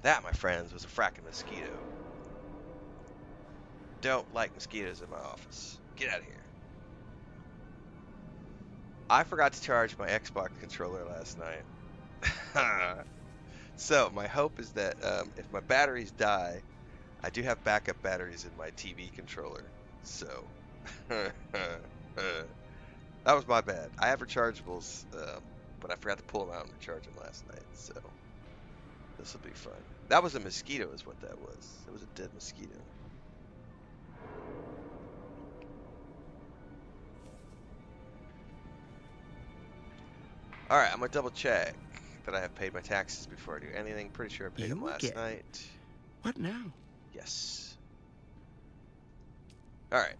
That, my friends, was a fracking mosquito. Don't like mosquitoes in my office. Get out of here. I forgot to charge my Xbox controller last night. So, my hope is that if my batteries die, I do have backup batteries in my TV controller. So, that was my bad. I have rechargeables, but I forgot to pull them out and recharge them last night. So, this will be fun. That was a mosquito, is what that was. It was a dead mosquito. Alright, I'm going to double check that I have paid my taxes before I do anything. Pretty sure I paid them last night. What now? Yes. Alright.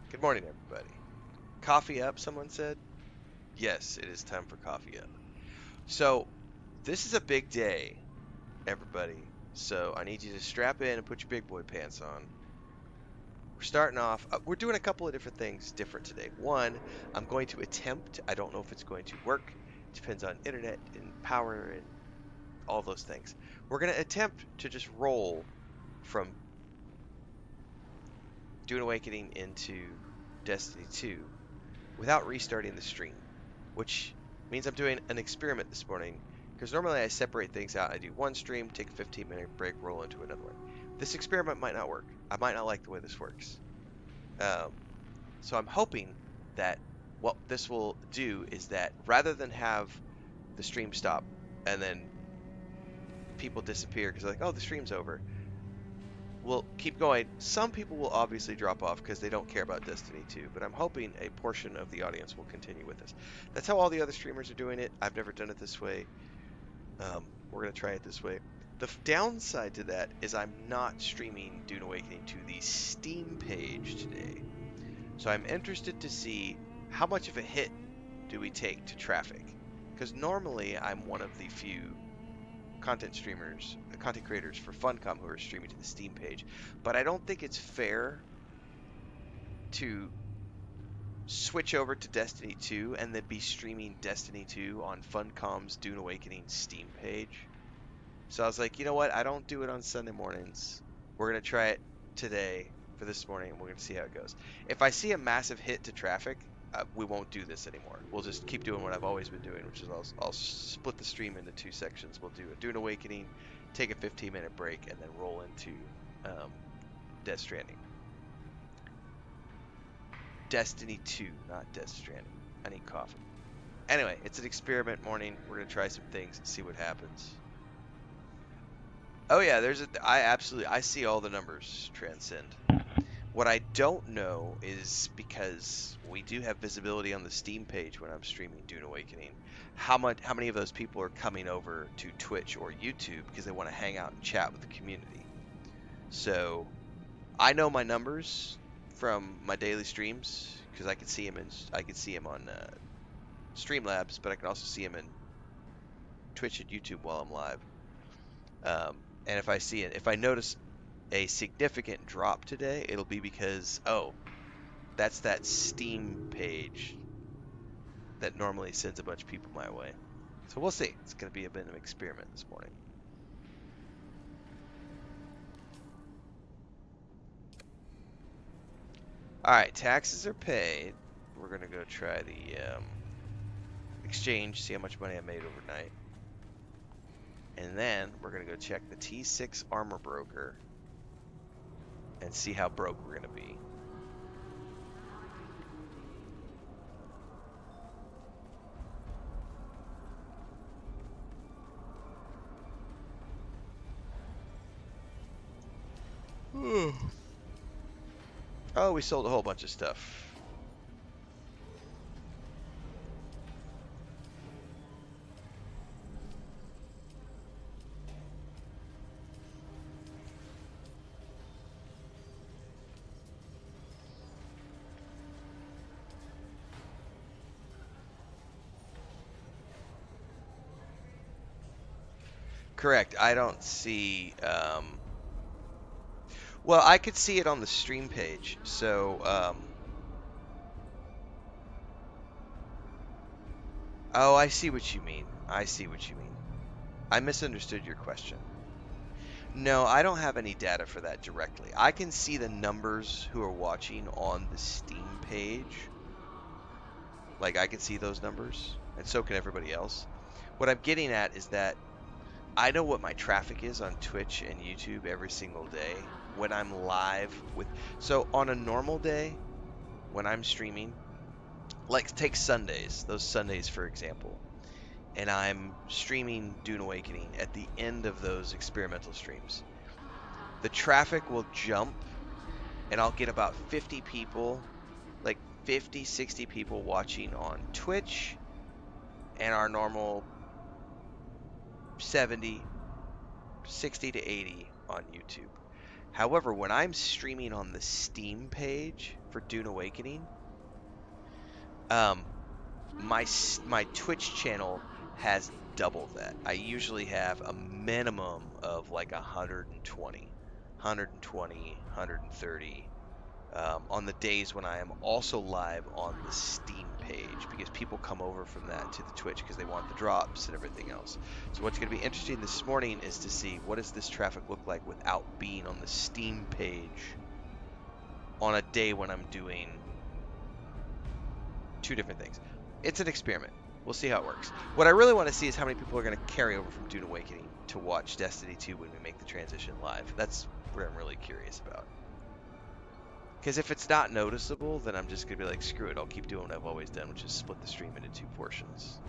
Good morning, everybody. Coffee up, someone said? Yes, it is time for coffee up. So, this is a big day, everybody. So, I need you to strap in and put your big boy pants on. We're starting off, we're doing a couple of different things different today. One, I'm going to attempt, I don't know if it's going to work. It depends on internet and power and all those things. We're going to attempt to just roll from Dune Awakening into Destiny 2 without restarting the stream, which means I'm doing an experiment this morning, because normally I separate things out. I do one stream, take a 15-minute break, roll into another one. This experiment might not work. I might not like the way this works. So I'm hoping that what this will do is that rather than have the stream stop and then people disappear because they're like, oh, the stream's over, we'll keep going. Some people will obviously drop off because they don't care about Destiny 2, but I'm hoping a portion of the audience will continue with us. That's how all the other streamers are doing it. I've never done it this way. We're going to try it this way. The downside to that is I'm not streaming Dune Awakening to the Steam page today. So I'm interested to see how much of a hit do we take to traffic. Because normally I'm one of the few content creators for Funcom who are streaming to the Steam page. But I don't think it's fair to switch over to Destiny 2 and then be streaming Destiny 2 on Funcom's Dune Awakening Steam page. So I was like, you know what? I don't do it on Sunday mornings. We're going to try it today for this morning, and we're going to see how it goes. If I see a massive hit to traffic, we won't do this anymore. We'll just keep doing what I've always been doing, which is I'll split the stream into two sections. We'll do a Dune Awakening, take a 15-minute break, and then roll into Death Stranding. Destiny 2, not Death Stranding. I need coffee. Anyway, it's an experiment morning. We're going to try some things and see what happens. Oh yeah, I see all the numbers transcend. What I don't know is, because we do have visibility on the Steam page when I'm streaming Dune Awakening, how many of those people are coming over to Twitch or YouTube because they want to hang out and chat with the community. So I know my numbers from my daily streams because I can see them on Streamlabs, but I can also see them in Twitch and YouTube while I'm live. And if I notice a significant drop today, it'll be because, oh, that's that Steam page that normally sends a bunch of people my way. So we'll see. It's going to be a bit of an experiment this morning. Alright, taxes are paid. We're going to go try the exchange, see how much money I made overnight. And then we're going to go check the T6 armor broker and see how broke we're going to be. Oh, we sold a whole bunch of stuff. Correct. I don't see... Well, I could see it on the stream page. So, oh, I see what you mean. I misunderstood your question. No, I don't have any data for that directly. I can see the numbers who are watching on the Steam page. Like, I can see those numbers, and so can everybody else. What I'm getting at is that I know what my traffic is on Twitch and YouTube every single day when I'm live with. So on a normal day, when I'm streaming, like take Sundays, those Sundays for example, and I'm streaming Dune Awakening at the end of those experimental streams, the traffic will jump and I'll get about 50 people, like 50, 60 people watching on Twitch, and our normal 70, 60 to 80 on YouTube. However, when I'm streaming on the Steam page for Dune Awakening, my Twitch channel has double that. I usually have a minimum of like 120, 130 on the days when I am also live on the Steam page, because people come over from that to the Twitch because they want the drops and everything else. So what's going to be interesting this morning is to see what does this traffic look like without being on the Steam page on a day when I'm doing two different things. It's an experiment. We'll see how it works. What I really want to see is how many people are going to carry over from Dune Awakening to watch Destiny 2 when we make the transition live. That's what I'm really curious about. Because if it's not noticeable, then I'm just going to be like, screw it, I'll keep doing what I've always done, which is split the stream into two portions.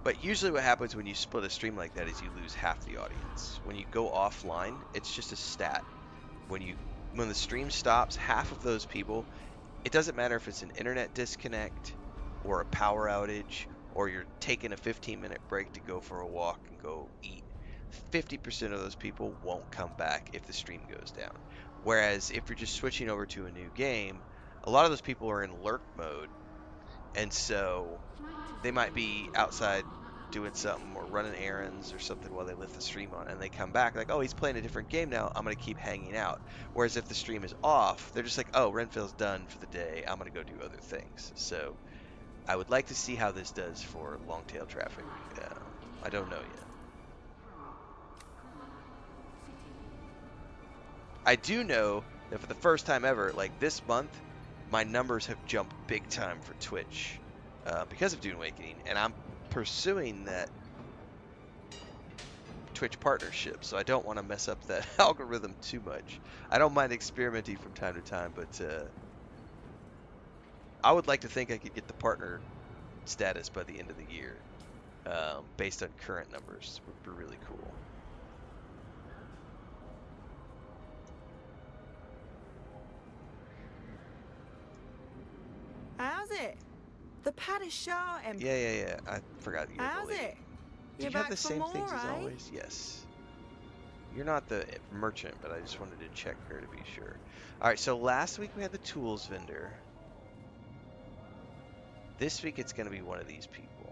But usually what happens when you split a stream like that is you lose half the audience. When you go offline, it's just a stat. When the stream stops, half of those people, it doesn't matter if it's an internet disconnect or a power outage or you're taking a 15-minute break to go for a walk and go eat. 50% of those people won't come back if the stream goes down. Whereas if you're just switching over to a new game, a lot of those people are in lurk mode, and so they might be outside doing something or running errands or something while they lift the stream on, and they come back like, oh, he's playing a different game now, I'm going to keep hanging out. Whereas if the stream is off, they're just like, oh, Renfail's done for the day, I'm going to go do other things. So I would like to see how this does for long tail traffic. I don't know yet. I do know that for the first time ever, like this month, my numbers have jumped big time for Twitch because of Dune Awakening, and I'm pursuing that Twitch partnership, so I don't want to mess up that algorithm too much. I don't mind experimenting from time to time, but I would like to think I could get the partner status by the end of the year, based on current numbers. Would be really cool. How's it? The pad is sharp and... Yeah. I forgot you were How's the lady. it? Did you have the same things as always? Yes. You're not the merchant, but I just wanted to check her to be sure. Alright, so last week we had the tools vendor. This week it's going to be one of these people.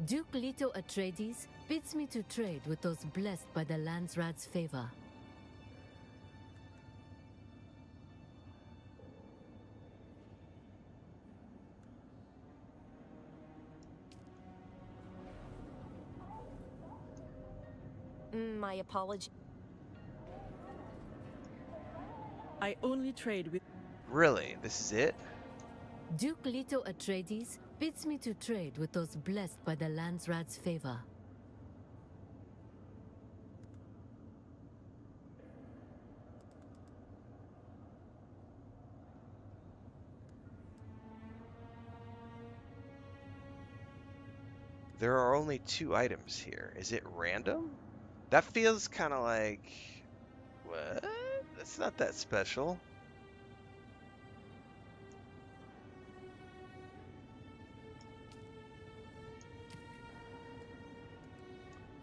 Duke Leto Atreides bids me to trade with those blessed by the Landsraad's favor. My apology. I only trade with... Really? This is it? Duke Leto Atreides bids me to trade with those blessed by the Landsraad's favor. There are only 2 items here. Is it random? That feels kind of like... What? That's not that special.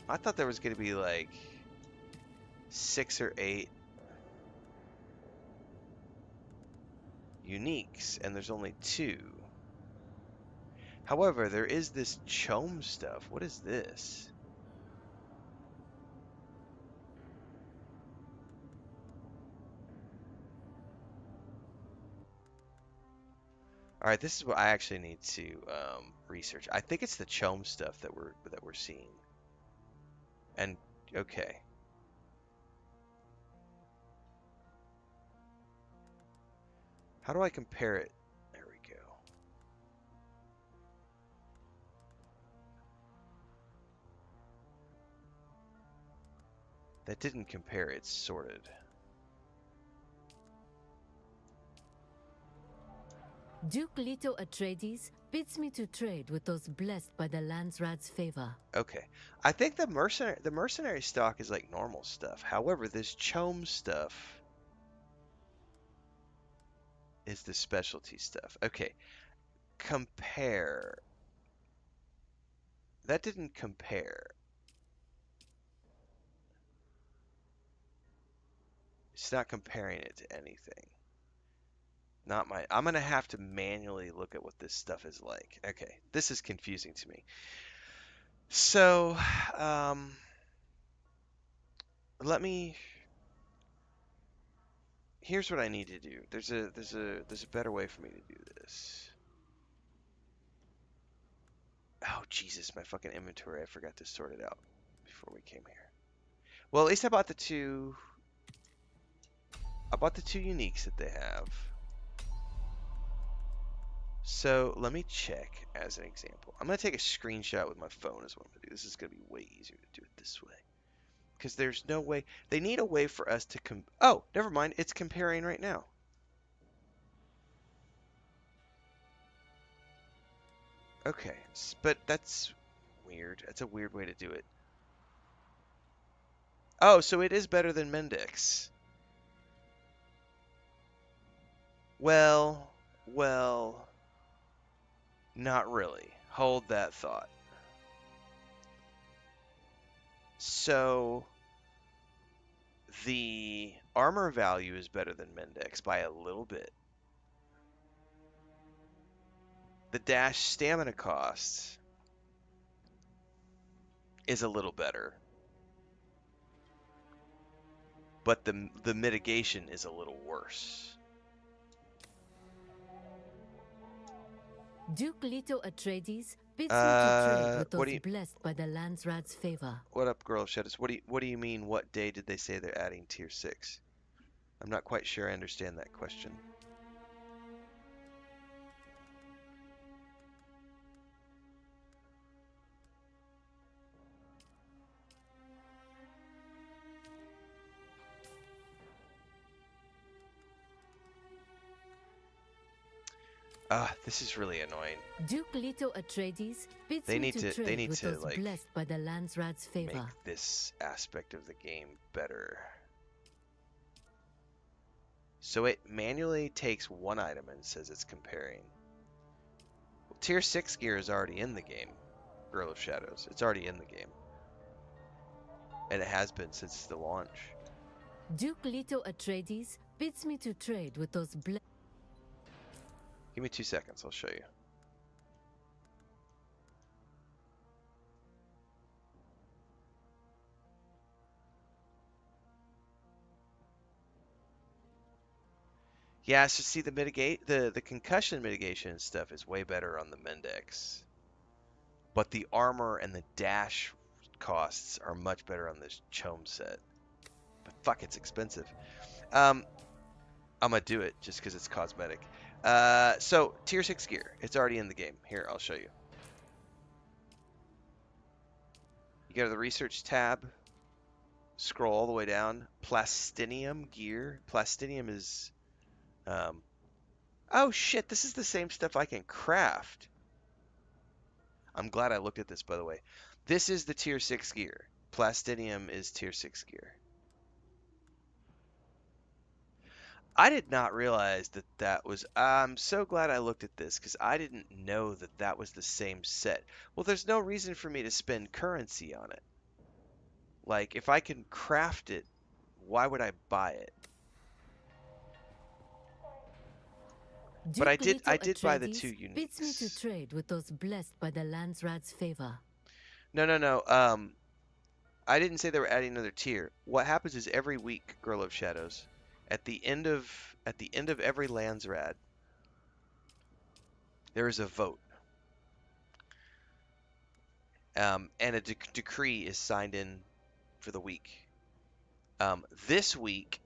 I thought there was going to be like 6 or 8 uniques, and there's only 2. However, there is this chome stuff. What is this? All right, this is what I actually need to research. I think it's the Chome stuff that we're seeing. And okay. How do I compare it? There we go. That didn't compare, it's sorted. Duke Leto Atreides bids me to trade with those blessed by the Landsraad's favor. Okay. I think the mercenary stock is like normal stuff. However, this Chome stuff is the specialty stuff. Okay. Compare. That didn't compare. It's not comparing it to anything. Not my. I'm gonna have to manually look at what this stuff is like. Okay, this is confusing to me. So, let me. Here's what I need to do. There's a better way for me to do this. Oh Jesus, my fucking inventory! I forgot to sort it out before we came here. Well, at least I bought the two. I bought the two uniques that they have. So let me check as an example. I'm going to take a screenshot with my phone is what I'm going to do. This is going to be way easier to do it this way. Because there's no way. They need a way for us to oh, never mind. It's comparing right now. Okay. But that's weird. That's a weird way to do it. Oh, so it is better than Mendix. Well, not really. Hold that thought. So the armor value is better than Mendix by a little bit. The dash stamina cost is a little better. But the mitigation is a little worse. Duke Leto Atreides bids me to trade with what those do you, blessed by the Landsraad's favor. what up, Girl of Shadows? What do you mean? What day did they say they're adding tier 6? I'm not quite sure I understand that question. This is really annoying. Duke Leto Atreides bids They me need to to trade with those like blessed by the Landsraad's favor. make this aspect of the game better. So it manually takes one item and says it's comparing. Well, tier 6 gear is already in the game. Girl of Shadows. It's already in the game. And it has been since the launch. Duke Leto Atreides bids me to trade with those blessed. Give me 2 seconds, I'll show you. Yeah, so see the concussion mitigation stuff is way better on the Mendix. But the armor and the dash costs are much better on this Chome set. But fuck, it's expensive. I'm gonna do it just because it's cosmetic. So tier 6 gear, it's already in the game. Here, I'll show you. You go to the research tab, scroll all the way down. Plastinium gear. Plastinium is oh shit, this is the same stuff I can craft. I'm glad I looked at this, by the way. This is the tier 6 gear. Plastinium is tier 6 gear. I did not realize that that was... I'm so glad I looked at this, because I didn't know that that was the same set. Well, there's no reason for me to spend currency on it. Like, if I can craft it, why would I buy it? But I did buy the two uniques. Bids me to trade with those blessed by the Landsraad's favor. No. I didn't say they were adding another tier. What happens is every week, Girl of Shadows, at the end of every Landsraad, there is a vote, and a decree is signed in for the week. This week,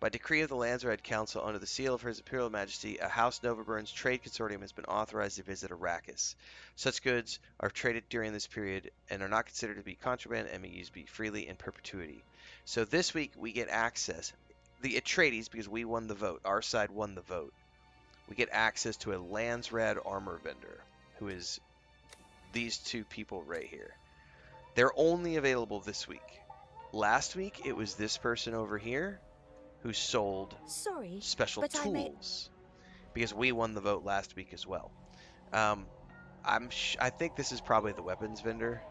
by decree of the Landsraad Council under the seal of His Imperial Majesty, a House Novaburn's trade consortium has been authorized to visit Arrakis. Such goods are traded during this period and are not considered to be contraband and may use be freely in perpetuity. So this week we get access, the Atreides, because we won the vote, our side won the vote. We get access to a Landsraad armor vendor, who is these two people right here. They're only available this week. Last week it was this person over here who sold Sorry, special but tools, because we won the vote last week as well. I think this is probably the weapons vendor.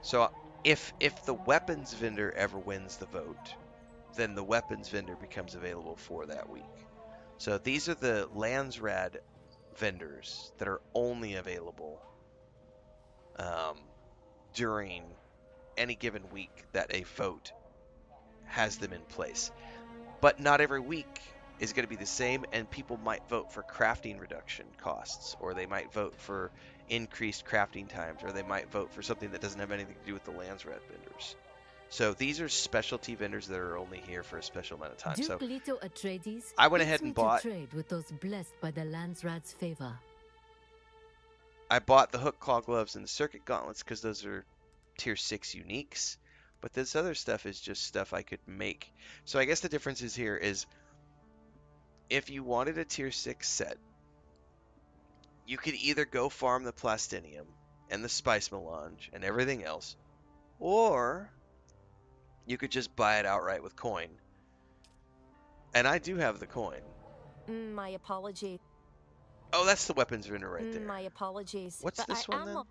So if the weapons vendor ever wins the vote, then the weapons vendor becomes available for that week. So these are the Landsraad vendors that are only available during any given week that a vote has them in place. But not every week is going to be the same, and people might vote for crafting reduction costs, or they might vote for increased crafting times, or they might vote for something that doesn't have anything to do with the Landsraad vendors. So these are specialty vendors that are only here for a special amount of time. Duke So Leto Atreides I went bids ahead me and to bought. trade with those blessed by the Landsraad's favor. I bought the hook claw gloves and the circuit gauntlets because those are tier 6 uniques. But this other stuff is just stuff I could make. So I guess the difference is here is if you wanted a tier 6 set, you could either go farm the plastinium and the spice melange and everything else, or you could just buy it outright with coin. And I do have the coin. My apologies. Oh, that's the weapons vendor right there. My apologies. What's but this I one then?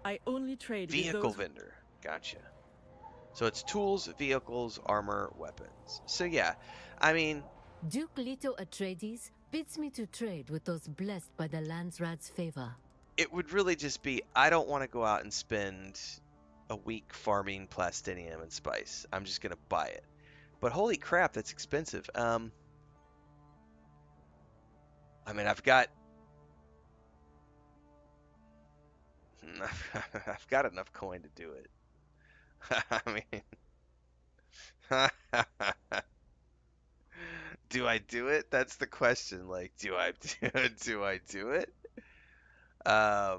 I only trade with Vehicle those. vendor. Gotcha. So it's tools, vehicles, armor, weapons. So yeah, I mean, Duke Leto Atreides bids me to trade with those blessed by the Landsraad's favor. it would really just be, I don't want to go out and spend a week farming plastinium and spice. I'm just going to buy it. But holy crap, that's expensive. I mean, I've got enough coin to do it. I mean, do I do it? That's the question. Like, do I do it? I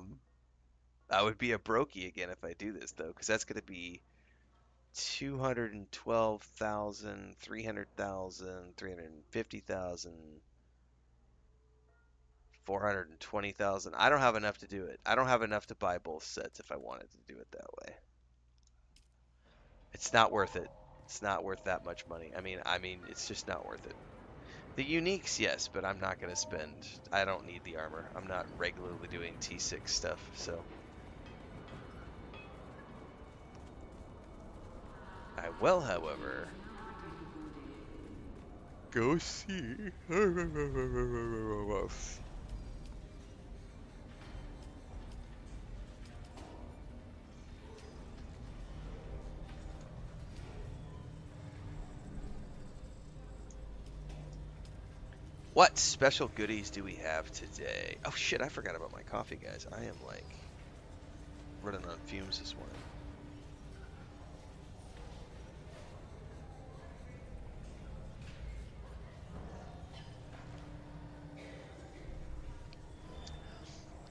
would be a brokey again if I do this though, because that's going to be 212,000, 300,000, 350,000, 420,000. I don't have enough to do it. I don't have enough to buy both sets if I wanted to do it that way. It's not worth it. It's not worth that much money. I mean, it's just not worth it. The uniques, yes, but I'm not going to spend. I don't need the armor. I'm not regularly doing T6 stuff, so. I will, however, go see. What special goodies do we have today? Oh shit, I forgot about my coffee, guys. I am like running on fumes this morning.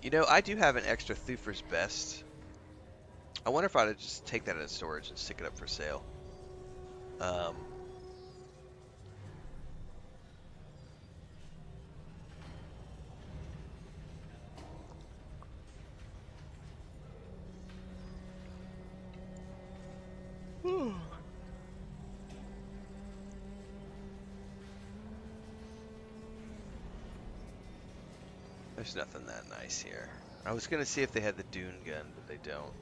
You know, I do have an extra Thufir's Best. I wonder if I'd just take that out of storage and stick it up for sale. There's nothing that nice here. I was gonna see if they had the Dune gun, but they don't.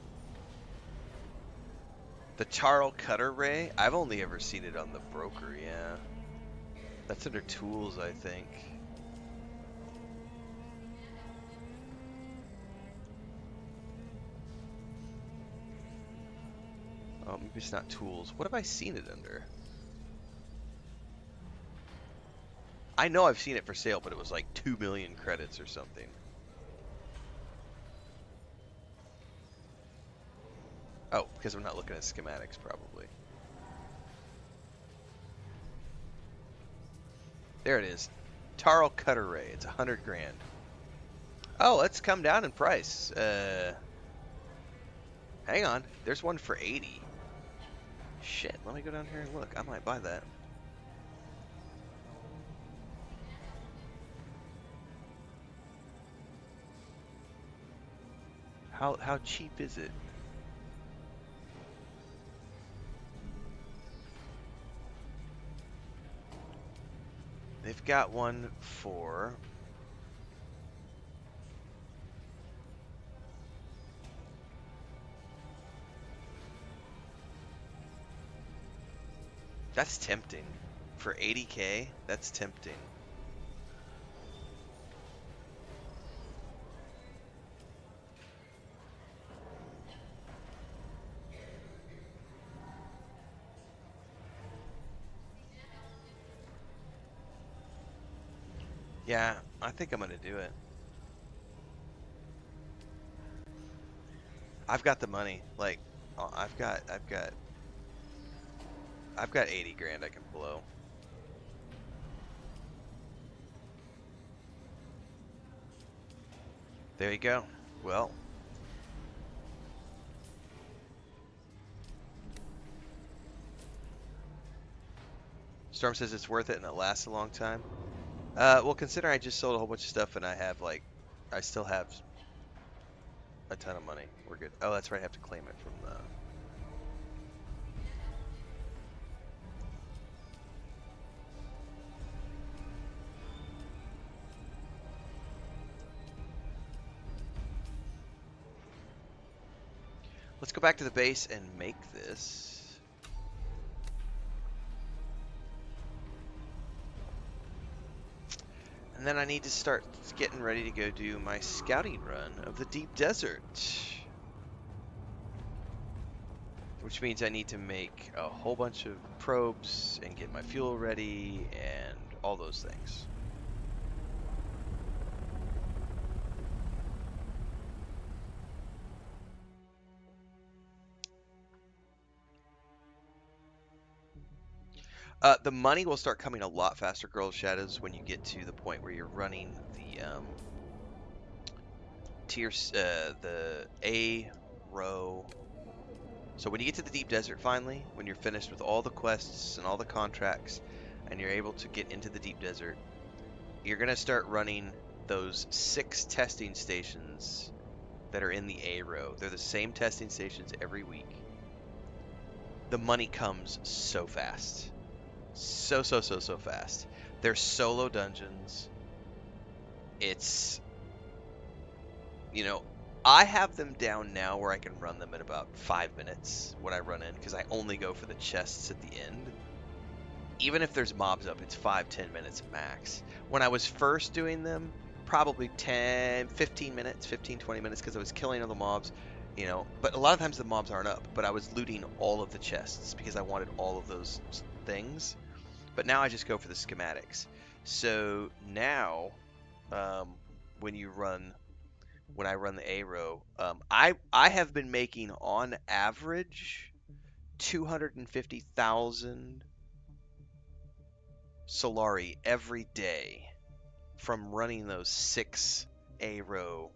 The Charl Cutter Ray? I've only ever seen it on the broker, yeah. That's under tools, I think. Oh, maybe it's not tools. What have I seen it under? I know I've seen it for sale, but it was like 2 million credits or something. Oh, because I'm not looking at schematics, probably. There it is. Tarl Cutter Ray. It's 100 grand. Oh, let's come down in price. Hang on. There's one for 80. Shit, let me go down here and look. I might buy that. How cheap is it? They've got one for... That's tempting. For 80k, that's tempting. Yeah, I think I'm gonna do it. I've got the money. Like, I've got 80 grand I can blow. There you go. Well, Storm says it's worth it and it lasts a long time. Well, considering I just sold a whole bunch of stuff and I still have a ton of money. We're good. Oh, that's right. I have to claim it from the... Let's go back to the base and make this. And then I need to start getting ready to go do my scouting run of the deep desert. Which means I need to make a whole bunch of probes and get my fuel ready and all those things. The money will start coming a lot faster, Girl of Shadows, when you get to the point where you're running the the A row. So when you get to the deep desert finally, when you're finished with all the quests and all the contracts, and you're able to get into the deep desert, you're gonna start running those 6 testing stations that are in the A row. They're the same testing stations every week. The money comes so fast. So fast. They're solo dungeons. It's, you know, I have them down now where I can run them in about 5 minutes when I run in, because I only go for the chests at the end. Even if there's mobs up, it's 5-10 minutes max. When I was first doing them, probably 15 minutes, 15-20 minutes, because I was killing all the mobs, you know. But a lot of times the mobs aren't up, but I was looting all of the chests because I wanted all of those things. But now I just go for the schematics. So now, when I run the A row, I have been making on average 250,000 Solari every day from running those 6 A row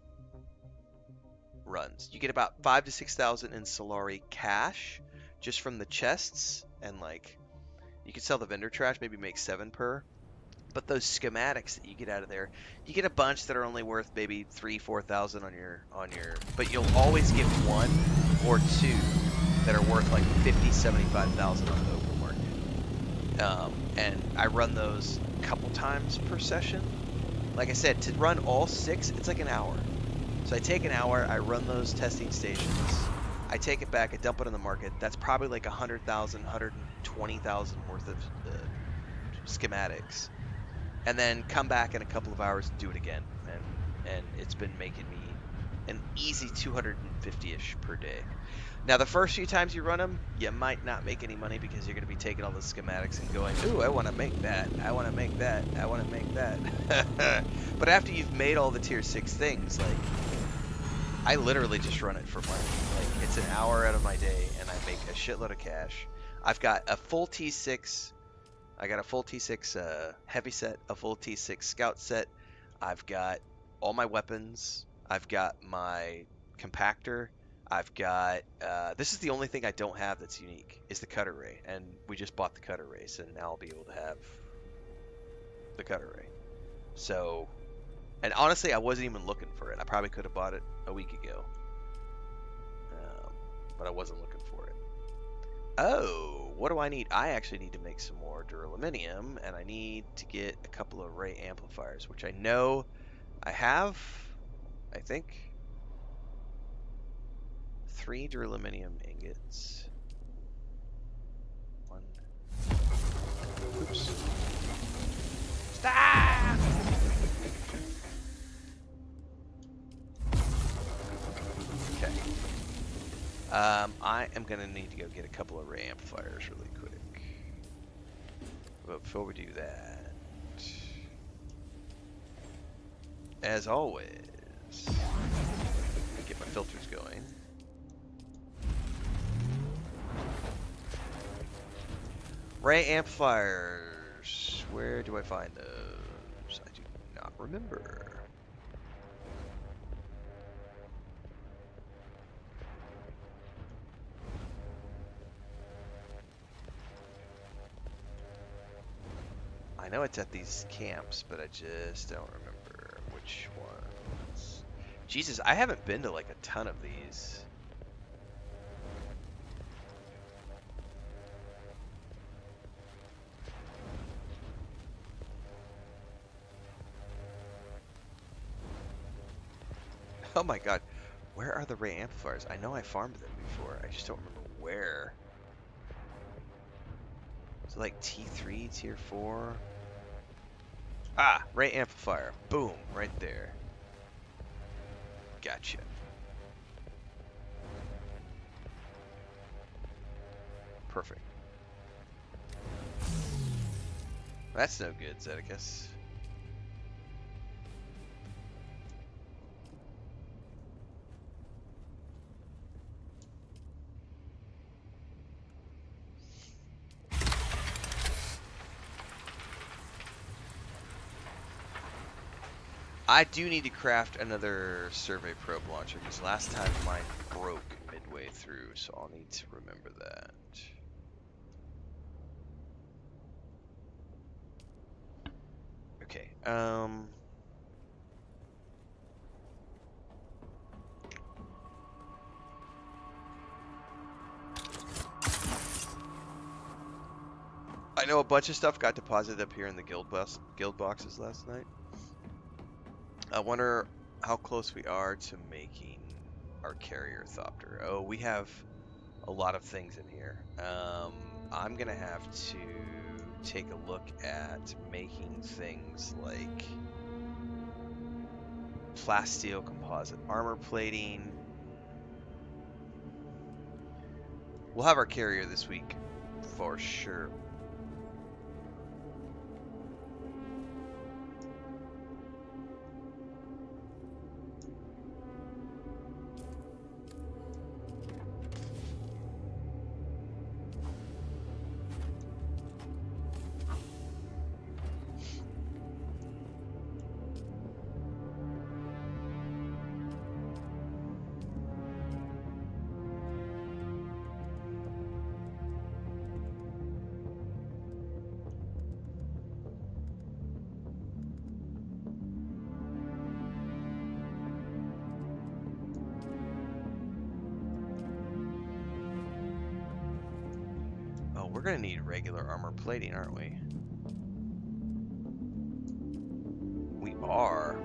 runs. You get about 5,000 to 6,000 in Solari cash just from the chests, and like, you can sell the vendor trash, maybe make 7 per. But those schematics that you get out of there, you get a bunch that are only worth maybe 3,000-4,000 on your, but you'll always get 1 or 2 that are worth like 50,000-75,000 on the open market. And I run those a couple times per session. Like I said, to run all 6, it's like an hour. So I take an hour, I run those testing stations, I take it back, I dump it on the market. That's probably like 100,000, 120,000 worth of schematics, and then come back in a couple of hours and do it again. And it's been making me an easy 250-ish per day. Now, the first few times you run them, you might not make any money because you're going to be taking all the schematics and going, ooh, I want to make that, I want to make that, I want to make that. But after you've made all the tier 6 things, like, I literally just run it for money. Like, it's an hour out of my day, and I make a shitload of cash. I've got a full T6. I got a full T6 heavy set, a full T6 scout set. I've got all my weapons. I've got my compactor. I've got, this is the only thing I don't have that's unique, is the cutter ray. And we just bought the cutter ray, so now I'll be able to have the cutter ray. So, and honestly, I wasn't even looking for it. I probably could have bought it a week ago. But I wasn't looking for it. Oh, what do I need? I actually need to make some more duraluminum, and I need to get a couple of ray amplifiers, which I know I have, I think. 3 duraluminum ingots. 1. Oops. Stop! Okay. I am going to need to go get a couple of ray amplifiers really quick. But before we do that, as always, get my filters going. Ray amplifiers. Where do I find those? I do not remember. I know it's at these camps, but I just don't remember which ones. Jesus, I haven't been to like a ton of these. Oh my god, where are the ray amplifiers? I know I farmed them before, I just don't remember where. Is it like T3, tier 4? Ah, ray amplifier. Boom, right there. Gotcha. Perfect. That's no good, Zedicus. I do need to craft another survey probe launcher because last time mine broke midway through, so I'll need to remember that. Okay, I know a bunch of stuff got deposited up here in the guild boxes last night. I wonder how close we are to making our carrier thopter. Oh, we have a lot of things in here. I'm gonna have to take a look at making things like plasteel composite armor plating. We'll have our carrier this week for sure. We're gonna need regular armor plating, aren't we? We are.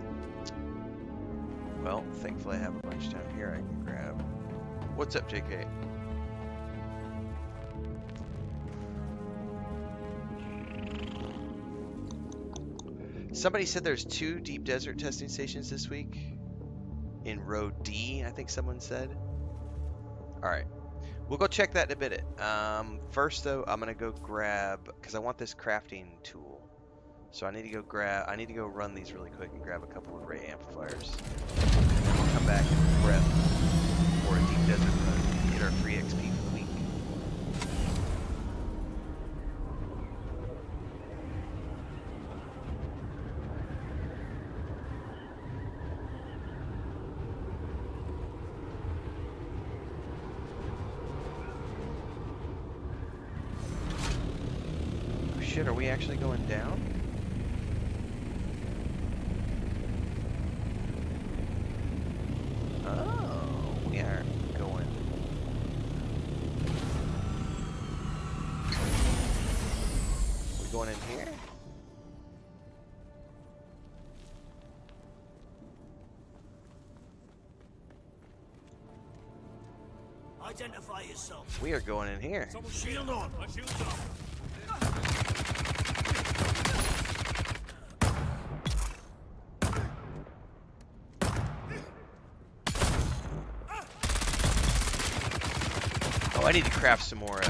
Well, thankfully I have a bunch down here I can grab. What's up, JK? Somebody said there's 2 deep desert testing stations this week. in row D, I think someone said. All right. We'll go check that in a bit. First though, I'm gonna go grab, because I want this crafting tool. So I need to go run these really quick and grab a couple of ray amplifiers. And we'll come back and prep for a deep desert run, get our free XP for the week. Oh shit, are we actually going down? Oh, we are going. We going in here? Identify yourself. We are going in here. Shield on. Shield up. Oh, I need to craft some more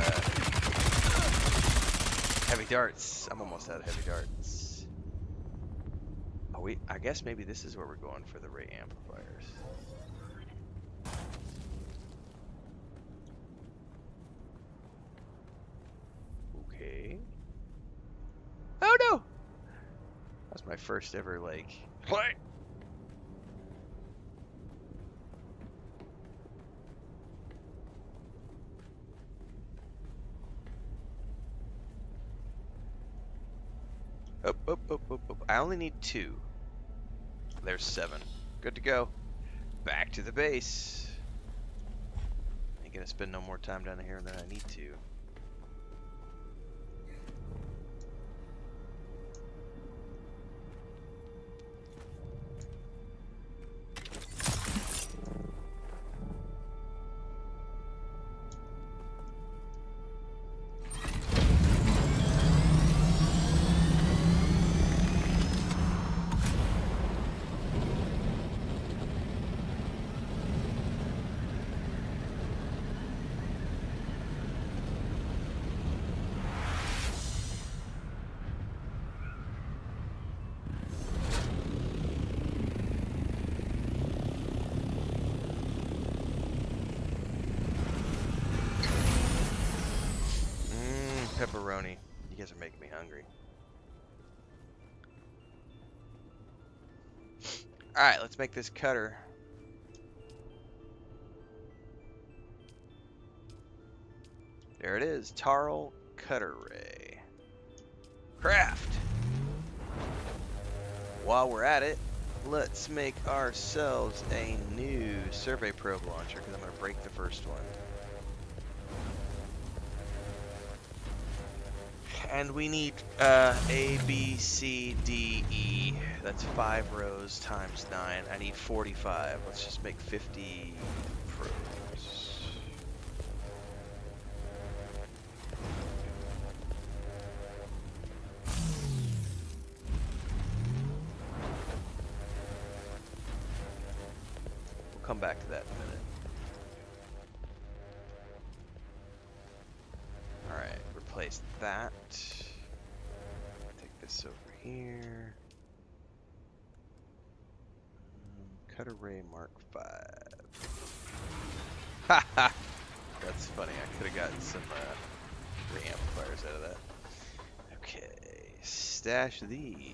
heavy darts. I'm almost out of heavy darts. Oh, I guess maybe this is where we're going for the ray amplifiers. Okay. Oh no! That's my first ever like play. Oh. I only need 2. There's 7. Good to go. Back to the base. Ain't gonna spend no more time down here than I need to. Pepperoni. You guys are making me hungry. Alright, let's make this cutter. There it is. Tarl Cutter Ray. Craft! While we're at it, let's make ourselves a new survey probe launcher, because I'm going to break the first one. And we need A, B, C, D, E. That's 5 rows times 9. I need 45. Let's just make 50 probes. We'll come back to that in a minute. Alright, replace that. Take this over here. Cutter Ray Mark 5. Haha! That's funny. I could have gotten some ray amplifiers out of that. Okay, stash these.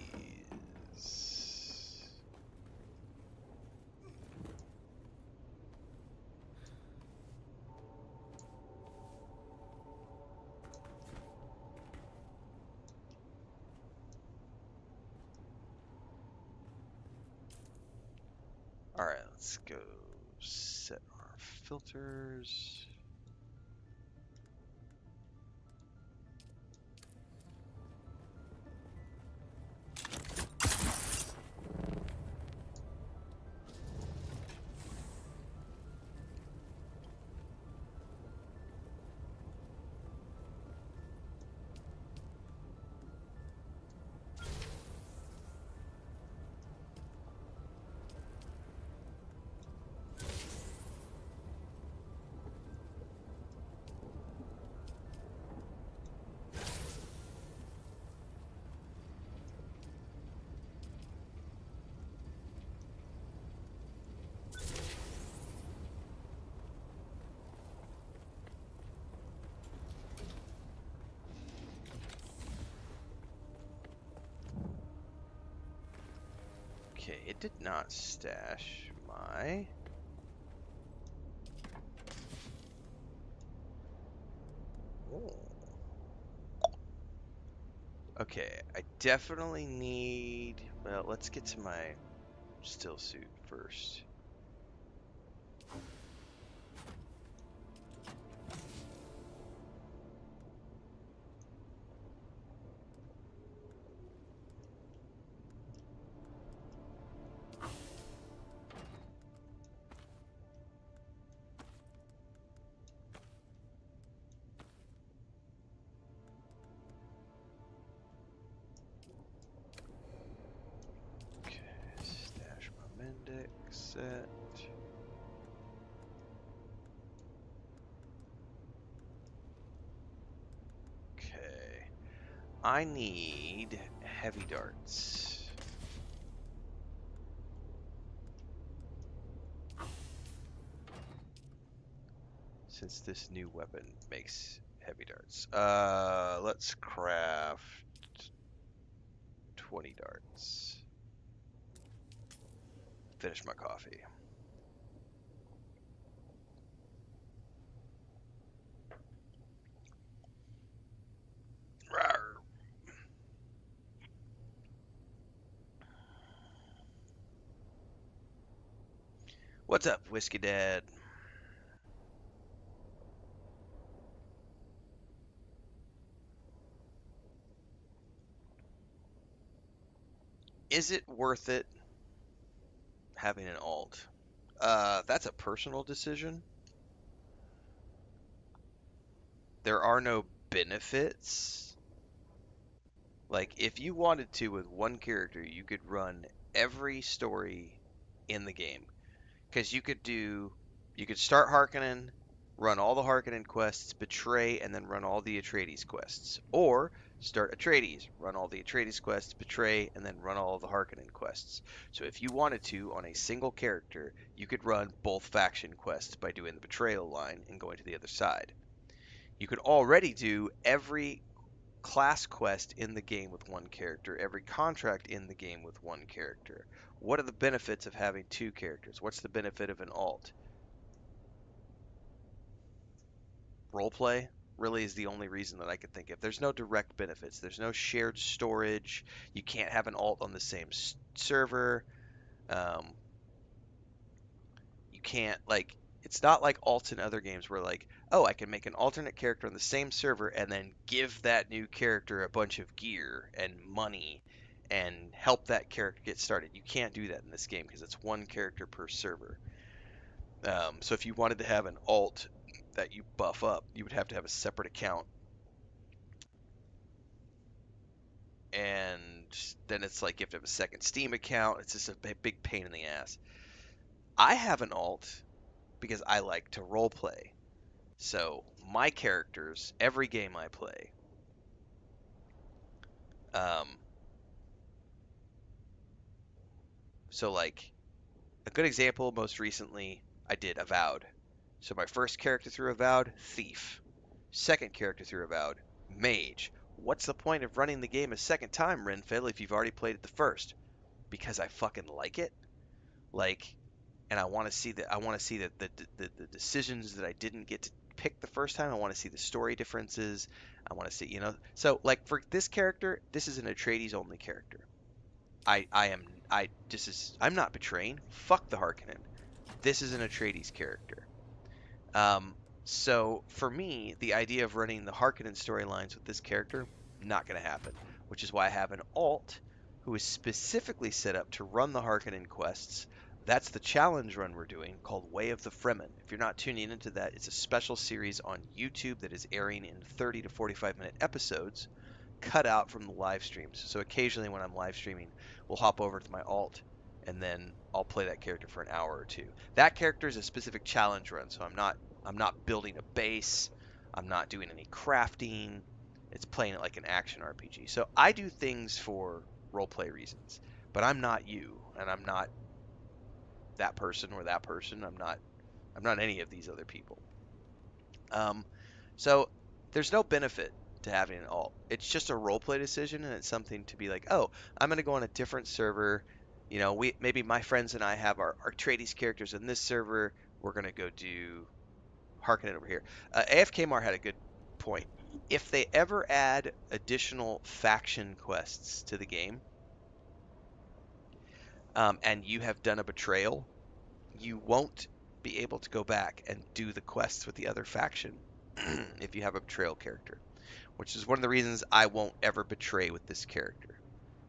Alright, let's go set our filters. Okay, it did not stash my... Oh. Okay, I definitely need... Well, let's get to my still suit first. Okay, stash my Mendic set. Okay, I need heavy darts. Since this new weapon makes heavy darts. Let's craft 20 darts. Finish my coffee. Rawr. What's up, Whiskey Dad? Is it worth it having an alt? That's a personal decision. There are no benefits. Like, if you wanted to with one character, you could run every story in the game. Because you could start Harkonnen, run all the Harkonnen quests, betray, and then run all the Atreides quests. Or start Atreides, run all the Atreides quests, betray, and then run all the Harkonnen quests. So if you wanted to, on a single character, you could run both faction quests by doing the betrayal line and going to the other side. You could already do every class quest in the game with one character, every contract in the game with one character. What are the benefits of having two characters? What's the benefit of an alt? Roleplay really is the only reason that I could think of. There's no direct benefits. There's no shared storage. You can't have an alt on the same server. Um, you can't, like, it's not like alts in other games where, like, oh, I can make an alternate character on the same server and then give that new character a bunch of gear and money and help that character get started. You can't do that in this game because it's one character per server. So if you wanted to have an alt that you buff up, you would have to have a separate account. And then it's like you have to have a second Steam account. It's just a big pain in the ass. I have an alt because I like to roleplay. So my characters, every game I play, um, so like a good example, most recently I did Avowed. So my first character through Avowed, Thief. Second character through Avowed, Mage. What's the point of running the game a second time, Renfail, if you've already played it the first? Because I fucking like it. Like, and I want to see the decisions that I didn't get to pick the first time. I want to see the story differences. I want to see, So like for this character, this is an Atreides only character. I'm not betraying. Fuck the Harkonnen. This is an Atreides character. So for me, the idea of running the Harkonnen storylines with this character, not going to happen. Which is why I have an alt who is specifically set up to run the Harkonnen quests. That's the challenge run we're doing called Way of the Fremen. If you're not tuning into that, it's a special series on YouTube that is airing in 30 to 45-minute episodes cut out from the live streams. So occasionally when I'm live streaming, we'll hop over to my alt and then I'll play that character for an hour or two. That character is a specific challenge run, so I'm not building a base. I'm not doing any crafting. It's playing it like an action RPG. So I do things for roleplay reasons, but I'm not you, and I'm not that person or that person. I'm not any of these other people. So there's no benefit to having an alt. It's just a roleplay decision, and it's something to be like, oh, I'm going to go on a different server You know, maybe my friends and I have our Atreides characters in this server. We're gonna go do Harkonnen over here. AFKmar had a good point. If they ever add additional faction quests to the game, and you have done a betrayal, you won't be able to go back and do the quests with the other faction if you have a betrayal character, which is one of the reasons I won't ever betray with this character.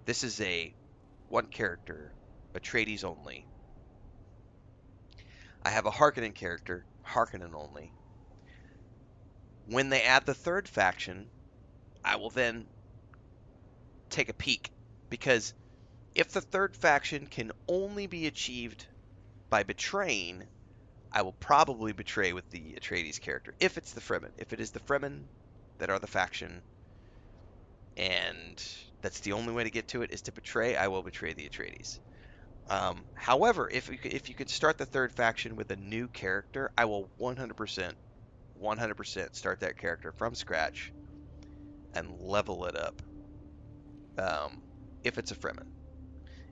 This is a one character, Atreides only. I have a Harkonnen character, Harkonnen only. When they add the third faction, I will then take a peek, because if the third faction can only be achieved by betraying, I will probably betray with the Atreides character, if it's the Fremen. If it is the Fremen that are the faction, and that's the only way to get to it is to betray, I will betray the Atreides. However, if you could start the third faction with a new character, I will 100% start that character from scratch and level it up. If it's a Fremen.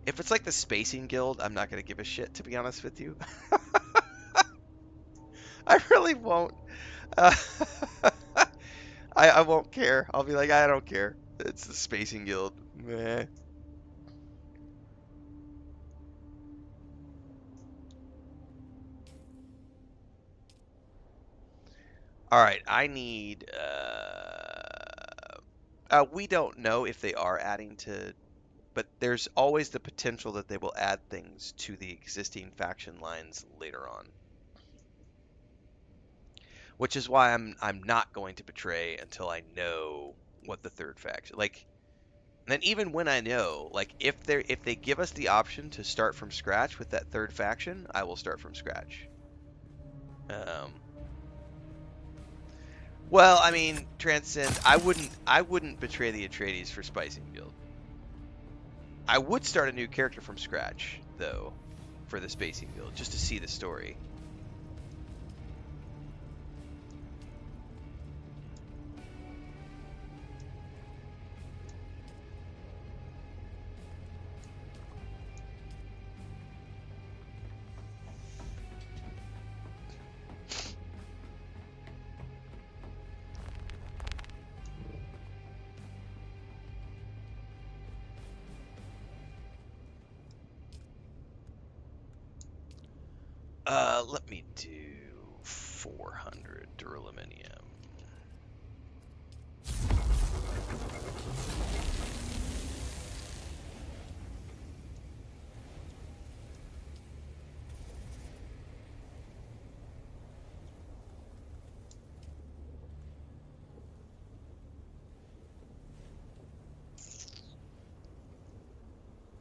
If it's like the Spacing Guild, I'm not going to give a shit, to be honest with you. I really won't. Uh, I won't care. I'll be like, I don't care. It's the Spacing Guild. Meh. All right, I need. We don't know if they are adding to, but there's always the potential that they will add things to the existing faction lines later on. Which is why I'm not going to betray until I know what the third faction, like. And then even when I know, like, if they give us the option to start from scratch with that third faction, I will start from scratch. Well, I mean, Transcend. I wouldn't betray the Atreides for Spicing Guild. I would start a new character from scratch, though, for the Spacing Guild, just to see the story. Let me do 400 duraluminum.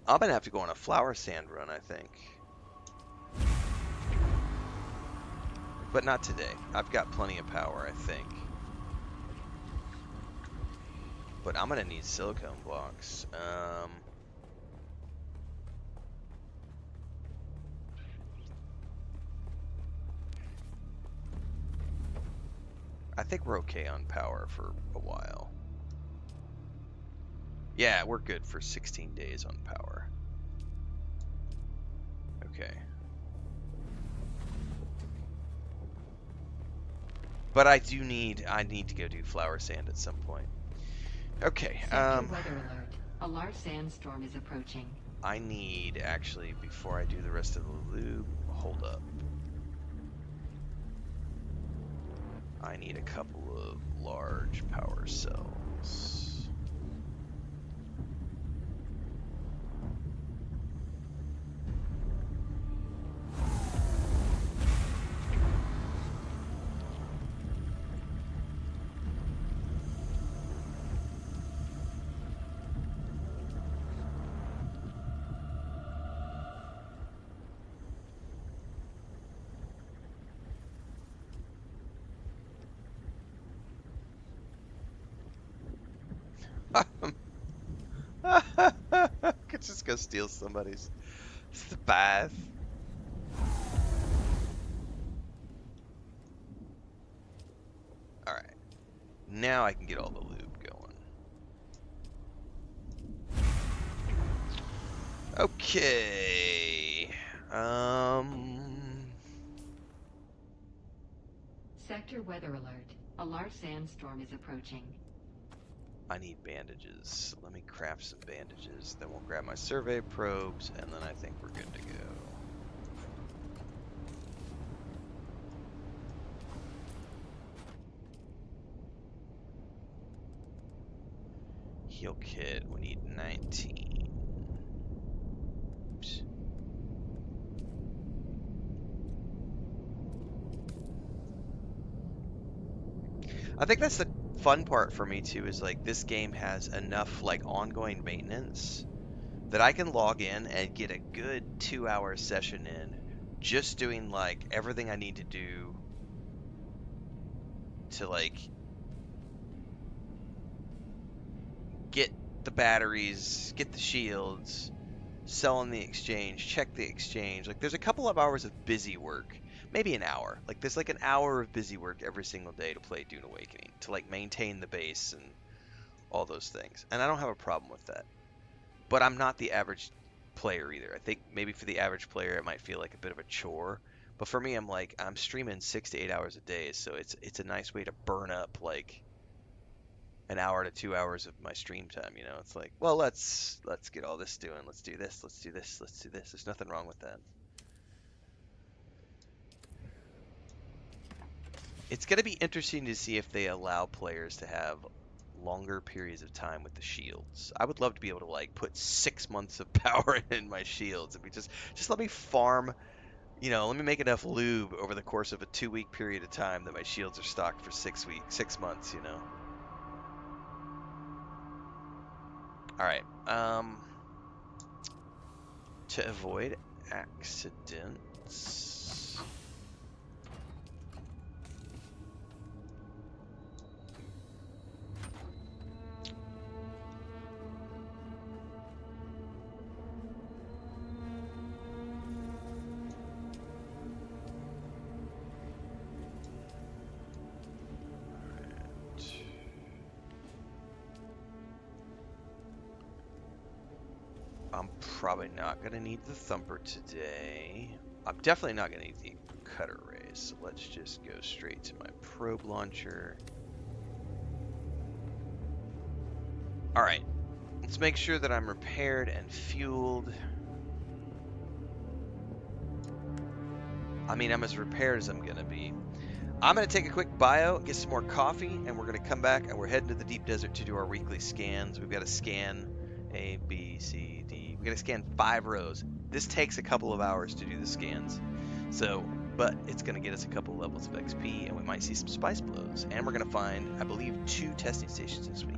I'm gonna have to go on a flower sand run, I think. But not today. I've got plenty of power, I think. But I'm gonna need silicone blocks. I think we're okay on power for a while. Yeah, we're good for 16 days on power. Okay. But I need to go do flower sand at some point. Okay. Weather alert. A large sandstorm is approaching. I need, actually, before I do the rest of the lube, hold up. I need a couple of large power cells. Could just go steal somebody's bath. Alright. Now I can get all the lube going. Okay. Sector weather alert. A large sandstorm is approaching. I need bandages. Let me craft some bandages. Then we'll grab my survey probes, and then I think we're good to go. Heal kit. We need 19. Oops. I think that's the fun part for me too, is like this game has enough like ongoing maintenance that I can log in and get a good 2-hour session in just doing like everything I need to do to like get the batteries, get the shields, sell on the exchange, check the exchange. Like there's a couple of hours of busy work, maybe an hour. Like there's like an hour of busy work every single day to play Dune Awakening, to like maintain the base and all those things. And I don't have a problem with that. But I'm not the average player either. I think maybe for the average player it might feel like a bit of a chore. But for me, I'm streaming 6 to 8 hours a day, so it's a nice way to burn up like an hour to 2 hours of my stream time. You know, it's like, well, let's get all this doing. Let's do this. Let's do this. Let's do this. There's nothing wrong with that. It's gonna be interesting to see if they allow players to have longer periods of time with the shields. I would love to be able to like put 6 months of power in my shields and be just let me farm. You know, let me make enough lube over the course of a 2-week period of time that my shields are stocked for 6 months. You know. All right. To avoid accidents. I'm probably not going to need the thumper today. I'm definitely not going to need the cutter rays. So let's just go straight to my probe launcher. All right. Let's make sure that I'm repaired and fueled. I mean, I'm as repaired as I'm going to be. I'm going to take a quick bio, get some more coffee, and we're going to come back and we're heading to the deep desert to do our weekly scans. We've got to scan A, B, C, D. We've got to scan 5 rows. This takes a couple of hours to do the scans. So, but it's going to get us a couple of levels of XP, and we might see some spice blows. And we're going to find, I believe, 2 testing stations this week.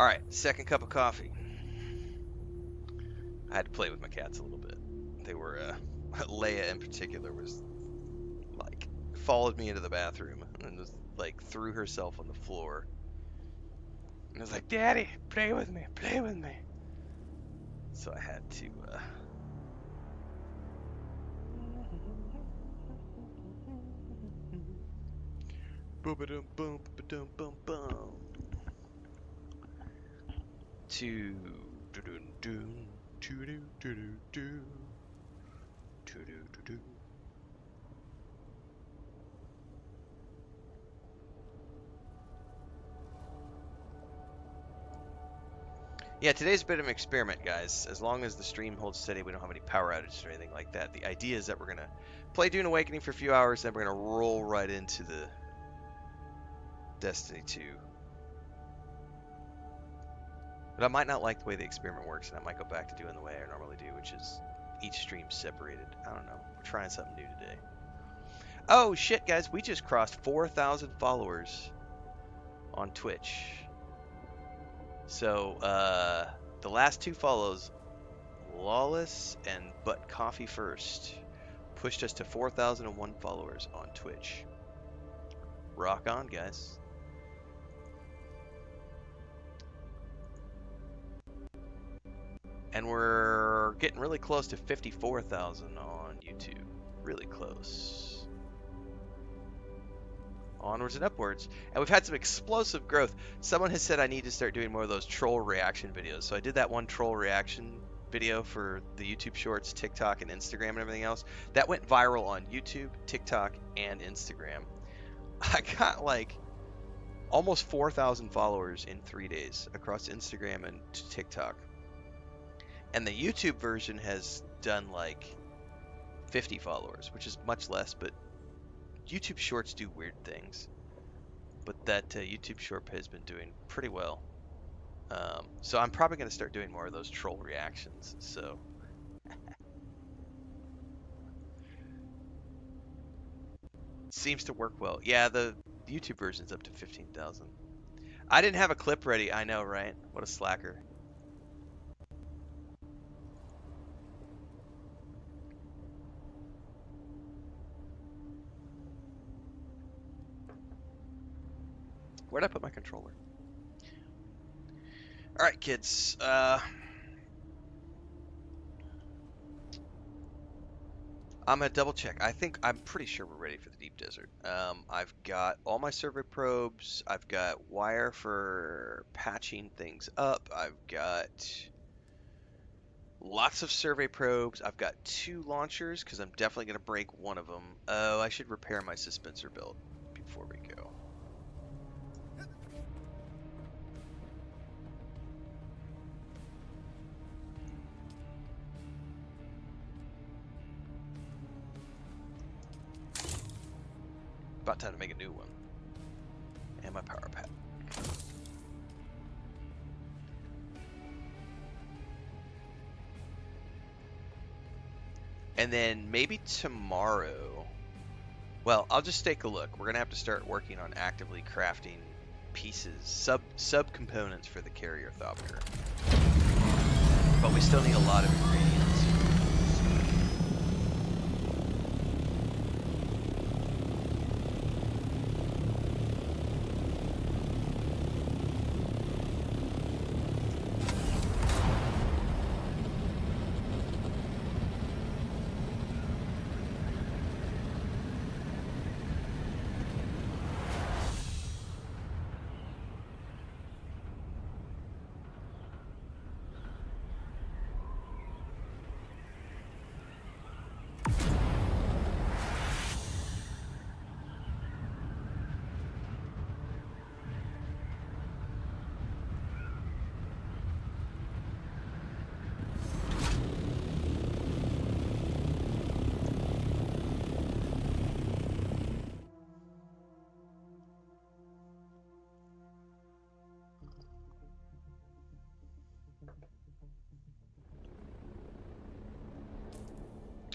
All right, second cup of coffee. I had to play with my cats a little bit. They were, Leia in particular was like, followed me into the bathroom and was like, threw herself on the floor. And was like, Daddy, play with me, play with me. So I had to, boom-ba-dum-bum, ba-dum-bum-bum. To do-do-do, to-do-do-do-do, to-do-do-do. Yeah, today's a bit of an experiment, guys. As long as the stream holds steady, we don't have any power outages or anything like that. The idea is that we're going to play Dune Awakening for a few hours, then we're going to roll right into the Destiny 2. But I might not like the way the experiment works, and I might go back to doing the way I normally do, which is each stream separated. I don't know. We're trying something new today. Oh, shit, guys. We just crossed 4,000 followers on Twitch. So, the last two follows, Lawless and But Coffee First, pushed us to 4,001 followers on Twitch. Rock on, guys. And we're getting really close to 54,000 on YouTube. Really close. Onwards and upwards. And we've had some explosive growth. Someone has said I need to start doing more of those troll reaction videos. So I did that one troll reaction video for the YouTube Shorts, TikTok, and Instagram and everything else. That went viral on YouTube, TikTok, and Instagram. I got like almost 4,000 followers in 3 days across Instagram and TikTok. And the YouTube version has done like 50 followers, which is much less, but YouTube Shorts do weird things. But that YouTube Short has been doing pretty well. So I'm probably going to start doing more of those troll reactions. So seems to work well. Yeah, the YouTube version's up to 15,000. I didn't have a clip ready. I know, right? What a slacker. Where'd I put my controller? All right, kids. I'm gonna double check. I'm pretty sure we're ready for the deep desert. I've got all my survey probes. I've got wire for patching things up. I've got lots of survey probes. I've got 2 launchers because I'm definitely gonna break one of them. Oh, I should repair my suspensor belt before we go. About time to make a new one. And my power pack. And then maybe tomorrow, well, I'll just take a look. We're gonna have to start working on actively crafting pieces, sub components for the carrier Thopter. But we still need a lot of ingredients.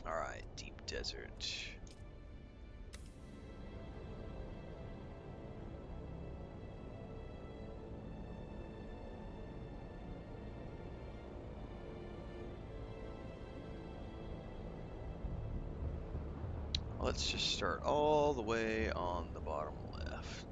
Alright, deep desert. let's just start all the way on the bottom left.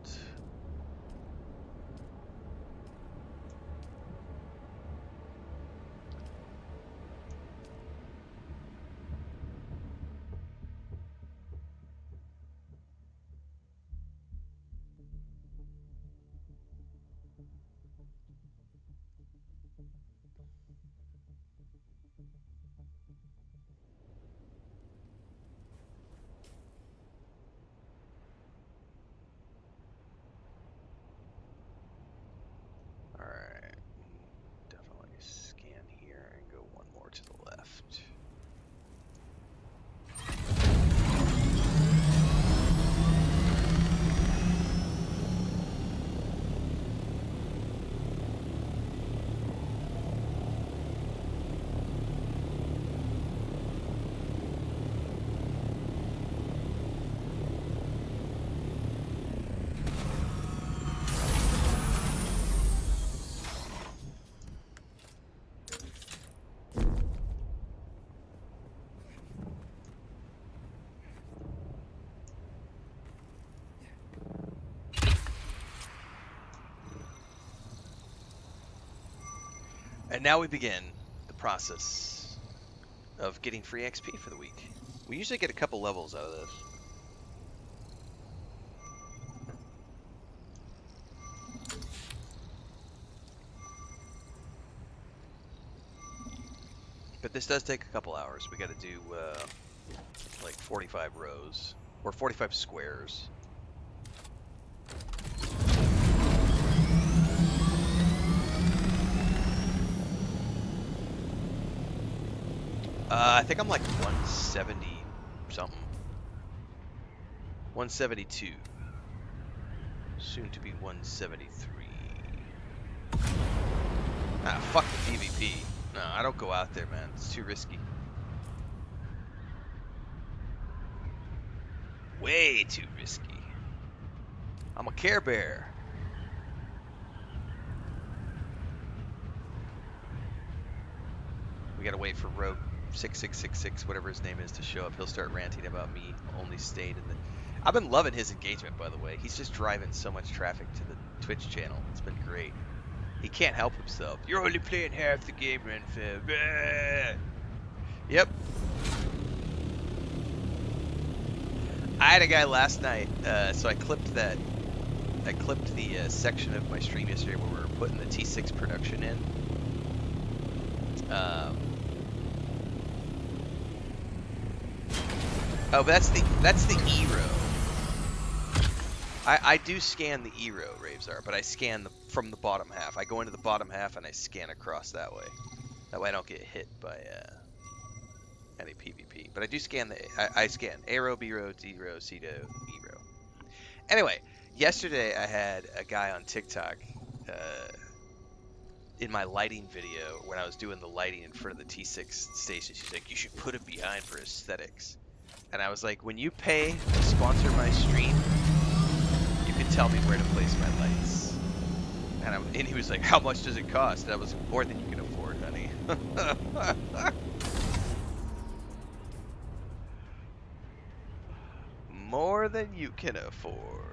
Alright, definitely scan here and go one more to the left. And now we begin the process of getting free XP for the week. We usually get a couple levels out of this. But this does take a couple hours. We got to do like 45 rows or 45 squares. I think I'm like 170 something. 172. Soon to be 173. Ah, fuck the PvP. No, I don't go out there, man. It's too risky. Way too risky. I'm a Care Bear. We gotta wait for Rogue 6666, whatever his name is, to show up. He'll start ranting about me only staying in the... I've been loving his engagement, by the way. He's just driving so much traffic to the Twitch channel. It's been great. He can't help himself. You're only playing half the game, Renfail. Yep. I had a guy last night, so I clipped that. I clipped the section of my stream yesterday where we were putting the T6 production in. Oh, that's the E-row. I do scan the E-row, Ravesar, but I scan from the bottom half. I go into the bottom half and I scan across that way. That way I don't get hit by any PvP. But I do scan I scan A-row, B-row, D-row, C-row, E-row. Anyway, yesterday I had a guy on TikTok in my lighting video when I was doing the lighting in front of the T6 station. She's like, you should put it behind for aesthetics. And I was like, when you pay to sponsor my stream, you can tell me where to place my lights. And he was like, how much does it cost? And I was like, more than you can afford, honey. More than you can afford.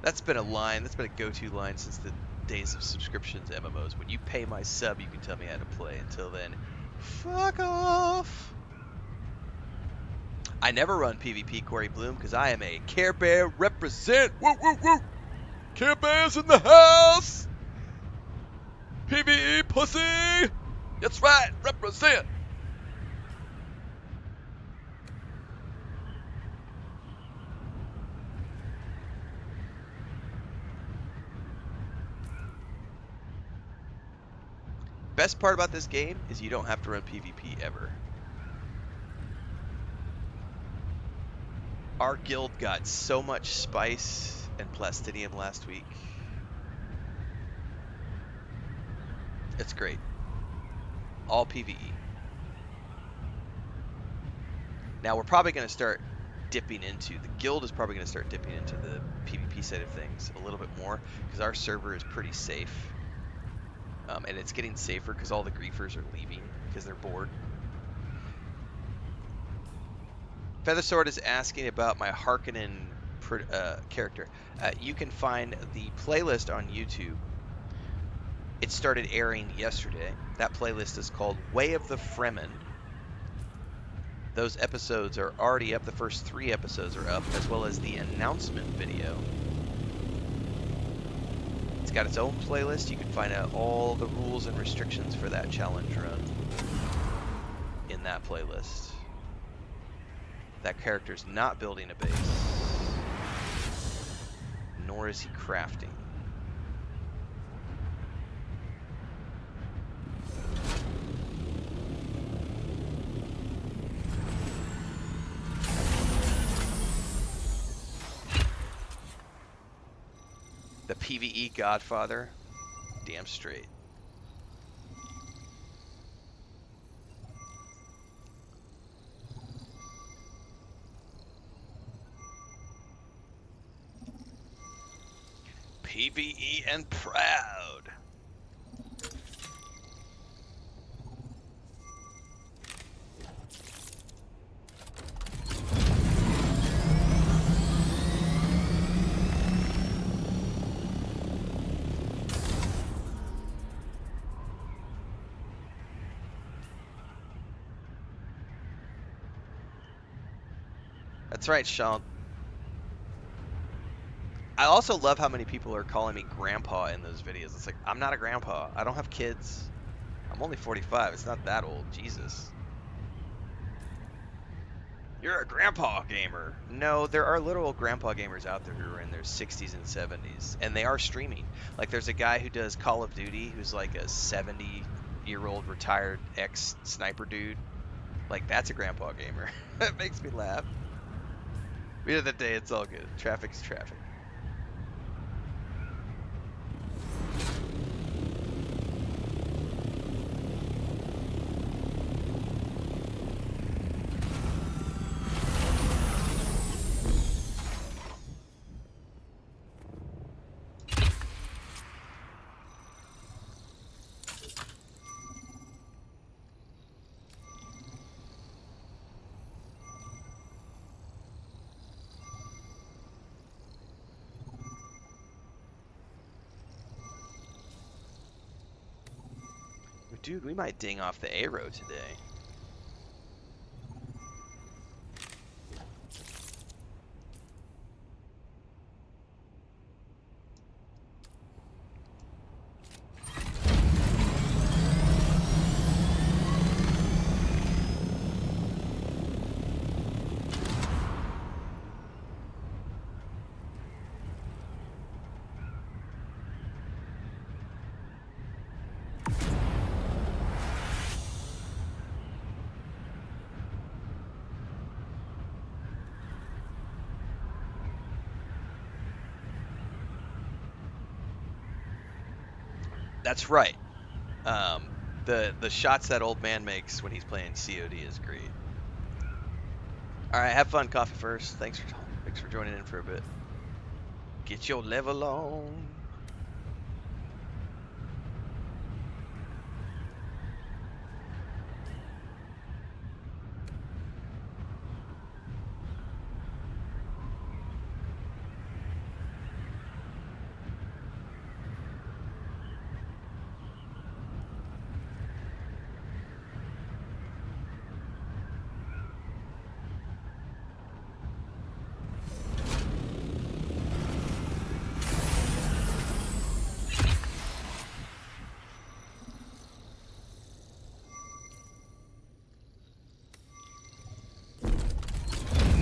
That's been a line, that's been a go-to line since the days of subscriptions to MMOs. When you pay my sub, you can tell me how to play. Until then, fuck off. I never run PvP, Corey Bloom, because I am a Care Bear represent. Woo, woo, woo. Care Bears in the house. PvE pussy. That's right, represent. Best part about this game is you don't have to run PvP ever. Our guild got so much spice and plastinium last week. It's great. All PvE. Now we're probably going to start dipping into, the guild is probably going to start dipping into the PvP side of things a little bit more, because our server is pretty safe. And it's getting safer because all the griefers are leaving because they're bored. Feathersword is asking about my Harkonnen character. You can find the playlist on YouTube. It started airing yesterday. That playlist is called Way of the Fremen. Those episodes are already up. The first 3 episodes are up, as well as the announcement video. It's got its own playlist. You can find out all the rules and restrictions for that challenge run in that playlist. That character's not building a base, nor is he crafting. The PvE Godfather, damn straight. PvE and proud. That's right, Sean. I also love how many people are calling me grandpa in those videos. It's like, I'm not a grandpa. I don't have kids. I'm only 45. It's not that old. Jesus. You're a grandpa gamer. No, there are literal grandpa gamers out there who are in their 60s and 70s. And they are streaming. Like, there's a guy who does Call of Duty who's like a 70-year-old retired ex-sniper dude. Like, that's a grandpa gamer. That makes me laugh. At the end of the day, it's all good. Traffic's traffic. Dude, we might ding off the A-row today. That's right. The shots that old man makes when he's playing COD is great. All right, have fun, Coffee First. Thanks for joining in for a bit. Get your level on.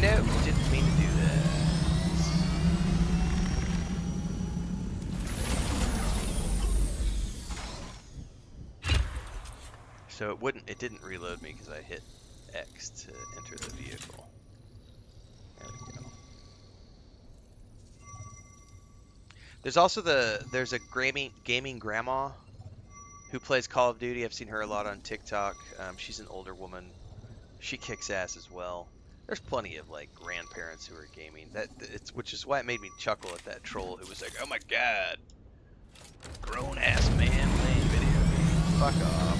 No, didn't mean to do that. So it didn't reload me because I hit X to enter the vehicle. There we go. There's also there's a gaming grandma who plays Call of Duty. I've seen her a lot on TikTok. She's an older woman. She kicks ass as well. there's plenty of like grandparents who are gaming. Which is why it made me chuckle at that troll who was like, "Oh my god, grown ass man playing video games. Fuck off.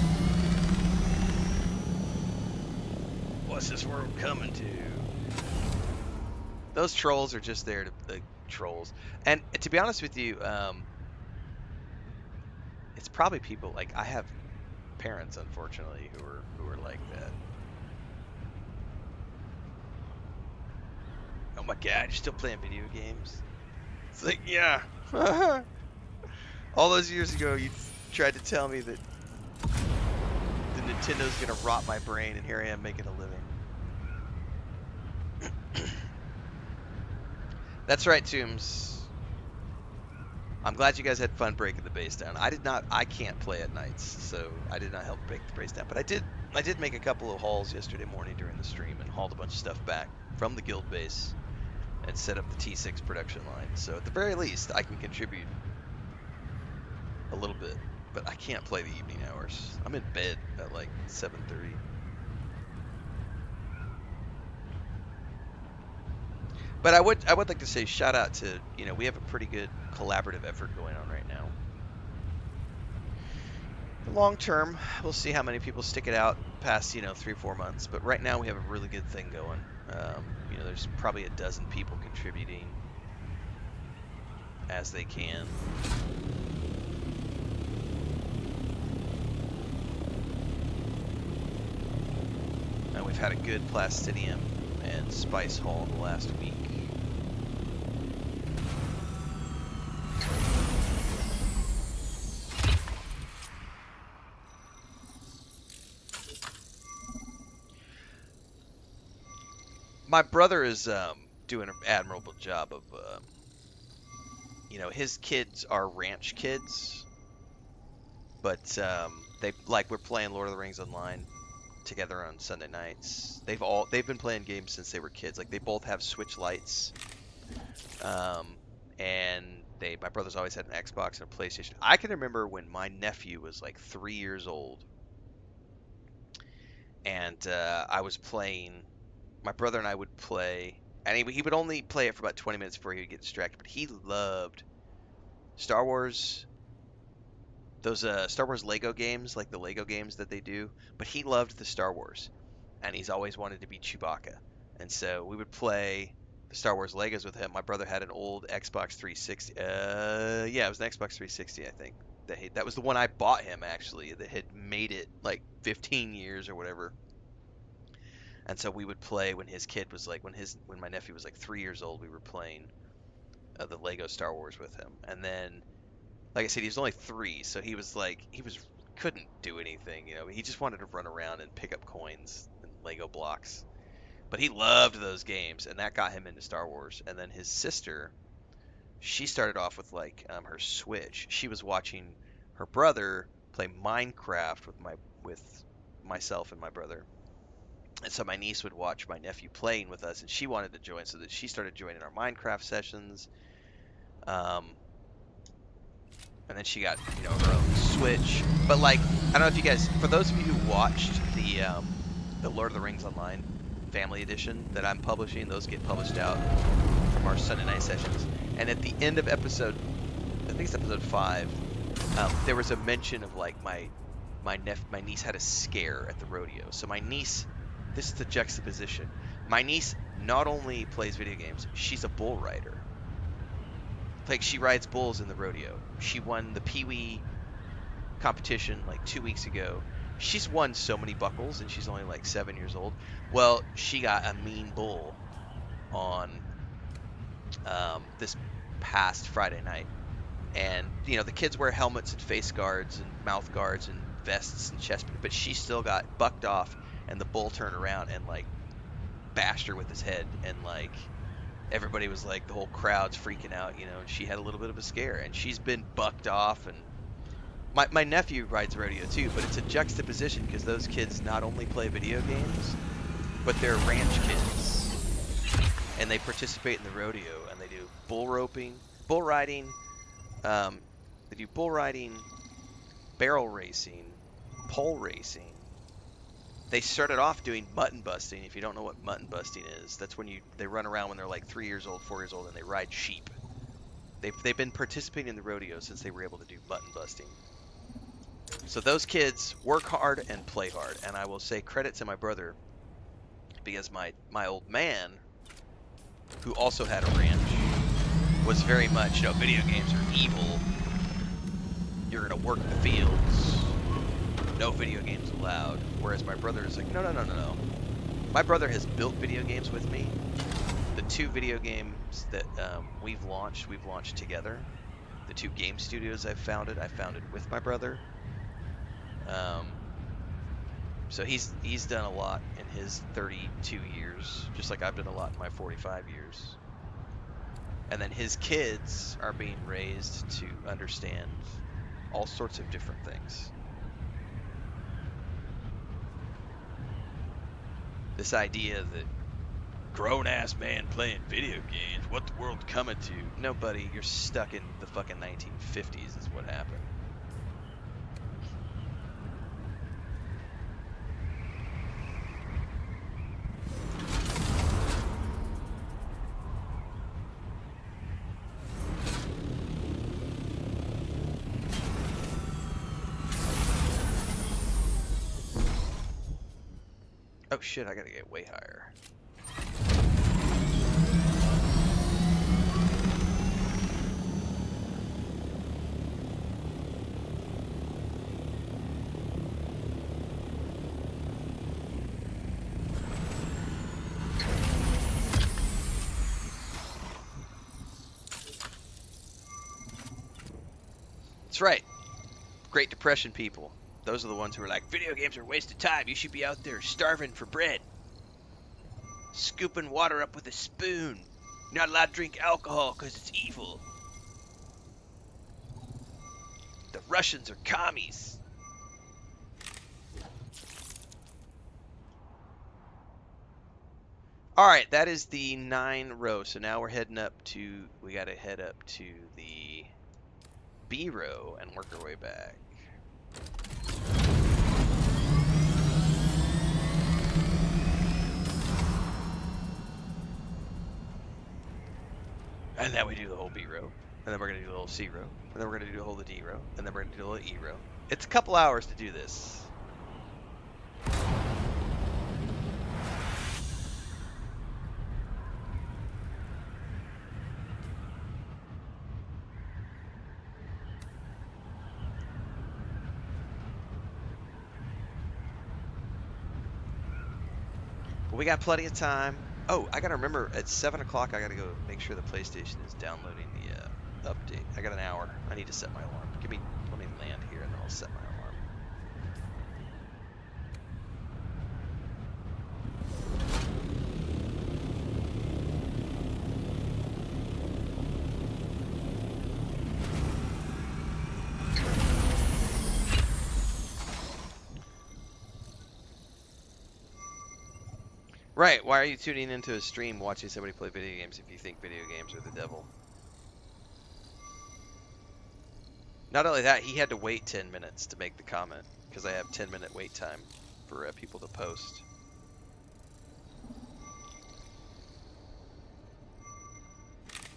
What's this world coming to?" Those trolls are just there to the trolls. And to be honest with you, it's probably people like I have parents, unfortunately, who are like that. Oh my god, you're still playing video games? It's like, yeah. All those years ago, you tried to tell me that the Nintendo's gonna rot my brain, and here I am making a living. That's right, Tombs. I'm glad you guys had fun breaking the base down. I can't play at nights, so I did not help break the base down. But I did make a couple of hauls yesterday morning during the stream and hauled a bunch of stuff back from the guild base and set up the T6 production line. So at the very least, I can contribute a little bit, but I can't play the evening hours. I'm in bed at like 7:30. But I would like to say shout out to, we have a pretty good collaborative effort going on right now. Long term, we'll see how many people stick it out past 3-4 months. But right now we have a really good thing going. There's probably a dozen people contributing as they can. And we've had a good Plastidium and Spice haul the last week. My brother is doing an admirable job of, his kids are ranch kids, but we're playing Lord of the Rings Online together on Sunday nights. They've been playing games since they were kids. Like they both have Switch Lites, and my brother's always had an Xbox and a PlayStation. I can remember when my nephew was like 3 years old, and I was playing. My brother and I would play, and he would only play it for about 20 minutes before he would get distracted. But he loved Star Wars, those Star Wars Lego games, like the Lego games that they do. But he loved the Star Wars, and he's always wanted to be Chewbacca. And so we would play the Star Wars Legos with him. My brother had an old Xbox 360. Yeah, it was an Xbox 360, I think. That was the one I bought him, actually, that had made it like 15 years or whatever. And so we would play when his kid was like, when my nephew was like 3 years old, we were playing the Lego Star Wars with him. And then, like I said, he was only 3, so he couldn't do anything, He just wanted to run around and pick up coins and Lego blocks. But he loved those games, and that got him into Star Wars. And then his sister, she started off with like her Switch. She was watching her brother play Minecraft with myself and my brother. And so my niece would watch my nephew playing with us, and she wanted to join, so that she started joining our Minecraft sessions. And then she got, her own Switch. But like, I don't know if you guys, for those of you who watched the Lord of the Rings Online Family Edition that I'm publishing, those get published out from our Sunday night sessions. And at the end of episode, I think it's episode 5, there was a mention of like my niece had a scare at the rodeo. So my niece. This is the juxtaposition. My niece not only plays video games, she's a bull rider. Like, she rides bulls in the rodeo. She won the Pee-wee competition like 2 weeks ago. She's won so many buckles, and she's only like 7 years old. Well, she got a mean bull on this past Friday night. And, the kids wear helmets and face guards and mouth guards and vests and chest, but she still got bucked off. And the bull turned around and like bashed her with his head, and like everybody was like, the whole crowd's freaking out, and she had a little bit of a scare, and she's been bucked off. And my nephew rides rodeo too, but it's a juxtaposition because those kids not only play video games, but they're ranch kids, and they participate in the rodeo, and they do bull riding, barrel racing, pole racing. they started off doing mutton busting. If you don't know what mutton busting is, that's when they run around when they're like 3 years old, 4 years old, and they ride sheep. They've been participating in the rodeo since they were able to do mutton busting. So those kids work hard and play hard, and I will say credit to my brother, because my old man, who also had a ranch, was very much, video games are evil. You're gonna work the fields. No video games allowed. Whereas my brother is like, no. My brother has built video games with me. The 2 video games that we've launched together. The 2 game studios I founded with my brother. So he's done a lot in his 32 years, just like I've done a lot in my 45 years. And then his kids are being raised to understand all sorts of different things. This idea that grown-ass man playing video games, what the world coming to? No, buddy, you're stuck in the fucking 1950s is what happened. Oh shit, I gotta get way higher. That's right. Great Depression people. Those are the ones who are like, video games are a waste of time. You should be out there starving for bread. Scooping water up with a spoon. You're not allowed to drink alcohol because it's evil. The Russians are commies. Alright, that is the 9 row. So now we're heading up to, we gotta head up to the B row and work our way back. And then we do the whole B row. And then we're going to do the whole C row. And then we're going to do the whole D row. And then we're going to do the whole E row. It's a couple hours to do this. But we got plenty of time. Oh, I gotta remember, at 7 o'clock I gotta go make sure the PlayStation is downloading the update. I got an hour. I need to set my alarm. Let me land here and then I'll set my alarm. Right, why are you tuning into a stream watching somebody play video games if you think video games are the devil? Not only that, he had to wait 10 minutes to make the comment, because I have 10-minute wait time for people to post.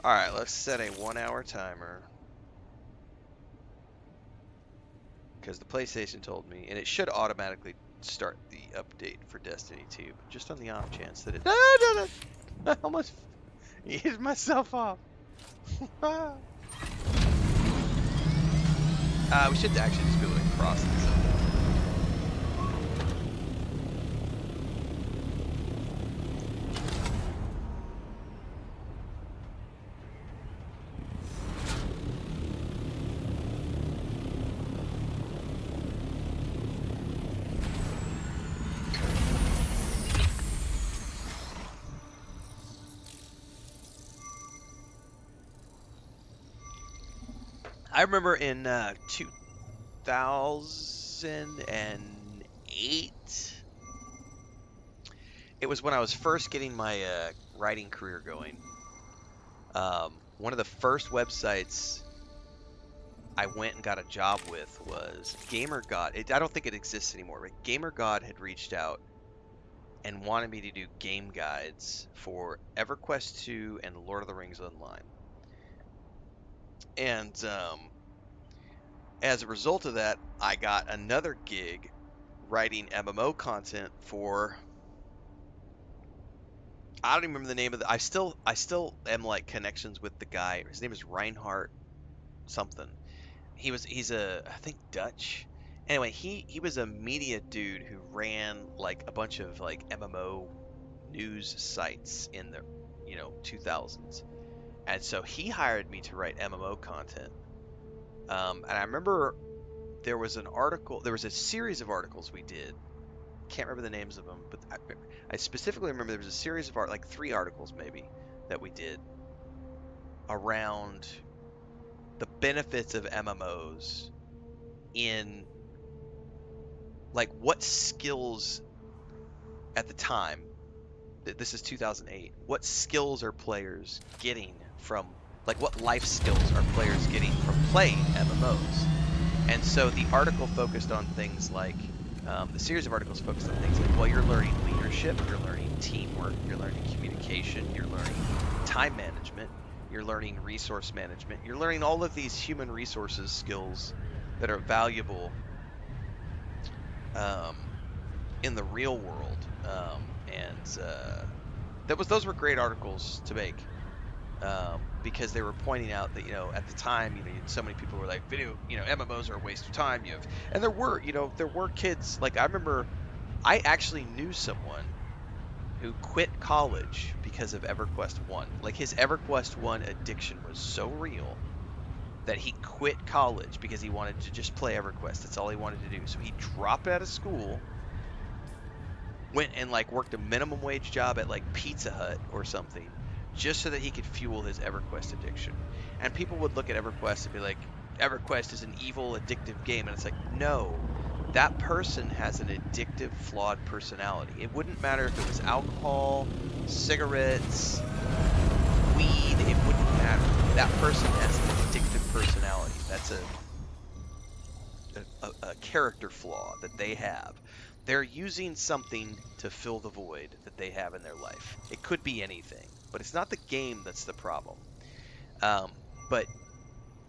Alright, let's set a 1-hour timer. Because the PlayStation told me, and it should automatically start the update for Destiny 2, but just on the off chance that it... I almost eased myself off. We should actually just be able to cross this up. I remember in 2008, it was when I was first getting my writing career going. One of the first websites I went and got a job with was GamerGod. I don't think it exists anymore, but GamerGod had reached out and wanted me to do game guides for EverQuest 2 and Lord of the Rings Online. And as a result of that, I got another gig writing MMO content for, I don't even remember the name of the, I still am like connections with the guy. His name is Reinhardt something. He's I think Dutch. Anyway, he was a media dude who ran like a bunch of like MMO news sites in the 2000s. And so he hired me to write MMO content. And I remember there was a series of articles we did. Can't remember the names of them, but I specifically remember there was a series of like 3 articles maybe that we did around the benefits of MMOs in like what skills at the time. This is 2008. What skills are players getting from, like, what life skills are players getting from playing MMOs? And so the article focused on things like, the series of articles focused on things like, well, you're learning leadership, you're learning teamwork, you're learning communication, you're learning time management, you're learning resource management, you're learning all of these human resources skills that are valuable in the real world. Those were great articles to make, because they were pointing out that, at the time, so many people were like, MMOs are a waste of time. And there were kids, like, I remember I actually knew someone who quit college because of EverQuest 1. Like, his EverQuest 1 addiction was so real that he quit college because he wanted to just play EverQuest. That's all he wanted to do. So he dropped out of school, went and like worked a minimum wage job at like Pizza Hut or something, just so that he could fuel his EverQuest addiction. And people would look at EverQuest and be like, EverQuest is an evil, addictive game. And it's like, no, that person has an addictive, flawed personality. It wouldn't matter if it was alcohol, cigarettes, weed, it wouldn't matter. That person has an addictive personality. That's a character flaw that they have. They're using something to fill the void that they have in their life. It could be anything, but it's not the game that's the problem. But,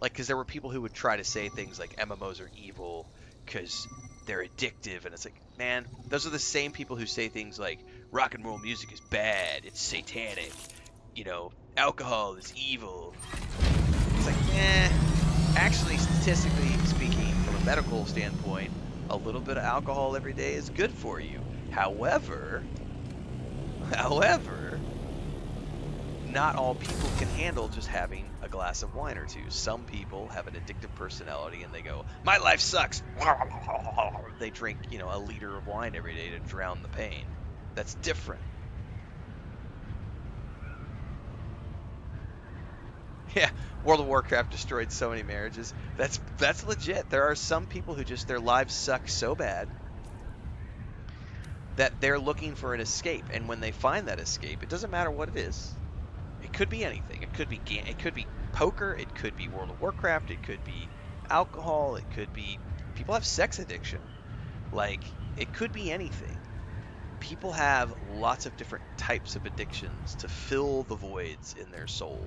like, because there were people who would try to say things like MMOs are evil because they're addictive, and it's like, man, those are the same people who say things like rock and roll music is bad, it's satanic, alcohol is evil. It's like, actually, statistically speaking, from a medical standpoint, a little bit of alcohol every day is good for you. However, not all people can handle just having a glass of wine or two. Some people have an addictive personality and they go, my life sucks. They drink, a liter of wine every day to drown the pain. That's different. Yeah, World of Warcraft destroyed so many marriages. That's legit. There are some people who just, their lives suck so bad that they're looking for an escape, and when they find that escape, it doesn't matter what it is. It could be anything. It could be poker, it could be World of Warcraft, it could be alcohol, it could be, people have sex addiction. Like, it could be anything. People have lots of different types of addictions to fill the voids in their soul.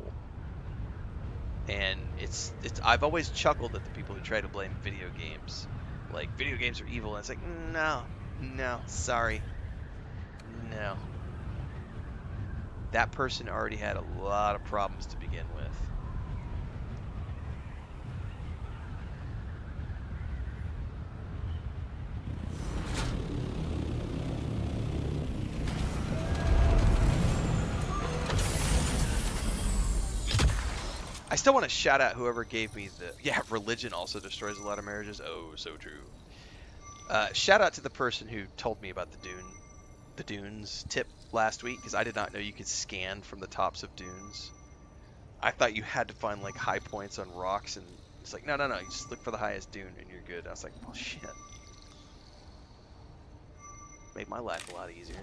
And it's I've always chuckled at the people who try to blame video games. Like, video games are evil, and it's like, no, sorry. No. That person already had a lot of problems to begin with. I still want to shout out whoever gave me religion also destroys a lot of marriages. Oh, so true. Shout out to the person who told me about the dunes tip last week, because I did not know you could scan from the tops of dunes. I thought you had to find like high points on rocks, and it's like, no, you just look for the highest dune and you're good. I was like, well, shit. Made my life a lot easier.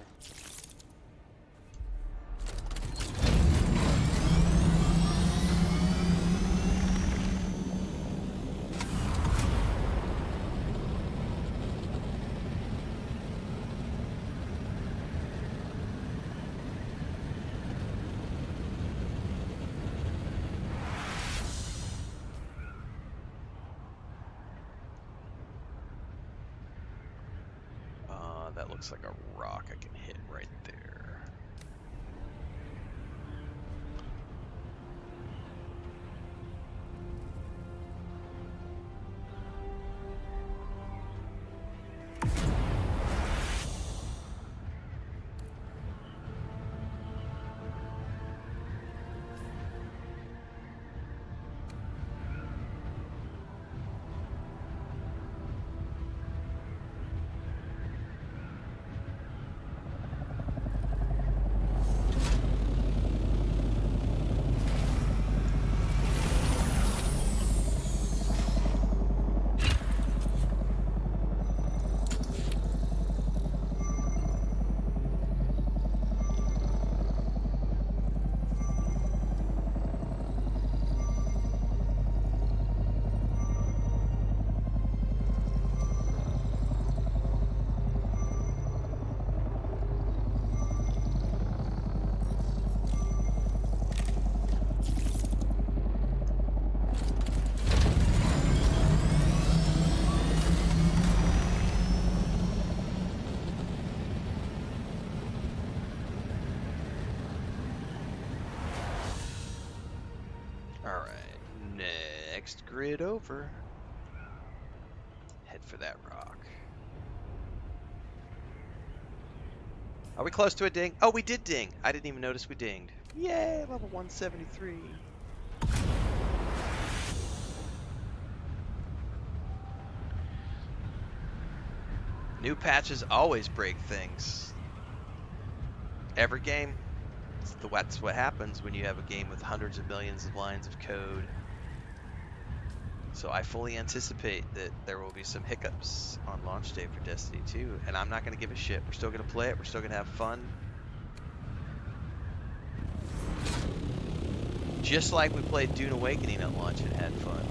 that looks like a rock I can hit right there. Next grid over. Head for that rock. Are we close to a ding? Oh, we did ding. I didn't even notice we dinged. Yay, level 173. New patches always break things. Every game. That's what happens when you have a game with hundreds of millions of lines of code. So I fully anticipate that there will be some hiccups on launch day for Destiny 2, and I'm not going to give a shit. We're still going to play it. We're still going to have fun. Just like we played Dune Awakening at launch and had fun.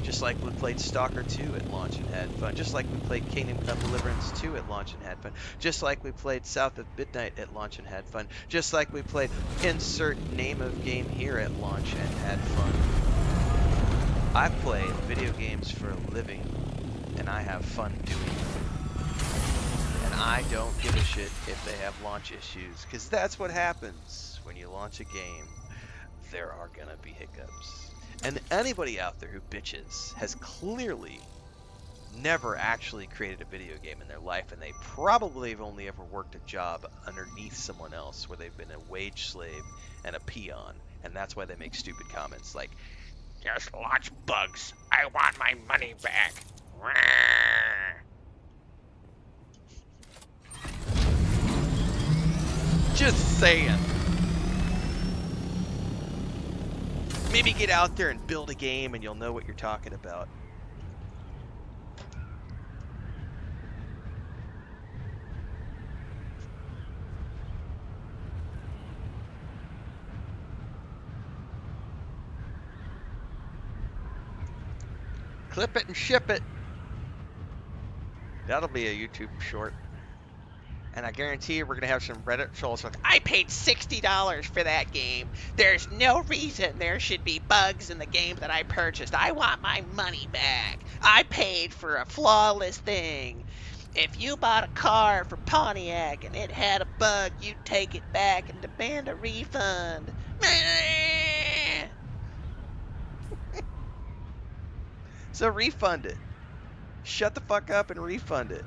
Just like we played Stalker 2 at launch and had fun. Just like we played Kingdom Come Deliverance 2 at launch and had fun. Just like we played South of Midnight at launch and had fun. Just like we played insert name of game here at launch and had fun. I play video games for a living, and I have fun doing it. And I don't give a shit if they have launch issues, because that's what happens when you launch a game. There are gonna be hiccups. And anybody out there who bitches has clearly never actually created a video game in their life, and they probably have only ever worked a job underneath someone else where they've been a wage slave and a peon, and that's why they make stupid comments like, "Just launch bugs. I want my money back." Just saying. Maybe get out there and build a game and you'll know what you're talking about. Clip it and ship it. That'll be a YouTube short. And I guarantee you we're going to have some Reddit trolls like, "I paid $60 for that game. There's no reason there should be bugs in the game that I purchased. I want my money back. I paid for a flawless thing. If you bought a car from Pontiac and it had a bug, you'd take it back and demand a refund." So refund it. Shut the fuck up and refund it.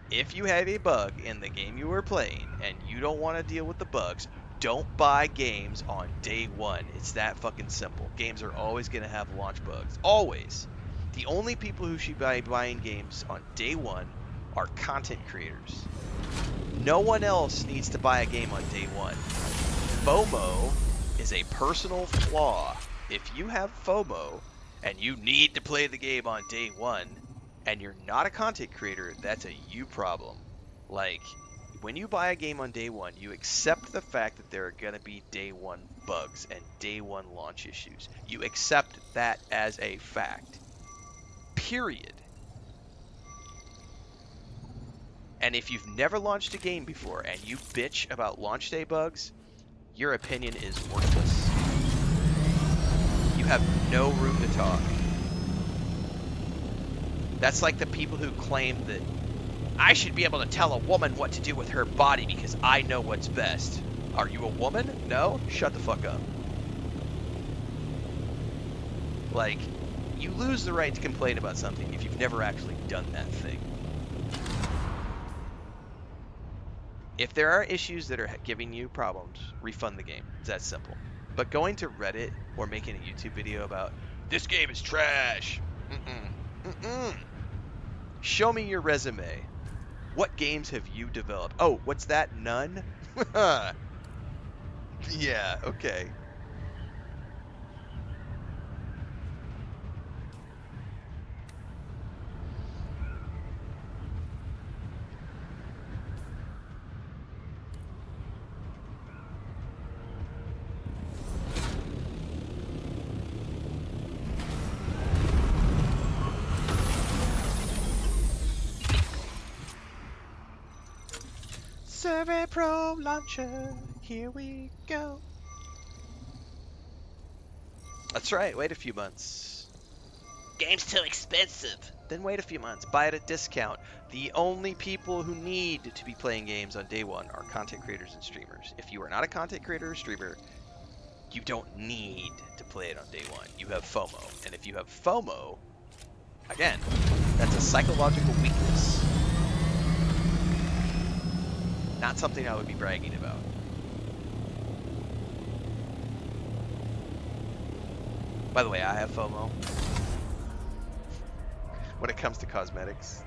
If you have a bug in the game you were playing and you don't want to deal with the bugs, don't buy games on day one. It's that fucking simple. Games are always going to have launch bugs. Always. The only people who should be buying games on day one are content creators. No one else needs to buy a game on day one. FOMO is a personal flaw. If you have FOMO and you need to play the game on day one, and you're not a content creator, that's a you problem. Like, when you buy a game on day one, you accept the fact that there are going to be day one bugs and day one launch issues. You accept that as a fact. Period. And if you've never launched a game before and you bitch about launch day bugs, your opinion is worthless. You have no room to talk. That's like the people who claim that I should be able to tell a woman what to do with her body because I know what's best. Are you a woman? No? Shut the fuck up. Like, you lose the right to complain about something if you've never actually done that thing. If there are issues that are giving you problems, refund the game. It's that simple. But going to Reddit or making a YouTube video about, this game is trash. Show me your resume. What games have you developed? Oh, what's that? None? Yeah, okay. Survey Pro Launcher, here we go. That's right, wait a few months. Game's too expensive. Then wait a few months, buy it at discount. The only people who need to be playing games on day one are content creators and streamers. If you are not a content creator or streamer, you don't need to play it on day one. You have FOMO. And if you have FOMO, again, that's a psychological weakness. Not something I would be bragging about. By the way, I have FOMO. When it comes to cosmetics.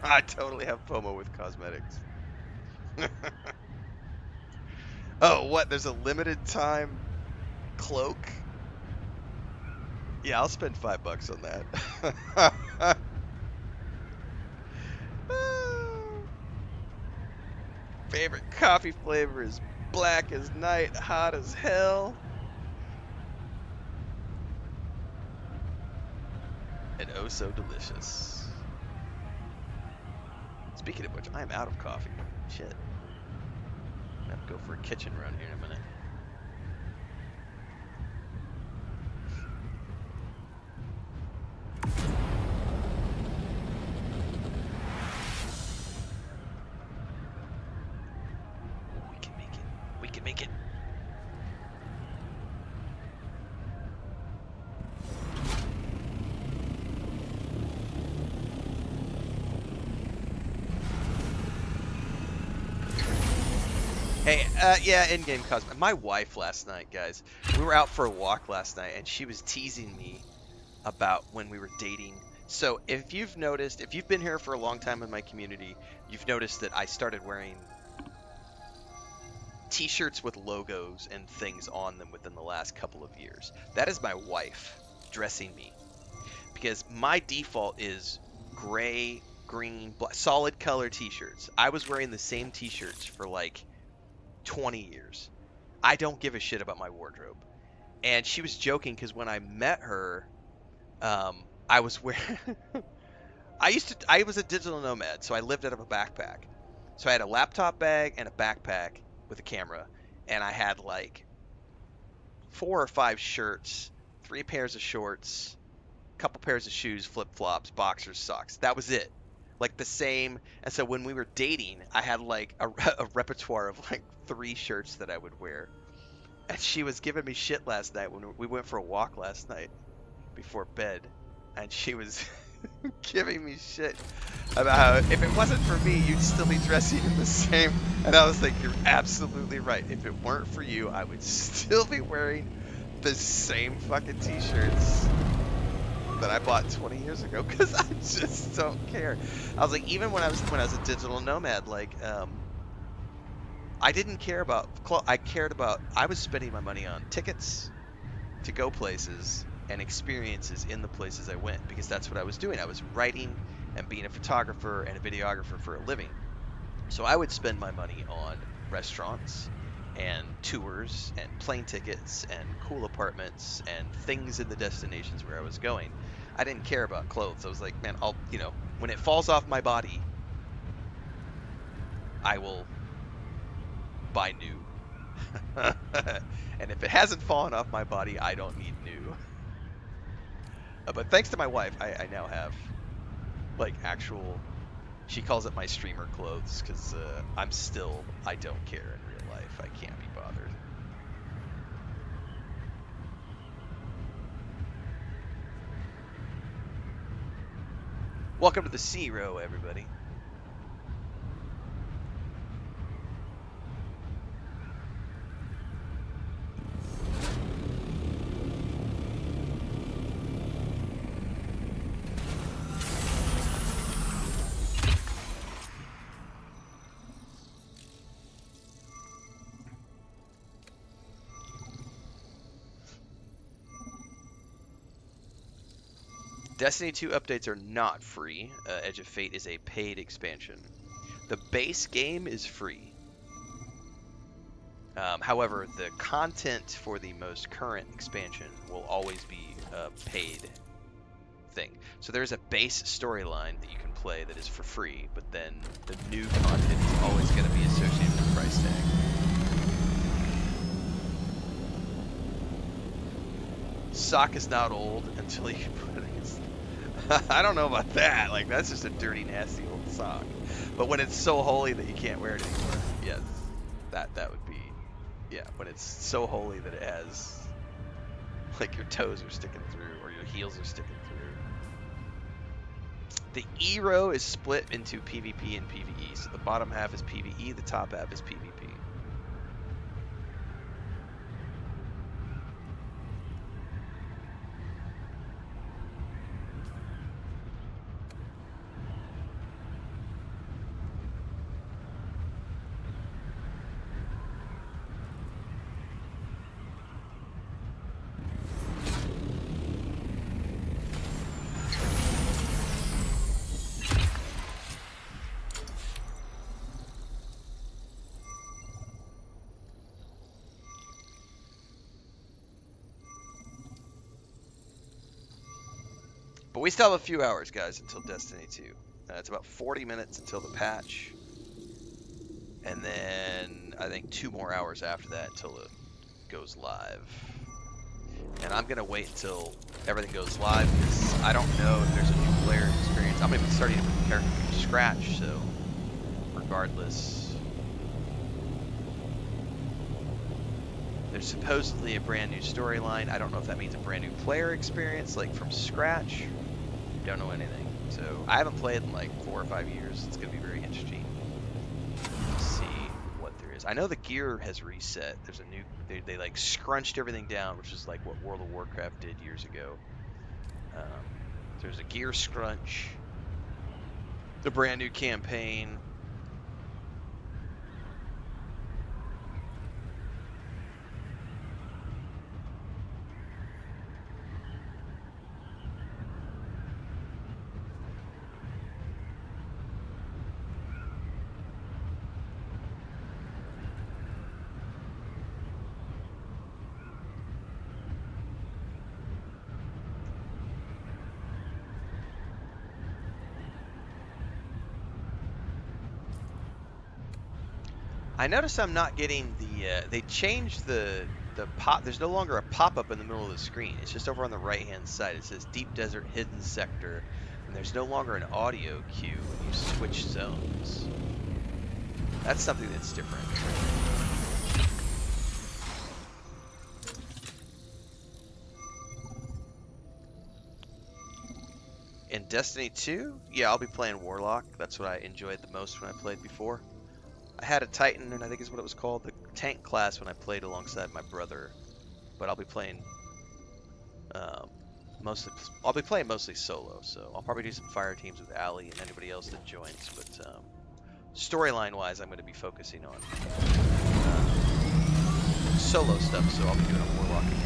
I totally have FOMO with cosmetics. Oh, what? There's a limited time cloak? Yeah, I'll spend $5 on that. Favorite coffee flavor is black as night, hot as hell. And oh so delicious. Speaking of which, I am out of coffee. Shit. I'm gonna have to go for a kitchen run here in a minute. We can make it. We can make it. Hey, yeah, in-game cosmetics. My wife last night, guys, we were out for a walk last night, and she was teasing me about when we were dating. So if you've noticed, if you've been here for a long time in my community, you've noticed that I started wearing t-shirts with logos and things on them within the last couple of years. That is my wife dressing me. Because my default is gray, green, black, solid color t-shirts. I was wearing the same t-shirts for like 20 years. I don't give a shit about my wardrobe. And she was joking because when I met her, I was wearing I was a digital nomad, so I lived out of a backpack. So I had a laptop bag and a backpack with a camera, and I had like 4 or 5 shirts, 3 pairs of shorts, a couple pairs of shoes, flip-flops, boxers, socks. That was it. Like the same. And so when we were dating, I had like a repertoire of like 3 shirts that I would wear. And she was giving me shit last night when we went for a walk last night before bed. And she was giving me shit about how if it wasn't for me, you'd still be dressing in the same. And I was like, you're absolutely right. If it weren't for you, I would still be wearing the same fucking t-shirts that I bought 20 years ago, because I just don't care. I was like, even when I was a digital nomad, like I didn't care about I was spending my money on tickets to go places and experiences in the places I went, because that's what I was doing. I was writing and being a photographer and a videographer for a living. So I would spend my money on restaurants and tours and plane tickets and cool apartments and things in the destinations where I was going. I didn't care about clothes. I was like, man, when it falls off my body, I will buy new. And if it hasn't fallen off my body, I don't need new. But thanks to my wife, I now have like actual. She calls it my streamer clothes because I don't care in real life. I can't be bothered. Welcome to the C row, everybody. Destiny 2 updates are not free. Edge of Fate is a paid expansion. The base game is free. However, the content for the most current expansion will always be a paid thing. So there's a base storyline that you can play that is for free, but then the new content is always going to be associated with the price tag. Sock is not old until you can put it against. I don't know about that. Like, that's just a dirty, nasty old sock. But when it's so holy that you can't wear it anymore, yes, that would be, yeah. When it's so holy that it has, like, your toes are sticking through or your heels are sticking through. The E row is split into PvP and PvE. So the bottom half is PvE, the top half is PvP. But we still have a few hours, guys, until Destiny 2. It's about 40 minutes until the patch. And then I think 2 more hours after that until it goes live. And I'm going to wait until everything goes live because I don't know if there's a new player experience. I'm going to be starting with a character from scratch, so regardless. There's supposedly a brand new storyline. I don't know if that means a brand new player experience, like from scratch. Don't know anything. So I haven't played in like 4 or 5 years. It's going to be very interesting to see what there is. I know the gear has reset. There's a new, they like scrunched everything down, which is like what World of Warcraft did years ago. There's a gear scrunch, the brand new campaign. I notice I'm not getting the, they changed the pop, there's no longer a pop-up in the middle of the screen. It's just over on the right-hand side. It says Deep Desert Hidden Sector, and there's no longer an audio cue when you switch zones. That's something that's different. In Destiny 2, yeah, I'll be playing Warlock. That's what I enjoyed the most when I played before. I had a Titan, and I think is what it was called, the tank class, when I played alongside my brother. But I'll be playing mostly solo. So I'll probably do some fire teams with Allie and anybody else that joins. But storyline-wise, I'm going to be focusing on solo stuff. So I'll be doing a Warlock again.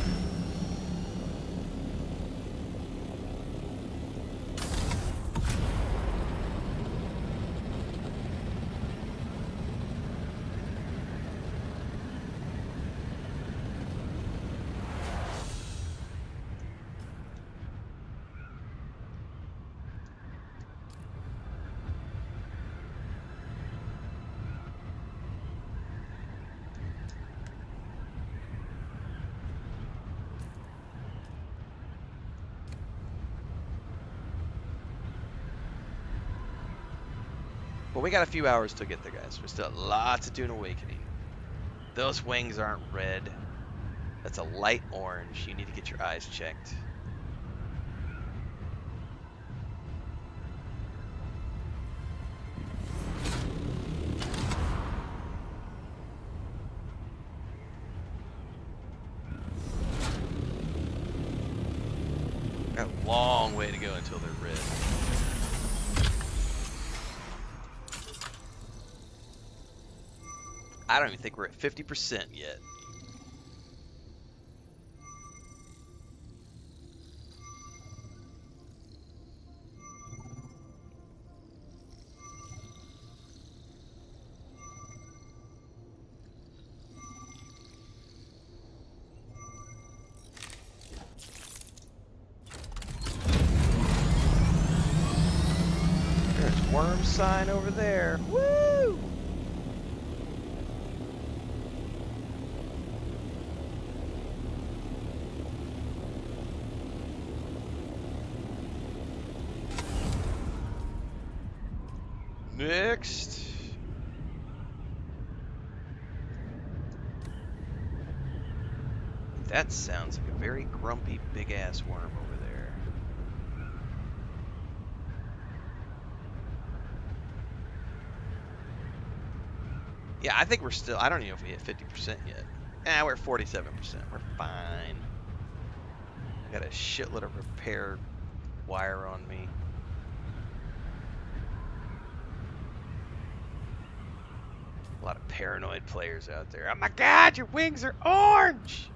But we got a few hours to get there, guys. We still have lots of Dune Awakening. Those wings aren't red. That's a light orange. You need to get your eyes checked. Got a long way to go until they're red. I don't even think we're at 50% yet. There's worm sign over there. Woo! Next. That sounds like a very grumpy big ass worm over there. Yeah, I think we're still, I don't even know if we hit 50% yet. We're at 47%. We're fine. I got a shitload of repair wire on me. A lot of paranoid players out there. Oh my god, your wings are orange!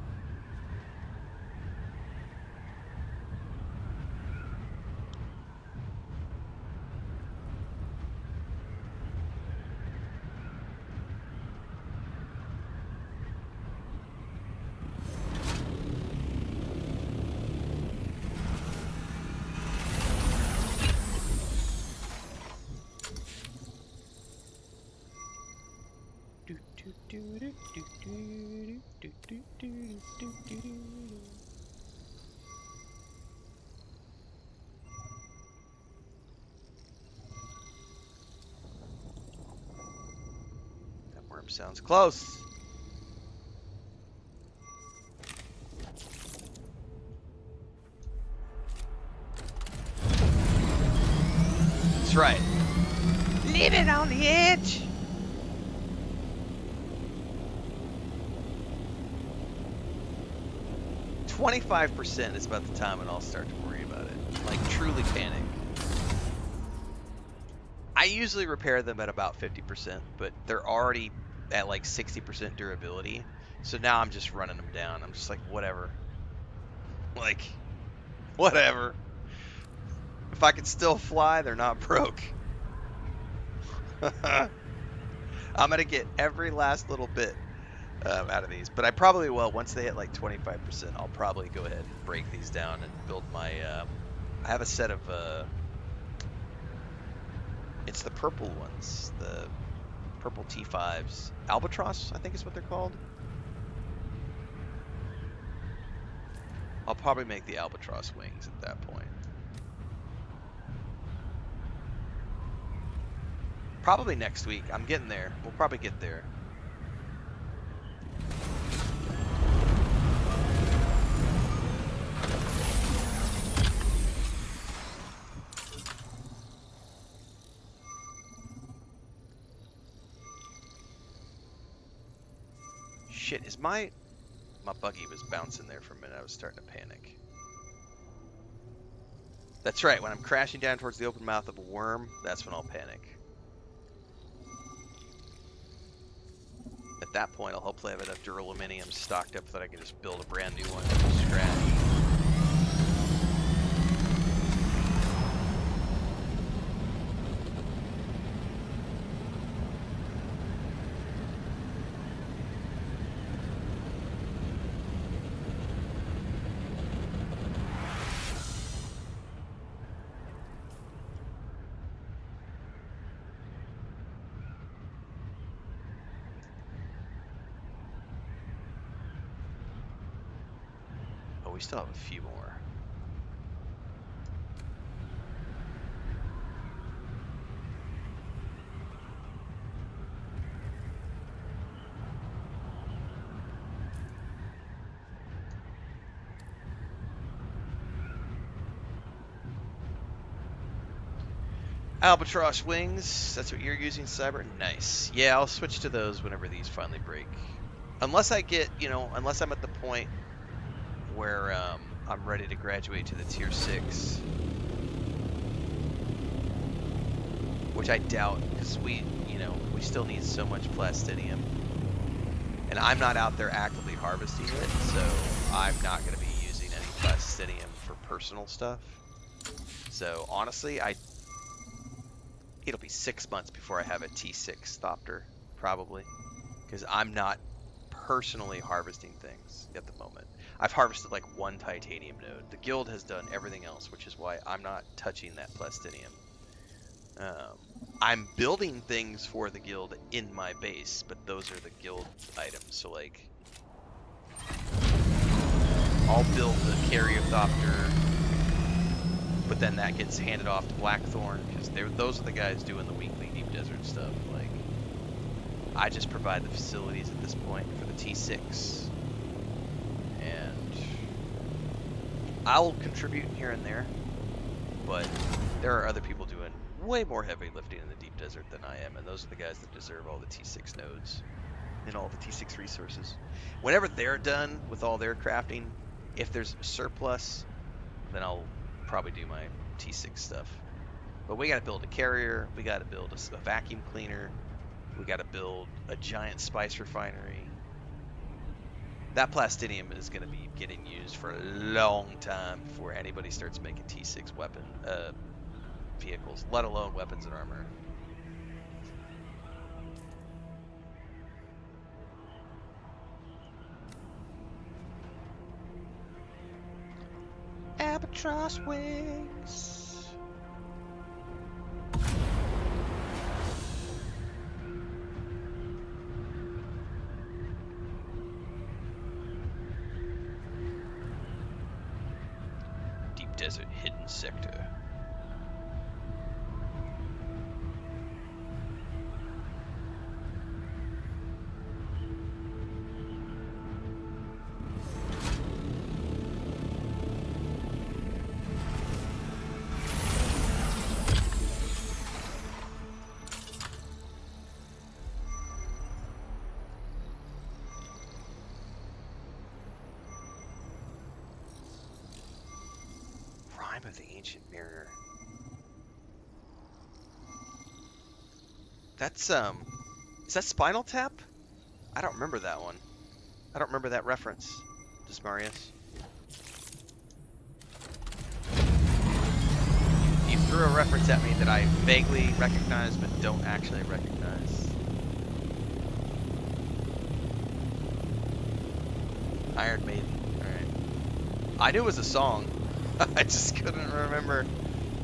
That worm sounds close. That's right. Leave it on the edge. "25% is about the time when I'll start to worry about it. Like, truly panic. I usually repair them at about 50%, but they're already at like 60% durability. So now I'm just running them down. I'm just like, whatever. Like, whatever. If I can still fly, they're not broke. I'm going to get every last little bit out of these. But I probably will, once they hit like 25%, I'll probably go ahead and break these down and build my... I have a set of... it's the purple ones. The purple T5s. Albatross, I think is what they're called. I'll probably make the Albatross wings at that point. Probably next week. I'm getting there. We'll probably get there. Shit, is my buggy was bouncing there for a minute. I was starting to panic. That's right. When I'm crashing down towards the open mouth of a worm, that's when I'll panic. At that point, I'll hopefully have enough duraluminum stocked up that I can just build a brand new one from scratch. We still have a few more. Albatross wings. That's what you're using, Cyber. Nice. Yeah, I'll switch to those whenever these finally break. Unless I get, unless I'm at the point where I'm ready to graduate to the tier 6. Which I doubt, because we still need so much plastidium. And I'm not out there actively harvesting it, so I'm not going to be using any plastidium for personal stuff. So honestly, it'll be 6 months before I have a T6 Thopter, probably. Because I'm not personally harvesting things at the moment. I've harvested like one titanium node. The guild has done everything else, which is why I'm not touching that plastidium. I'm building things for the guild in my base, but those are the guild items. So like, I'll build the Caryopthopter, but then that gets handed off to Blackthorn, because those are the guys doing the weekly deep desert stuff. Like, I just provide the facilities at this point for the T6, and I'll contribute here and there, but there are other people doing way more heavy lifting in the deep desert than I am, and those are the guys that deserve all the T6 nodes and all the T6 resources. Whenever they're done with all their crafting, if there's surplus, then I'll probably do my T6 stuff. But we got to build a carrier, we got to build a vacuum cleaner, we got to build a giant spice refinery. That plastidium is going to be getting used for a long time before anybody starts making T6 weapon vehicles, let alone weapons and armor. Albatross wings. Deep desert hidden sector. Of the Ancient Mariner. That's is that Spinal Tap? I don't remember that one. I don't remember that reference. Does Marius? You threw a reference at me that I vaguely recognize but don't actually recognize. Iron Maiden. Alright. I knew it was a song. I just couldn't remember,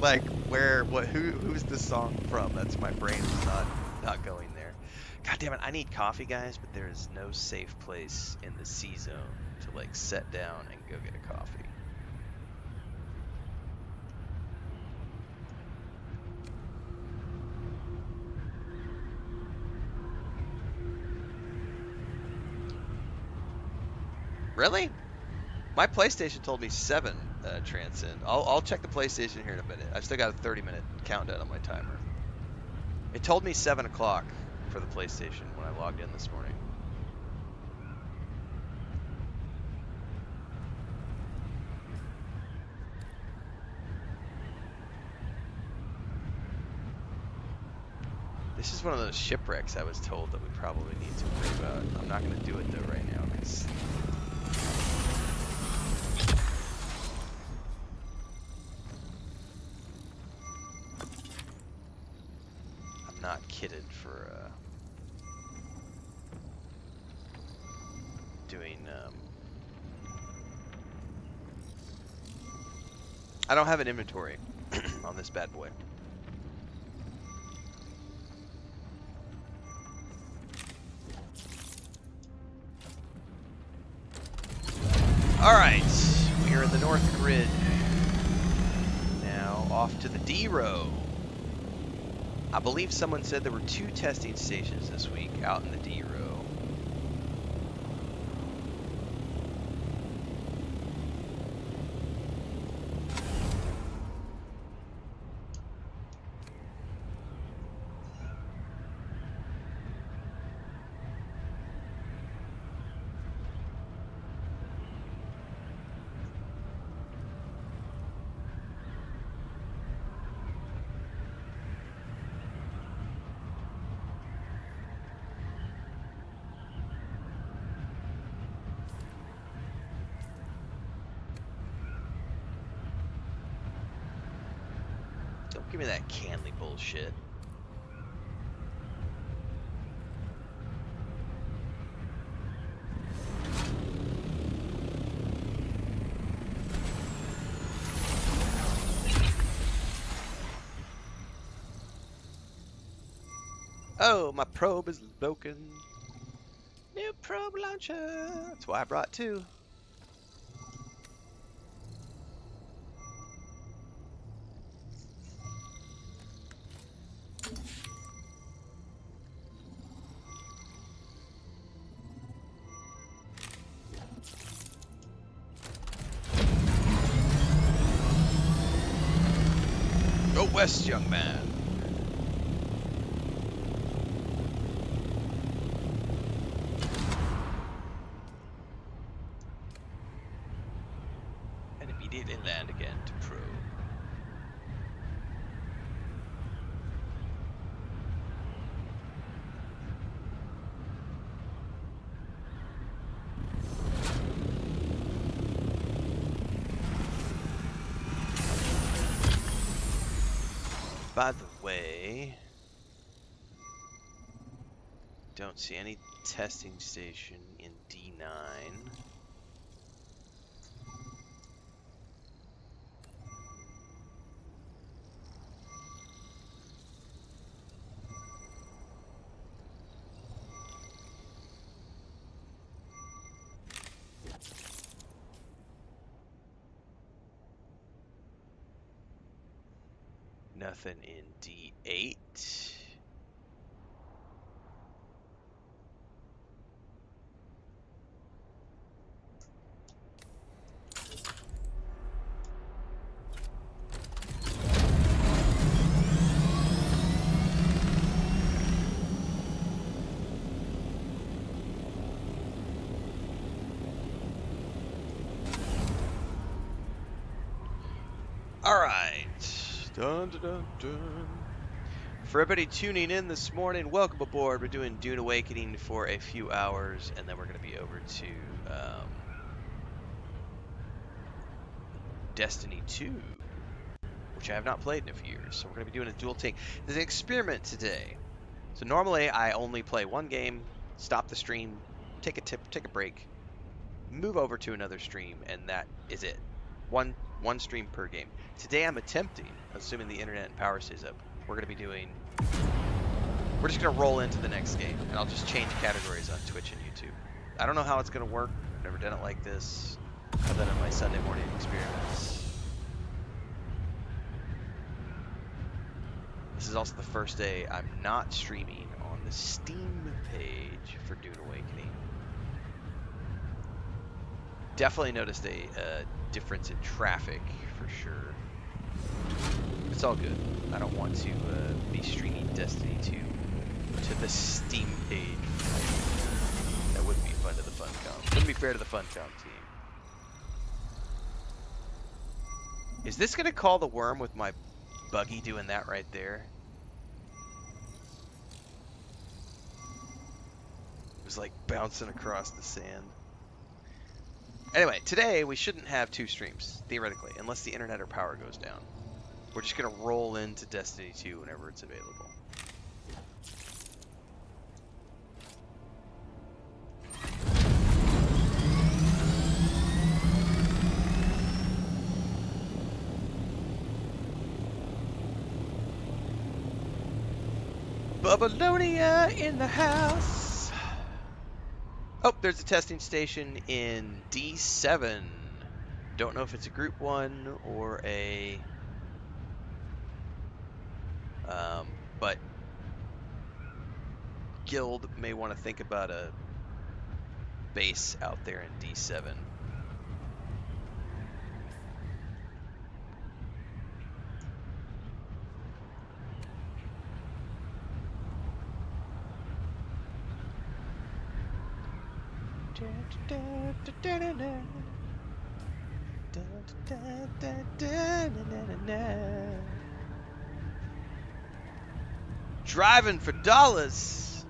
like, who's this song from? That's my brain is not going there. God damn it, I need coffee, guys, but there is no safe place in the C zone to, like, set down and go get a coffee. Really? My PlayStation told me 7 transcend. I'll check the PlayStation here in a minute. I've still got a 30-minute countdown on my timer. It told me 7 o'clock for the PlayStation when I logged in this morning. This is one of those shipwrecks I was told that we probably need to worry about. I'm not going to do it though right now because not kitted for doing I don't have an inventory on this bad boy. Alright, we are in the north grid. Now off to the D row. I believe someone said there were 2 testing stations this week out in the D row. Give me that Canley bullshit. Oh, my probe is broken. New probe launcher. That's why I brought two. Go west, young man. And immediately land again to probe. By the way, don't see any testing station in D9. Nothing in D8. All right. Dun, dun, dun, dun. For everybody tuning in this morning, welcome aboard. We're doing Dune Awakening for a few hours, and then we're going to be over to Destiny 2, which I have not played in a few years. So we're going to be doing a dual take. There's an experiment today. So normally I only play one game, stop the stream, take a break, move over to another stream, and that is it. One stream per game. Today I'm attempting, assuming the internet and power stays up, we're just going to roll into the next game, and I'll just change categories on Twitch and YouTube. I don't know how it's going to work. I've never done it like this. I've done it in my Sunday morning experiments. This is also the first day I'm not streaming on the Steam page for Dune Awakening. Definitely noticed a difference in traffic for sure. It's all good. I don't want to be streaming Destiny 2 to the Steam page. That wouldn't be fun to the Funcom. Wouldn't be fair to the Funcom team. Is this gonna call the worm with my buggy doing that right there? It was like bouncing across the sand. Anyway, today we shouldn't have two streams, theoretically, unless the internet or power goes down. We're just going to roll into Destiny 2 whenever it's available. Babylonia in the house. Oh, there's a testing station in D7. Don't know if it's a group 1 or a... but Guild may want to think about a base out there in D7. Driving for dollars.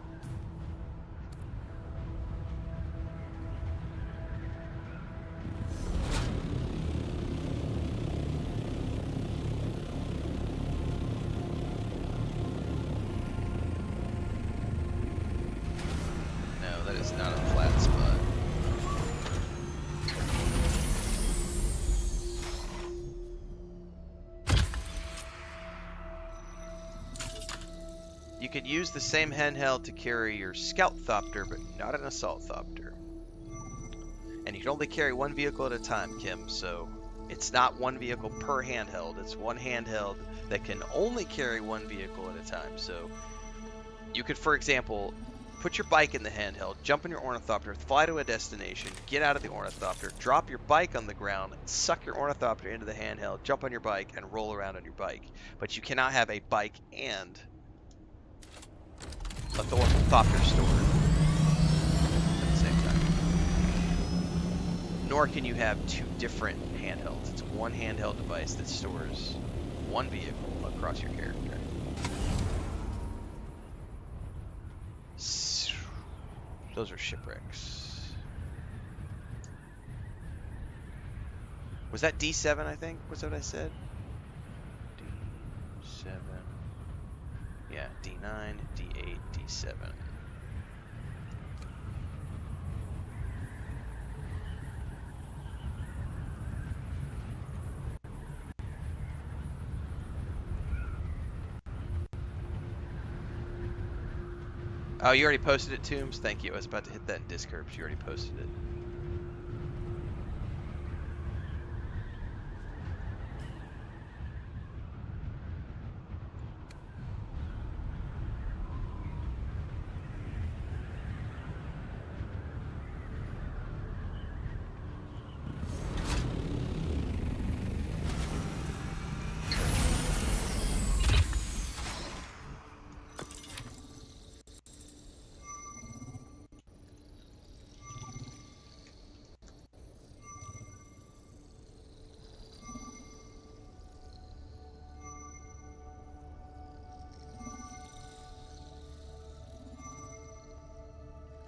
You could use the same handheld to carry your scout thopter, but not an assault thopter. And you can only carry one vehicle at a time, Kim, so it's not one vehicle per handheld. It's one handheld that can only carry one vehicle at a time. So you could, for example, put your bike in the handheld, jump in your ornithopter, fly to a destination, get out of the ornithopter, drop your bike on the ground, suck your ornithopter into the handheld, jump on your bike, and roll around on your bike. But you cannot have a bike and a ornithopter stored at the same time. Nor can you have two different handhelds. It's one handheld device that stores one vehicle across your character. Those are shipwrecks. Was that D7, I think? Was that what I said? D7. Yeah, D9, D8, D7. Oh, you already posted it, Tombs? Thank you. I was about to hit that in Discord, but you already posted it.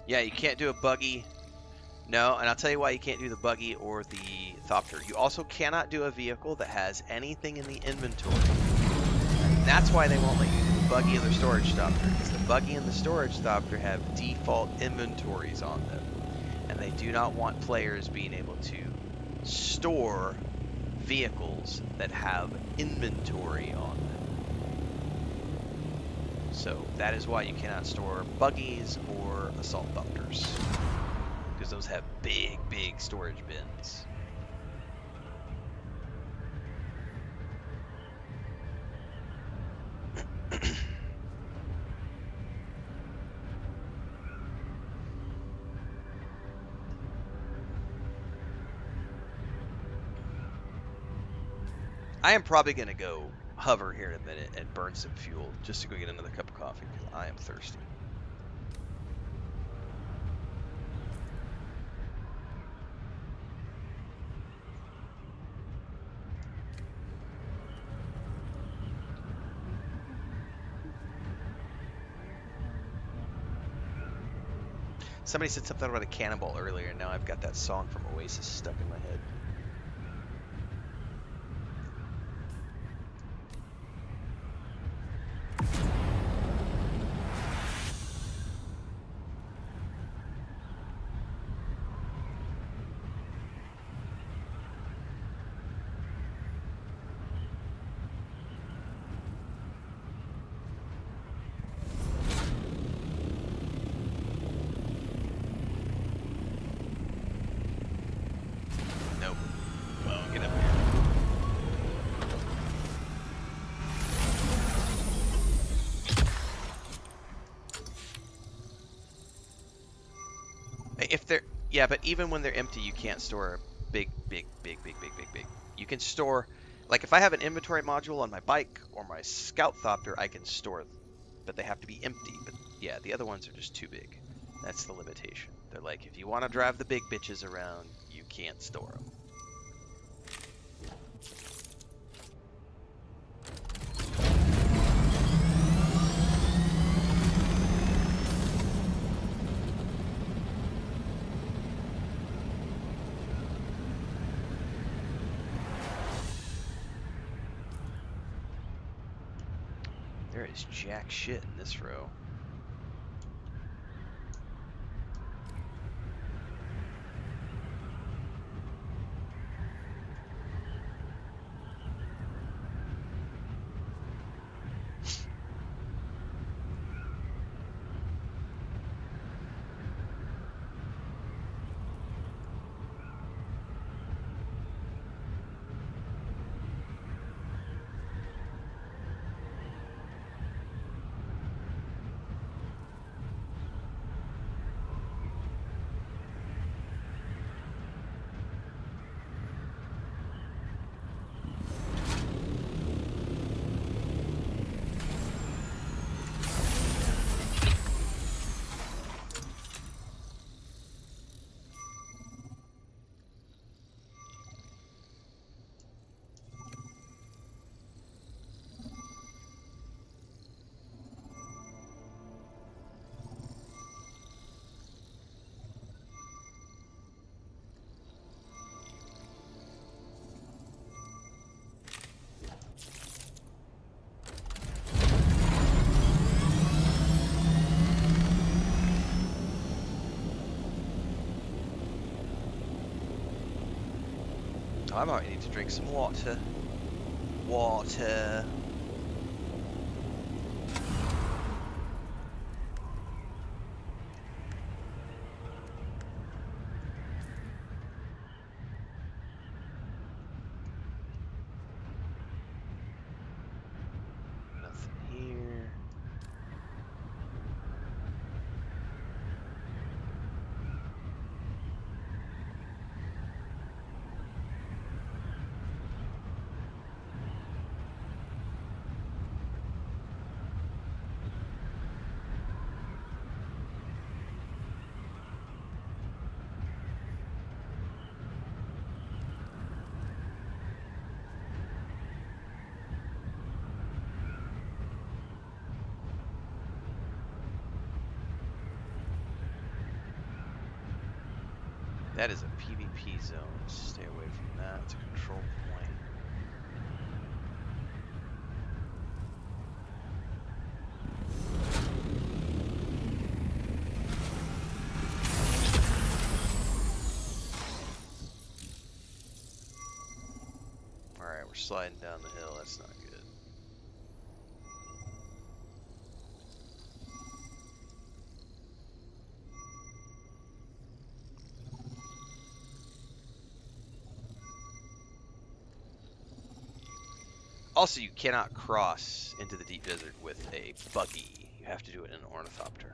Yeah, you can't do a buggy. No, and I'll tell you why you can't do the buggy or the thopter. You also cannot do a vehicle that has anything in the inventory. And that's why they won't let you do the buggy or the storage thopter, because the buggy and the storage thopter have default inventories on them. And they do not want players being able to store vehicles that have inventory on them. So that is why you cannot store buggies or assault thopters, because those have big, big storage bins. I am probably going to go hover here in a minute and burn some fuel just to go get another cup of coffee, because I am thirsty. Somebody said something about a cannonball earlier, and now I've got that song from Oasis stuck in my head. Nope. Well, get up here. If they're, yeah, but even when they're empty, you can't store big. You can store, like if I have an inventory module on my bike or my scout thopter, I can store them, but they have to be empty. But yeah, the other ones are just too big. That's the limitation. They're like, if you want to drive the big bitches around, you can't store them. There is jack shit in this row. I might need to drink some water. Water. Nothing here. That is a PvP zone. Stay away from that. It's a control point. Alright, we're sliding down the hill. That's not good. Also, you cannot cross into the deep desert with a buggy. You have to do it in an ornithopter.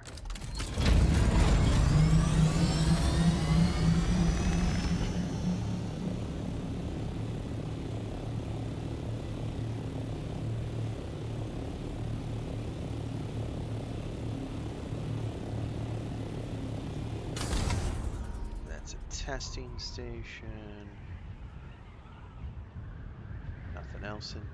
That's a testing station. Nothing else in here.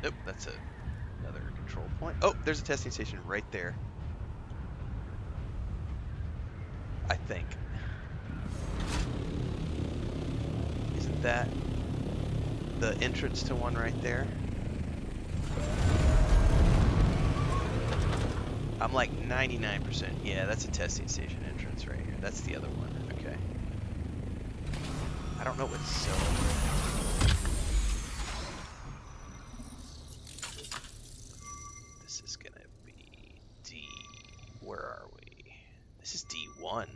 Nope, that's another control point. Oh, there's a testing station right there. I think. Isn't that the entrance to one right there? I'm like 99%. Yeah, that's a testing station entrance right here. That's the other one. Okay. I don't know what zone. This is gonna be D. Where are we? This is D1.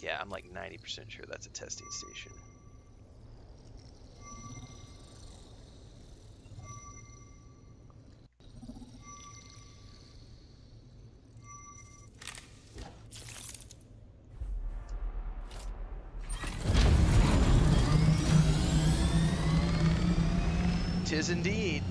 Yeah, I'm like 90% sure that's a testing station. Tis indeed.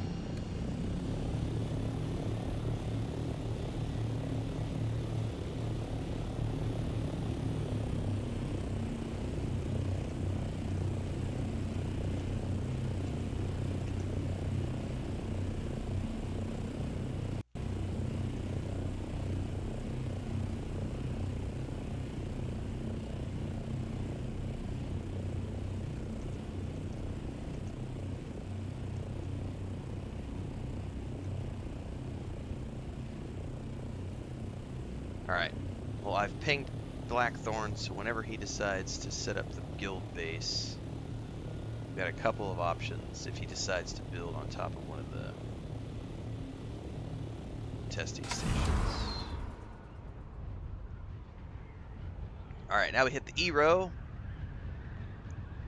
Alright, well I've pinged Blackthorn, so whenever he decides to set up the guild base, we've got a couple of options if he decides to build on top of one of the testing stations. Alright, now we hit the E row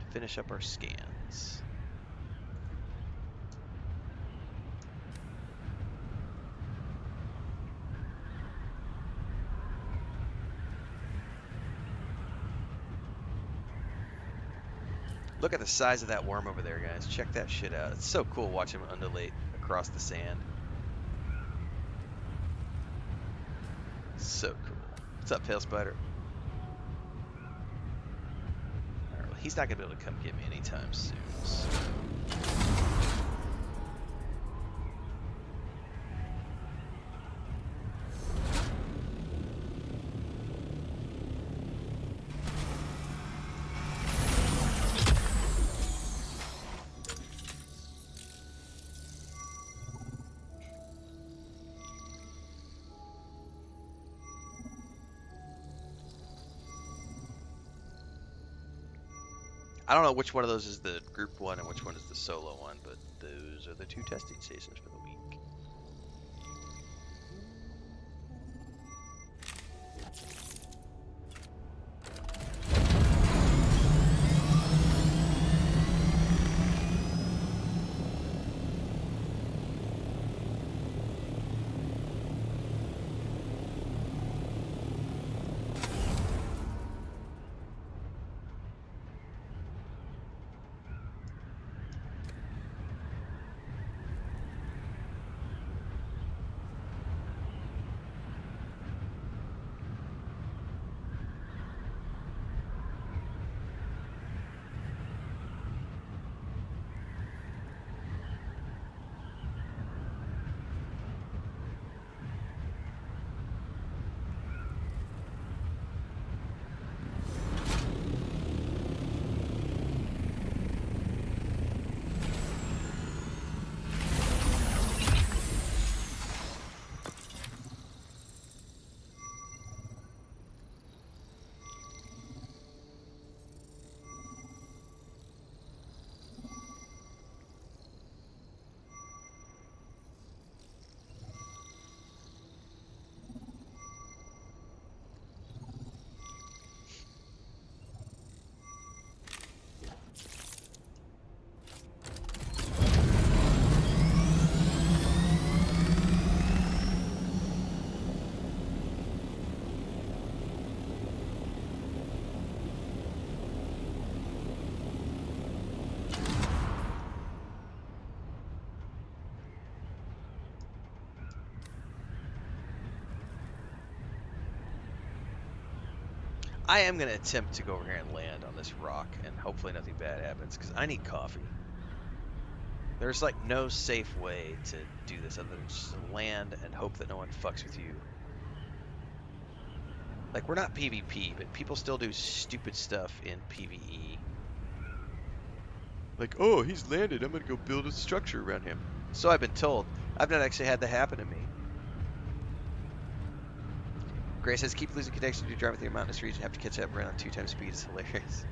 to finish up our scans. Look at the size of that worm over there, guys. Check that shit out. It's so cool watching him undulate across the sand. So cool. What's up, Tail Spider? he's not gonna be able to come get me anytime soon. So. I don't know which one of those is the group one and which one is the solo one, but those are the 2 testing stations for the week. I am going to attempt to go over here and land on this rock, and hopefully nothing bad happens, because I need coffee. There's, like, no safe way to do this other than just to land and hope that no one fucks with you. Like, we're not PvP, but people still do stupid stuff in PvE. Like, oh, he's landed, I'm going to go build a structure around him. So I've been told. I've not actually had that happen to me. Gray says, keep losing connection to driving through a mountainous region, have to catch up around 2 times speed is hilarious.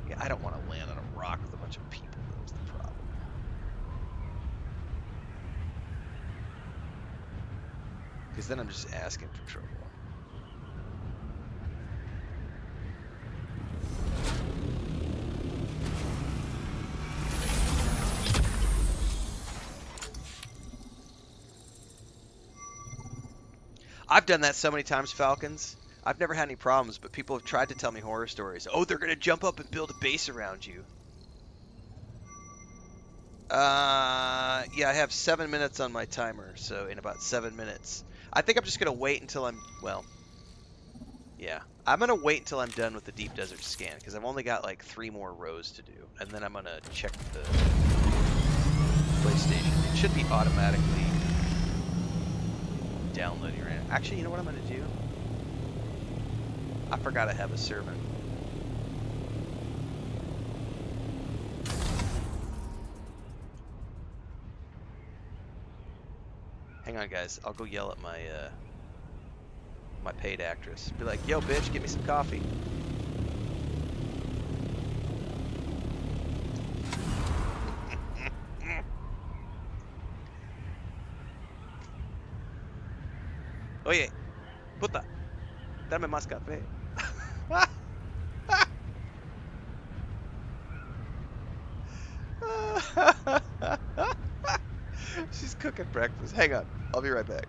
Yeah, I don't want to land on a rock with a bunch of people, that's the problem. Because then I'm just asking for trouble. I've done that so many times, Falcons. I've never had any problems, but people have tried to tell me horror stories. Oh, they're going to jump up and build a base around you. Yeah, I have 7 minutes on my timer, so in about 7 minutes. I think I'm just going to wait until I'm, well, yeah. I'm going to wait until I'm done with the Deep Desert scan, because I've only got like 3 more rows to do. And then I'm going to check the PlayStation. It should be automatically downloading right now. Actually, you know what I'm going to do? I forgot I have a servant. Hang on, guys. I'll go yell at my my paid actress. Be like, yo, bitch, get me some coffee. Oye, puta, dame más café. She's cooking breakfast. Hang on, I'll be right back.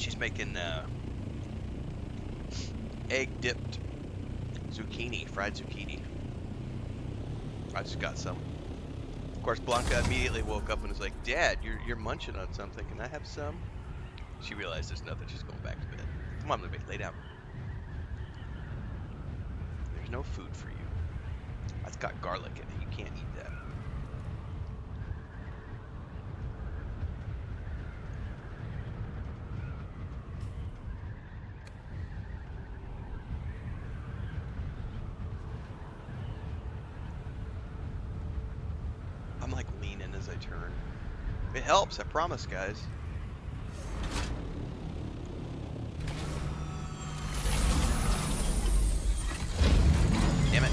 She's making egg dipped zucchini, fried zucchini. I just got some. Of course, Blanca immediately woke up and was like, "Dad, you're munching on something. Can I have some?" She realized there's nothing. She's going back to bed. Come on, baby, lay down. There's no food for you. That's got garlic in it. You can't eat that. I'm like leaning as I turn. It helps, I promise, guys. Damn it.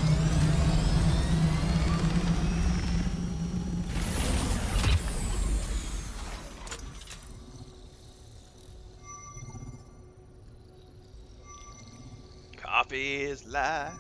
Coffee is life.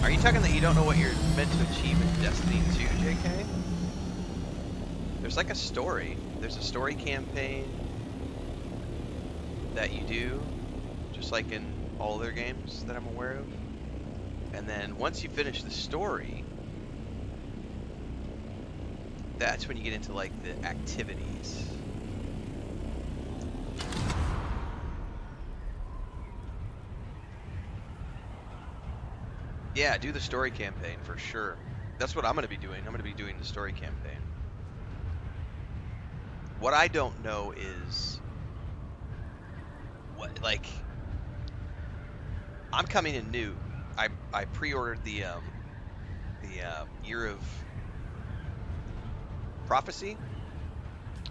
Are you talking that you don't know what you're meant to achieve in Destiny 2, JK? There's like a story. There's a story campaign that you do, just like in all their games that I'm aware of. And then once you finish the story, that's when you get into like the activities. Yeah, do the story campaign for sure. That's what I'm going to be doing. I'm going to be doing the story campaign. What I don't know is what, like, I'm coming in new. I pre-ordered the Year of Prophecy.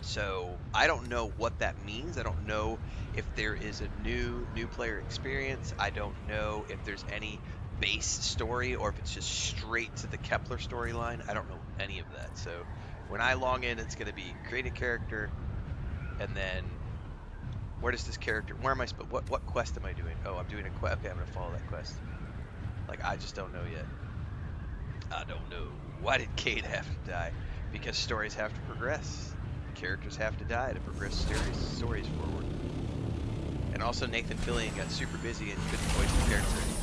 So I don't know what that means. I don't know if there is a new player experience. I don't know if there's any base story or if it's just straight to the Kepler storyline. I don't know any of that. So when I log in, it's going to be create a character, and then where does this character? Where am I? What quest am I doing? Oh, I'm doing a quest. Okay, I'm going to follow that quest. Like, I just don't know yet. I don't know. Why did Cade have to die? Because stories have to progress. Characters have to die to progress stories forward. And also Nathan Fillion got super busy and couldn't voice the character anymore.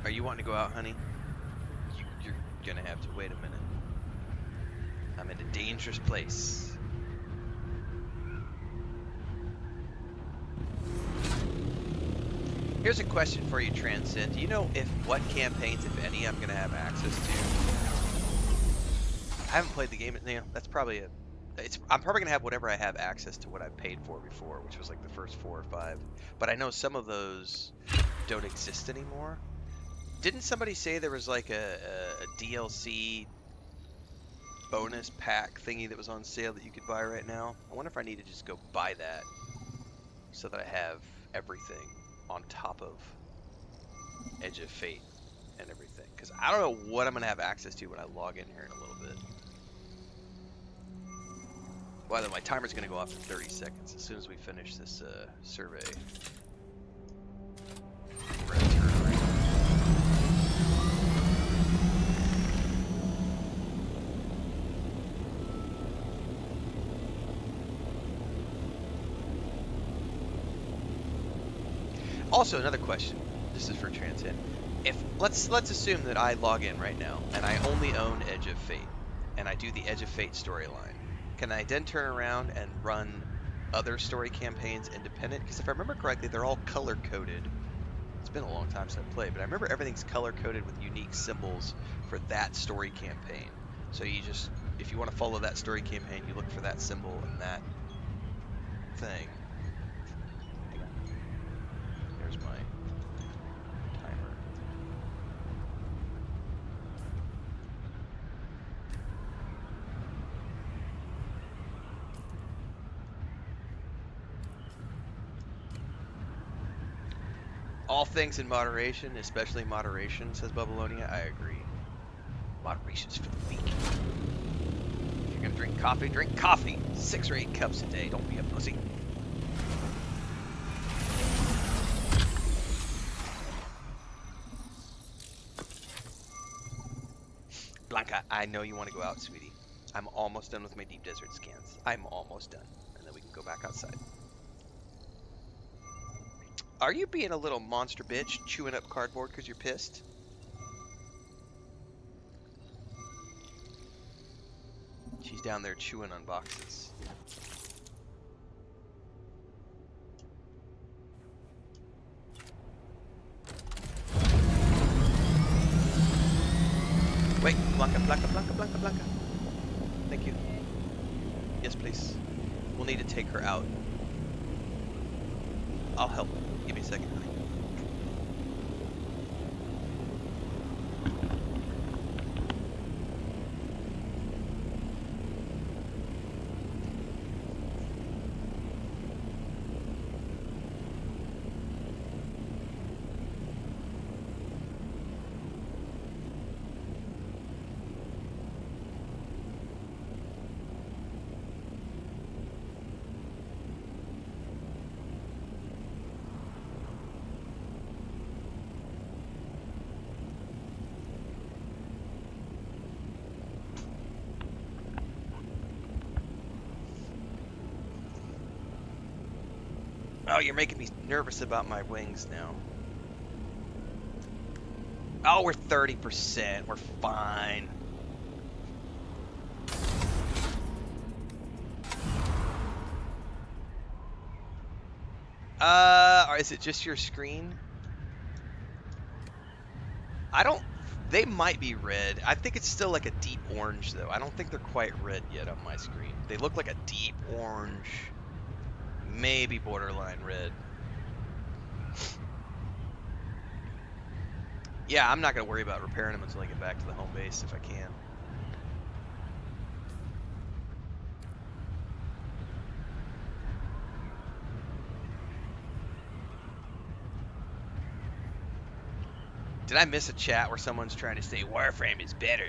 Are you wanting to go out, honey? You're gonna have to wait a minute. I'm in a dangerous place. Here's a question for you, Transcend. Do you know what campaigns, if any, I'm gonna have access to? I haven't played the game. You know, that's probably it. I'm probably gonna have whatever I have access to what I've paid for before, which was like the first 4 or 5. But I know some of those don't exist anymore. Didn't somebody say there was like a DLC bonus pack thingy that was on sale that you could buy right now? I wonder if I need to just go buy that so that I have everything on top of Edge of Fate and everything. Because I don't know what I'm going to have access to when I log in here in a little bit. By the way, my timer's going to go off in 30 seconds as soon as we finish this survey. We're gonna turn around. Also, another question. This is for Transcend. If let's assume that I log in right now and I only own Edge of Fate, and I do the Edge of Fate storyline, can I then turn around and run other story campaigns independent? Because if I remember correctly, they're all color coded. It's been a long time since I played, but I remember everything's color coded with unique symbols for that story campaign. So you just, if you want to follow that story campaign, you look for that symbol and that thing. Hang on. There's my timer. All things in moderation, especially moderation, says Babylonia. I agree. Moderation's for the weak. If you're gonna drink coffee, drink coffee. 6 or 8 cups a day. Don't be a pussy. Blanca, I know you want to go out, sweetie. I'm almost done with my deep desert scans. I'm almost done. And then we can go back outside. Are you being a little monster bitch, chewing up cardboard because you're pissed? She's down there chewing on boxes. Wait, Blanca, Blanca, Blanca, Blanca, Blanca. Thank you. Yes, please. We'll need to take her out. I'll help. Give me a second, honey. Oh, you're making me nervous about my wings now. Oh, we're 30%. We're fine. Or is it just your screen? I don't... They might be red. I think it's still like a deep orange, though. I don't think they're quite red yet on my screen. They look like a deep orange. Maybe borderline red. Yeah, I'm not going to worry about repairing them until I get back to the home base if I can. Did I miss a chat where someone's trying to say Warframe is better?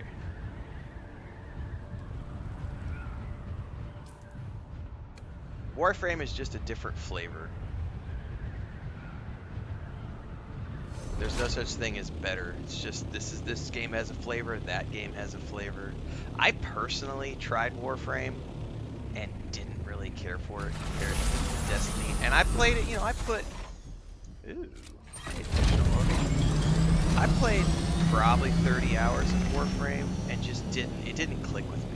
Warframe is just a different flavor. There's no such thing as better. It's just this game has a flavor, that game has a flavor. I personally tried Warframe and didn't really care for it compared to Destiny. And I played it, you know, I played probably 30 hours of Warframe and just it didn't click with me.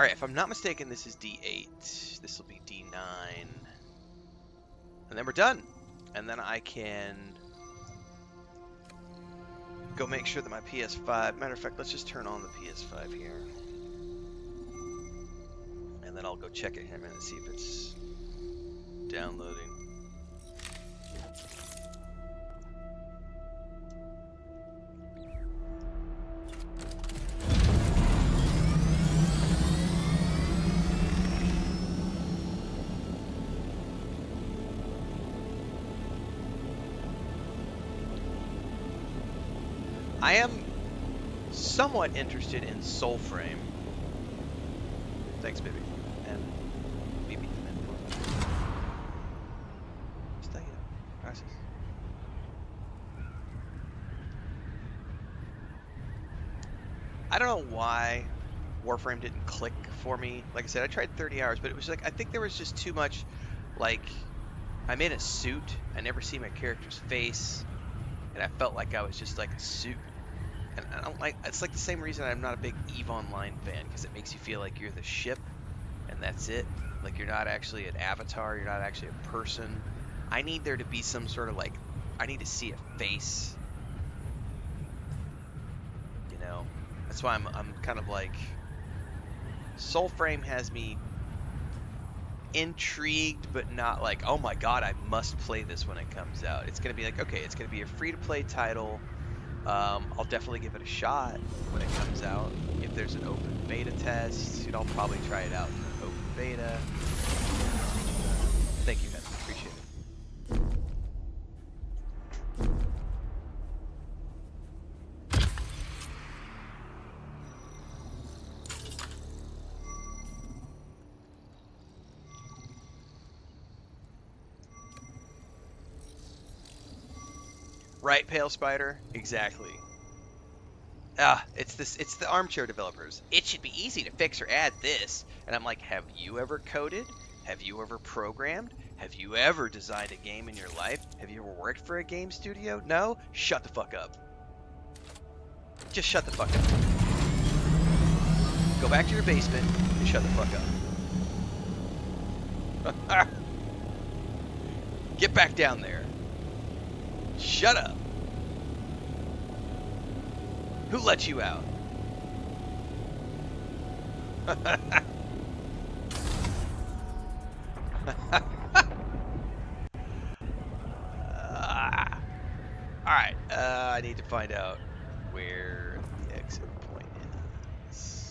Alright, if I'm not mistaken, this is D8. This will be D9. And then we're done. And then I can go make sure that my PS5... Matter of fact, let's just turn on the PS5 here. And then I'll go check it here in a minute and see if it's downloading. I am somewhat interested in Soulframe. Thanks, baby. And maybe está bien. Gracias. I don't know why Warframe didn't click for me. Like I said, I tried 30 hours, but it was like, I think there was just too much, like, I made a suit. I never see my character's face. And I felt like I was just like a suit. And I don't like, it's like the same reason I'm not a big EVE Online fan, because it makes you feel like you're the ship, and that's it. Like you're not actually an avatar, you're not actually a person. I need there to be some sort of like, I need to see a face. You know? That's why I'm kind of like, Soulframe has me intrigued, but not like, oh my god, I must play this when it comes out. It's going to be like, okay, it's going to be a free-to-play title. I'll definitely give it a shot when it comes out. If there's an open beta test, I'll probably try it out in an open beta. Thank you, guys. Appreciate it. Right, Pale Spider? Exactly. It's the armchair developers. It should be easy to fix or add this. And I'm like, have you ever coded? Have you ever programmed? Have you ever designed a game in your life? Have you ever worked for a game studio? No? Shut the fuck up. Just shut the fuck up. Go back to your basement and shut the fuck up. Get back down there. Shut up. Who let you out? Alright, I need to find out where the exit point is.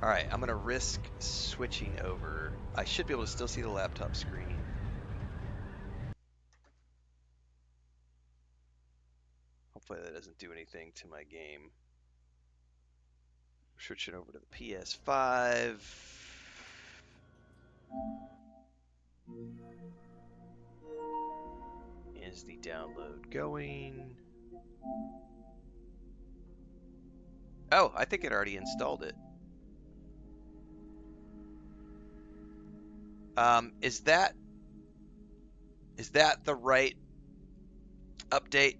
Alright, I'm going to risk switching over. I should be able to still see the laptop screen. Hopefully that doesn't do anything to my game. Switching over to the PS5. Is the download going? Oh, I think it already installed it. Is that the right update?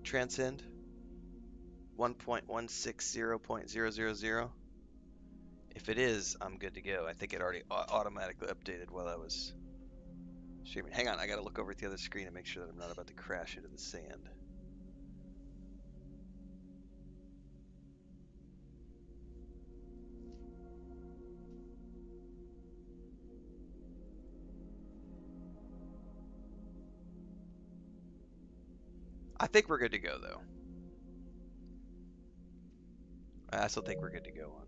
Transcend 1.160.000. If it is, I'm good to go. I think it already automatically updated while I was streaming. Hang on, I gotta look over at the other screen and make sure that I'm not about to crash into the sand. I think we're good to go, though. I still think we're good to go on.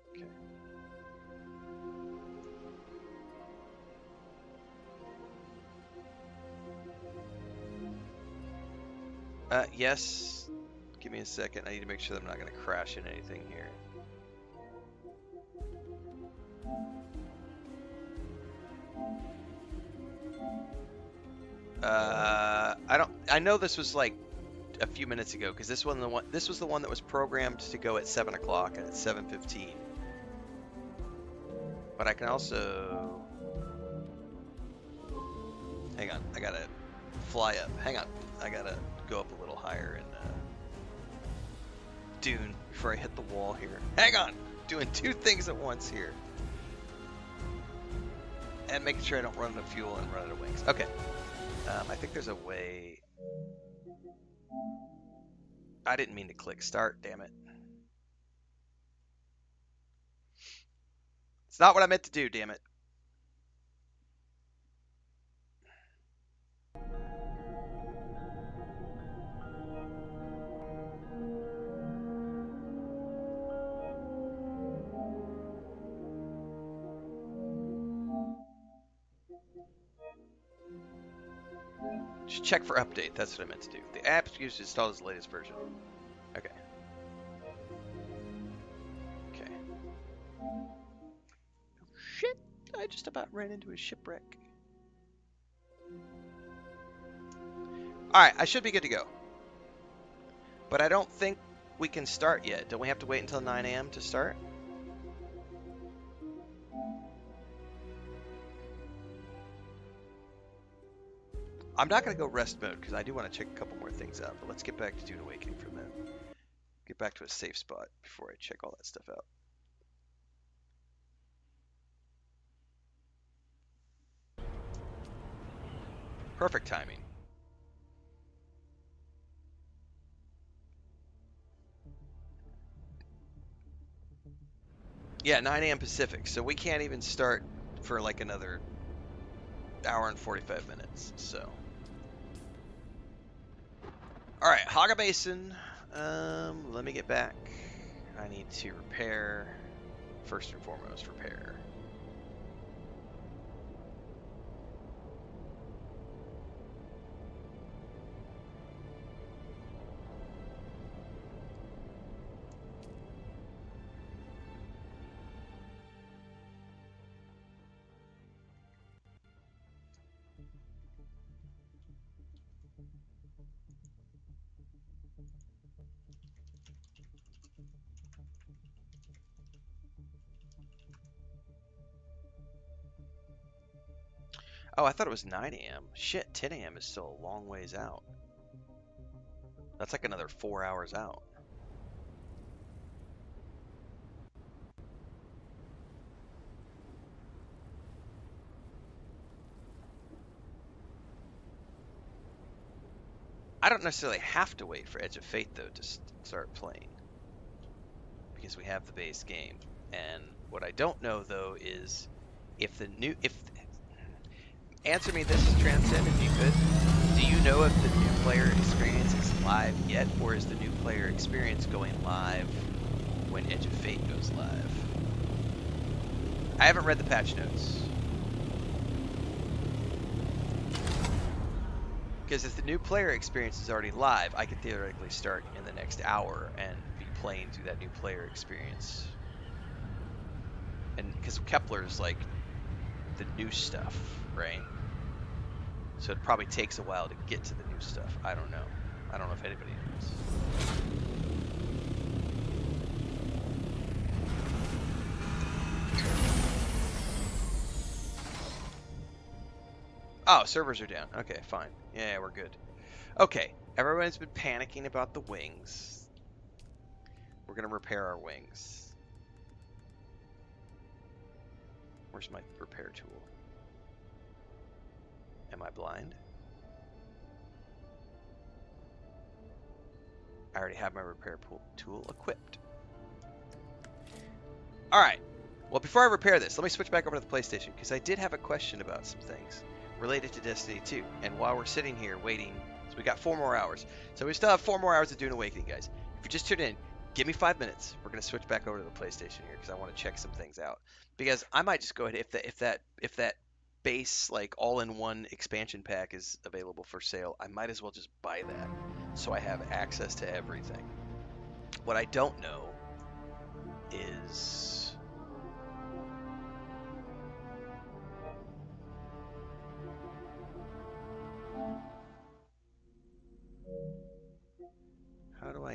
Okay. Yes. Give me a second. I need to make sure that I'm not going to crash into anything here. I know this was like a few minutes ago because this was the one that was programmed to go at 7 o'clock and it's 7:15. But I can also hang on. I gotta fly up. Hang on. I gotta go up a little higher in Dune before I hit the wall here. Hang on. Doing two things at once here. And making sure I don't run out of fuel and run out of wings. Okay. I think there's a way. I didn't mean to click start, damn it. It's not what I meant to do, damn it. Just check for update. That's what I meant to do. The app used to install the latest version. Okay. Okay. Oh, shit! I just about ran into a shipwreck. Alright, I should be good to go. But I don't think we can start yet. Don't we have to wait until 9 a.m. to start? I'm not going to go rest mode because I do want to check a couple more things out. But let's get back to Dune Awakening for a minute. Get back to a safe spot before I check all that stuff out. Perfect timing. Yeah, 9 a.m. Pacific. So we can't even start for like another hour and 45 minutes. So. Alright, Haga Basin. Let me get back. I need to repair. First and foremost, repair. Oh, I thought it was 9 a.m. Shit, 10 a.m. is still a long ways out. That's like another 4 hours out. I don't necessarily have to wait for Edge of Fate, though, to start playing. Because we have the base game. And what I don't know, though, is if the new... Answer me this, Transcend, if you could. Do you know if the new player experience is live yet, or is the new player experience going live when Edge of Fate goes live? I haven't read the patch notes. Because if the new player experience is already live, I could theoretically start in the next hour and be playing through that new player experience. And because Kepler is like the new stuff, right? So it probably takes a while to get to the new stuff. I don't know. I don't know if anybody knows. Oh, servers are down. Okay, fine. Yeah, we're good. Okay, everyone's been panicking about the wings. We're gonna repair our wings. Where's my repair tool? Am I blind? I already have my repair tool equipped. Alright. Well, before I repair this, let me switch back over to the PlayStation, because I did have a question about some things related to Destiny 2. And while we're sitting here waiting, so we got 4 more hours. So we still have 4 more hours of Dune Awakening, guys. If you just tuned in, give me 5 minutes. We're going to switch back over to the PlayStation here, because I want to check some things out. Because I might just go ahead, if that base, like, all-in-one expansion pack is available for sale, I might as well just buy that, so I have access to everything. What I don't know is...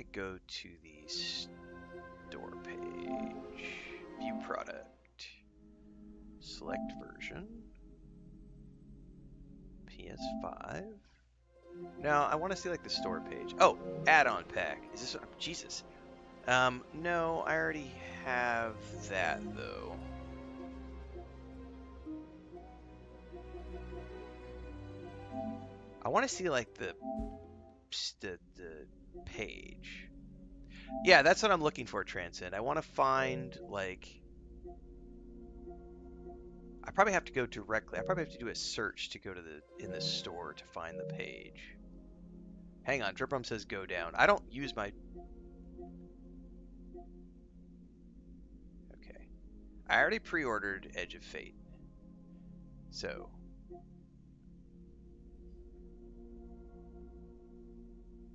I go to the store page, view product, select version, PS5. No, I want to see like the store page. Oh, add-on pack. Is this Jesus? No, I already have that though. I want to see like the page. Yeah, that's what I'm looking for, Transcend. I want to find like I probably have to go directly. I probably have to do a search to go to the in the store to find the page. Hang on, Driprum says go down. I don't use my Okay. I already pre-ordered Edge of Fate. So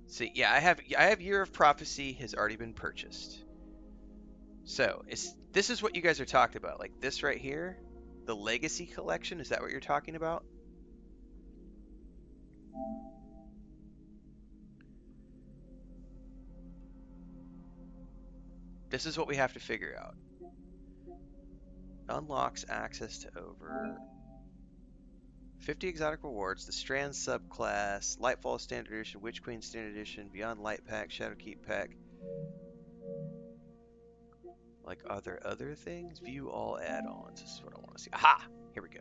see, yeah, I have Year of Prophecy has already been purchased. So this is what you guys are talking about, like this right here, the Legacy Collection. Is that what you're talking about? This is what we have to figure out. Unlocks access to over 50 exotic rewards, the Strand subclass, Lightfall Standard Edition, Witch Queen Standard Edition, Beyond Light Pack, Shadowkeep Pack. Like, are there other things? View all add-ons. This is what I want to see. Aha! Here we go.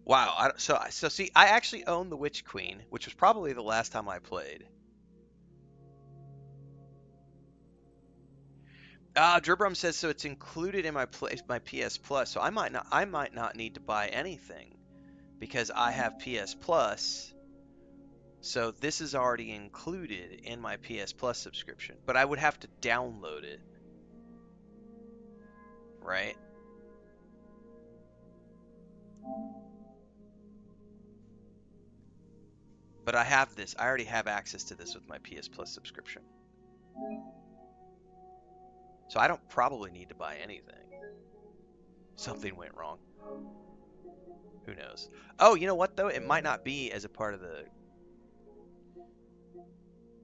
Wow. So see, I actually own the Witch Queen, which was probably the last time I played. Dribrum says so. It's included in my PS Plus, so I might not need to buy anything because I have PS Plus. So this is already included in my PS Plus subscription, but I would have to download it, right? But I have this. I already have access to this with my PS Plus subscription. So I don't probably need to buy anything. Something went wrong. Who knows? Oh, you know what though? It might not be as a part of the...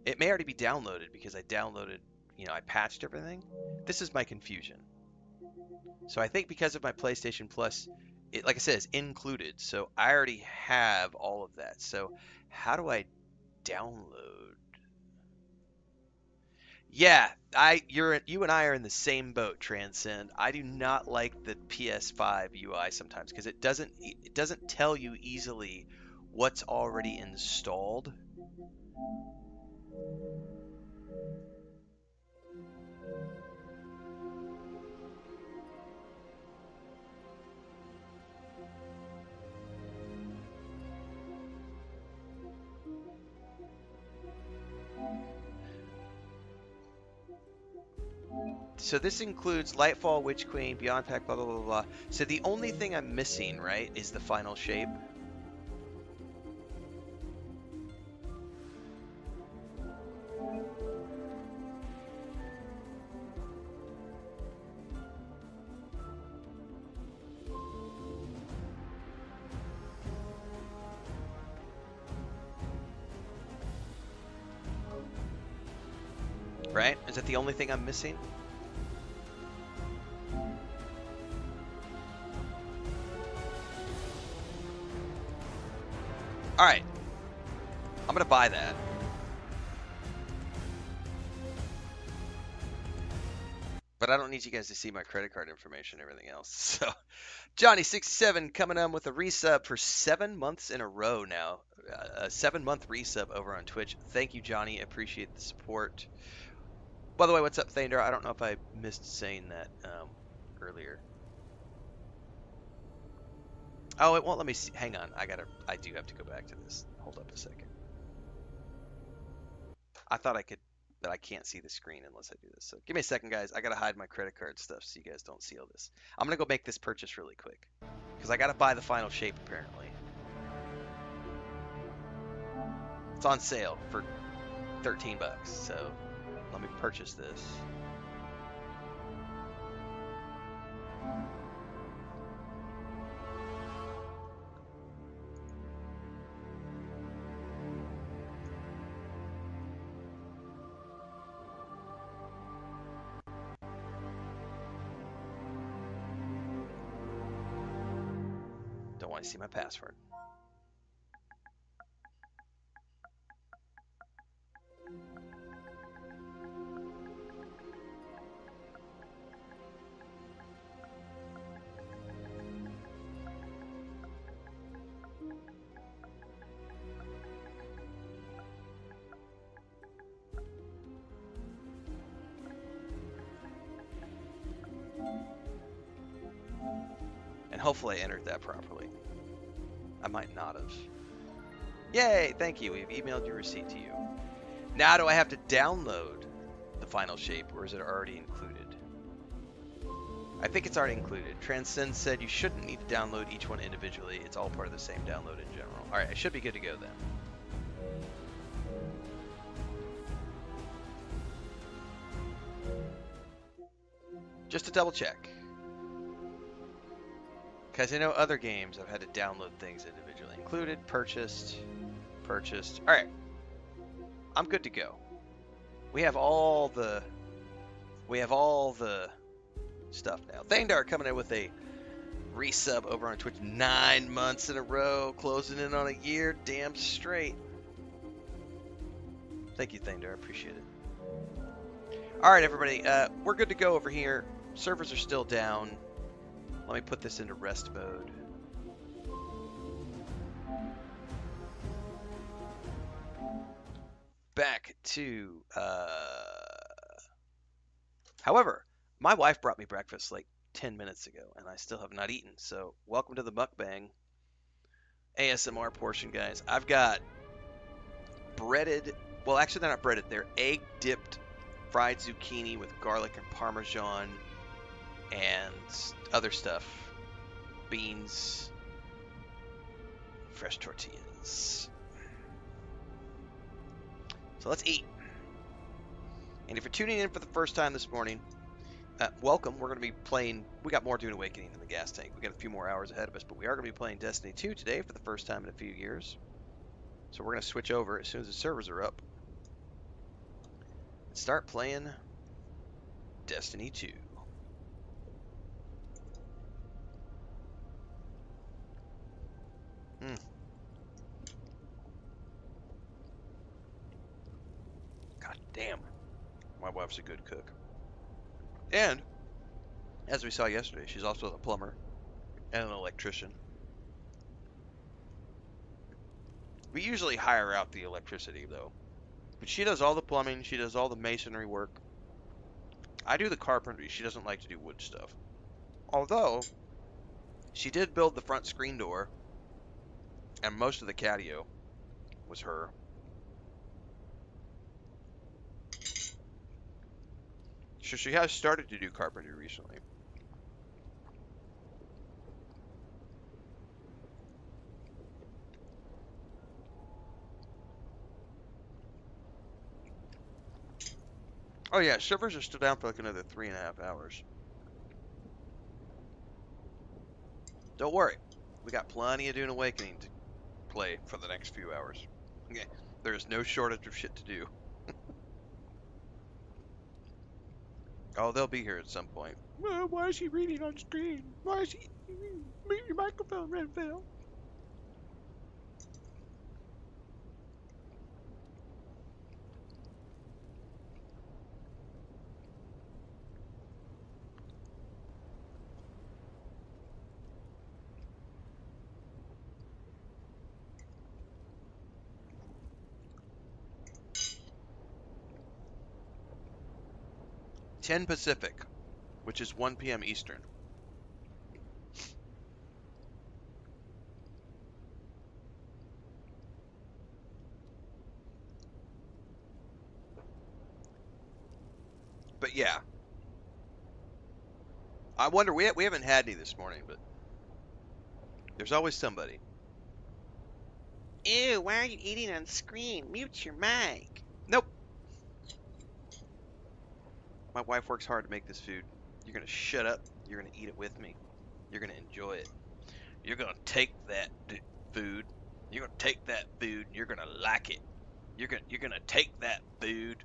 It may already be downloaded because I downloaded, I patched everything. This is my confusion. So I think because of my PlayStation Plus, like I said, it's included. So I already have all of that. So how do I download? Yeah, you and I are in the same boat, Transcend. I do not like the PS5 UI sometimes because it doesn't tell you easily what's already installed. So this includes Lightfall, Witch Queen, Beyond Pack, blah, blah, blah, blah. So the only thing I'm missing, right, is the final shape. Right? Is that the only thing I'm missing? Alright. I'm gonna buy that. But I don't need you guys to see my credit card information and everything else. So, Johnny67 coming on with a resub for 7 months in a row now. A 7-month resub over on Twitch. Thank you, Johnny. Appreciate the support. By the way, what's up, Thander? I don't know if I missed saying that earlier. Oh, it won't let me see. Hang on. I do have to go back to this. Hold up a second. I thought I could, but I can't see the screen unless I do this. So give me a second, guys. I got to hide my credit card stuff so you guys don't see all this. I'm going to go make this purchase really quick because I got to buy the final shape apparently. It's on sale for $13, so let me purchase this. Don't want to see my password. And hopefully I entered that properly. I might not have. Yay, thank you. We've emailed your receipt to you. Now do I have to download the final shape, or is it already included? I think it's already included. Transcend said you shouldn't need to download each one individually. It's all part of the same download in general. Alright, I should be good to go then. Just to double check. Because I know other games I've had to download things individually. Included, purchased. Alright. I'm good to go. We have all the stuff now. Thandar coming in with a resub over on Twitch 9 months in a row, closing in on a year, damn straight. Thank you, Thandar, I appreciate it. Alright everybody, we're good to go over here. Servers are still down. Let me put this into rest mode. Back to, however, my wife brought me breakfast like 10 minutes ago, and I still have not eaten, so welcome to the mukbang ASMR portion, guys. I've got breaded, well, actually they're not breaded, they're egg-dipped fried zucchini with garlic and parmesan and other stuff. Beans, fresh tortillas. So let's eat. And if you're tuning in for the first time this morning, welcome. We're going to be playing, we got more Dune Awakening in the gas tank. We got a few more hours ahead of us, but we are going to be playing Destiny 2 today for the first time in a few years. So we're going to switch over as soon as the servers are up and start playing Destiny 2. God damn. My wife's a good cook. And, as we saw yesterday, she's also a plumber and an electrician. We usually hire out the electricity, though. But she does all the plumbing, she does all the masonry work. I do the carpentry. She doesn't like to do wood stuff. Although, she did build the front screen door, and most of the catio was her. So she has started to do carpentry recently. Oh yeah, servers are still down for like another 3.5 hours. Don't worry, we got plenty of Dune Awakening to play for the next few hours. Okay, there's no shortage of shit to do. Oh, they'll be here at some point. Well, why is he reading on screen? Why is he... Mute your microphone, Renfail. $10 Pacific, which is 1 p.m. Eastern. But yeah. I wonder, we haven't had any this morning, but there's always somebody. Ew, why are you eating on screen? Mute your mic. Nope. My wife works hard to make this food. You're gonna shut up. You're gonna eat it with me. You're gonna enjoy it. You're gonna take that food. You're gonna take that food. And you're gonna like it. You're gonna take that food,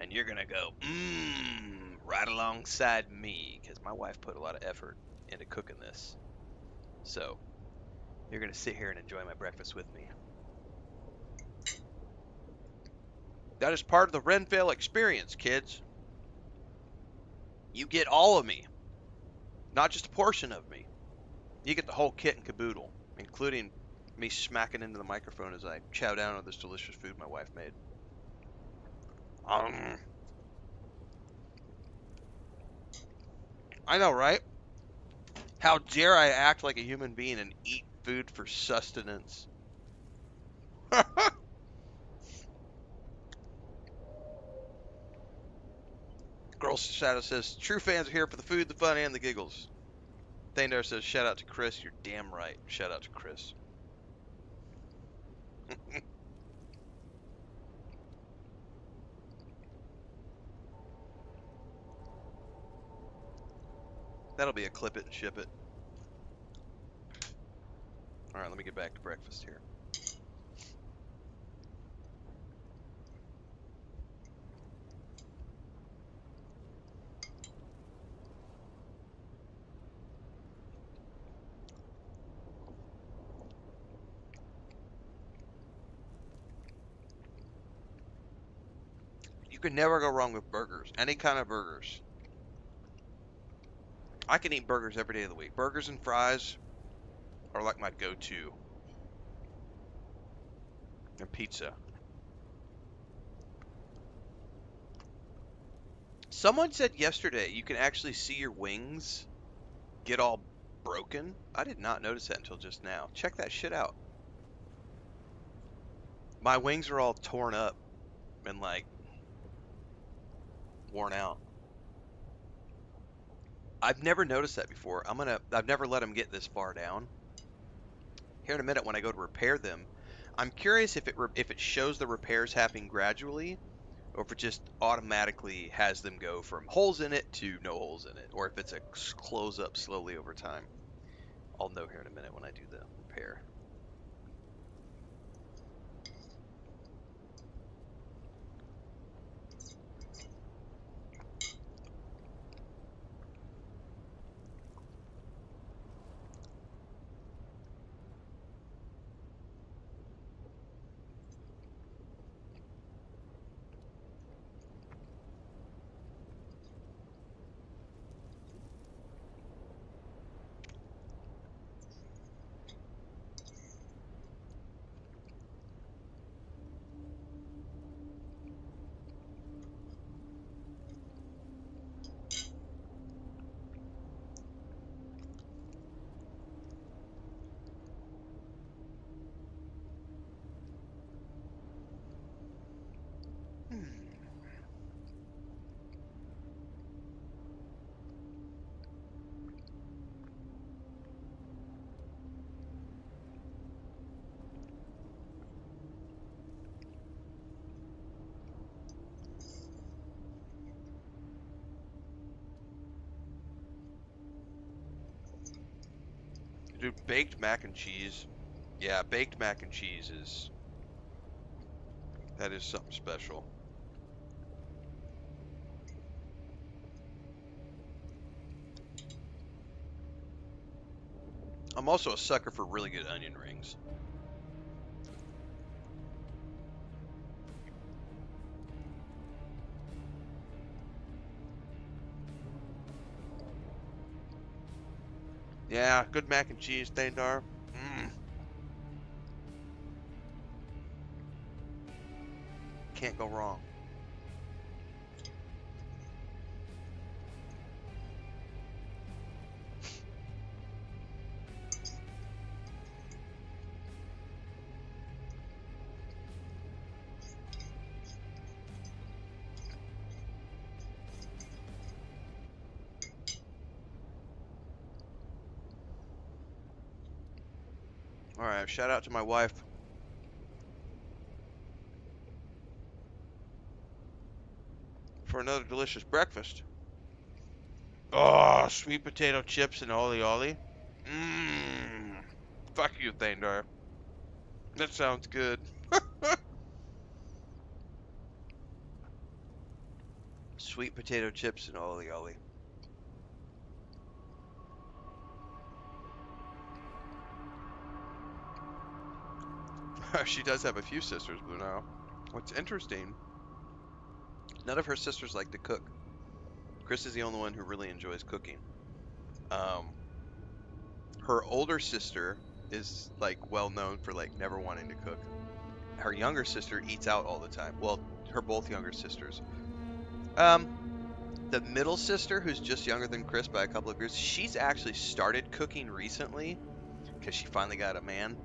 and you're gonna go right alongside me, because my wife put a lot of effort into cooking this. So you're gonna sit here and enjoy my breakfast with me. That is part of the Renfail experience, kids. You get all of me, not just a portion of me. You get the whole kit and caboodle, including me smacking into the microphone as I chow down on this delicious food my wife made. I know, right? How dare I act like a human being and eat food for sustenance? Girl Shadow says, true fans are here for the food, the fun, and the giggles. Thandar says, shout out to Chris. You're damn right. Shout out to Chris. That'll be a clip it and ship it. Alright, let me get back to breakfast here. You can never go wrong with burgers. Any kind of burgers. I can eat burgers every day of the week. Burgers and fries are like my go-to. And pizza. Someone said yesterday you can actually see your wings get all broken. I did not notice that until just now. Check that shit out. My wings are all torn up and like worn out. I've never noticed that before. I've never let them get this far down. Here in a minute when I go to repair them, I'm curious if it shows the repairs happening gradually, or if it just automatically has them go from holes in it to no holes in it, or if it's a close up slowly over time. I'll know here in a minute when I do the repair. Dude, baked mac and cheese. Yeah, baked mac and cheese that is something special. I'm also a sucker for really good onion rings. Yeah, good mac and cheese, Thandar. Can't go wrong. Alright, shout out to my wife. For another delicious breakfast. Oh, sweet potato chips and ollie. Mmm. Fuck you, Thandar. That sounds good. Sweet potato chips and ollie. She does have a few sisters, Blue now. What's interesting, none of her sisters like to cook. Chris is the only one who really enjoys cooking. Um, her older sister is like well known for like never wanting to cook. Her younger sister eats out all the time. Well, her both younger sisters. Um, the middle sister, who's just younger than Chris by a couple of years, she's actually started cooking recently because she finally got a man,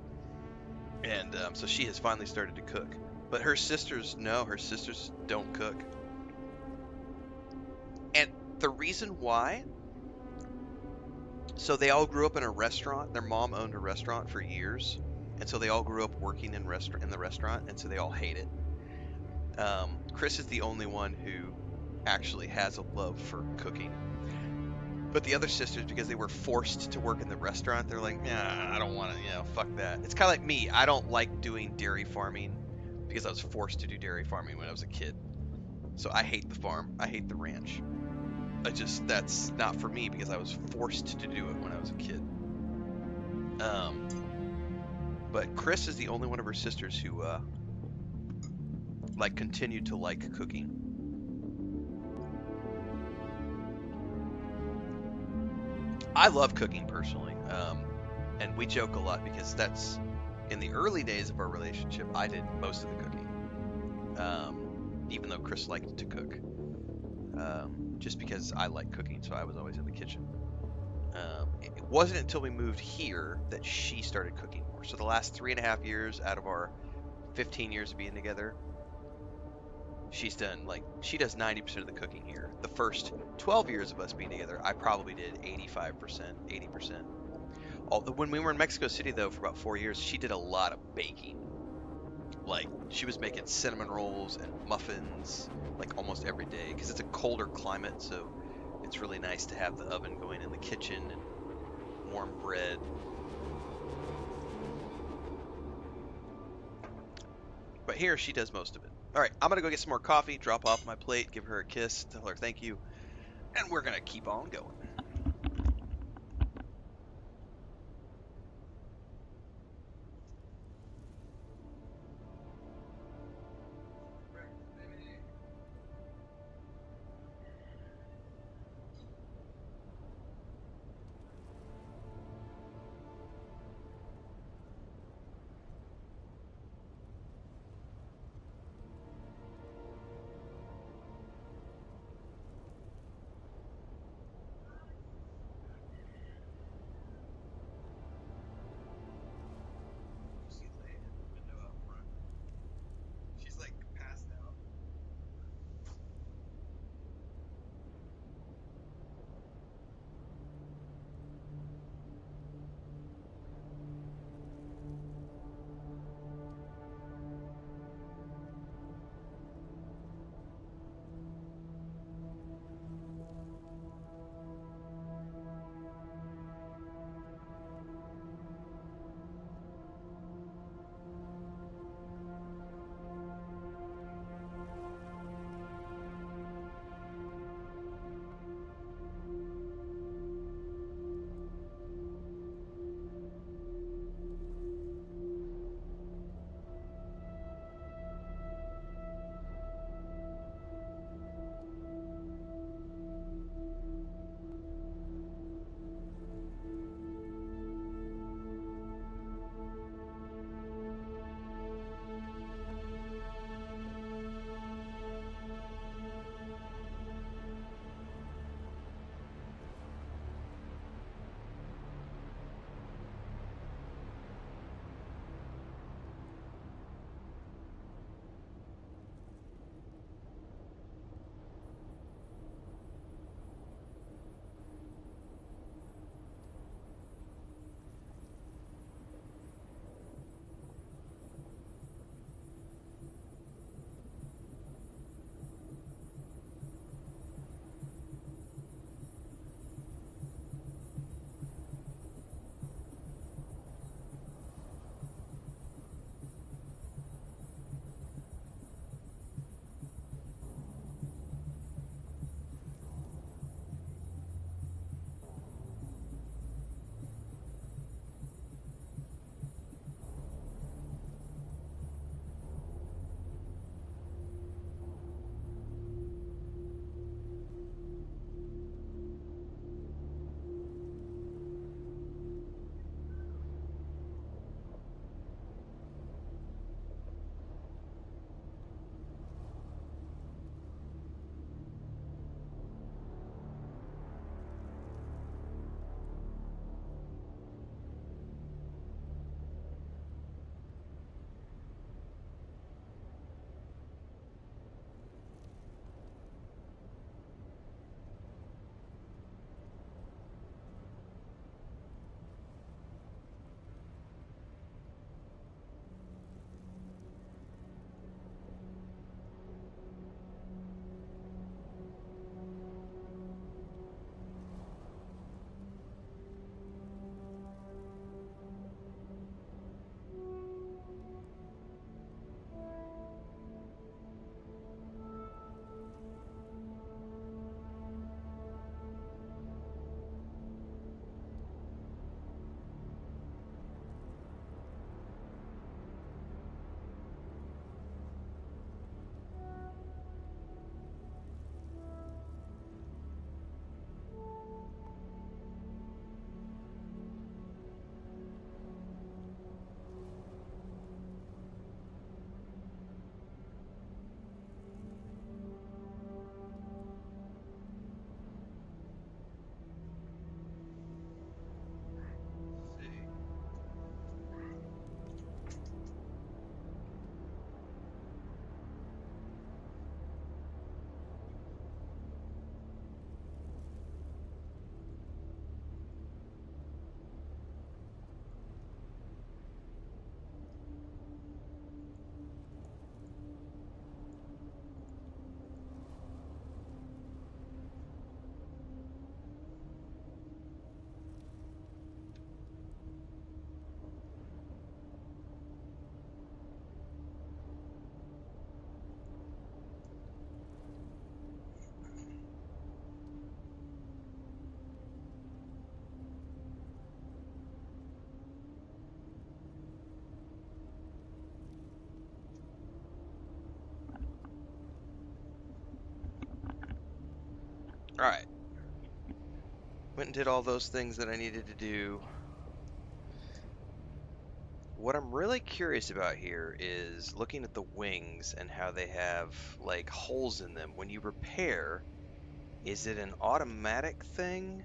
and so she has finally started to cook. But her sisters, no, her sisters don't cook. And the reason why, so they all grew up in a restaurant. Their mom owned a restaurant for years, and so they all grew up working in the restaurant, and so they all hate it. Chris is the only one who actually has a love for cooking. But the other sisters, because they were forced to work in the restaurant, they're like, nah, I don't want to, fuck that. It's kind of like me. I don't like doing dairy farming because I was forced to do dairy farming when I was a kid. So I hate the farm. I hate the ranch. That's not for me because I was forced to do it when I was a kid. But Chris is the only one of her sisters who, continued to like cooking. I love cooking personally, and we joke a lot because that's in the early days of our relationship. I did most of the cooking, even though Chris liked to cook, just because I like cooking, so I was always in the kitchen. It wasn't until we moved here that she started cooking more. So the last 3.5 years out of our 15 years of being together, she does 90% of the cooking here. The first 12 years of us being together, I probably did 85%, 80%. When we were in Mexico City, though, for about 4 years, she did a lot of baking. Like, she was making cinnamon rolls and muffins, like, almost every day, because it's a colder climate, so it's really nice to have the oven going in the kitchen and warm bread. But here, she does most of it. All right, I'm going to go get some more coffee, drop off my plate, give her a kiss, tell her thank you, and we're going to keep on going. Alright. Went and did all those things that I needed to do. What I'm really curious about here is looking at the wings and how they have like holes in them. When you repair, is it an automatic thing?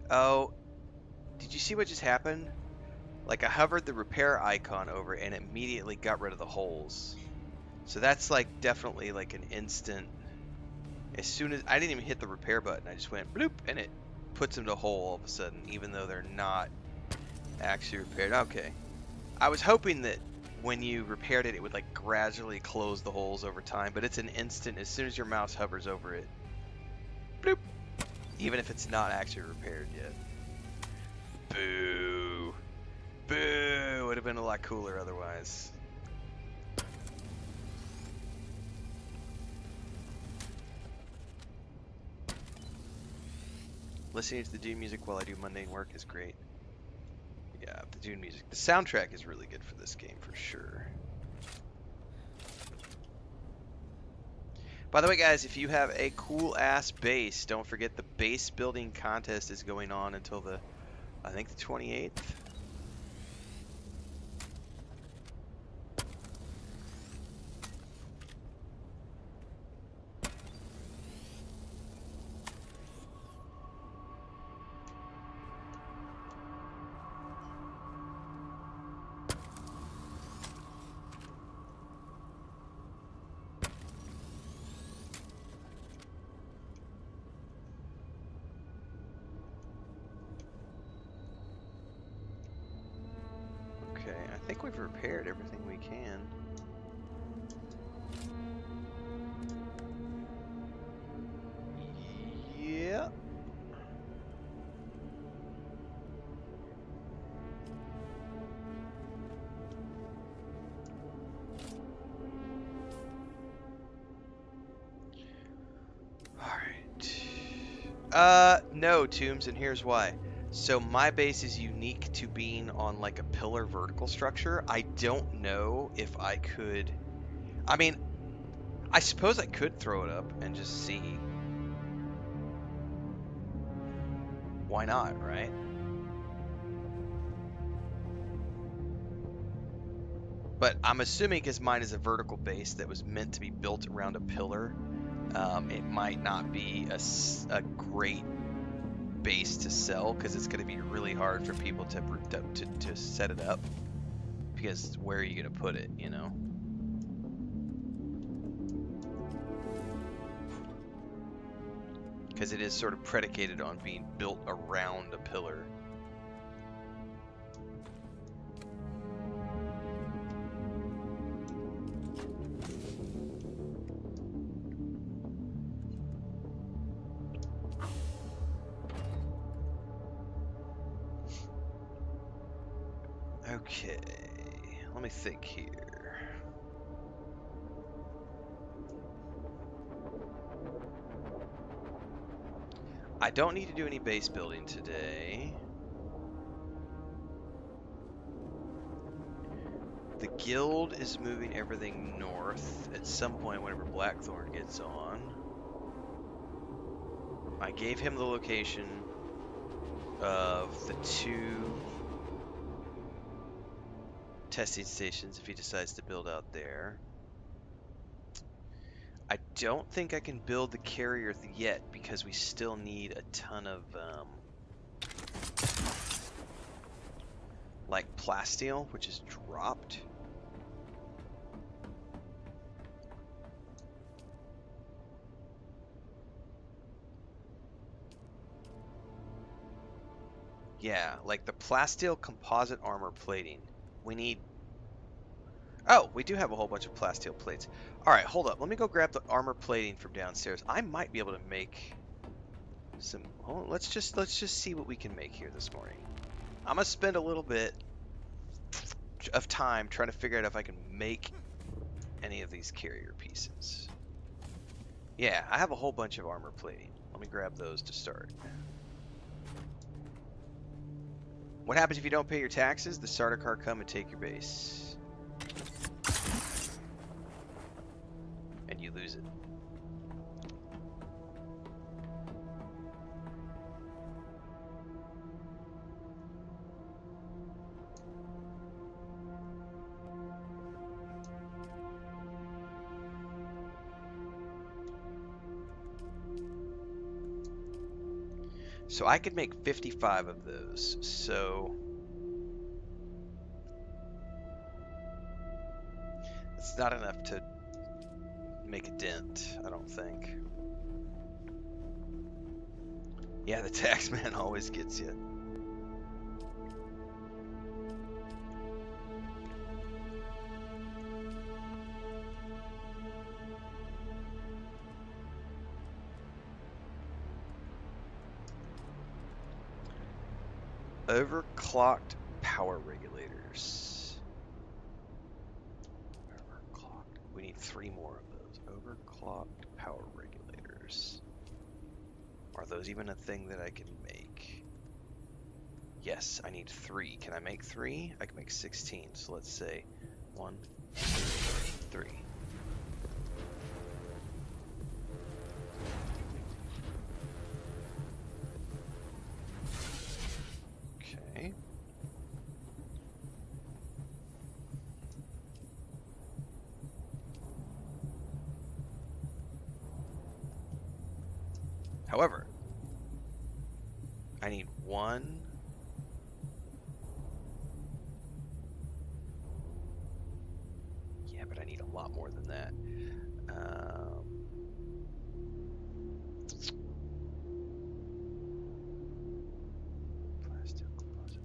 Oh, did you see what just happened? Like I hovered the repair icon over it and it immediately got rid of the holes. So that's like definitely like an instant. As soon as I didn't even hit the repair button, I just went bloop and it puts them to hole all of a sudden, even though they're not actually repaired. Okay. I was hoping that when you repaired it, it would like gradually close the holes over time, but it's an instant as soon as your mouse hovers over it. Bloop. Even if it's not actually repaired yet. Boo. Boo. Would have been a lot cooler otherwise. Listening to the Dune music while I do mundane work is great. Yeah, the Dune music. The soundtrack is really good for this game, for sure. By the way, guys, if you have a cool-ass base, don't forget the base building contest is going on until the, I think, the 28th. I think we've repaired everything we can. Yeah. Alright. No, Tombs, and here's why. So my base is unique to being on like a pillar vertical structure. I don't know if I could... I mean, I suppose I could throw it up and just see. Why not, right? But I'm assuming because mine is a vertical base that was meant to be built around a pillar, it might not be a great base to sell because it's going to be really hard for people to set it up, because where are you going to put it, you know? Because it is sort of predicated on being built around a pillar. Okay, let me think here. I don't need to do any base building today. The guild is moving everything north at some point whenever Blackthorn gets on. I gave him the location of the 2 testing stations if he decides to build out there. I don't think I can build the carrier yet because we still need a ton of like plasteel, which is dropped. Yeah, like the plasteel composite armor plating. We need... Oh, we do have a whole bunch of plasteel plates. Alright, hold up. Let me go grab the armor plating from downstairs. I might be able to make some... Oh, let's just see what we can make here this morning. I'm going to spend a little bit of time trying to figure out if I can make any of these carrier pieces. Yeah, I have a whole bunch of armor plating. Let me grab those to start. What happens if you don't pay your taxes? The starter car come and take your base. And you lose it. So I could make 55 of those. So it's not enough to make a dent, I don't think. Yeah, the tax man always gets you. Overclocked power regulators. Overclocked. We need 3 more of those. Overclocked power regulators. Are those even a thing that I can make? Yes, I need 3. Can I make 3? I can make 16. So let's say 1, 2, 3. Okay. However, I need 1. Yeah, but I need a lot more than that. Plastic composite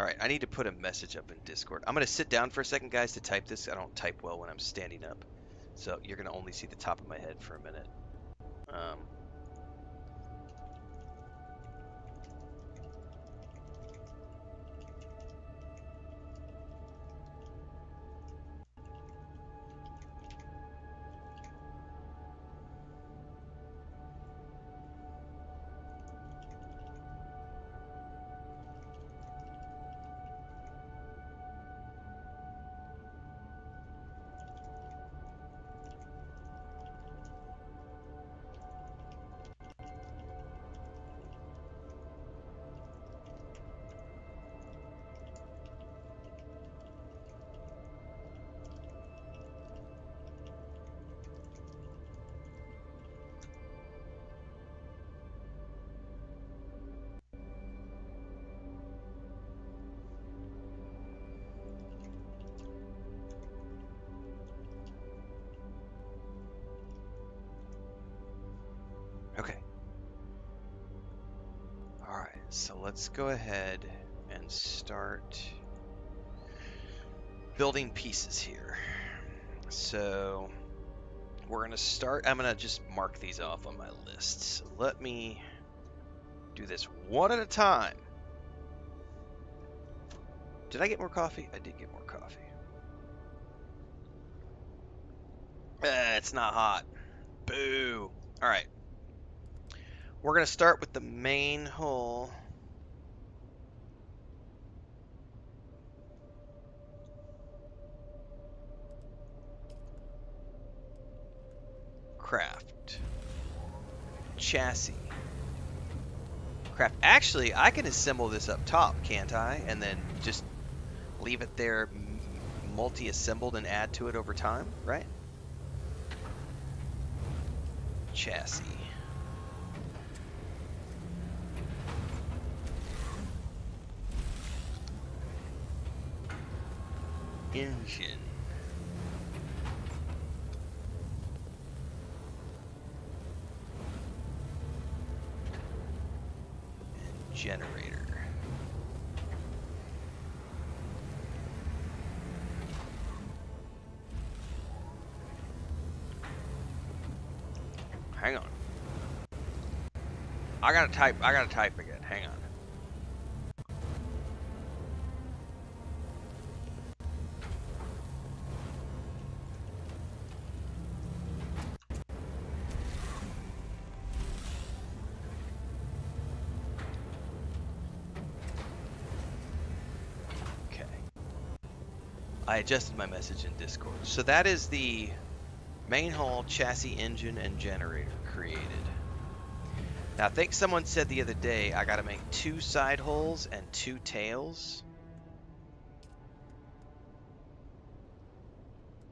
All right, I need to put a message up in Discord. I'm going to sit down for a second, guys, to type this. I don't type well when I'm standing up, so you're going to only see the top of my head for a minute. Okay. All right, so let's go ahead and start building pieces here. So we're going to start, I'm going to just mark these off on my list. So let me do this one at a time. Did I get more coffee? I did get more coffee. It's not hot. Boo. All right. We're going to start with the main hull. Craft. Chassis. Craft. Actually, I can assemble this up top, can't I? And then just leave it there multi-assembled and add to it over time, right? Chassis. Engine. And generator. Hang on. I gotta type again. Hang on. I adjusted my message in Discord. So that is the main hull, chassis, engine, and generator created. Now I think someone said the other day I gotta make 2 side hulls and 2 tails.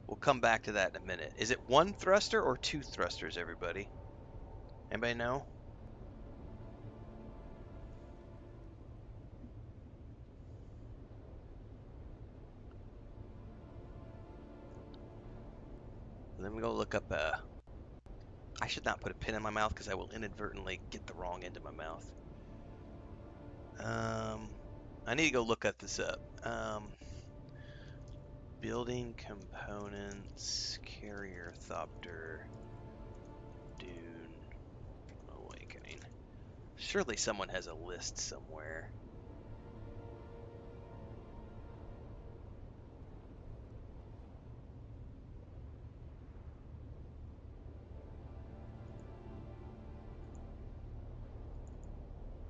We'll come back to that in a minute. Is it 1 thruster or 2 thrusters, everybody? Anybody know? Let me go look up I should not put a pin in my mouth because I will inadvertently get the wrong end of my mouth. I need to go look this up. Building components, carrier thopter, Dune, awakening. Surely someone has a list somewhere.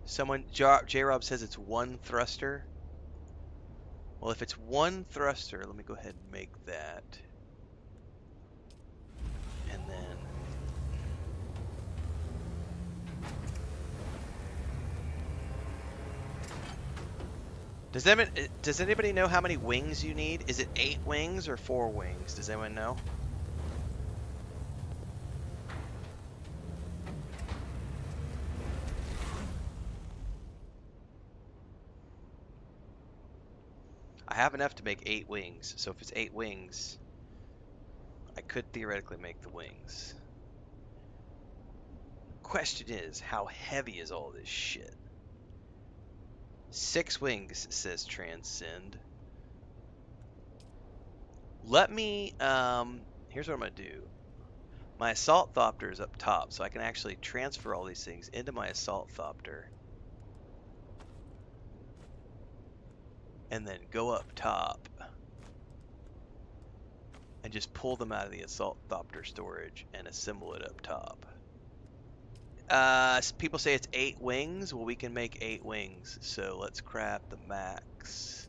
Someone, J-Rob says it's 1 thruster. Well, if it's 1 thruster, let me go ahead and make that. And then... Does anybody know how many wings you need? Is it 8 wings or 4 wings? Does anyone know? I have enough to make 8 wings, so if it's 8 wings, I could theoretically make the wings. Question is, how heavy is all this shit? 6 wings, says Transcend. Let me, here's what I'm going to do. My Assault Thopter is up top, so I can actually transfer all these things into my Assault Thopter. And then go up top. And just pull them out of the Assault Thopter storage and assemble it up top. People say it's 8 wings. Well, we can make 8 wings. So let's craft the max.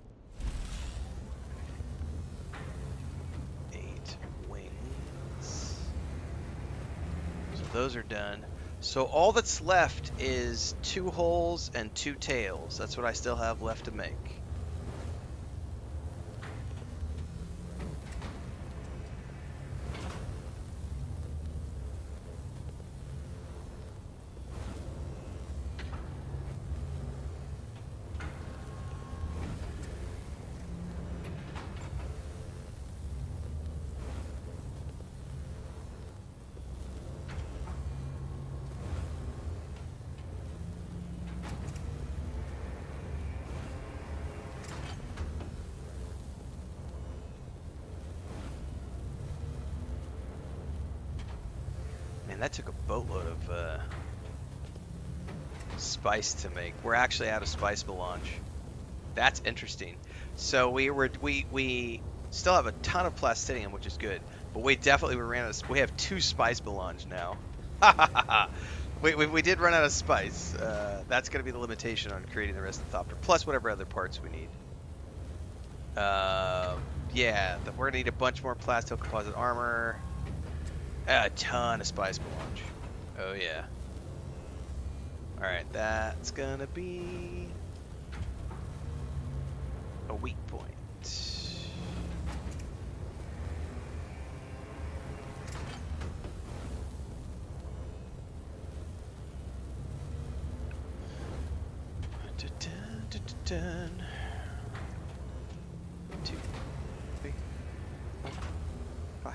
8 wings. So those are done. So all that's left is 2 hulls and 2 tails. That's what I still have left to make. That took a boatload of spice to make. We're actually out of spice melange. That's interesting. So we still have a ton of plastidium, which is good, but we ran out of. We have 2 spice melange now. we did run out of spice. That's going to be the limitation on creating the rest of the thopter, plus whatever other parts we need. Yeah, we're gonna need a bunch more plasteel composite armor. A ton of spice melange. Oh yeah. Alright, that's gonna be a weak point. Dun. 2, 3, 4, 5.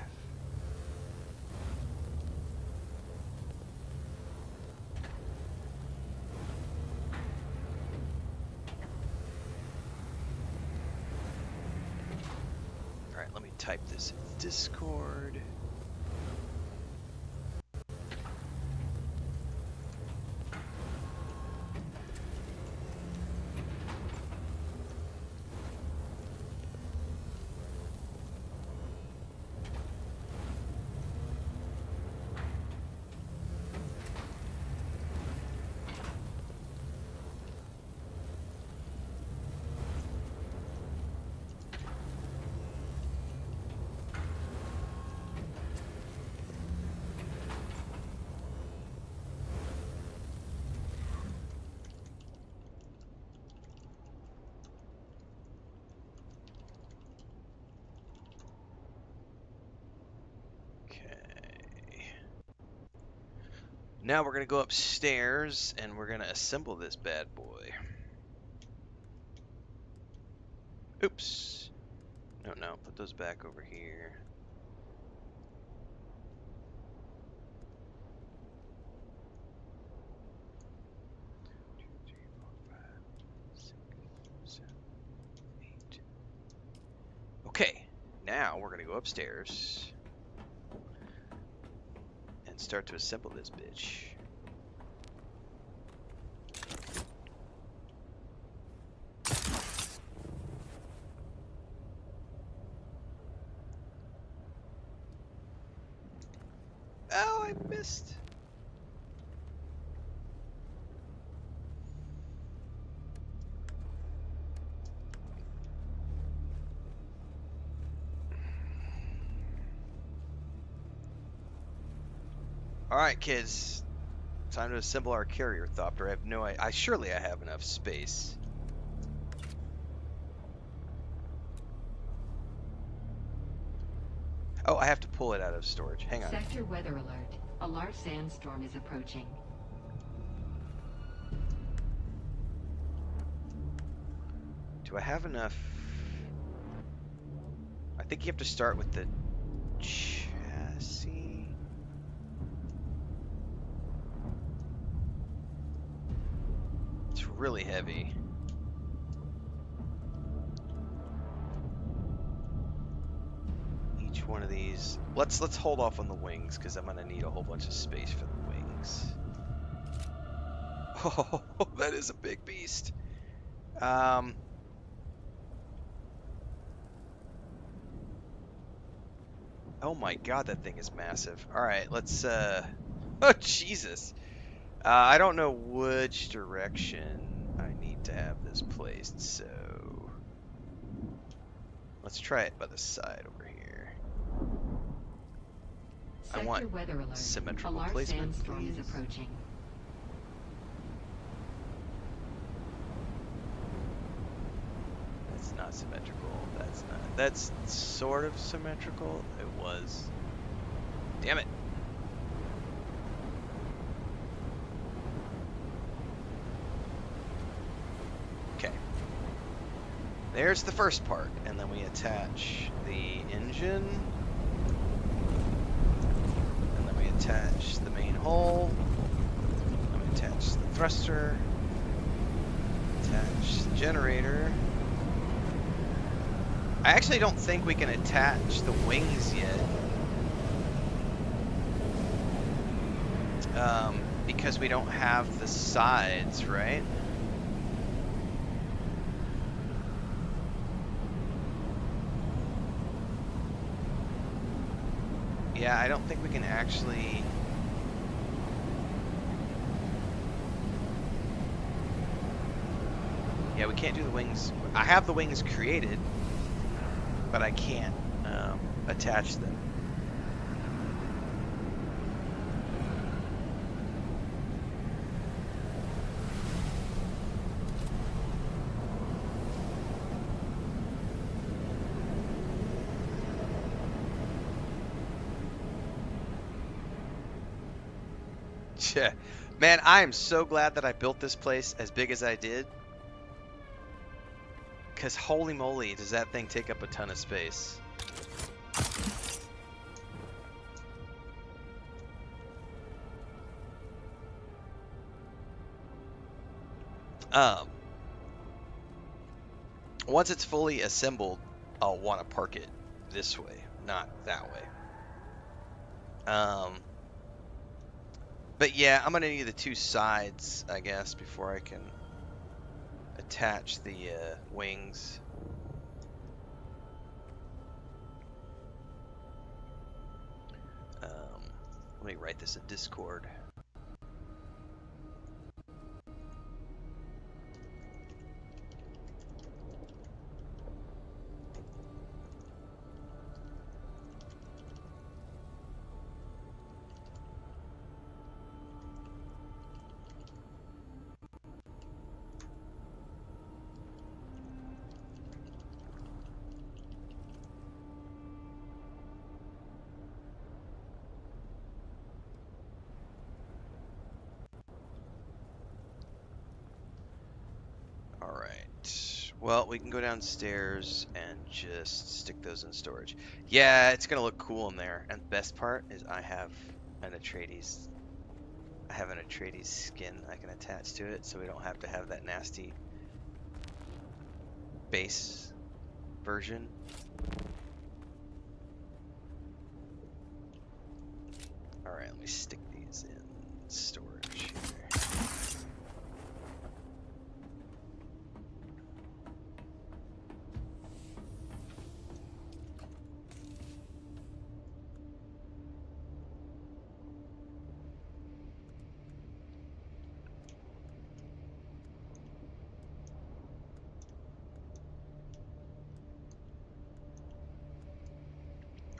Alright, let me type this in Discord. Now we're going to go upstairs and we're going to assemble this bad boy. Oops. No, put those back over here. Okay, now we're going to go upstairs and start to assemble this bitch. Oh, I missed. Alright, kids. Time to assemble our carrier thopter. I have no idea. Surely I have enough space. Oh, I have to pull it out of storage. Hang on. Sector weather alert. A large sandstorm is approaching. Do I have enough? I think you have to start with the chassis. It's really heavy. Each one of these. Let's hold off on the wings because I'm gonna need a whole bunch of space for the wings. Oh, that is a big beast. Oh my god, that thing is massive. Alright, let's, oh, Jesus. I don't know which direction I need to have this placed, so... Let's try it by the side over here. I Sector want weather alert. symmetrical A large placement, sandstorm please. is approaching. That's not symmetrical. That's not. That's sort of symmetrical. It was. Damn it. Okay. There's the first part, and then we attach the engine, and then we attach the main hull, and we attach the thruster, attach the generator. I actually don't think we can attach the wings yet. Because we don't have the sides, right? Yeah, I don't think we can actually... Yeah, we can't do the wings. I have the wings created, but I can't attach them. Yeah. Man, I am so glad that I built this place as big as I did. Because holy moly, does that thing take up a ton of space. Once it's fully assembled, I'll want to park it this way, not that way. But yeah, I'm gonna need the two sides, I guess, before I can attach the wings. Let me write this in Discord. Well, we can go downstairs and just stick those in storage. Yeah, it's gonna look cool in there. And the best part is I have an Atreides. I have an Atreides skin I can attach to it, so we don't have to have that nasty base version. All right, let me stick these in storage here.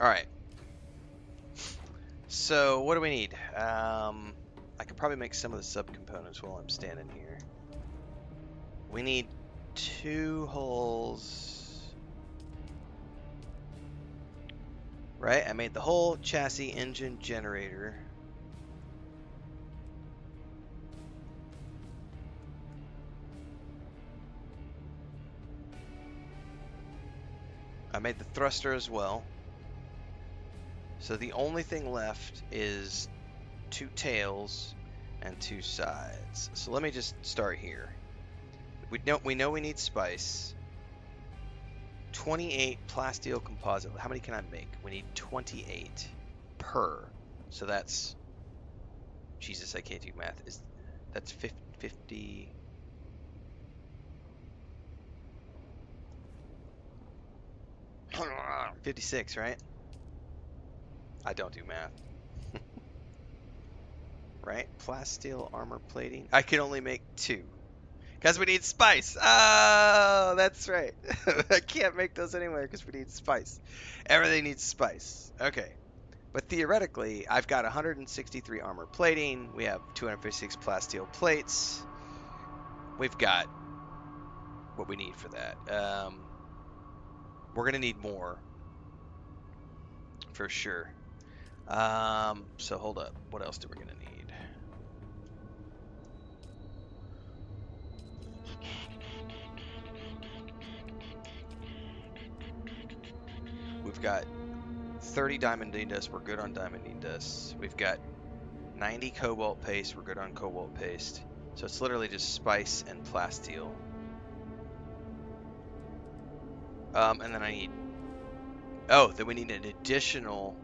All right. So what do we need? I could probably make some of the subcomponents while I'm standing here. We need 2 hulls. Right? I made the whole chassis, engine, generator. I made the thruster as well. So the only thing left is 2 tails and 2 sides. So let me just start here. We know we need spice. 28 plasteel composite. How many can I make? We need 28 per. So that's, Jesus, I can't do math. That's 50. 56, right? I don't do math. Right? Plasteel armor plating. I can only make 2. Because we need spice. Oh, that's right. I can't make those anyway because we need spice. Everything needs spice. Okay. But theoretically, I've got 163 armor plating. We have 256 plasteel plates. We've got what we need for that. We're going to need more. For sure. So hold up. What else are we going to need? We've got 30 diamondine dust. We're good on diamondine dust. We've got 90 cobalt paste. We're good on cobalt paste. So it's literally just spice and plasteel. And then I need... Oh, then we need an additional...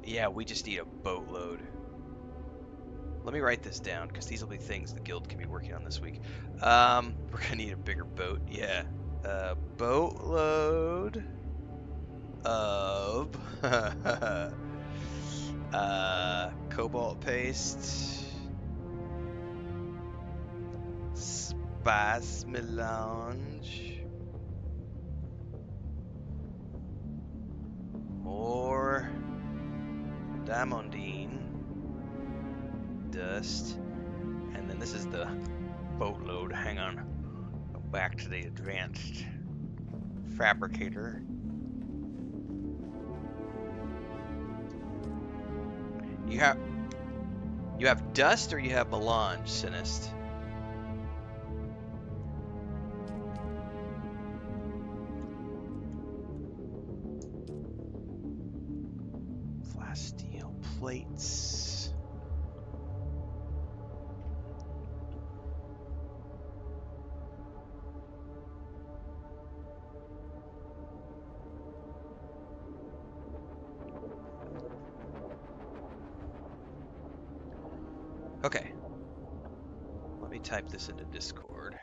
Yeah, we just need a boatload. Let me write this down, because these will be things the guild can be working on this week. We're going to need a bigger boat. Yeah. Boatload of cobalt paste, spice melange, more diamondine dust, and then this is the boatload. Hang on, go back to the advanced fabricator. You have dust or you have melange, Sinist? Plasteel plates. Okay. Let me type this into Discord.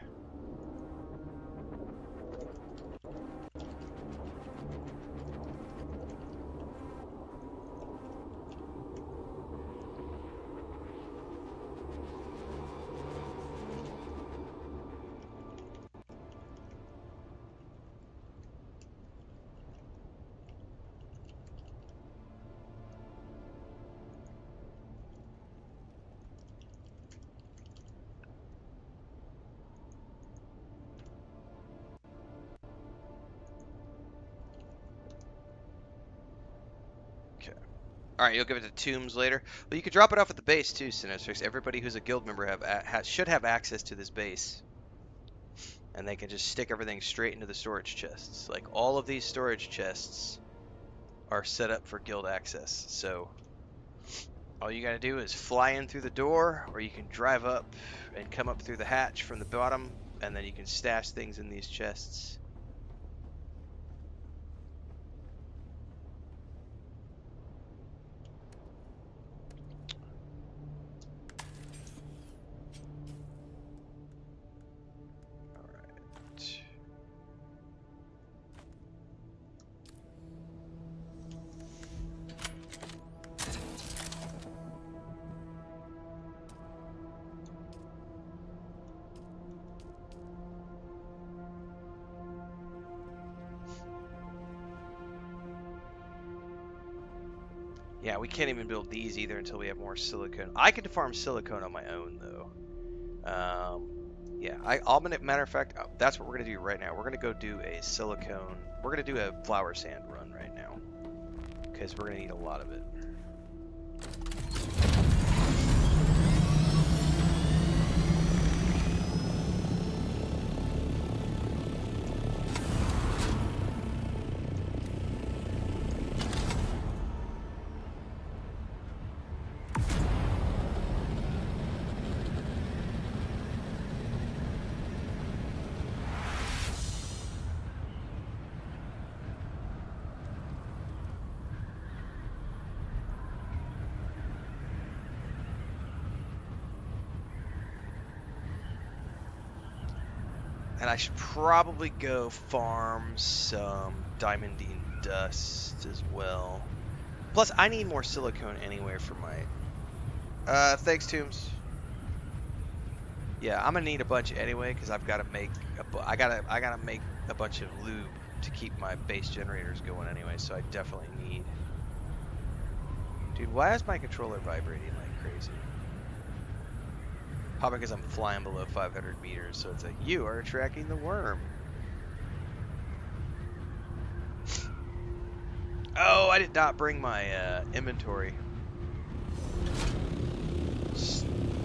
Alright, you'll give it to Tombs later. Well, you could drop it off at the base too, Sinistrix. Everybody who's a guild member should have access to this base. And they can just stick everything straight into the storage chests. Like, all of these storage chests are set up for guild access. So all you gotta do is fly in through the door, or you can drive up and come up through the hatch from the bottom, and then you can stash things in these chests. Alright. Yeah, we can't even build these either until we have more silicone. I could farm silicone on my own, though. Yeah, matter of fact, that's what we're gonna do right now. We're gonna go do a silicone. We're gonna do a flower sand run right now, because we're gonna need a lot of it. And I should probably go farm some diamondine dust as well. Plus, I need more silicone anyway for my... thanks, Tombs. Yeah, I'm gonna need a bunch anyway, because I've got to make... I gotta make a bunch of lube to keep my base generators going anyway, so I definitely need... Dude, why is my controller vibrating like crazy? Probably because I'm flying below 500 meters, so it's like, you are tracking the worm. Oh, I did not bring my inventory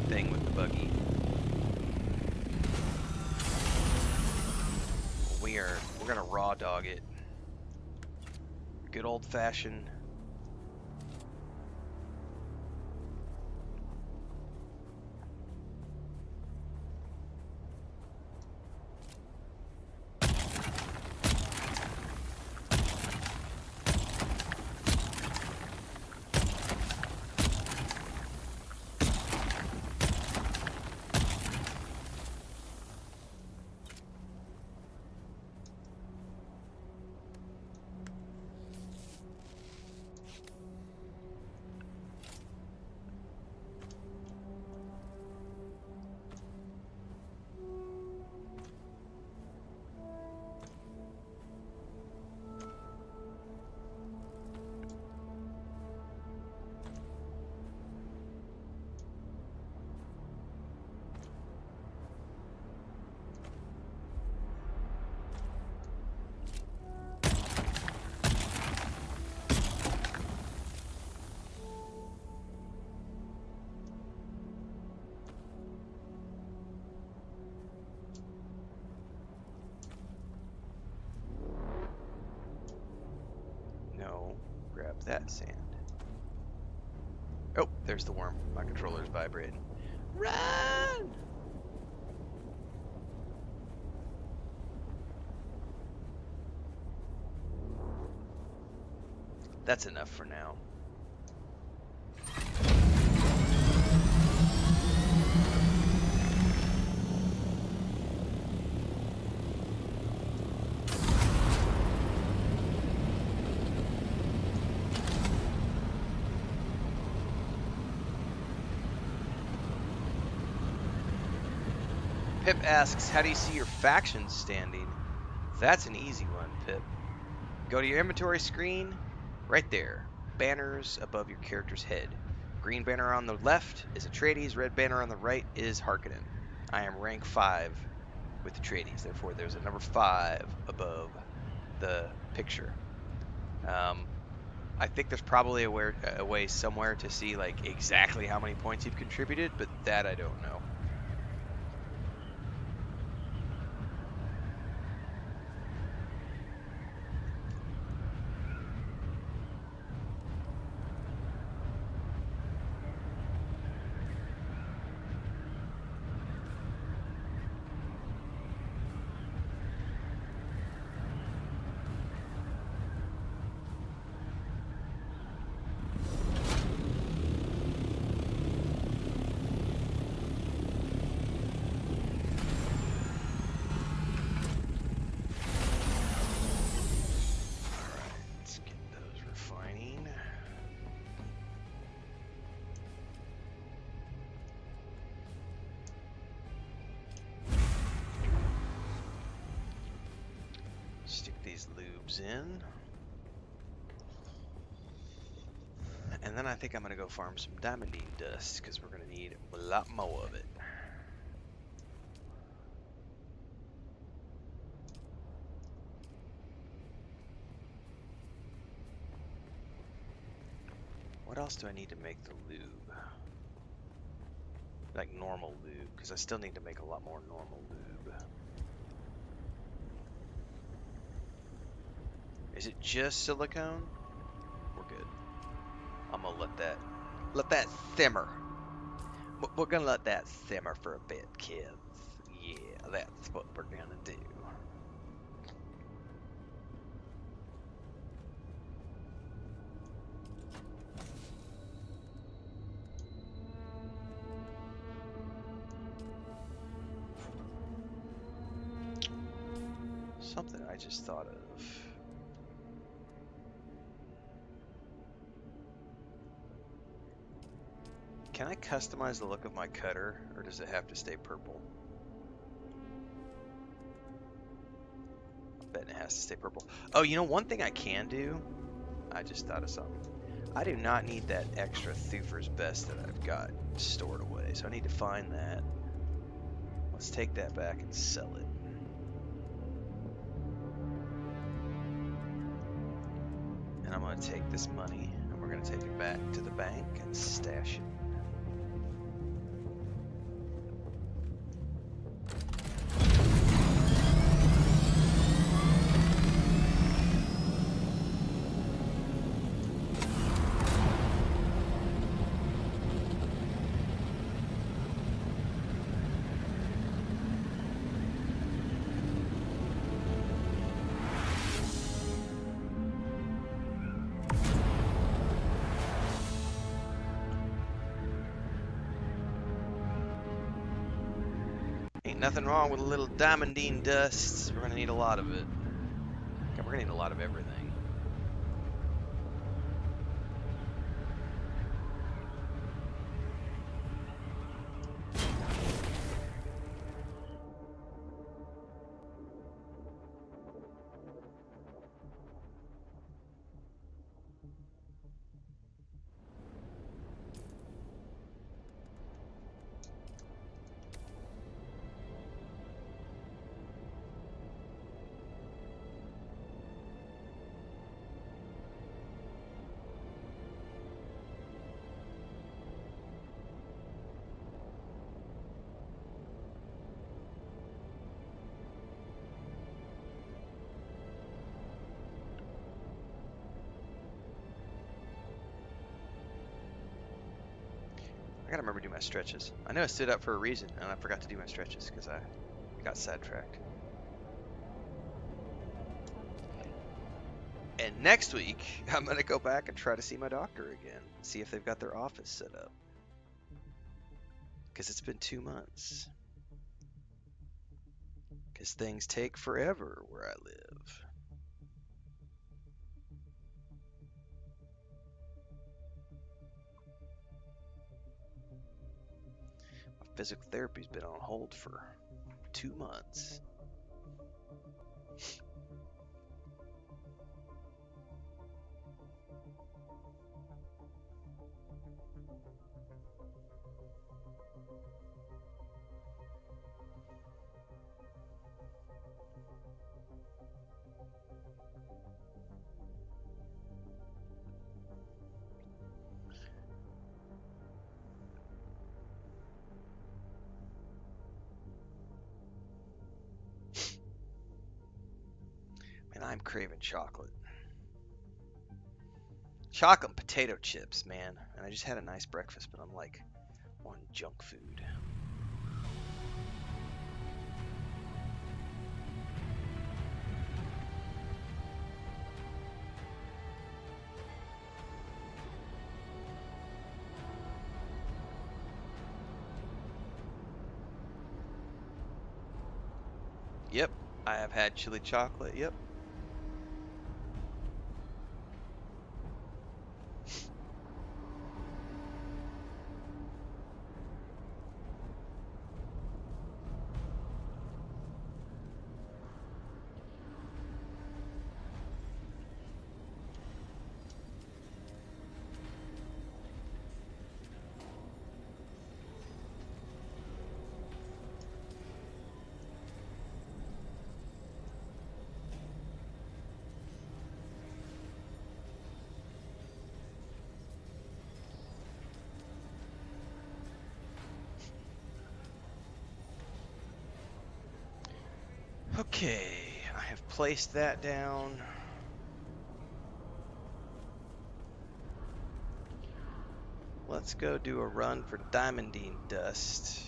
thing with the buggy. We're gonna raw dog it. Good old fashioned. Grab that sand. Oh, there's the worm. My controller's vibrating. Run! That's enough for now. Pip asks, how do you see your factions standing? That's an easy one, Pip. Go to your inventory screen, right there. Banners above your character's head. Green banner on the left is Atreides, red banner on the right is Harkonnen. I am rank 5 with Atreides, therefore there's a number 5 above the picture. I think there's probably a way somewhere to see like exactly how many points you've contributed, but that I don't know. these lubes in. And then I think I'm going to go farm some diamondine dust, because we're going to need a lot more of it. What else do I need to make the lube? Like normal lube, because I still need to make a lot more normal lube. Is it just silicone? We're good. I'm gonna let that simmer. We're gonna let that simmer for a bit, kids. Yeah, that's what we're gonna do. Something I just thought of. Can I customize the look of my cutter, or does it have to stay purple? I bet it has to stay purple. Oh, you know, one thing I can do? I just thought of something. I do not need that extra Thufir's vest that I've got stored away, so I need to find that. Let's take that back and sell it. And I'm going to take this money, and we're going to take it back to the bank and stash it. Ain't nothing wrong with a little diamondine dust. We're gonna need a lot of it. Okay, we're gonna need a lot of everything. I gotta remember to do my stretches. I know I stood up for a reason, and I forgot to do my stretches because I got sidetracked. And next week, I'm gonna go back and try to see my doctor again. See if they've got their office set up. Because it's been 2 months. Because things take forever where I live. My physical therapy's been on hold for 2 months. Man, I'm craving chocolate. Chocolate and potato chips, man. And I just had a nice breakfast, but I'm like, on junk food. Yep, I have had chili chocolate, yep. Okay, I have placed that down. Let's go do a run for diamondine dust.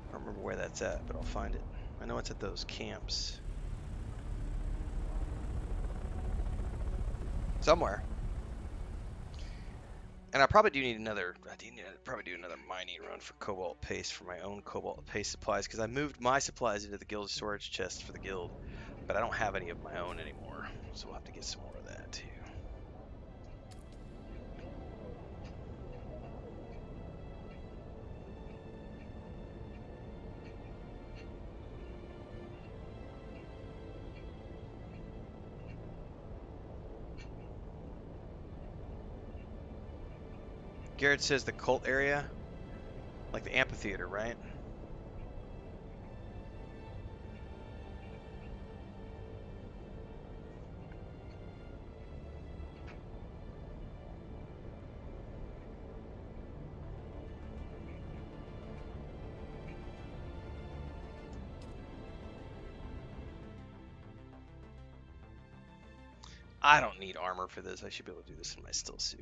I don't remember where that's at, but I'll find it. I know it's at those camps. Somewhere. And I probably do need another, probably do another mining run for cobalt paste for my own cobalt paste supplies, because I moved my supplies into the guild storage chest for the guild, but I don't have any of my own anymore, so we'll have to get some more of that too. Garrett says the cult area, like the amphitheater, right? I don't need armor for this. I should be able to do this in my still suit.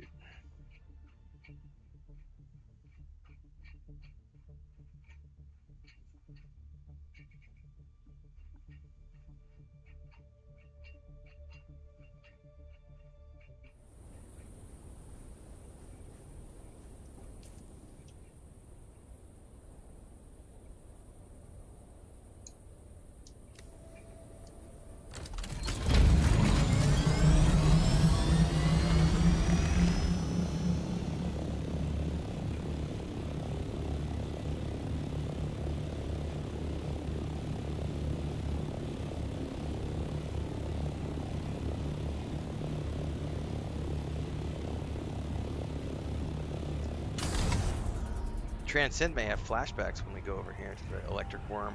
Transcend may have flashbacks when we go over here to the electric worm.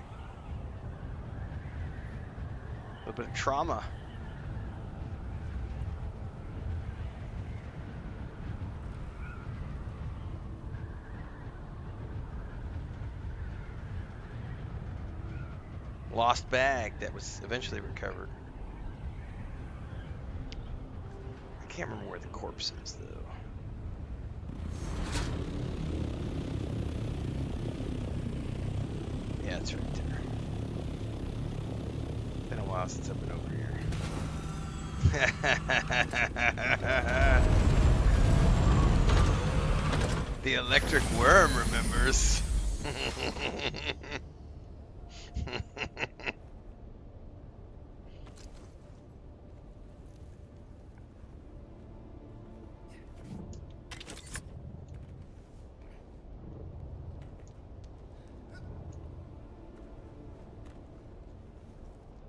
A little bit of trauma. Lost bag that was eventually recovered. I can't remember where the corpse is though. Yeah, it's right there. Been a while since I've been over here. The electric worm remembers.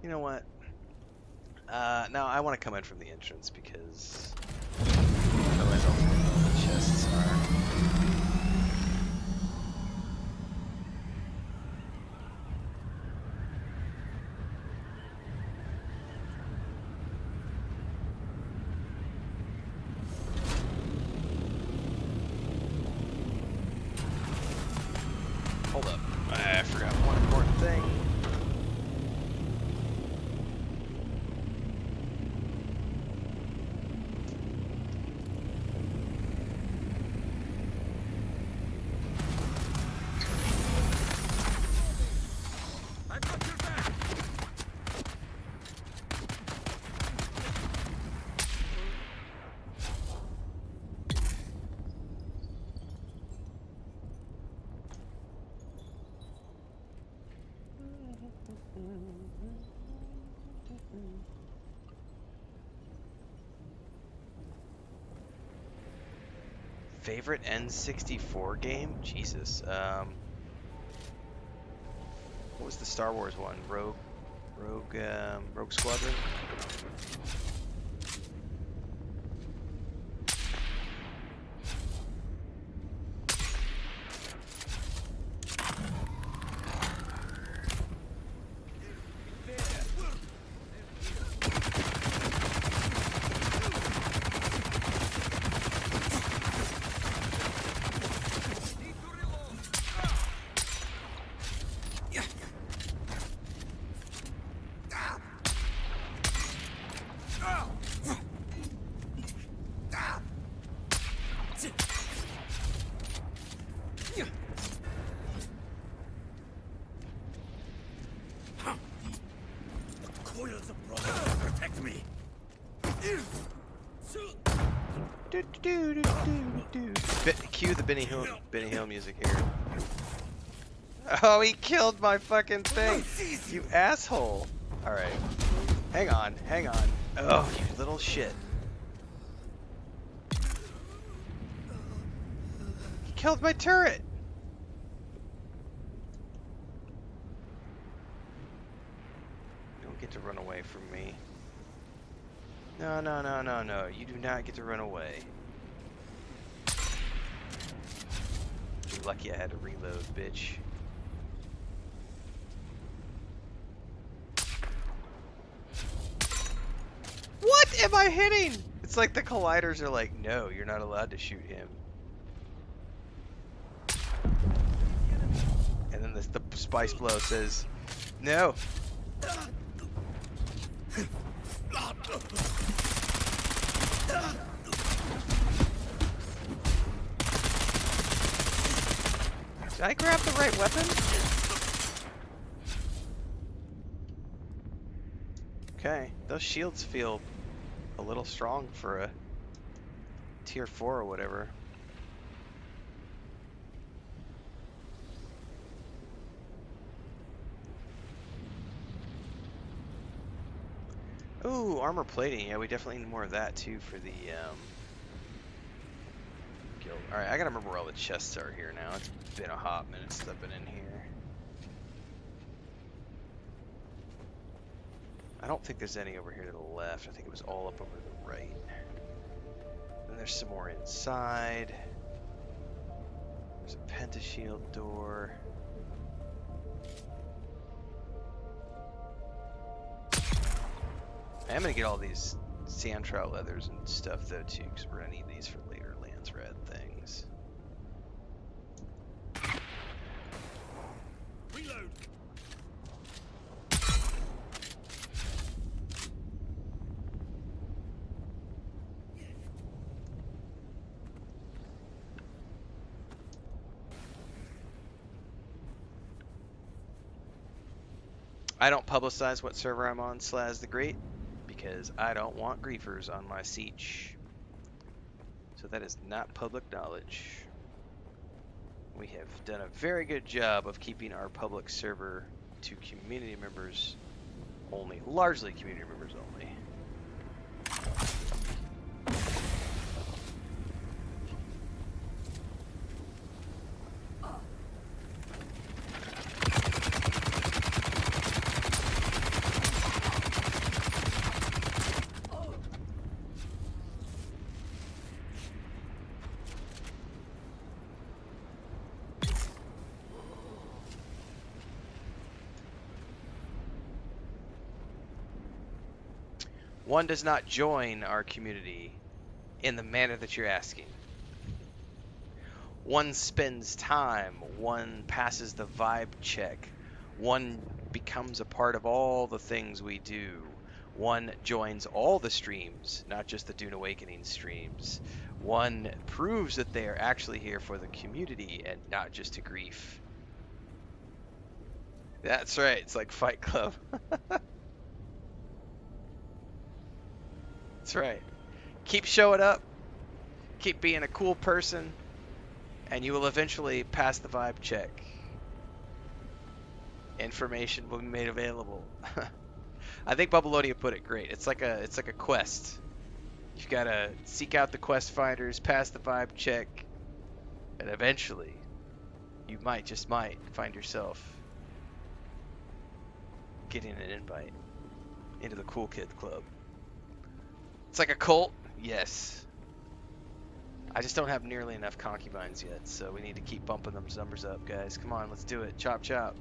You know what? No, I want to come in from the entrance because otherwise I'll forget where the chests are. Hold up. I forgot one important thing. Favorite N64 game? Jesus. What was the Star Wars one? Rogue Squadron? me. Cue the Benny Hill music here. Oh, he killed my fucking thing! You asshole! Alright. Hang on, hang on. Oh, you little shit. He killed my turret! You don't get to run away from me. No, no, no, no, no. You do not get to run away. You're lucky I had to reload, bitch. What am I hitting? It's like the colliders are like, no, you're not allowed to shoot him. And then the spice blow says, no. Did I grab the right weapon? Okay, those shields feel a little strong for a tier 4 or whatever. Ooh, armor plating. Yeah, we definitely need more of that too for the guild. Alright, I gotta remember where all the chests are here now. It's been a hot minute since I've been in here. I don't think there's any over here to the left. I think it was all up over the right. Then there's some more inside. There's a pentashield door. I am gonna get all these sand trout leathers and stuff though too, because we're gonna need these for later Landsraad things. Reload. I don't publicize what server I'm on, Slaz the Great, because I don't want griefers on my siege. So that is not public knowledge. We have done a very good job of keeping our public server to community members only, largely community members only. One does not join our community in the manner that you're asking. One spends time, one passes the vibe check, one becomes a part of all the things we do, one joins all the streams, not just the Dune Awakening streams, one proves that they are actually here for the community and not just to grief. That's right, it's like Fight Club. That's right. Keep showing up, keep being a cool person, and you will eventually pass the vibe check. Information will be made available. I think Bubbleodia put it great. It's like a quest. You've got to seek out the quest finders, pass the vibe check, and eventually you might, just might, find yourself getting an invite into the Cool Kid Club. It's like a cult, yes. I just don't have nearly enough concubines yet, so we need to keep bumping those numbers up, guys. Come on, let's do it. Chop, chop.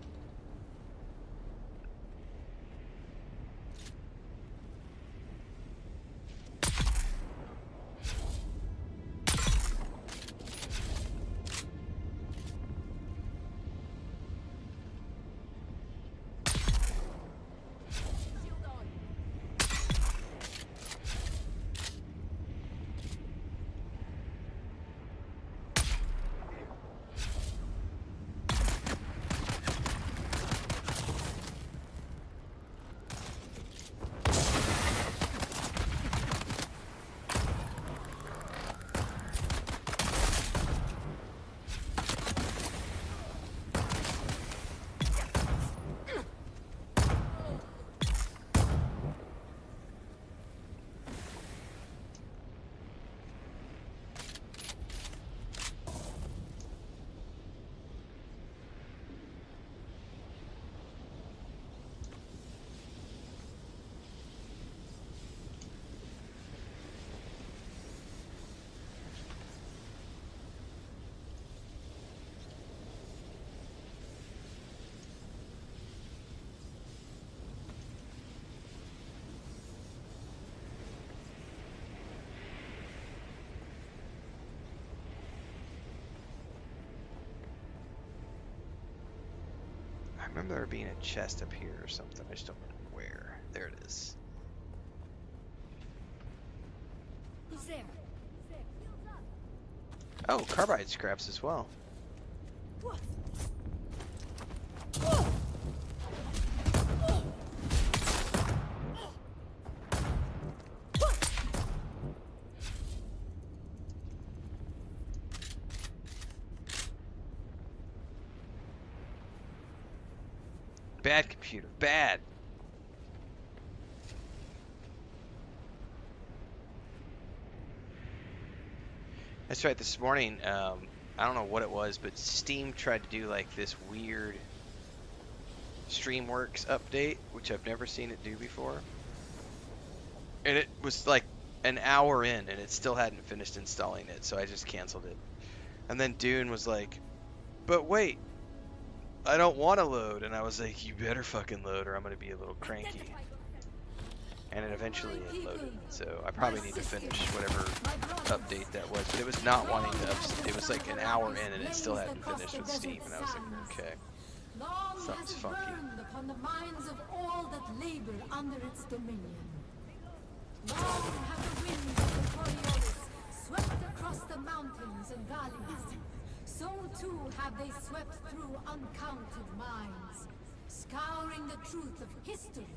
remember there being a chest up here or something. I just don't remember where. There it is. Who's there? Oh, carbide scraps as well. Bad computer. Bad. That's right. This morning, I don't know what it was, but Steam tried to do like this weird Streamworks update, which I've never seen it do before. And it was like an hour in, and it still hadn't finished installing it, so I just canceled it. And then Dune was like, "But wait, I don't want to load," and I was like, "You better fucking load, or I'm gonna be a little cranky." And it eventually loaded, so I probably need to finish whatever update that was. But it was not wanting to. It was like an hour in, and it still hadn't finished with Steam, and I was like, "Okay, something's funky." Upon the minds of all that labor under its dominion. Long have the winds of the Coriolis swept across the mountains and valleys. So too have they swept through uncounted minds, scouring the truth of history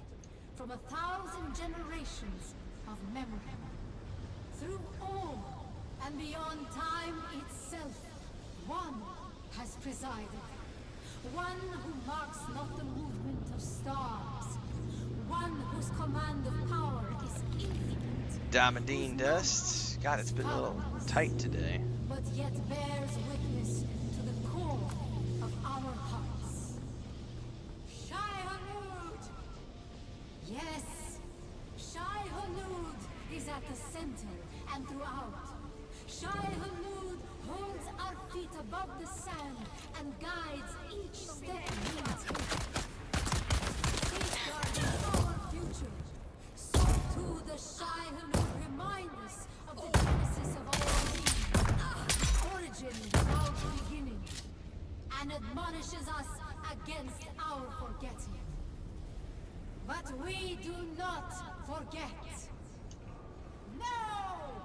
from 1,000 generations of memory. Through all and beyond time itself, one has presided. One who marks not the movement of stars. One whose command of power is infinite. Diamondine dust. God, it's been a little tight today. But yet bears witness to the core of our hearts. Shai-Hulud! Yes, Shai-Hulud is at the center and throughout. Shai-Hulud holds our feet above the sand and guides each step we take. Safeguarding our future. So too the Shai-Hulud remind us of the genesis of our being, origin without beginning, and admonishes us against our forgetting. But we do not forget. No!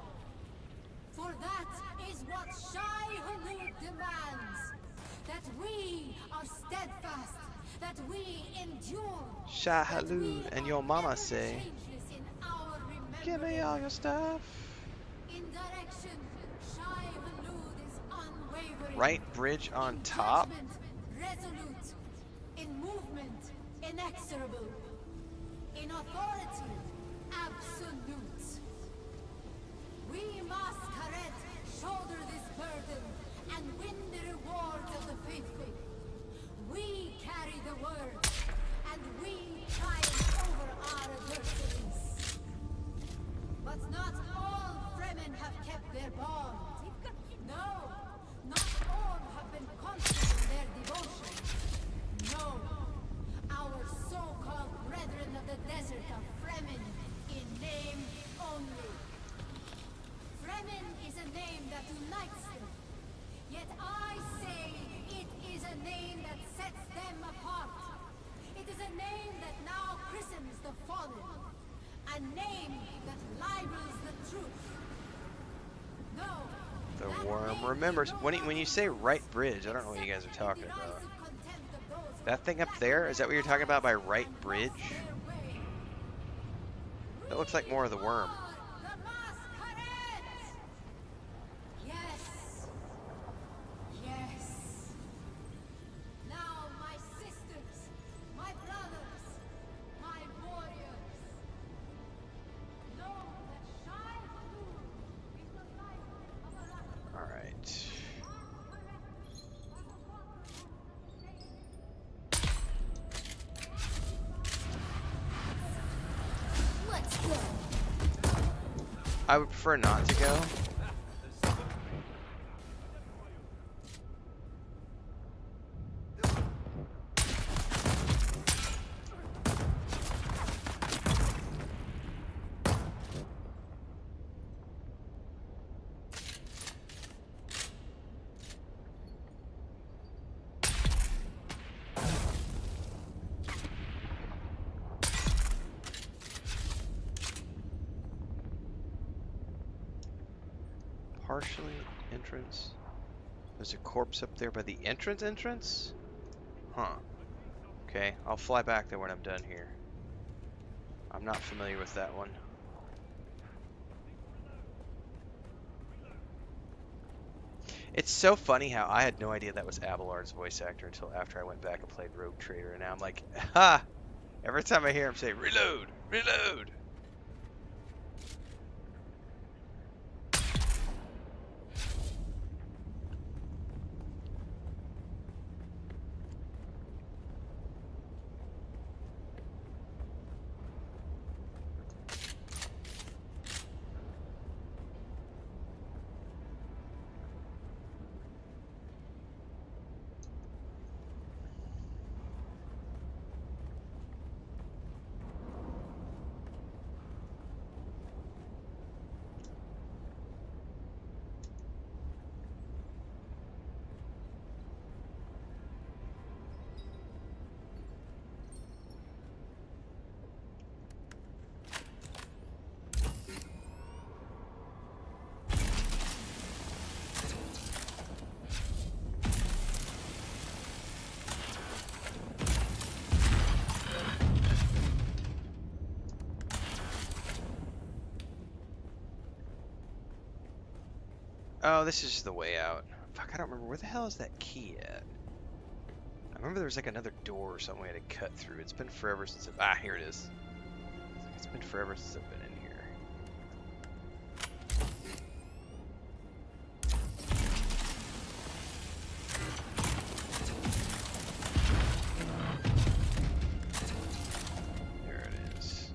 For that is what Shai-Hulud demands. That we are steadfast, that we endure. Shai-Hulud, and your mama say, "Give me all your stuff." In direction, Shai-Hulud is unwavering. Right bridge on In top? judgment, resolute. In movement, inexorable. In authority, absolute. We must, Karet, shoulder this burden and win the rewards of the faithful. We carry the word, and we triumph over our adversaries. But not all Fremen have kept their bond. No, not all have been constant in their devotion. No, our so-called brethren of the desert are Fremen in name only. Fremen is a name that unites them. Yet I say it is a name that sets them apart. It is a name that now christens the fallen. A name that libels the truth. No. The that worm name remembers. no When you say right bridge, I don't know what you guys are talking accepts about. the derisive contempt of those That thing up there? Is that what you're talking about by right bridge? their way. That looks like more of the worm. The masquerade! Yes. Yes. Now, my sisters, my brothers, my warriors, know that Shai-Hulud is the light of a life. All right. Let's go. I would prefer not to go. Partially entrance. There's a corpse up there by the entrance? Huh. Okay, I'll fly back there when I'm done here. I'm not familiar with that one. It's so funny how I had no idea that was Abelard's voice actor until after I went back and played Rogue Trader, and now I'm like, ha! Every time I hear him say, reload! Reload! Oh, this is the way out. Fuck, I don't remember. Where the hell is that key at? I remember there was like another door or something we had to cut through. It's been forever since I've... Ah, here it is. It's been forever since I've been in here. There it is.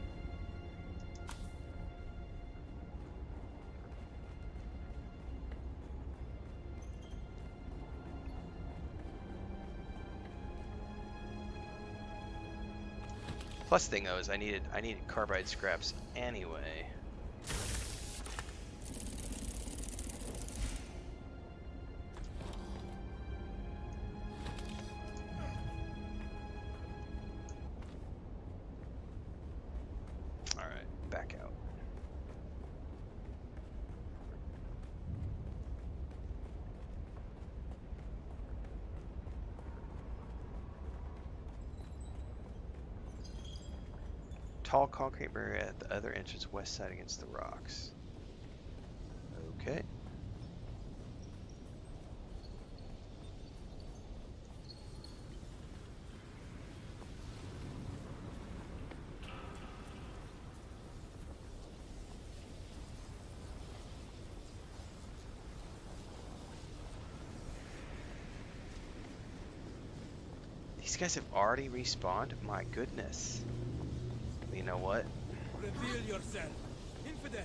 Plus thing though is I needed carbide scraps anyway. All right, back out. Tall concrete barrier at the other entrance west side against the rocks. Okay. These guys have already respawned? My goodness. You know what? Reveal yourself. Infidel.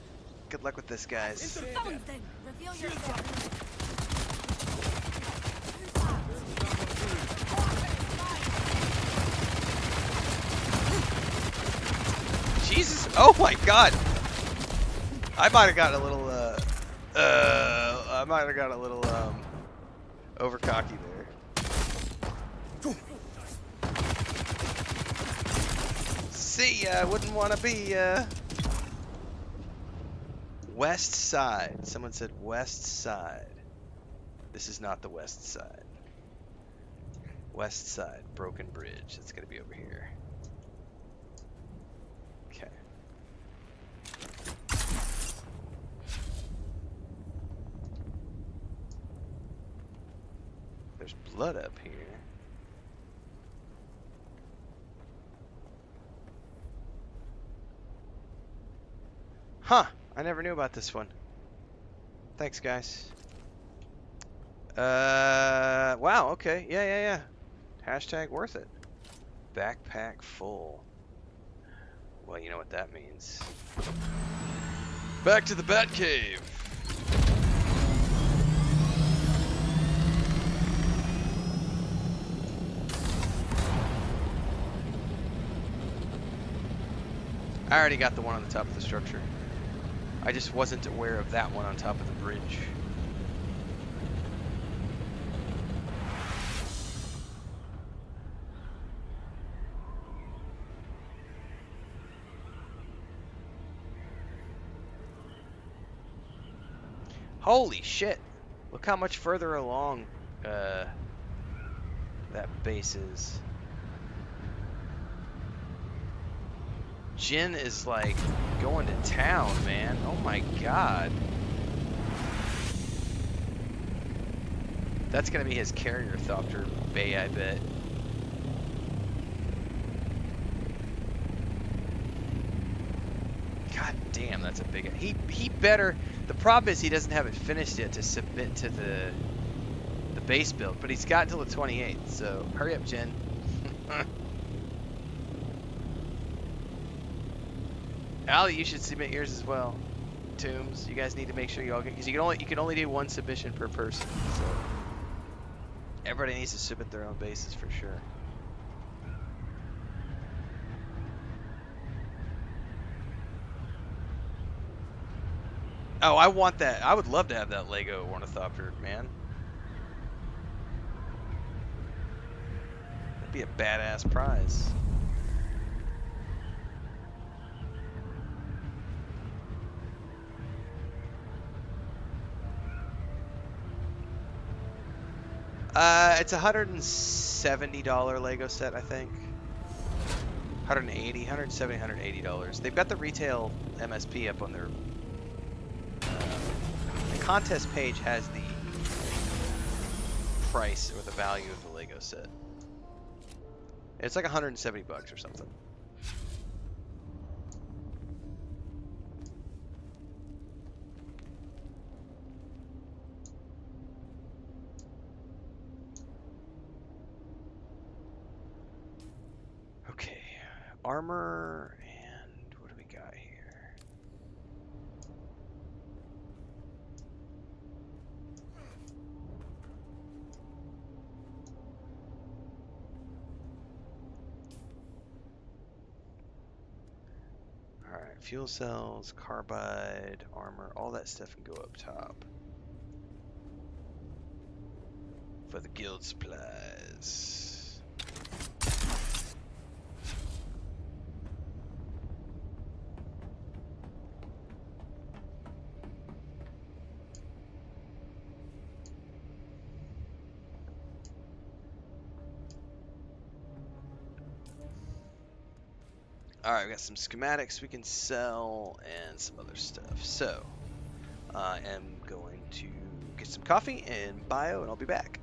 Good luck with this, guys. Found them. Reveal yourself. Jesus! Oh my God! I might have gotten a little, I might have gotten a little, over cocky there. See, I wouldn't want to be, west side. Someone said west side. This is not the west side. West side, broken bridge. It's gonna be over here. Okay. There's blood up here. Huh, I never knew about this one. Thanks, guys. Wow, okay. Yeah. Hashtag worth it. Backpack full. Well, you know what that means. Back to the Bat Cave. I already got the one on the top of the structure. I just wasn't aware of that one on top of the bridge. Holy shit! Look how much further along that base is. Jin is like going to town, man. Oh my god. That's gonna be his carrier thopter bay, I bet. God damn, that's a big. He better. The problem is he doesn't have it finished yet to submit to the base build, but he's got until the 28th. So hurry up, Jin. Ali, you should submit yours as well. Tombs, you guys need to make sure you all get, because you can only do one submission per person. So everybody needs to submit their own bases for sure. Oh, I want that. I would love to have that Lego Ornithopter, man. That'd be a badass prize. It's a $170 Lego set, I think. $170, $180. They've got the retail MSP up on their... the contest page has the price or the value of the Lego set. It's like $170 or something. Okay, armor, and what do we got here? Alright, fuel cells, carbide, armor, all that stuff can go up top. For the guild supplies. Alright, we got some schematics we can sell and some other stuff. So, I am going to get some coffee and bio, and I'll be back.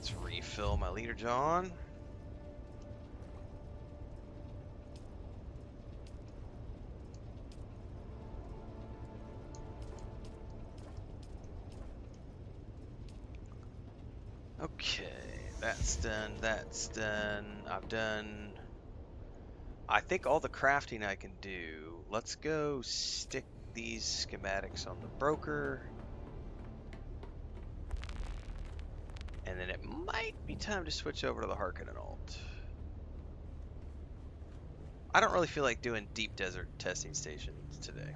Let's refill my leader John. Okay, that's done, that's done. I've done, I think, all the crafting I can do. Let's go stick these schematics on the broker. And then it might be time to switch over to the Harkonnen alt. I don't really feel like doing deep desert testing stations today.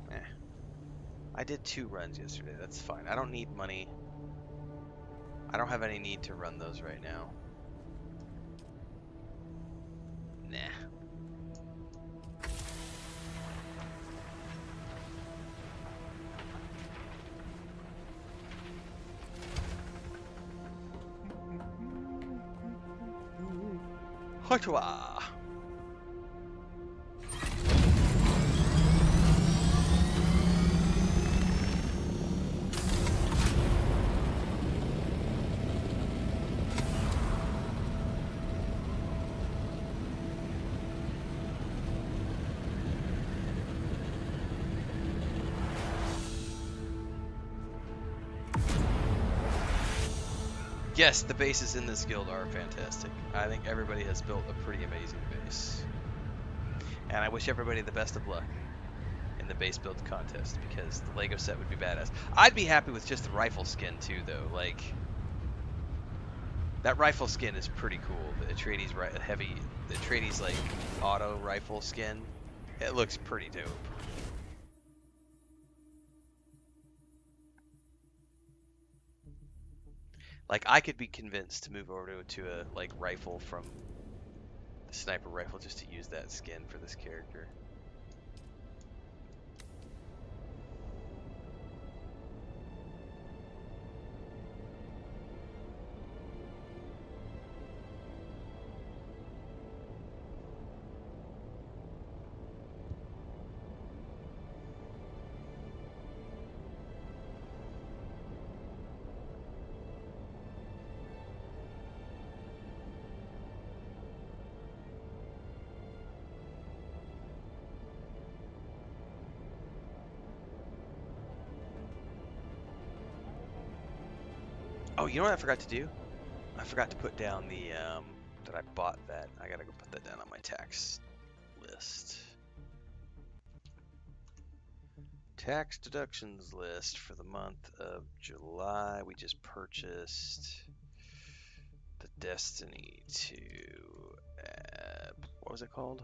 I did 2 runs yesterday, that's fine. I don't need money. I don't have any need to run those right now. Nah. Hotwa! Yes, the bases in this guild are fantastic. I think everybody has built a pretty amazing base. And I wish everybody the best of luck in the base build contest, because the Lego set would be badass. I'd be happy with just the rifle skin too, though. Like, that rifle skin is pretty cool. The Atreides the Atreides like auto rifle skin. It looks pretty dope. Like, I could be convinced to move over to a like rifle from the sniper rifle just to use that skin for this character. Oh, you know what I forgot to do? I forgot to put down the, that I bought that. I gotta go put that down on my tax list. Tax deductions list for the month of July. We just purchased the Destiny 2, what was it called?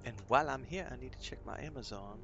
And while I'm here, I need to check my Amazon.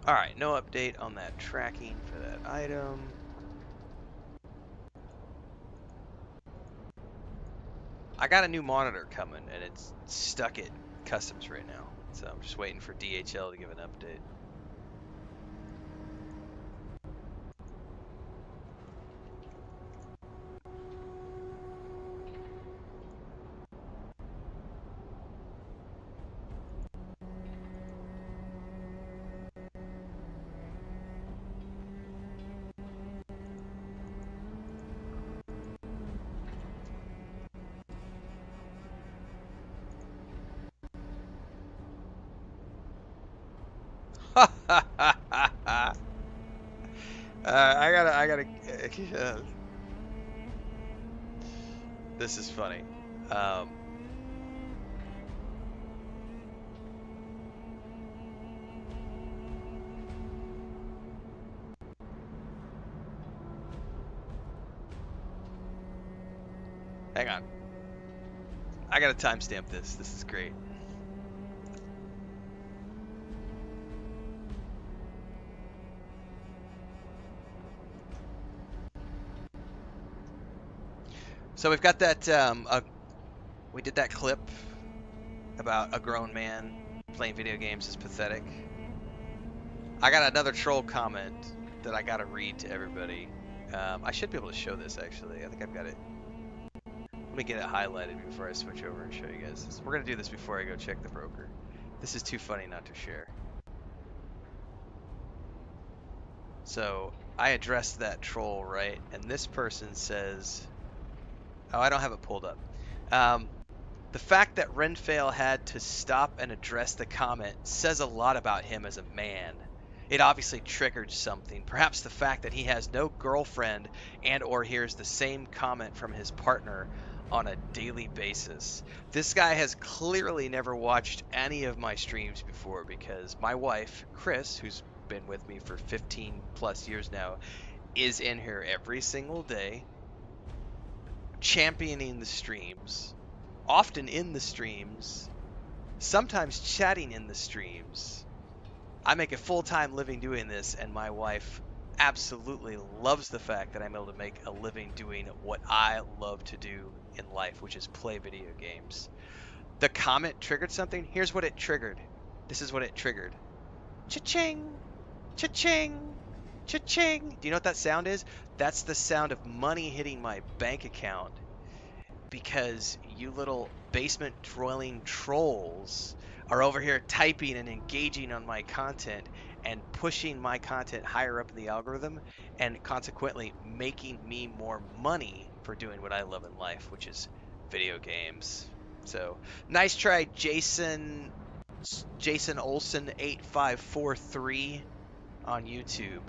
Alright, no update on that tracking for that item. I got a new monitor coming, and it's stuck at customs right now. So I'm just waiting for DHL to give an update. I gotta. This is funny. Um, Hang on. I gotta timestamp this. This is great. So we've got that. We did that clip about a grown man playing video games is pathetic. I got another troll comment that I gotta read to everybody. I should be able to show this actually. I think I've got it. Let me get it highlighted before I switch over and show you guys this. We're gonna do this before I go check the broker. This is too funny not to share. So I addressed that troll, right? And this person says, oh, I don't have it pulled up. The fact that Renfail had to stop and address the comment says a lot about him as a man. It obviously triggered something. Perhaps the fact that he has no girlfriend and or hears the same comment from his partner on a daily basis. This guy has clearly never watched any of my streams before because my wife, Chris, who's been with me for 15 plus years now, is in here every single day, championing the streams, often in the streams, sometimes chatting in the streams. I make a full-time living doing this, and my wife absolutely loves the fact that I'm able to make a living doing what I love to do in life, which is play video games. The comment triggered something. Here's what it triggered. This is what it triggered. Cha-ching! Cha-ching! Cha-ching! Do you know what that sound is? That's the sound of money hitting my bank account because you little basement dwelling trolls are over here typing and engaging on my content and pushing my content higher up in the algorithm and consequently making me more money for doing what I love in life, which is video games. So nice try, Jason Olsen 8543 on YouTube.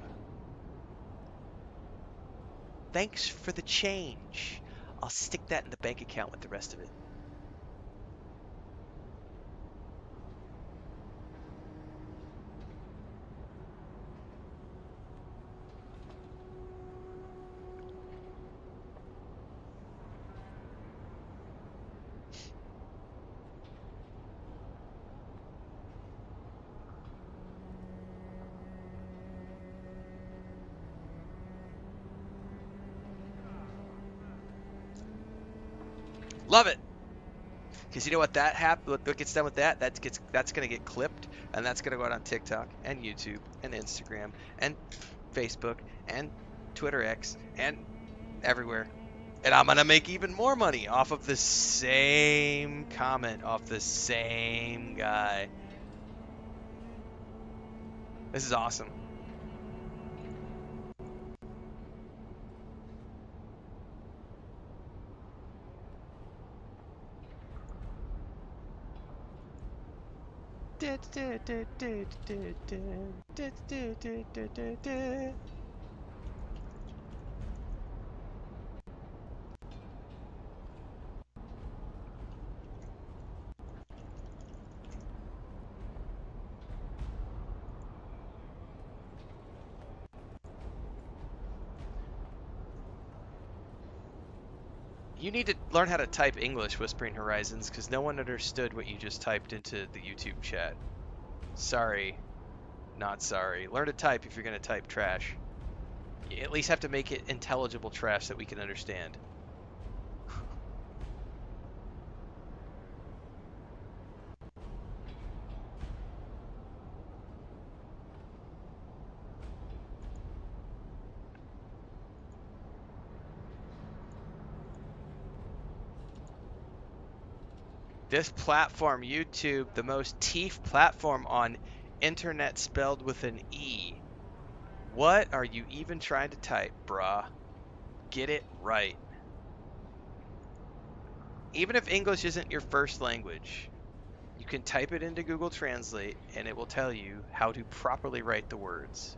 Thanks for the change. I'll stick that in the bank account with the rest of it. Love it. Because you know what what gets done with that? That's gonna get clipped, and that's gonna go out on TikTok and YouTube and Instagram and Facebook and Twitter X and everywhere. And I'm gonna make even more money off of the same comment, off the same guy. This is awesome. You need to learn how to type English, Whispering Horizons, because no one understood what you just typed into the YouTube chat. Sorry. Not sorry. Learn to type if you're going to type trash. You at least have to make it intelligible trash that we can understand. This platform, YouTube, the most teeth platform on internet spelled with an E. What are you even trying to type, brah? Get it right. Even if English isn't your first language, you can type it into Google Translate and it will tell you how to properly write the words.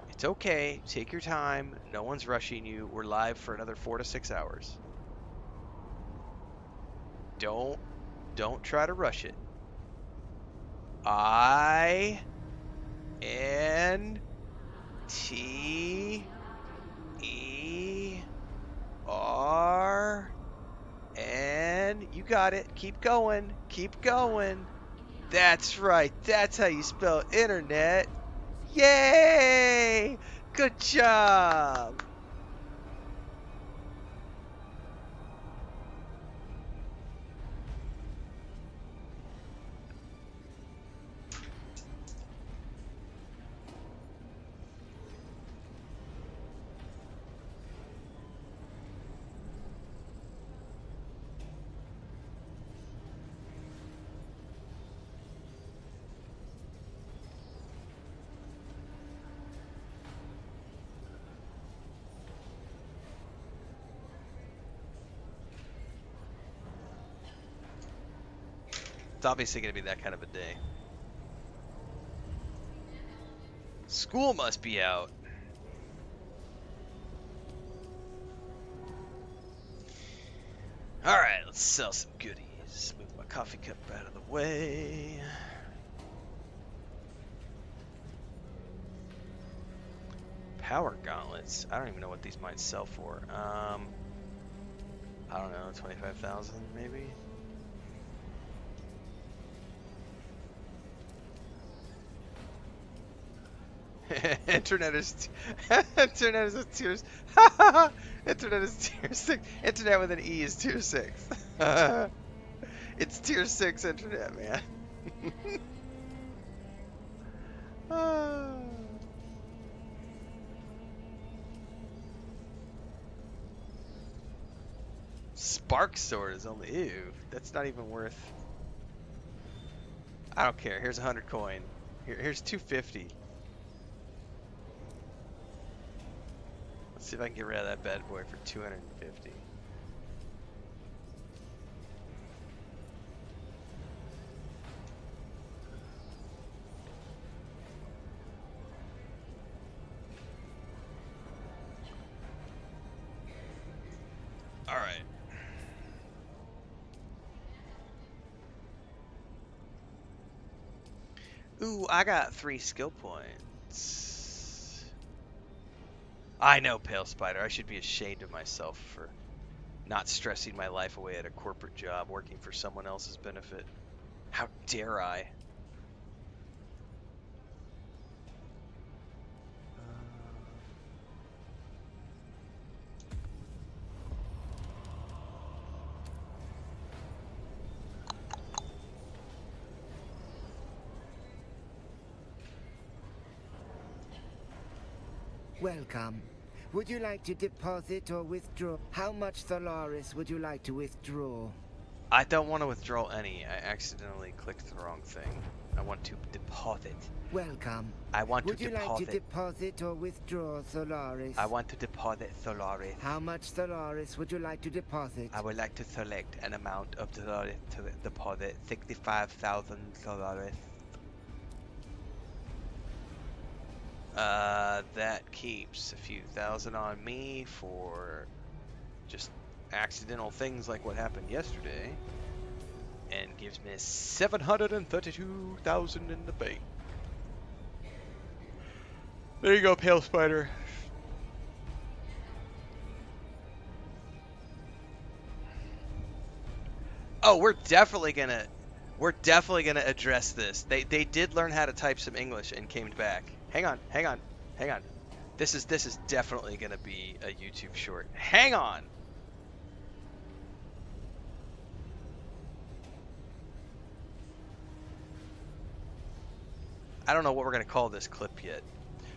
It's okay. Take your time. No one's rushing you. We're live for another 4 to 6 hours. Don't try to rush it. INTERN. You got it. Keep going. Keep going. That's right. That's how you spell internet. Yay! Good job. It's obviously going to be that kind of a day. School must be out. Alright, let's sell some goodies. Move my coffee cup out of the way. Power gauntlets. I don't even know what these might sell for. I don't know, 25,000 maybe? Internet is Internet is a tier Internet is tier 6. Internet with an E is tier 6. It's tier 6 internet, man. Spark sword is only ew. That's not even worth. I don't care. Here's 100 coin. Here's 250. Let's see if I can get rid of that bad boy for 250. All right. Ooh, I got 3 skill points. I know, Pale Spider. I should be ashamed of myself for not stressing my life away at a corporate job working for someone else's benefit. How dare I? Welcome. Would you like to deposit or withdraw? How much Thalaris would you like to withdraw? I don't want to withdraw any. I accidentally clicked the wrong thing. I want to deposit. Welcome. I want would to you deposit. like to deposit or withdraw Thalaris? I want to deposit Thalaris. How much Thalaris would you like to deposit? I would like to select an amount of Thalaris to deposit. 65,000 Thalaris. That keeps a few thousand on me for just accidental things like what happened yesterday, and gives me 732,000 in the bank. There you go, Pale Spider. Oh, we're definitely gonna address this. They did learn how to type some English and came back. Hang on. This is definitely gonna be a YouTube short. Hang on. I don't know what we're gonna call this clip yet,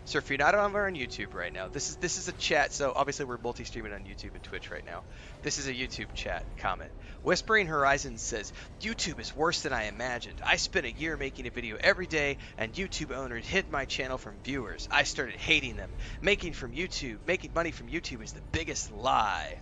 So if you're not on YouTube right now, this is a chat. So obviously we're multi-streaming on YouTube and Twitch right now. This is a YouTube chat comment. Whispering Horizons says, YouTube is worse than I imagined. I spent a year making a video every day, and YouTube owners hid my channel from viewers. I started hating them. Making money from YouTube is the biggest lie.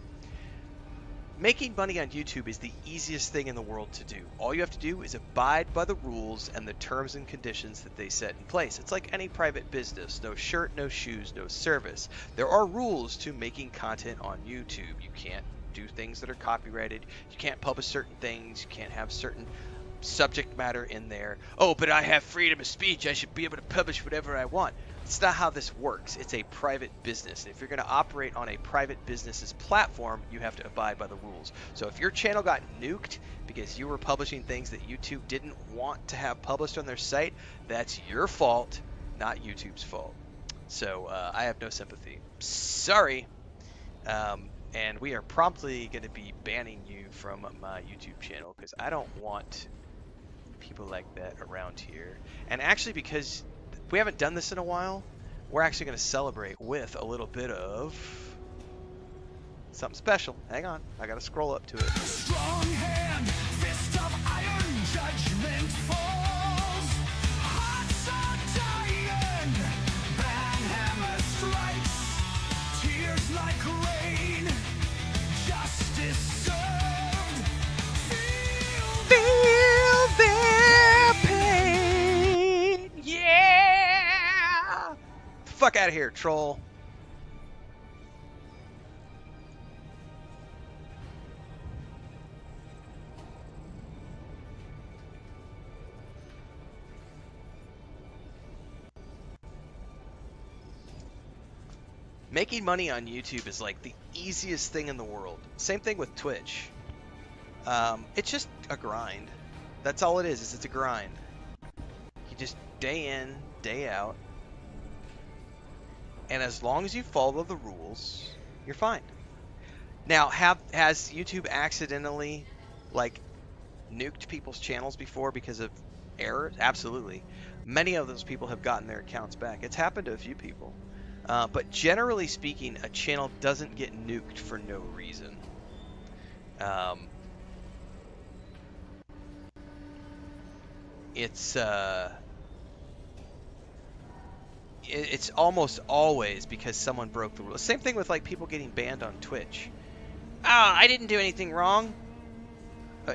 Making money on YouTube is the easiest thing in the world to do. All you have to do is abide by the rules and the terms and conditions that they set in place. It's like any private business. No shirt, no shoes, no service. There are rules to making content on YouTube. You can't do things that are copyrighted. You can't publish certain things. You can't have certain subject matter in there. Oh, but I have freedom of speech. I should be able to publish whatever I want. It's not how this works. It's a private business. If you're going to operate on a private business's platform, you have to abide by the rules. So if your channel got nuked because you were publishing things that YouTube didn't want to have published on their site, that's your fault, not YouTube's fault. So I have no sympathy. Sorry. And we are promptly going to be banning you from my YouTube channel because I don't want people like that around here. And actually, because we haven't done this in a while, we're actually going to celebrate with a little bit of something special. Hang on, I got to scroll up to it. Strong hand, fist of iron, judgment falls. Hearts are dying, banhammer strikes. Tears like rain, justice served. Feel their pain. Yeah! Fuck out of here, troll. Making money on YouTube is like the easiest thing in the world. Same thing with Twitch. It's just a grind. That's all it is it's a grind. You just day in, day out. And as long as you follow the rules, you're fine. Now, has YouTube accidentally, like, nuked people's channels before because of errors? Absolutely. Many of those people have gotten their accounts back. It's happened to a few people. But generally speaking, a channel doesn't get nuked for no reason. It's almost always because someone broke the rules. Same thing with like people getting banned on Twitch. I didn't do anything wrong.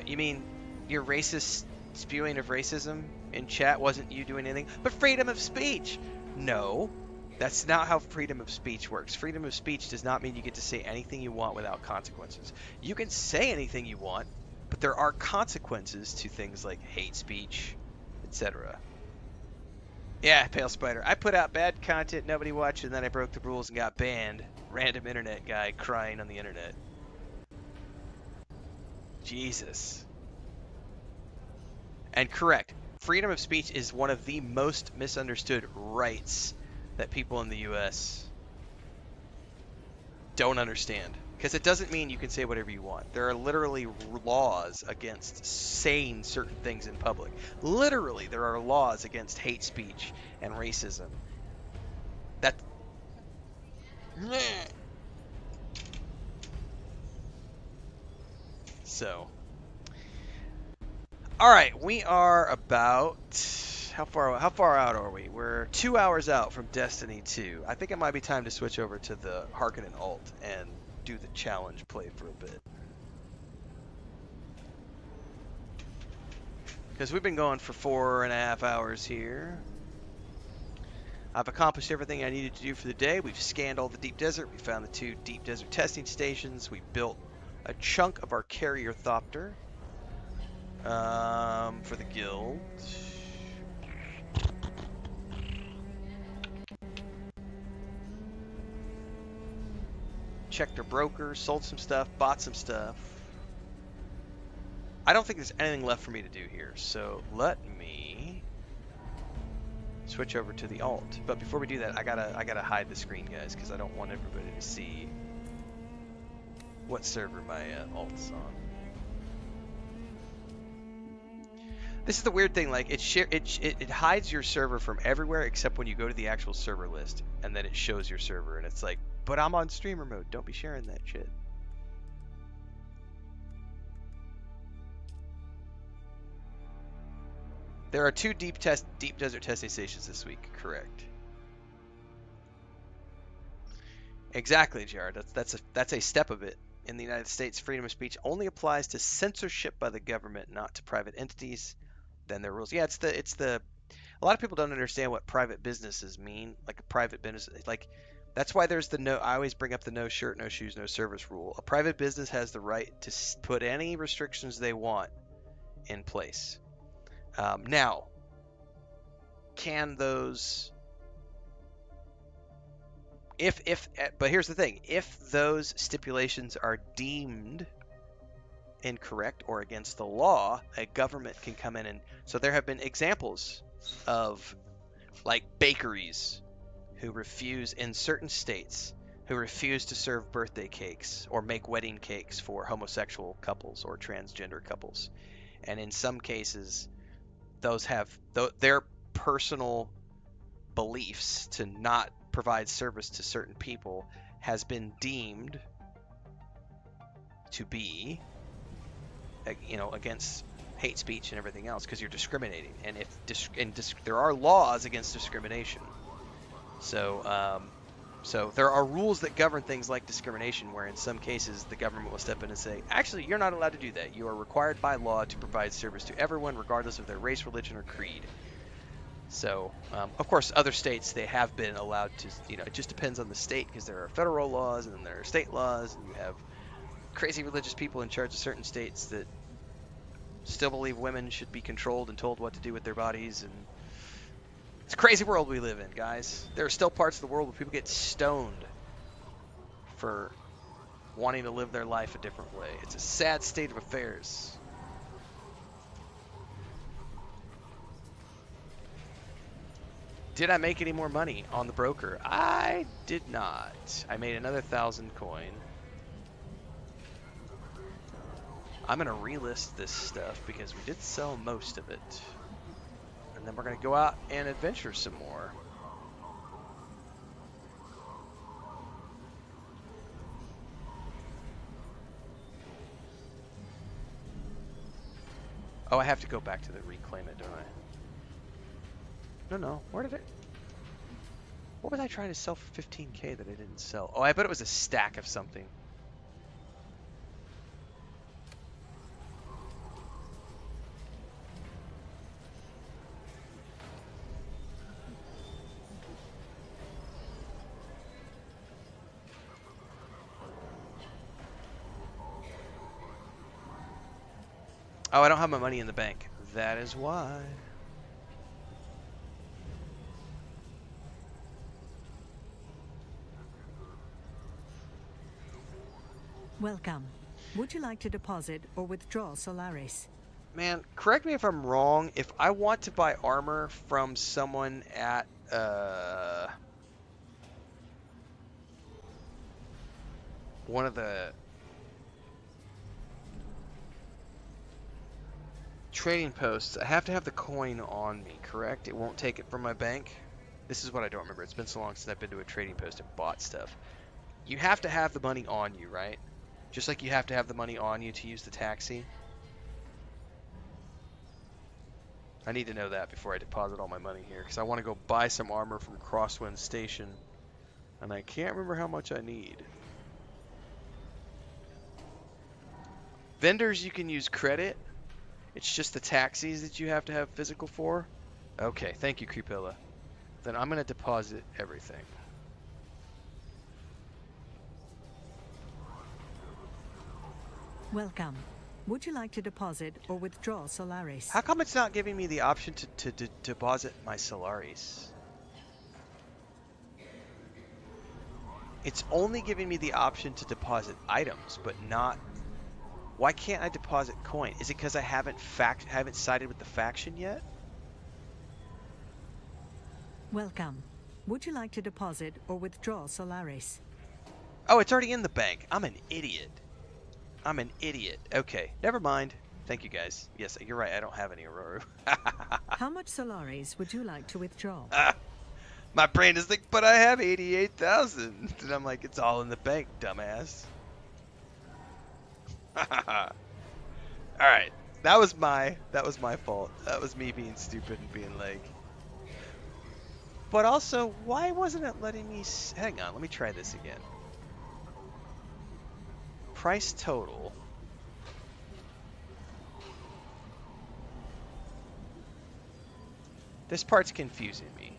You mean your racist spewing of racism in chat wasn't you doing anything? But freedom of speech. No. That's not how freedom of speech works. Freedom of speech does not mean you get to say anything you want without consequences. You can say anything you want, but there are consequences to things like hate speech, etc. Yeah, Pale Spider. I put out bad content, nobody watched, and then I broke the rules and got banned. Random internet guy crying on the internet. Jesus. And correct, freedom of speech is one of the most misunderstood rights that people in the US don't understand. Because it doesn't mean you can say whatever you want. There are literally laws against saying certain things in public. Literally, there are laws against hate speech and racism. That... So... Alright, we are about... How far out are we? We're 2 hours out from Destiny 2. I think it might be time to switch over to the Harkonnen alt and do the challenge play for a bit. Because we've been going for 4.5 hours here. I've accomplished everything I needed to do for the day. We've scanned all the deep desert. We found the 2 deep desert testing stations. We built a chunk of our carrier thopter for the guild. Checked our broker, sold some stuff, bought some stuff. I don't think there's anything left for me to do here, so let me switch over to the alt. But before we do that, I gotta hide the screen, guys, because I don't want everybody to see what server my alt's on. This is the weird thing. Like it hides your server from everywhere except when you go to the actual server list, and then it shows your server, and it's like, but I'm on streamer mode. Don't be sharing that shit. There are 2 deep desert testing stations this week. Correct. Exactly, Jared. That's a step of it. In the United States, freedom of speech only applies to censorship by the government, not to private entities. Then there are rules. Yeah, it's the. A lot of people don't understand what private businesses mean. Like a private business, like that's why there's the no. I always bring up the no shirt, no shoes, no service rule. A private business has the right to put any restrictions they want in place. Now, can those? But here's the thing: if those stipulations are deemed incorrect or against the law, a government can come in and. So there have been examples of, like, bakeries who refuse in certain states who refuse to serve birthday cakes or make wedding cakes for homosexual couples or transgender couples, and in some cases, those have their personal beliefs to not provide service to certain people has been deemed to be, against hate speech and everything else because you're discriminating. And there are laws against discrimination. So there are rules that govern things like discrimination, where in some cases the government will step in and say, actually, you're not allowed to do that. You are required by law to provide service to everyone, regardless of their race, religion, or creed. So, of course, other states, they have been allowed to, it just depends on the state, because there are federal laws and then there are state laws, and you have crazy religious people in charge of certain states that still believe women should be controlled and told what to do with their bodies. And it's a crazy world we live in, guys. There are still parts of the world where people get stoned for wanting to live their life a different way. It's a sad state of affairs. Did I make any more money on the broker? I did not. I made another 1,000 coin. I'm going to relist this stuff because we did sell most of it. And then we're going to go out and adventure some more. Oh, I have to go back to the reclaim it, don't I? No. Where did it? What was I trying to sell for 15k that I didn't sell? Oh, I bet it was a stack of something. Oh, I don't have my money in the bank. That is why. Welcome. Would you like to deposit or withdraw Solaris? Man, correct me if I'm wrong. If I want to buy armor from someone at one of the trading posts, I have to have the coin on me, correct? It won't take it from my bank. This is what I don't remember. It's been so long since I've been to a trading post and bought stuff. You have to have the money on you, right? Just like you have to have the money on you to use the taxi. I need to know that before I deposit all my money here, because I want to go buy some armor from Crosswind Station, and I can't remember how much I need. Vendors, you can use credit. It's just the taxis that you have to have physical for. Okay, thank you, Creepilla. Then I'm going to deposit everything. Welcome. Would you like to deposit or withdraw Solaris? How come it's not giving me the option to deposit my Solaris? It's only giving me the option to deposit items, but not... Why can't I deposit coin? Is it because I haven't sided with the faction yet? Welcome. Would you like to deposit or withdraw Solaris? Oh, it's already in the bank. I'm an idiot. Okay, never mind. Thank you, guys. Yes, you're right. I don't have any Aurora. How much Solaris would you like to withdraw? My brain is like, but I have 88,000. And I'm like, it's all in the bank, dumbass. Alright. That was my fault. That was me being stupid and being like... But also, why wasn't it letting me... Hang on, let me try this again. Price total. This part's confusing me.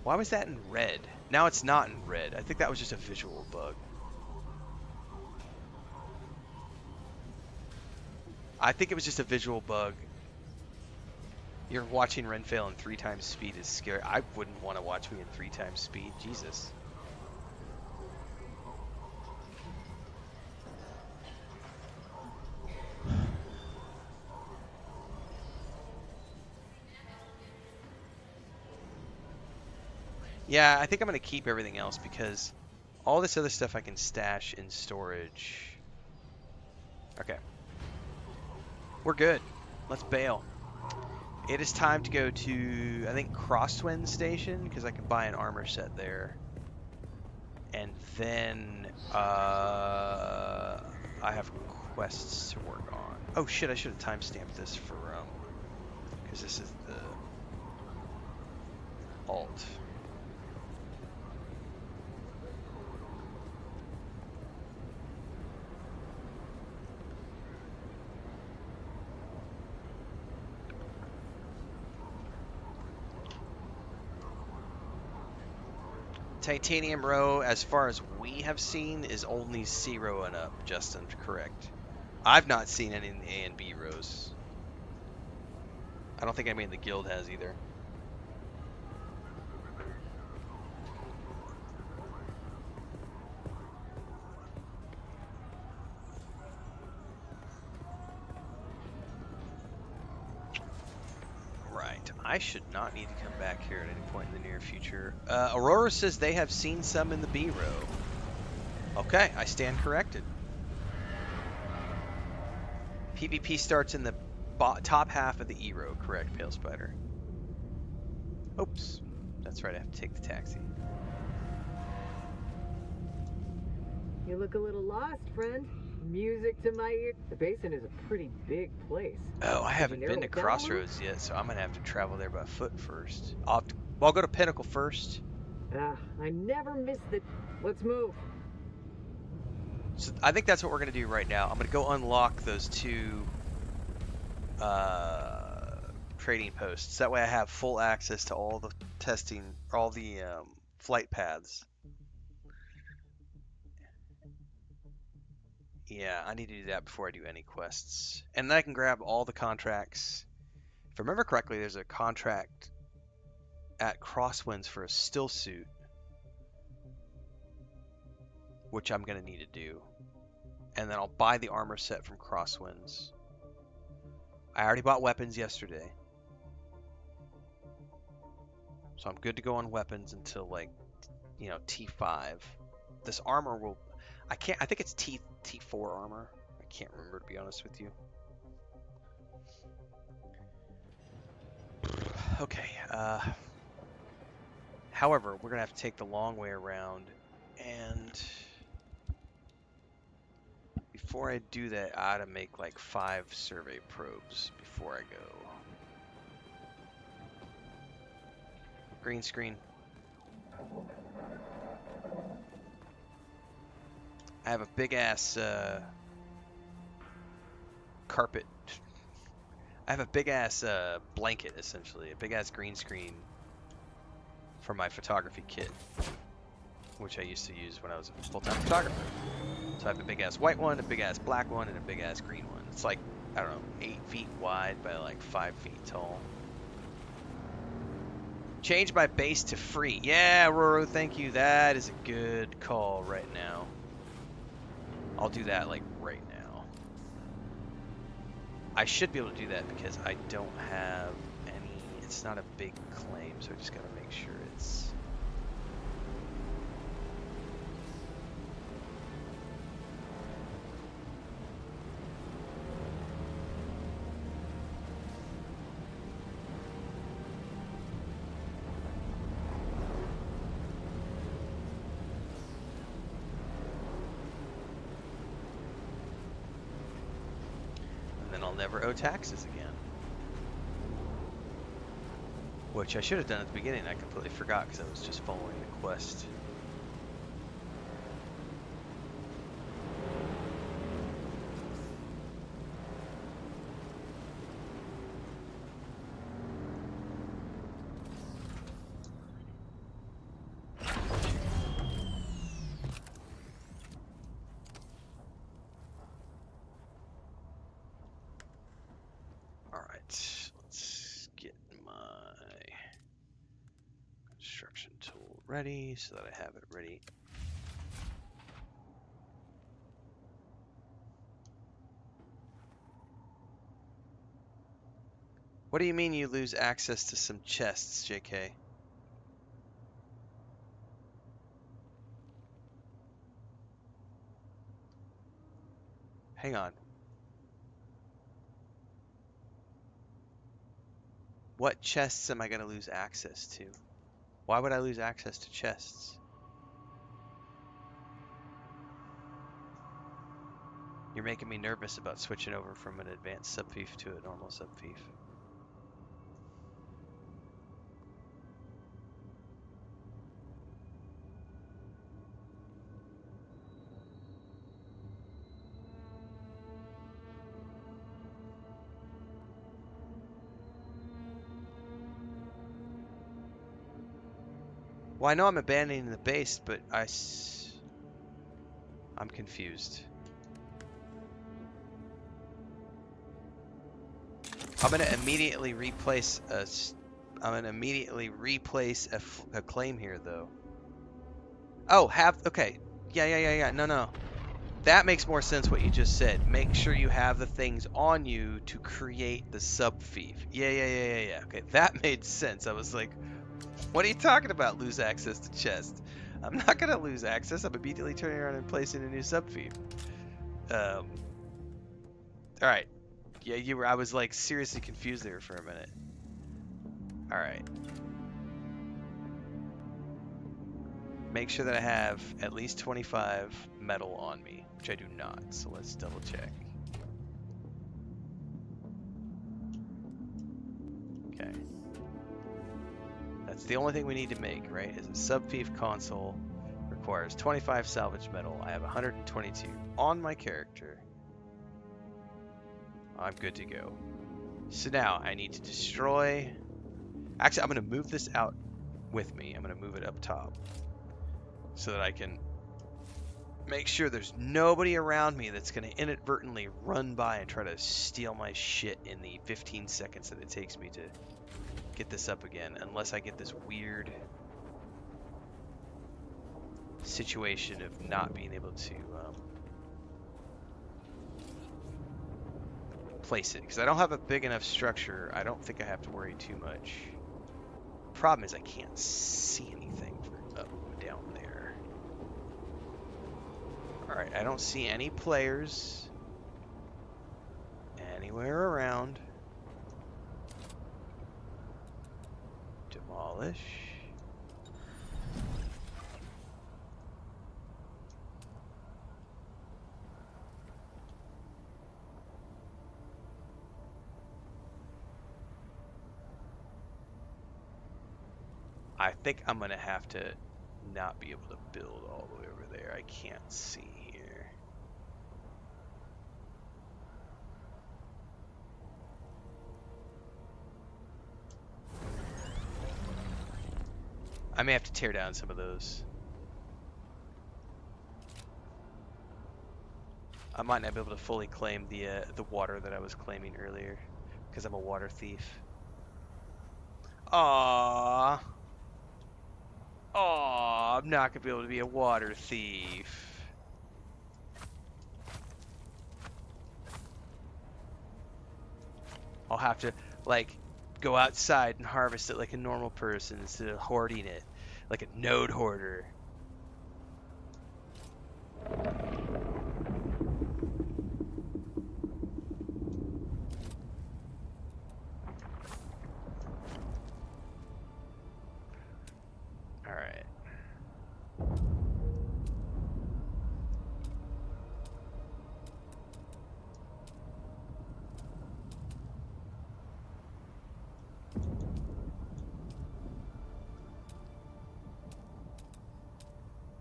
Why was that in red? Now it's not in red. I think that was just a visual bug. I think it was just a visual bug. You're watching Renfail in 3 times speed is scary. I wouldn't want to watch me in 3 times speed. Jesus. Yeah, I think I'm going to keep everything else because all this other stuff I can stash in storage. Okay. We're good. Let's bail. It is time to go to, I think, Crosswind Station because I can buy an armor set there. And then I have quests to work on. Oh shit, I should have timestamped this for, because this is the alt. Titanium row, as far as we have seen, is only C row and up, Justin, correct. I've not seen any in the A and B rows. I don't think anybody in the guild has either. I should not need to come back here at any point in the near future. Aurora says they have seen some in the B row. Okay, I stand corrected. PvP starts in the top half of the E row, correct, Pale Spider? Oops. That's right, I have to take the taxi. You look a little lost, friend. Music to my ear. The basin is a pretty big place. Oh, I haven't been to Crossroads yet, so I'm gonna have to travel there by foot first. I'll go to Pinnacle first. I never miss the... Let's move. So I think that's what we're gonna do right now. I'm gonna go unlock those 2 trading posts. That way I have full access to all the testing, all the flight paths. Yeah, I need to do that before I do any quests. And then I can grab all the contracts. If I remember correctly, there's a contract at Crosswinds for a still suit, which I'm going to need to do. And then I'll buy the armor set from Crosswinds. I already bought weapons yesterday. So I'm good to go on weapons until, like, you know, T5. This armor will... I think it's T4 armor. I can't remember, to be honest with you. Okay. However, we're going to have to take the long way around. And before I do that, I ought to make like 5 survey probes before I go. Green screen. I have a big ass carpet. I have a big ass blanket, essentially, a big ass green screen for my photography kit, which I used to use when I was a full-time photographer. So I have a big ass white one, a big ass black one, and a big ass green one. It's like, I don't know, 8 feet wide by like 5 feet tall. Change my base to free. Yeah, Roro, thank you. That is a good call right now. I'll do that like right now. I should be able to do that because I don't have any, it's not a big claim, so I just gotta make sure it's... I'll never owe taxes again. Which I should have done at the beginning. I completely forgot because I was just following the quest. Let's get my construction tool ready so that I have it ready. What do you mean you lose access to some chests, JK? Hang on. What chests am I going to lose access to? Why would I lose access to chests? You're making me nervous about switching over from an advanced subfief to a normal subfief. Well, I know I'm abandoning the base, but I'm confused. I'm gonna immediately replace a claim here, though. Oh, okay. Yeah. No. That makes more sense what you just said. Make sure you have the things on you to create the subfief. Yeah. Okay, that made sense. I was like, what are you talking about? Lose access to chest? I'm not gonna lose access. I'm immediately turning around and placing a new subfief. All right. Yeah, you were. I was like seriously confused there for a minute. All right. Make sure that I have at least 25 metal on me, which I do not. So let's double check. Okay. That's the only thing we need to make, right? Is a subfief console. Requires 25 salvage metal. I have 122 on my character. I'm good to go. So now I need to destroy. Actually, I'm going to move this out with me. I'm going to move it up top so that I can make sure there's nobody around me that's going to inadvertently run by and try to steal my shit in the 15 seconds that it takes me to get this up again, unless I get this weird situation of not being able to place it, because I don't have a big enough structure. I don't think I have to worry too much. Problem is I can't see anything from up down there. Alright, I don't see any players anywhere around. Demolish. I think I'm gonna have to not be able to build all the way over there. I can't see here. I may have to tear down some of those. I might not be able to fully claim the water that I was claiming earlier, because I'm a water thief. Aww. Aww, I'm not gonna be able to be a water thief. I'll have to, like, go outside and harvest it like a normal person instead of hoarding it like a node hoarder. Alright.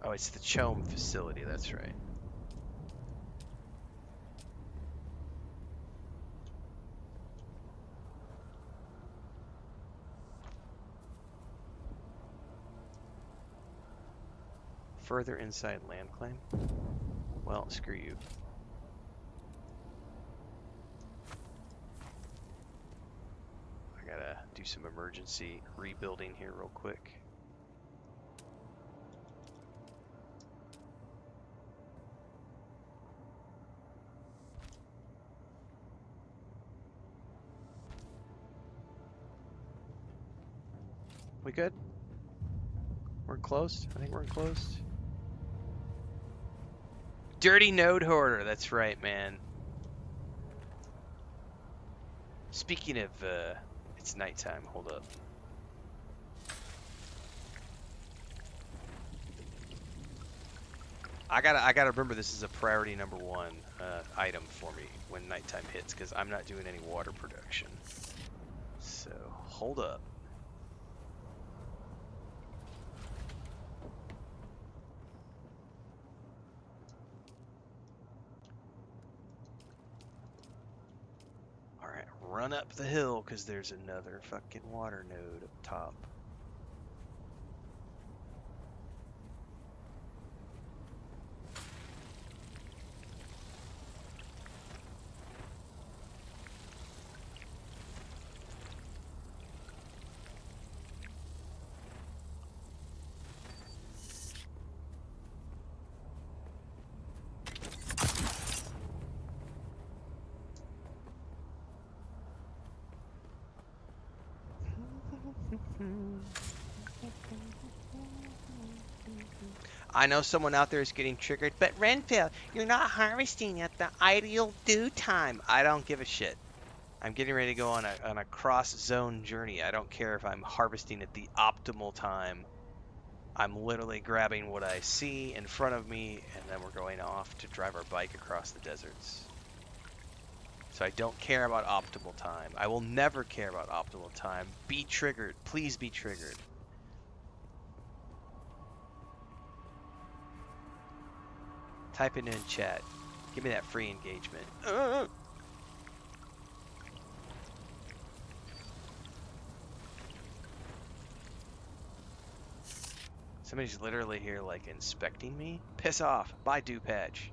Oh, it's the Chome facility, that's right. Further inside land claim? Well, screw you. I gotta do some emergency rebuilding here real quick. We good? We're enclosed? I think we're enclosed. Dirty node hoarder, that's right, man. Speaking of, it's nighttime, hold up. I gotta remember this is a priority number 1 item for me when nighttime hits, because I'm not doing any water production. So, hold up. Alright, run up the hill, because there's another fucking water node up top. I know someone out there is getting triggered, but Renfail, you're not harvesting at the ideal dew time. I don't give a shit. I'm getting ready to go on a cross-zone journey. I don't care if I'm harvesting at the optimal time. I'm literally grabbing what I see in front of me, and then we're going off to drive our bike across the deserts. So I don't care about optimal time. I will never care about optimal time. Be triggered. Please be triggered. Type it in chat. Give me that free engagement. Somebody's literally here, like, inspecting me? Piss off. Bye, dew patch.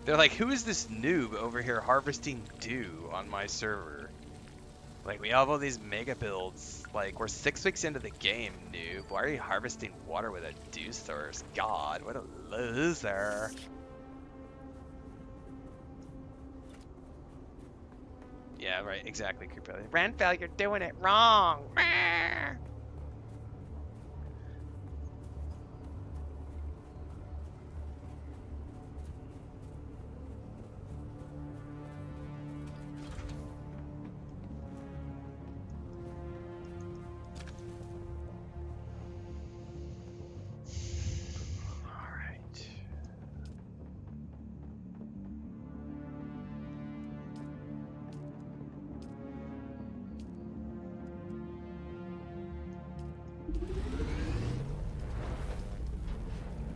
They're like, who is this noob over here harvesting dew on my server? Like, we have all these mega builds. Like, we're 6 weeks into the game, noob. Why are you harvesting water with a dew source? God, what a loser. Yeah, right, exactly, Creeper. Renfail, you're doing it wrong.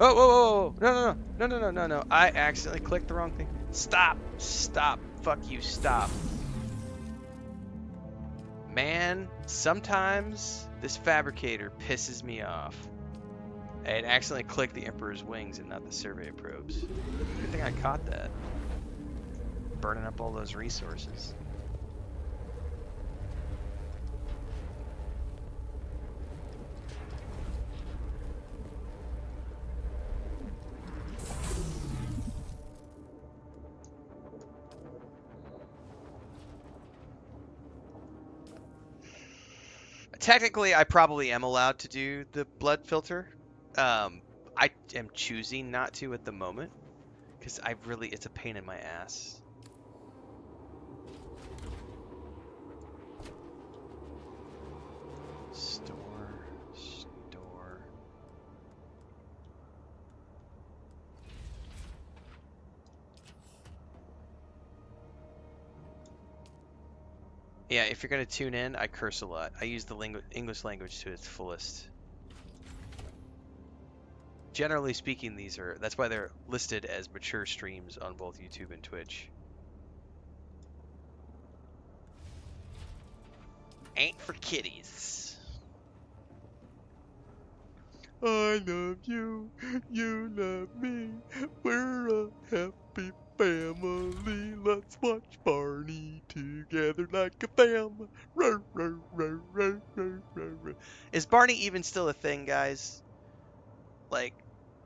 Oh, whoa, whoa, whoa, no. I accidentally clicked the wrong thing. Stop, fuck you, stop. Man, sometimes this fabricator pisses me off. I had accidentally clicked the Emperor's wings and not the survey probes. Good thing I caught that. Burning up all those resources. Technically, I probably am allowed to do the blood filter. I am choosing not to at the moment, because it's a pain in my ass. Store. Yeah, if you're gonna tune in, I curse a lot. I use the English language to its fullest. Generally speaking, that's why they're listed as mature streams on both YouTube and Twitch. Ain't for kiddies. I love you, you love me, we're a happy family. Let's watch Barney together like a family. Row, row, row, row, row, row, row. Is Barney even still a thing, guys? Like,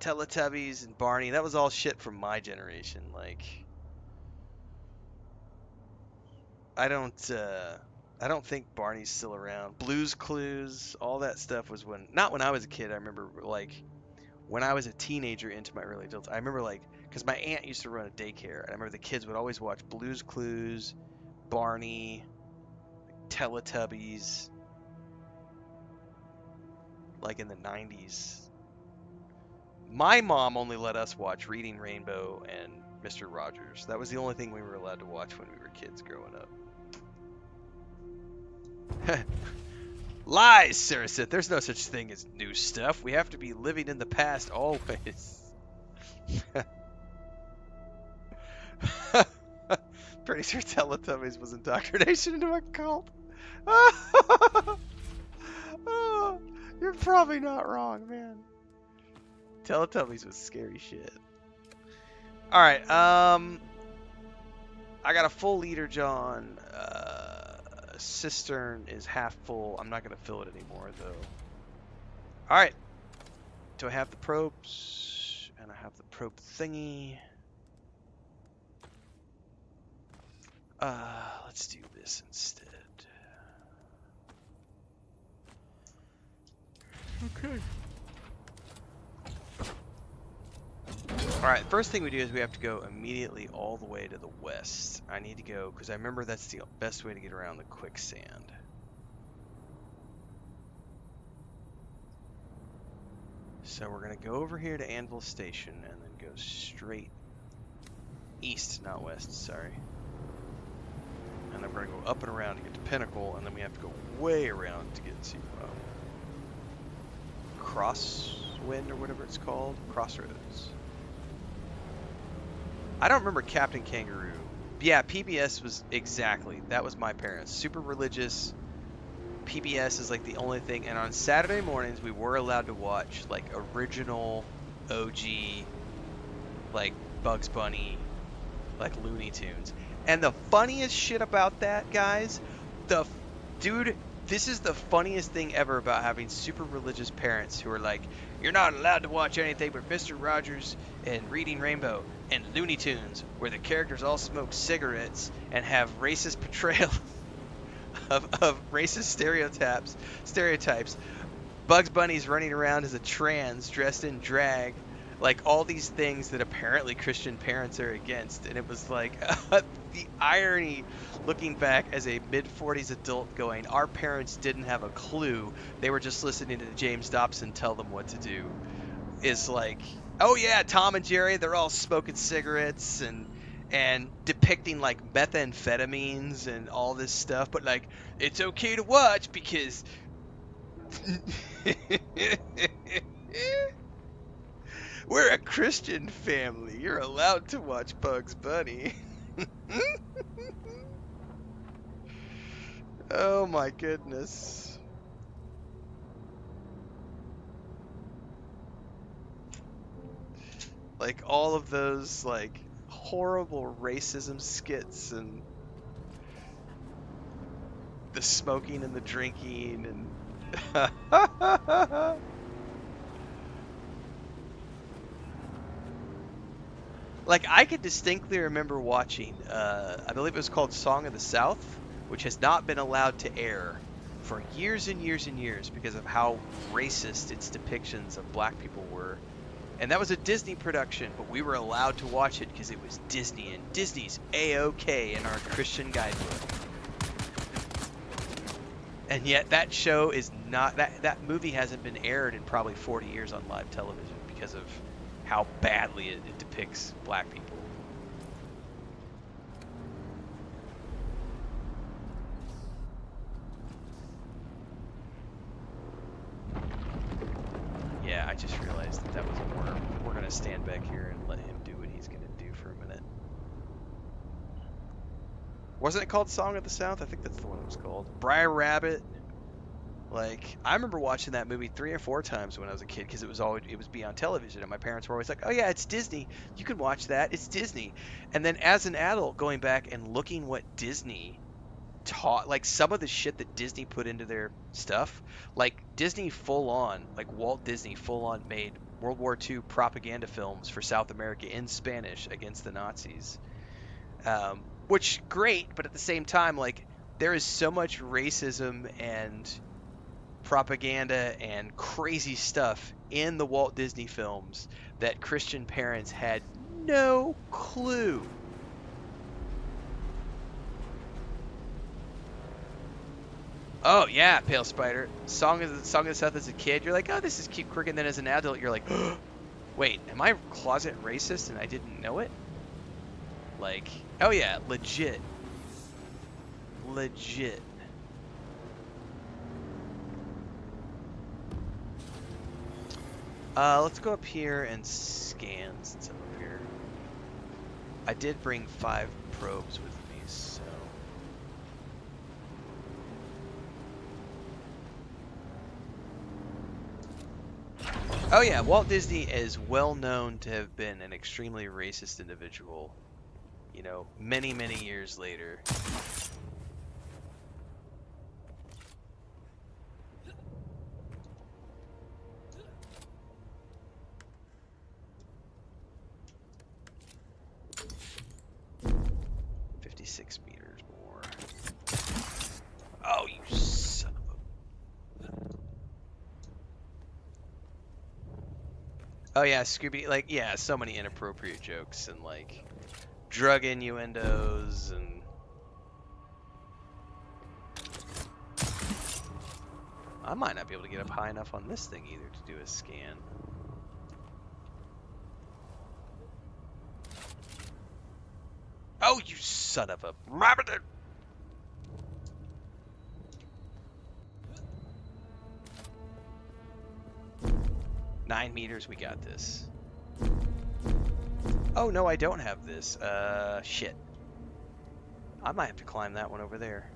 Teletubbies and Barney, that was all shit from my generation. Like, I don't think Barney's still around. Blue's Clues, all that stuff was not when I was a kid. I remember, like, when I was a teenager into my early adults. I remember, like, because my aunt used to run a daycare, and I remember the kids would always watch Blue's Clues, Barney, Teletubbies, like in the 90s. My mom only let us watch Reading Rainbow and Mr. Rogers. That was the only thing we were allowed to watch when we were kids growing up. Lies, Sarasith. There's no such thing as new stuff. We have to be living in the past always. Pretty sure Teletubbies was indoctrination into a cult. Oh, you're probably not wrong, man. Teletubbies was scary shit. Alright, I got a full liter, John. Cistern is half full. I'm not going to fill it anymore, though. Alright. Do I have the probes? And I have the probe thingy. Let's do this instead. Okay. Alright, first thing we do is we have to go immediately all the way to the west. I need to go, because I remember that's the best way to get around the quicksand. So we're going to go over here to Anvil Station and then go straight east, not west, sorry. And then we're going to go up and around to get to Pinnacle, and then we have to go way around to get to Crosswind or whatever it's called. Crossroads. I don't remember Captain Kangaroo. Yeah, PBS was exactly. That was my parents. Super religious. PBS is like the only thing. And on Saturday mornings, we were allowed to watch like original OG, like Bugs Bunny, like Looney Tunes. And the funniest shit about that, guys, dude, this is the funniest thing ever about having super religious parents who are like, you're not allowed to watch anything but Mr. Rogers and Reading Rainbow and Looney Tunes, where the characters all smoke cigarettes and have racist portrayal of racist stereotypes. Bugs Bunny's running around as a trans, dressed in drag, like all these things that apparently Christian parents are against. And it was like the irony looking back as a mid-40s adult going, our parents didn't have a clue. They were just listening to James Dobson tell them what to do. Is like, oh yeah, Tom and Jerry, they're all smoking cigarettes and depicting like methamphetamines and all this stuff, but like, it's okay to watch because we're a Christian family. You're allowed to watch Bugs Bunny. Oh my goodness. Like all of those like horrible racism skits and the smoking and the drinking and like I could distinctly remember watching I believe it was called Song of the South, which has not been allowed to air for years and years and years because of how racist its depictions of black people were. And that was a Disney production, but we were allowed to watch it because it was Disney, and Disney's A-OK in our Christian guidebook. And yet that show is not, that movie hasn't been aired in probably 40 years on live television because of how badly it depicts black people. gonna stand back here and let him do what he's gonna do for a minute. Wasn't it called Song of the South? I think that's the one it was called. Briar Rabbit. Like, I remember watching that movie 3 or 4 times when I was a kid because it was be on television, and my parents were always like, "Oh yeah, it's Disney. You can watch that. It's Disney." And then as an adult, going back and looking what Disney taught, like some of the shit that Disney put into their stuff, like Disney full on, like Walt Disney full on made World War II propaganda films for South America in Spanish against the Nazis. Which great, but at the same time, like there is so much racism and propaganda and crazy stuff in the Walt Disney films that Christian parents had no clue. Oh yeah, Pale Spider. Song of the South as a kid, you're like, oh, this is cute, quirky, and then as an adult, you're like, wait, am I closet racist and I didn't know it? Like, oh yeah, legit. Legit. Let's go up here and scan since I'm up here. I did bring 5 probes with me, so. Oh yeah, Walt Disney is well known to have been an extremely racist individual, you know, many, many years later. $56 more. Oh, you son of a... Oh yeah, Scooby, like, yeah, so many inappropriate jokes and, like, drug innuendos and... I might not be able to get up high enough on this thing either to do a scan. Oh, you son of a rabbit! 9 meters, we got this. Oh, no, I don't have this. Shit. I might have to climb that one over there.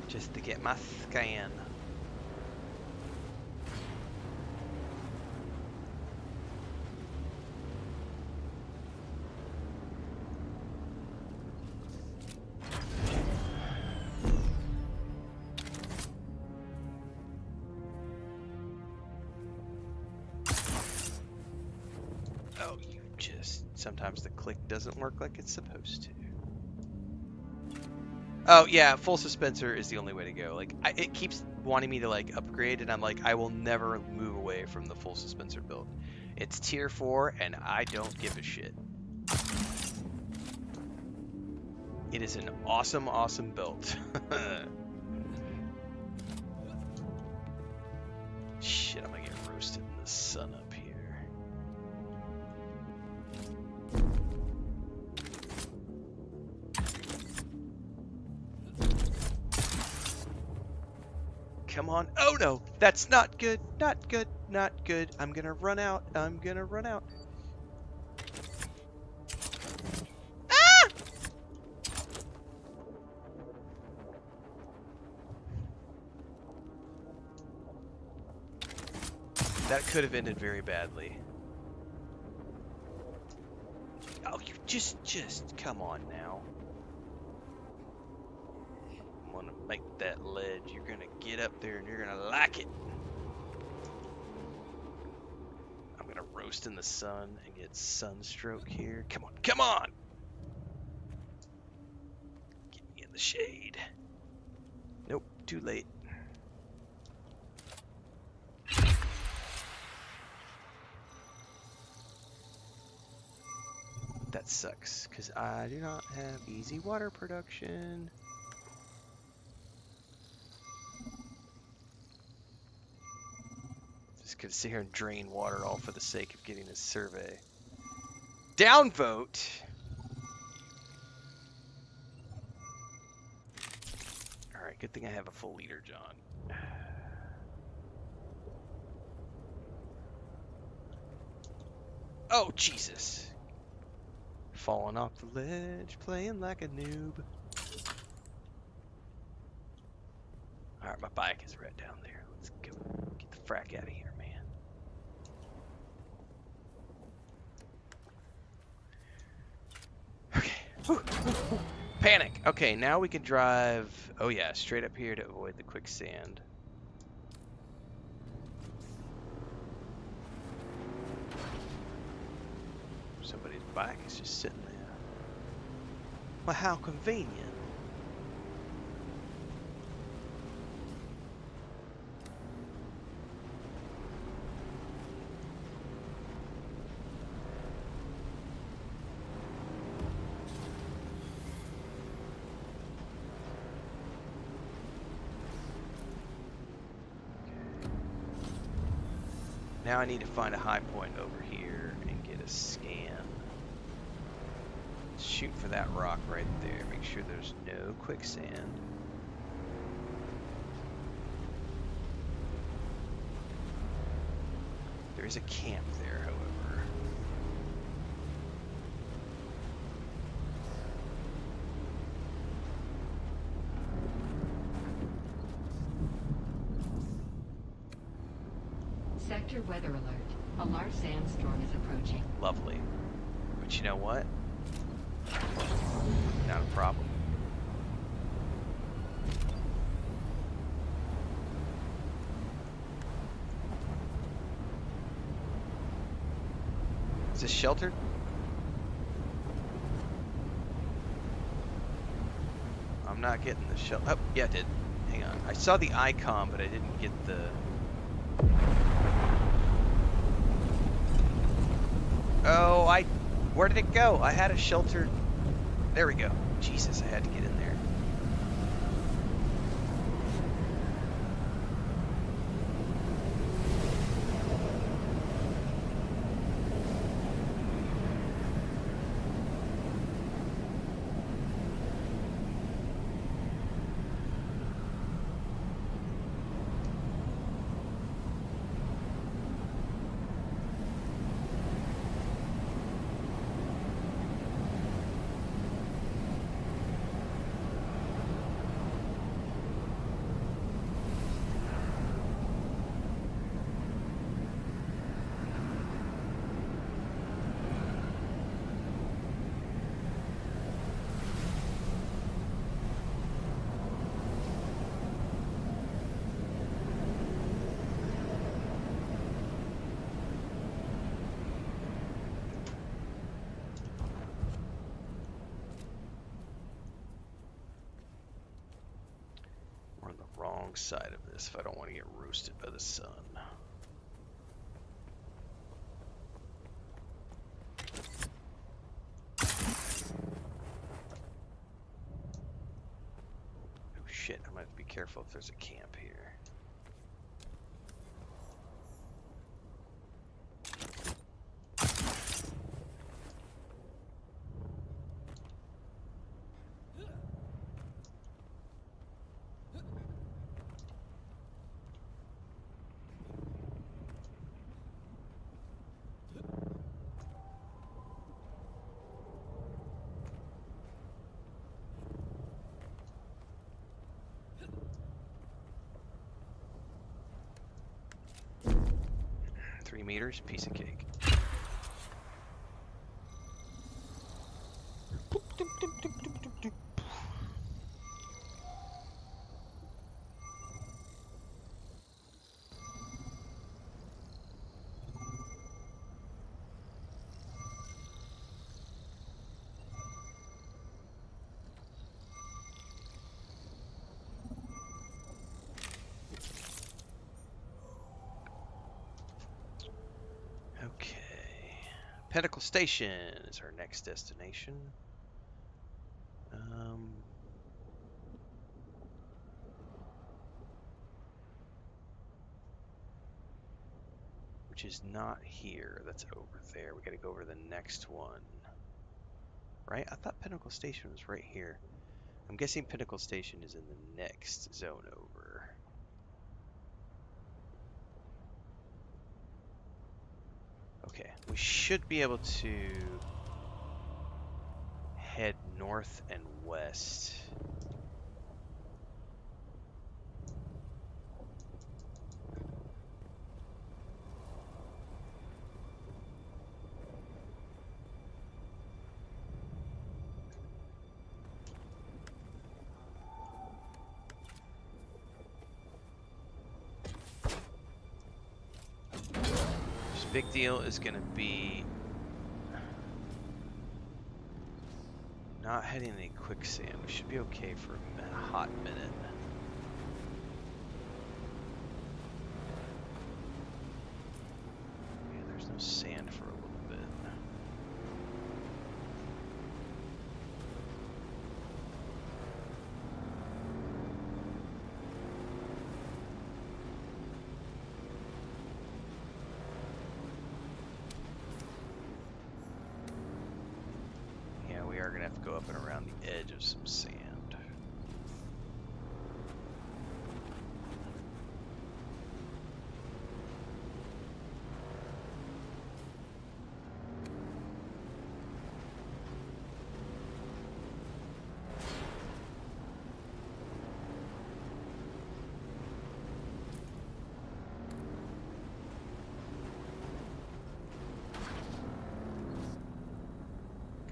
Just to get my scan. Oh, you just... Sometimes the click doesn't work like it's supposed to. Oh, yeah, full suspensor is the only way to go. Like, it keeps wanting me to, like, upgrade, and I'm like, I will never move away from the full suspensor build. It's tier 4, and I don't give a shit. It is an awesome, awesome build. Shit, I'm gonna get roasted in the sun up here. Come on. Oh no, that's not good. Not good. Not good. I'm gonna run out. I'm gonna run out. Ah! That could have ended very badly. Oh, you just come on now. I'm gonna make that ledge. You're gonna get up there and you're gonna like it. I'm gonna roast in the sun and get sunstroke here. Come on, come on! Get me in the shade. Nope, too late. That sucks, because I do not have easy water production. Just gonna sit here and drain water all for the sake of getting a survey. Downvote! Good thing I have a full liter, John. Oh, Jesus. Falling off the ledge, playing like a noob. Alright, my bike is right down there. Let's go get the frack out of here, man. Okay. Whew. Panic! Okay, now we can drive, oh yeah, straight up here to avoid the quicksand. Somebody's bike is just sitting there. Well, how convenient. Now I need to find a high point over here and get a scan. Shoot for that rock right there. Make sure there's no quicksand. There is a camp there, however. Sector weather alert. A large sandstorm is approaching. Lovely. But you know what? Not a problem. Is this sheltered? I'm not getting the shelter. Oh, yeah, I did. Hang on. I saw the icon, but I didn't get the... Oh, where did it go? I had a sheltered... There we go. Jesus, I had to get in there. Wrong side of this if I don't want to get roasted by the sun. Oh shit, I might have to be careful if there's a camp here. Meters, piece of cake. Okay, Pentacle Station is our next destination. Which is not here. That's over there. We got to go over to the next one, right? I thought Pentacle Station was right here. I'm guessing Pinnacle Station is in the next zone over. Okay, we should be able to head north and west. Big deal is going to be not heading any quicksand. We should be okay for a hot minute. Yeah, there's no sand for a little bit. We're gonna have to go up and around the edge of some sand.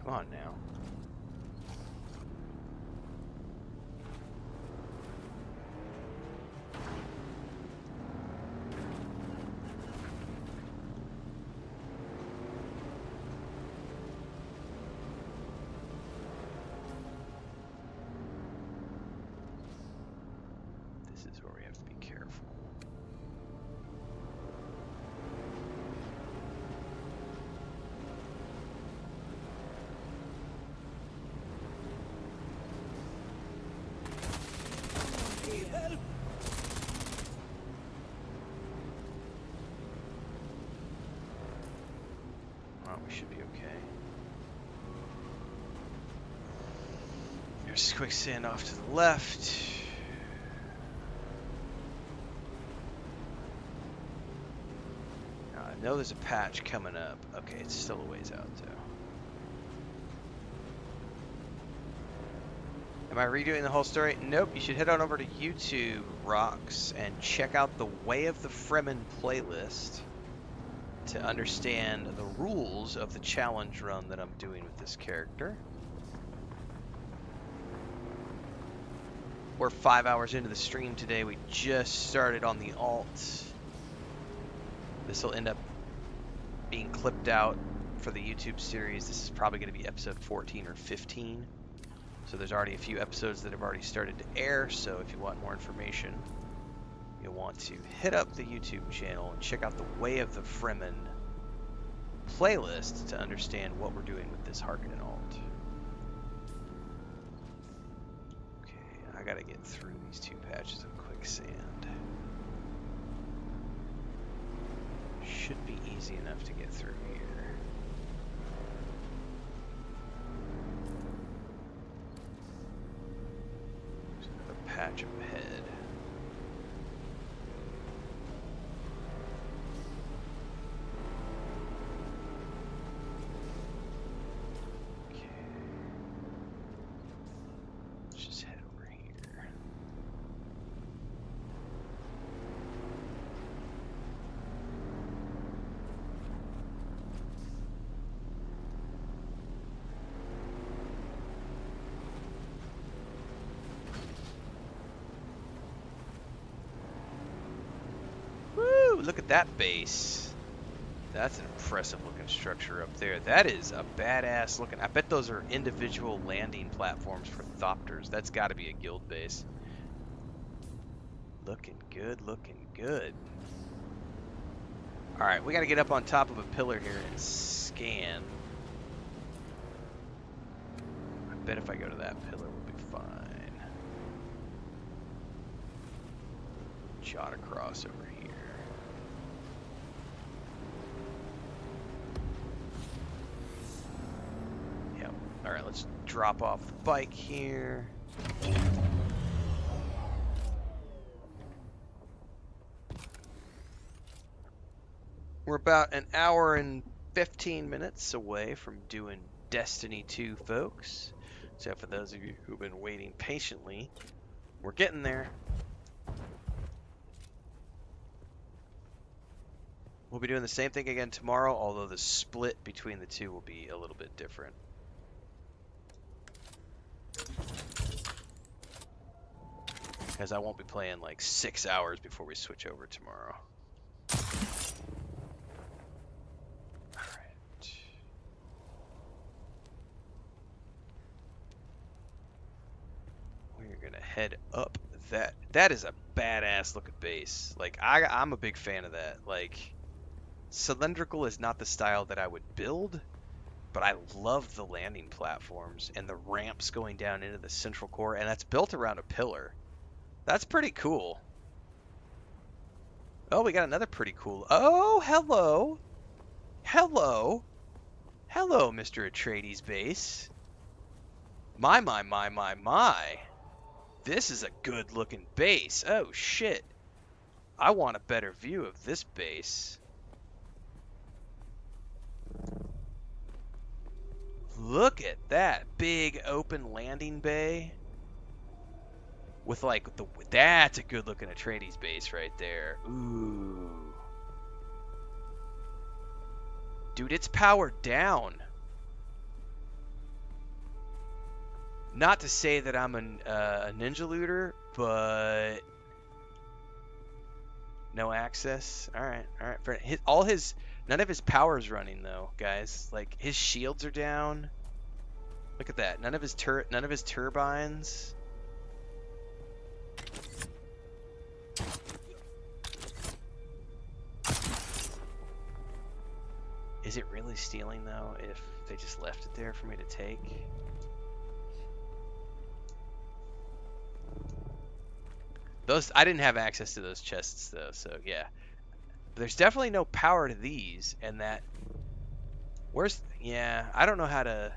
Come on now. This is where we have to be careful. Well, we should be okay. There's quicksand off to the left. Now, I know there's a patch coming up. Okay, it's still a ways out though. Am I redoing the whole story? Nope, you should head on over to YouTube, Rocks, and check out the Way of the Fremen playlist to understand the rules of the challenge run that I'm doing with this character. We're 5 hours into the stream today. We just started on the alt. This will end up being clipped out for the YouTube series. This is probably going to be episode 14 or 15. So there's already a few episodes that have already started to air. So if you want more information, you'll want to hit up the YouTube channel and check out the Way of the Fremen playlist to understand what we're doing with this Harkonnen alt. Okay, I gotta get through these two patches of quicksand. Should be easy enough to get through here. There's another patch up ahead. Look at that base. That's an impressive looking structure up there. That is a badass looking. I bet those are individual landing platforms for Thopters. That's got to be a guild base. Looking good, looking good. All right, we got to get up on top of a pillar here and scan. I bet if I go to that pillar, we'll be fine. Shot across over here. Alright, let's drop off the bike here. We're about an hour and 15 minutes away from doing Destiny 2, folks. So for those of you who've been waiting patiently, we're getting there. We'll be doing the same thing again tomorrow, although the split between the two will be a little bit different. Because I won't be playing like 6 hours before we switch over tomorrow. Alright. We're gonna head up that. That is a badass looking base. Like, I'm a big fan of that. Like, cylindrical is not the style that I would build, but I love the landing platforms and the ramps going down into the central core, and that's built around a pillar. That's pretty cool. Oh, we got another pretty cool. Oh, hello. Hello. Hello, Mr. Atreides base. My. This is a good looking base. Oh, shit. I want a better view of this base. Look at that big open landing bay. With like that's a good looking Atreides base right there. Ooh. Dude, it's powered down. Not to say that I'm a ninja looter, but no access. All right. None of his power's running though, guys. Like his shields are down. Look at that. None of his turbines. Is it really stealing though if they just left it there for me to take? Those, I didn't have access to those chests though, so yeah. But there's definitely no power to these, and that... Yeah, I don't know how to...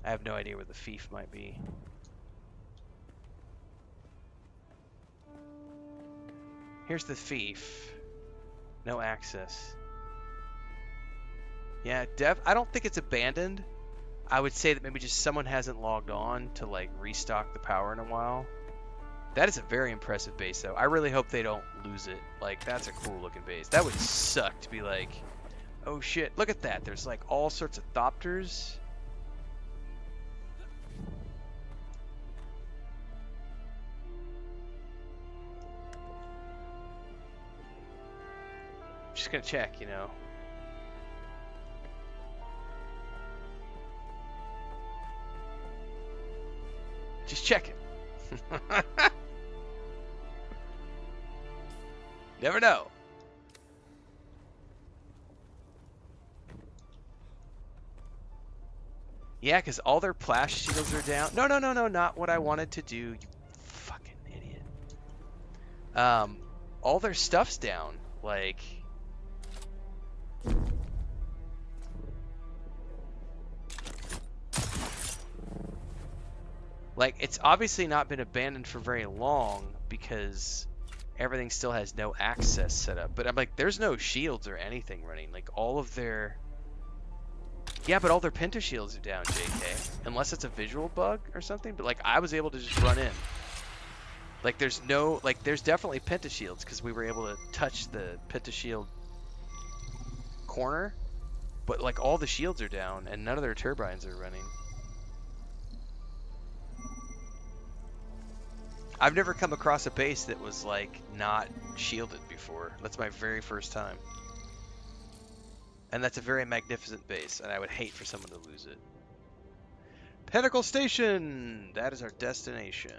I have no idea where the fief might be. Here's the fief. No access. Yeah, I don't think it's abandoned. I would say that maybe just someone hasn't logged on to like restock the power in a while. That is a very impressive base though. I really hope they don't lose it. Like, that's a cool looking base. That would suck to be like, oh shit, look at that. There's like all sorts of thopters. Just gonna check, you know. Just checking. Never know. Yeah, because all their blast shields are down. No, not what I wanted to do, you fucking idiot. All their stuff's down. Like... Like, it's obviously not been abandoned for very long because everything still has no access set up. But I'm like, there's no shields or anything running. Like, all of their... Yeah, but all their pentashields are down, JK. Unless it's a visual bug or something. But, like, I was able to just run in. Like, there's no... Like, there's definitely pentashields because we were able to touch the pentashield corner. But, like, all the shields are down and none of their turbines are running. I've never come across a base that was, like, not shielded before. That's my very first time. And that's a very magnificent base, and I would hate for someone to lose it. Pinnacle Station! That is our destination.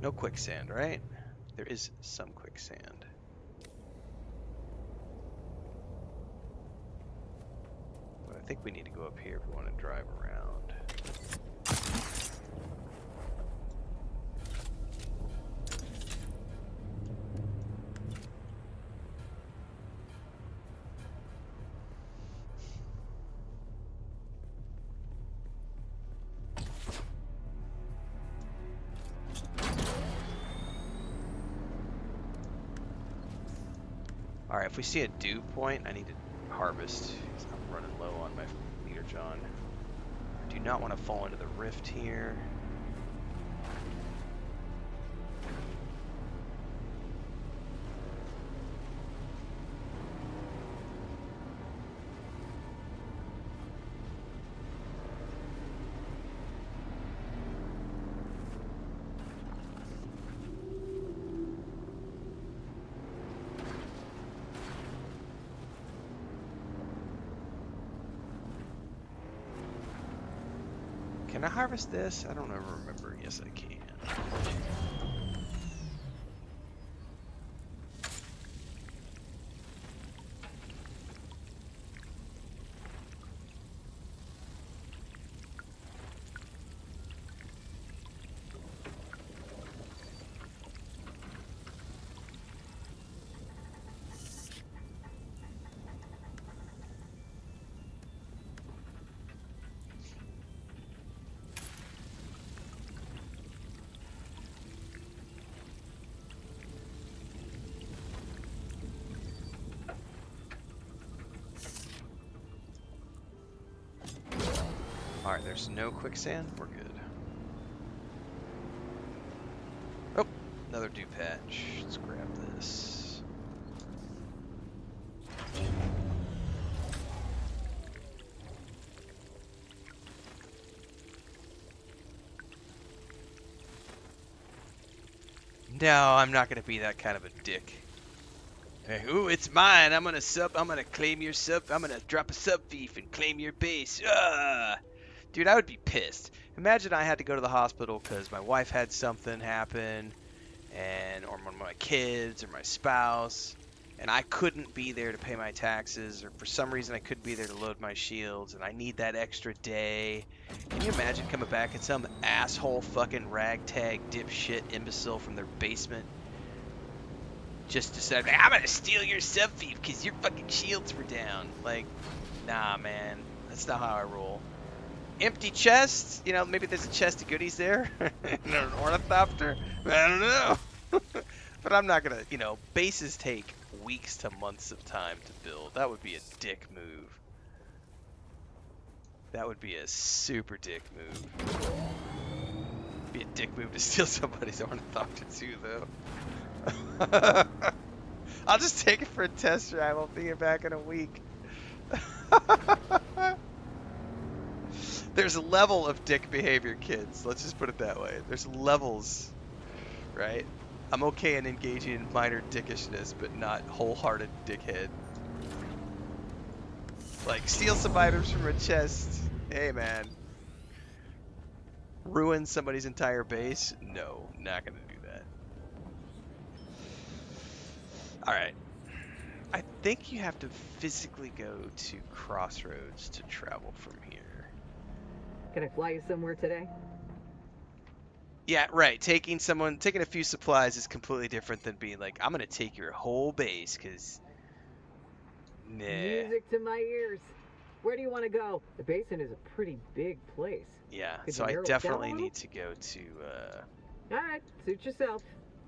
No quicksand, right? There is some quicksand. But I think we need to go up here if we want to drive around. Alright, if we see a dew point, I need to harvest. I'm running low on my meter, John. I do not want to fall into the rift here. Can I harvest this? I don't ever remember. Yes, I can. Alright, there's no quicksand. We're good. Oh, another dew patch. Let's grab this. No, I'm not going to be that kind of a dick. Hey, ooh, it's mine. I'm gonna claim your sub. I'm gonna drop a sub thief and claim your base. Dude, I would be pissed. Imagine I had to go to the hospital because my wife had something happen, or one of my kids or my spouse, and I couldn't be there to pay my taxes, or for some reason I couldn't be there to load my shields, and I need that extra day. Can you imagine coming back and some asshole fucking ragtag dipshit imbecile from their basement just decided, I'm gonna steal your sub thief because your fucking shields were down? Like, nah, man, that's not how I roll. Empty chest, you know, maybe there's a chest of goodies there. An ornithopter, I don't know. But I'm not gonna, you know, bases take weeks to months of time to build. That would be a dick move. That would be a super dick move. Be a dick move to steal somebody's ornithopter too, though. I'll just take it for a test drive. I'll be here back in a week. There's a level of dick behavior, kids. Let's just put it that way. There's levels, right? I'm okay in engaging in minor dickishness, but not wholehearted dickhead. Like, steal some items from a chest. Hey, man. Ruin somebody's entire base? No, not gonna do that. Alright. I think you have to physically go to Crossroads to travel from here. Can I fly you somewhere today? Yeah, right. Taking a few supplies is completely different than being like, I'm gonna take your whole base, cause nah. Music to my ears. Where do you want to go? The basin is a pretty big place. Yeah, Could so you I narrow it definitely down a need to go to Alright, suit yourself.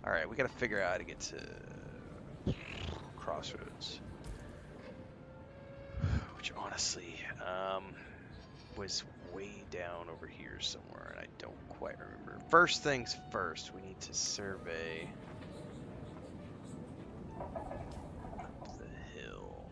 Alright, we gotta figure out how to get to Crossroads. Which honestly, was way down over here somewhere, and I don't quite remember. First things first, we need to survey up the hill.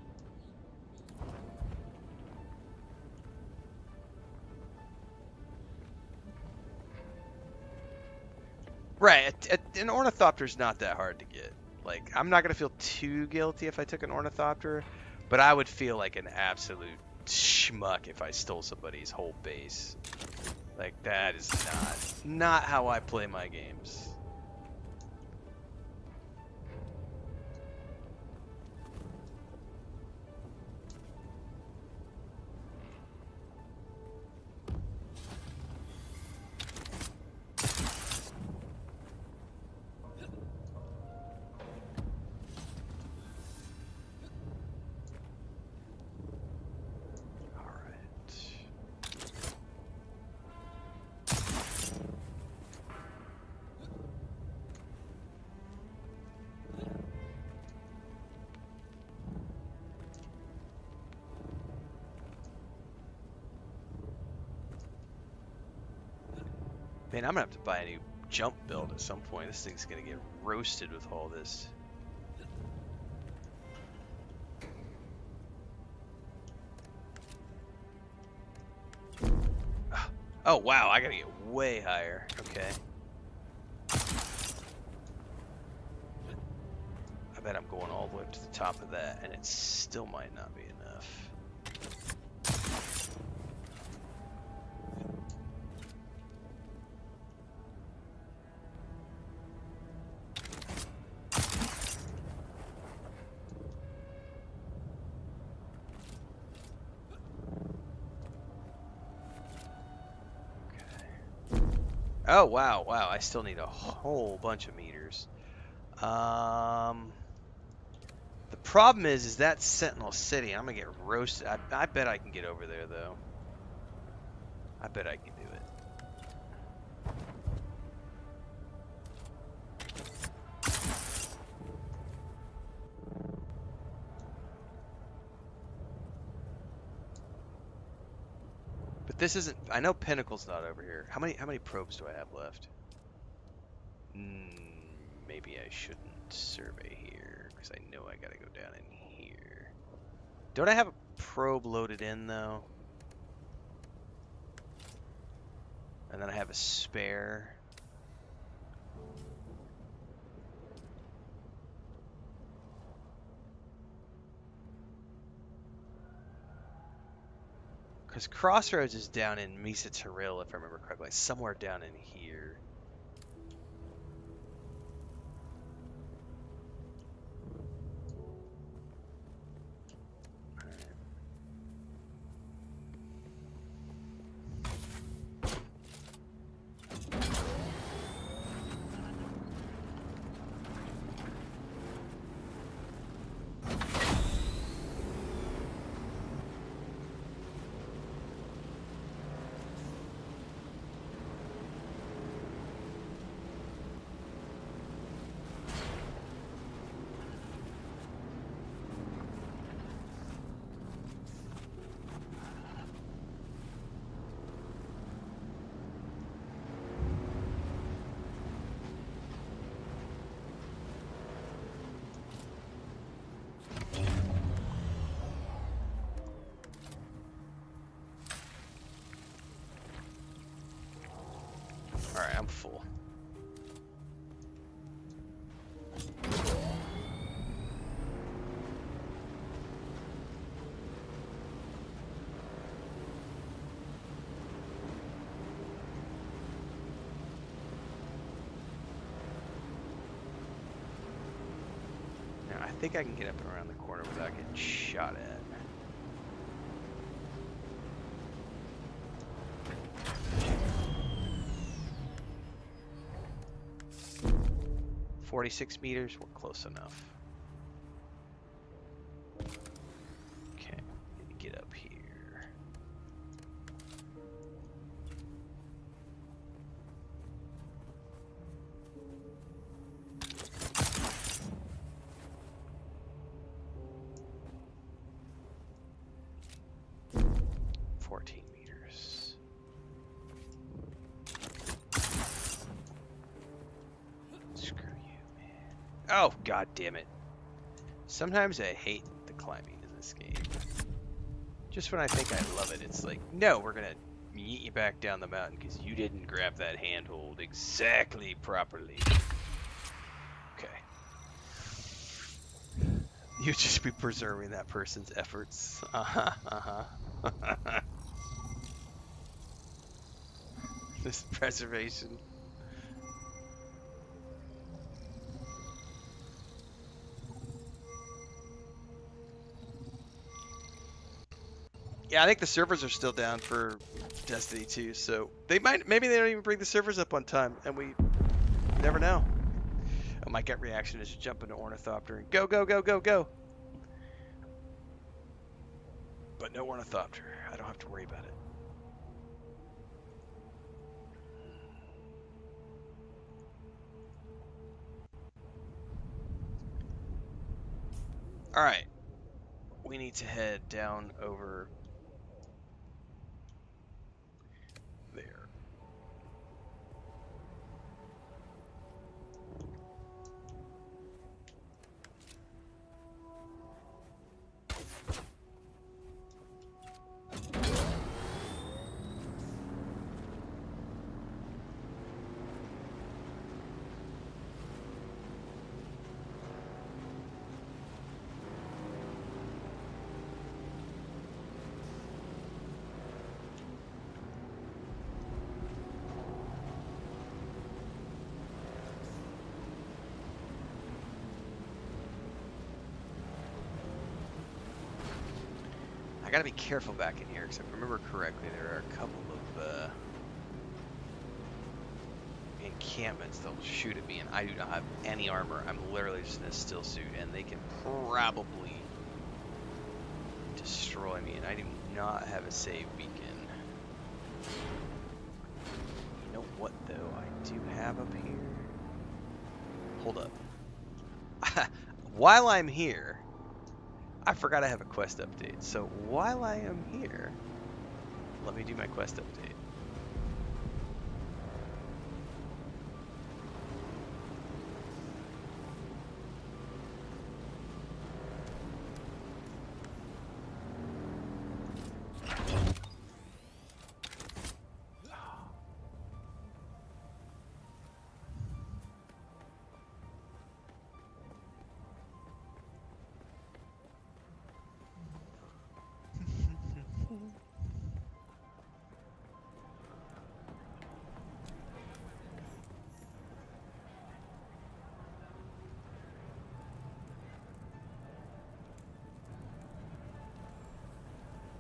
Right, an ornithopter's not that hard to get. Like, I'm not gonna feel too guilty if I took an ornithopter, but I would feel like an absolute schmuck if I stole somebody's whole base. Like, that is not how I play my games. Man, I'm gonna have to buy a new jump build at some point. This thing's gonna get roasted with all this. Oh wow, I gotta get way higher. Okay. I bet I'm going all the way up to the top of that, and it still might not be enough. Oh, wow, wow, I still need a whole bunch of meters. The problem is that Sentinel City, I'm gonna get roasted. I bet I can get over there, though. I bet I can do it. But this isn't, I know Pinnacle's not over here. How many probes do I have left? Maybe I shouldn't survey here, because I know I gotta go down in here. Don't I have a probe loaded in, though? And then I have a spare. Because Crossroads is down in Mesa Taril, if I remember correctly. Somewhere down in here. Alright, I'm full. Now, I think I can get up and around the corner without getting shot at. 46 meters, we're close enough. Okay, need to get up here. Oh, god damn it. Sometimes I hate the climbing in this game. Just when I think I love it, it's like, no, we're gonna yeet you back down the mountain because you didn't grab that handhold exactly properly. Okay. You'd just be preserving that person's efforts. This preservation. Yeah, I think the servers are still down for Destiny 2, so maybe they don't even bring the servers up on time, and we never know. Oh, my gut reaction is to jump into Ornithopter and go, go, go, go, go. But no Ornithopter. I don't have to worry about it. Alright. We need to head down over there. gotta be careful back in here, because if I remember correctly, there are a couple of encampments that'll shoot at me, and I do not have any armor. I'm literally just in a still suit, and they can probably destroy me, and I do not have a save beacon. You know what, though, I do have up here? Hold up. While I'm here, I forgot I have a quest update. So while I am here, let me do my quest update.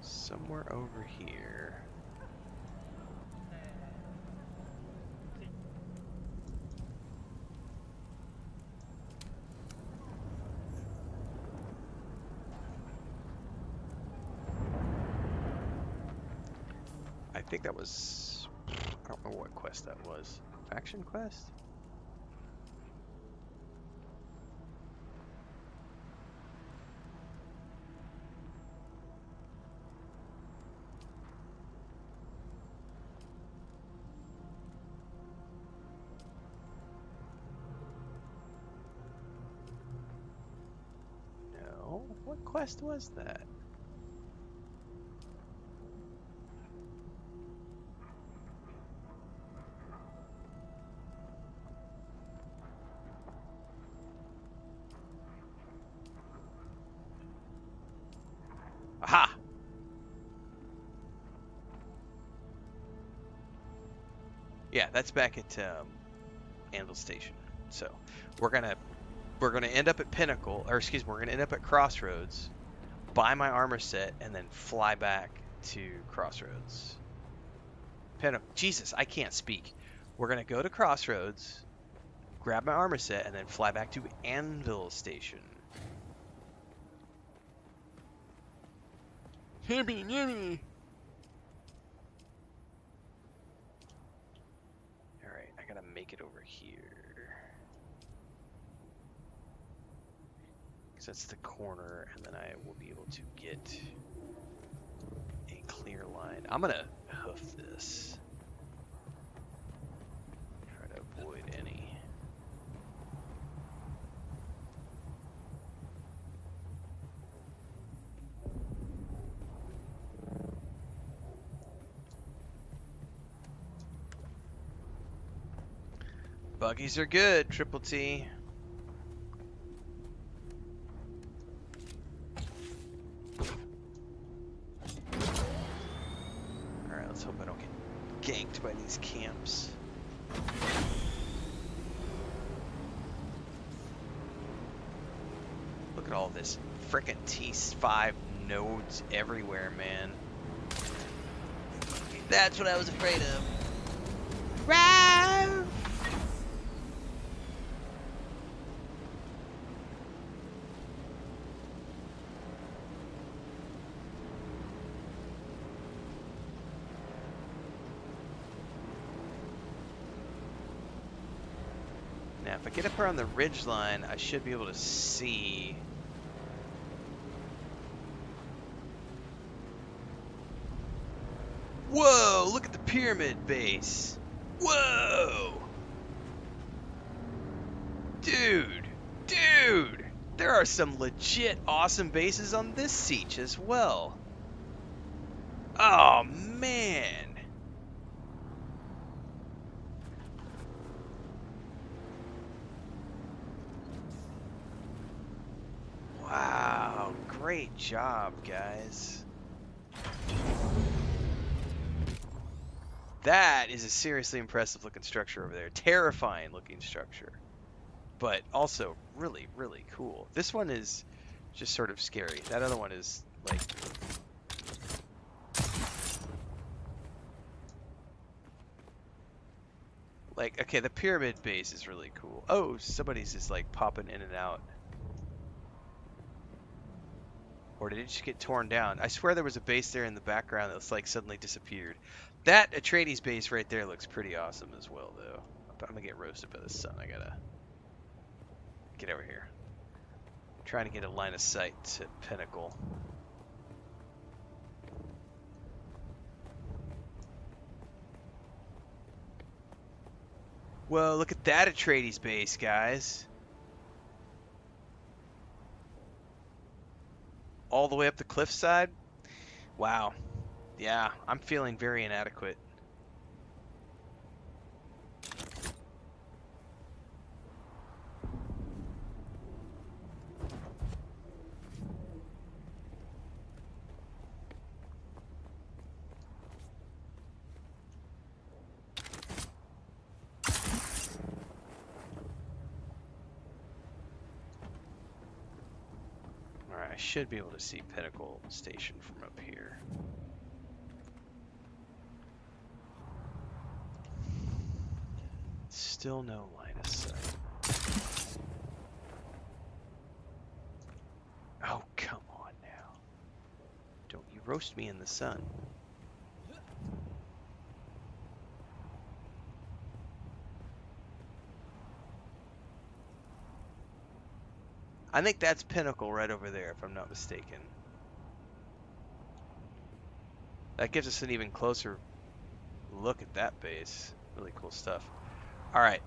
Somewhere over here. I think that was... I don't know what quest that was. Faction quest? What quest was that? Aha! Yeah, that's back at Anvil Station. So we're gonna end up at Pinnacle, or excuse me, we're gonna end up at Crossroads, buy my armor set, and then fly back to Crossroads. Pinnacle. Jesus, I can't speak. We're gonna go to Crossroads, grab my armor set, and then fly back to Anvil Station. Hibby nibby. Alright, I gotta make it over here. Because that's the corner, and then I will be able to get a clear line. I'm gonna hoof this. Try to avoid any. Buggies are good, Triple T. Alright, let's hope I don't get ganked by these camps. Look at all this frickin' T5 nodes everywhere, man. That's what I was afraid of. Right! Now, if I get up around the ridge line, I should be able to see. Whoa! Look at the pyramid base. Whoa! Dude! Dude! There are some legit awesome bases on this siege as well. Oh, man! Wow, great job, guys. That is a seriously impressive looking structure over there. Terrifying looking structure. But also really, really cool. This one is just sort of scary. That other one is like Like, okay, the pyramid base is really cool. Oh, somebody's just like popping in and out. Or did it just get torn down? I swear there was a base there in the background that was like suddenly disappeared. That Atreides base right there looks pretty awesome as well, though. But I'm gonna get roasted by the sun. I gotta get over here. I'm trying to get a line of sight to Pinnacle. Whoa, look at that Atreides base, guys. All the way up the cliffside? Wow. Yeah, I'm feeling very inadequate. Alright, I should be able to see Pinnacle Station from up here. Still no line of sight. Oh, come on now. Don't you roast me in the sun. I think that's Pinnacle right over there, if I'm not mistaken. That gives us an even closer look at that base. Really cool stuff. Alright.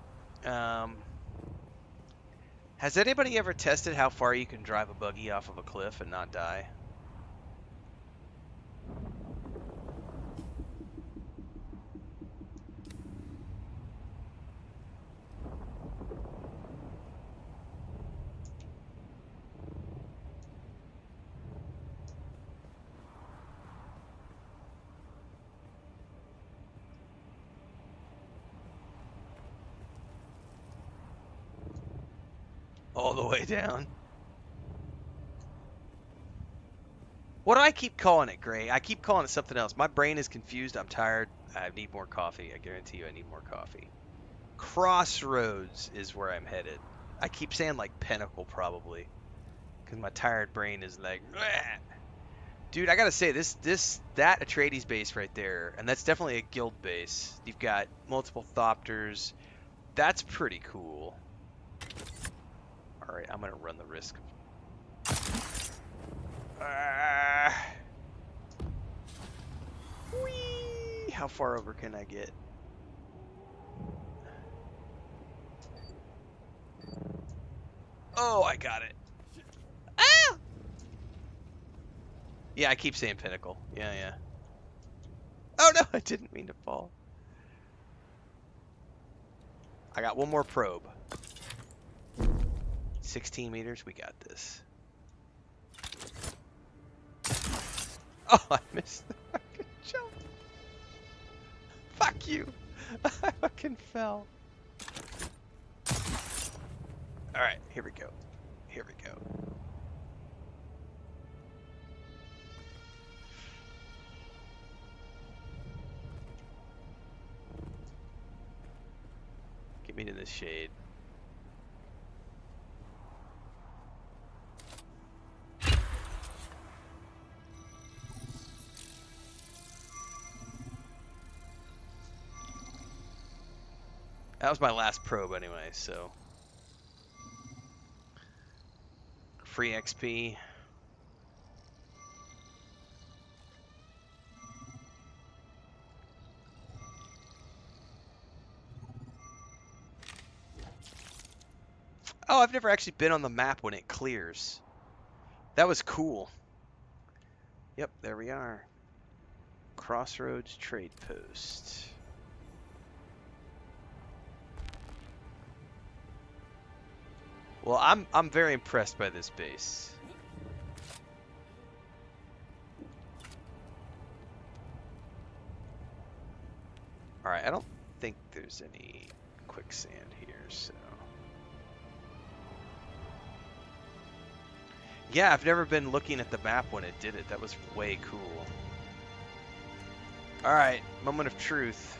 Has anybody ever tested how far you can drive a buggy off of a cliff and not die? All the way down. What do I keep calling it, Gray? I keep calling it something else. My brain is confused. I'm tired. I need more coffee. I guarantee you I need more coffee. Crossroads is where I'm headed. I keep saying like Pinnacle probably. Because my tired brain is like, bleh. Dude, I gotta say, that Atreides base right there, and that's definitely a guild base. You've got multiple Thopters. That's pretty cool. Alright, I'm gonna run the risk. Whee! How far over can I get? Oh, I got it. Ah! Yeah, I keep saying Pinnacle. Yeah. Oh no, I didn't mean to fall. I got one more probe. 16 meters, we got this. Oh, I missed the fucking jump. Fuck you. I fucking fell. Alright, here we go. Here we go. Get me to this shade. That was my last probe anyway, so. Free XP. Oh, I've never actually been on the map when it clears. That was cool. Yep, there we are. Crossroads Trade Post. Well, I'm very impressed by this base. All right, I don't think there's any quicksand here, so. Yeah, I've never been looking at the map when it did it. That was way cool. All right, moment of truth.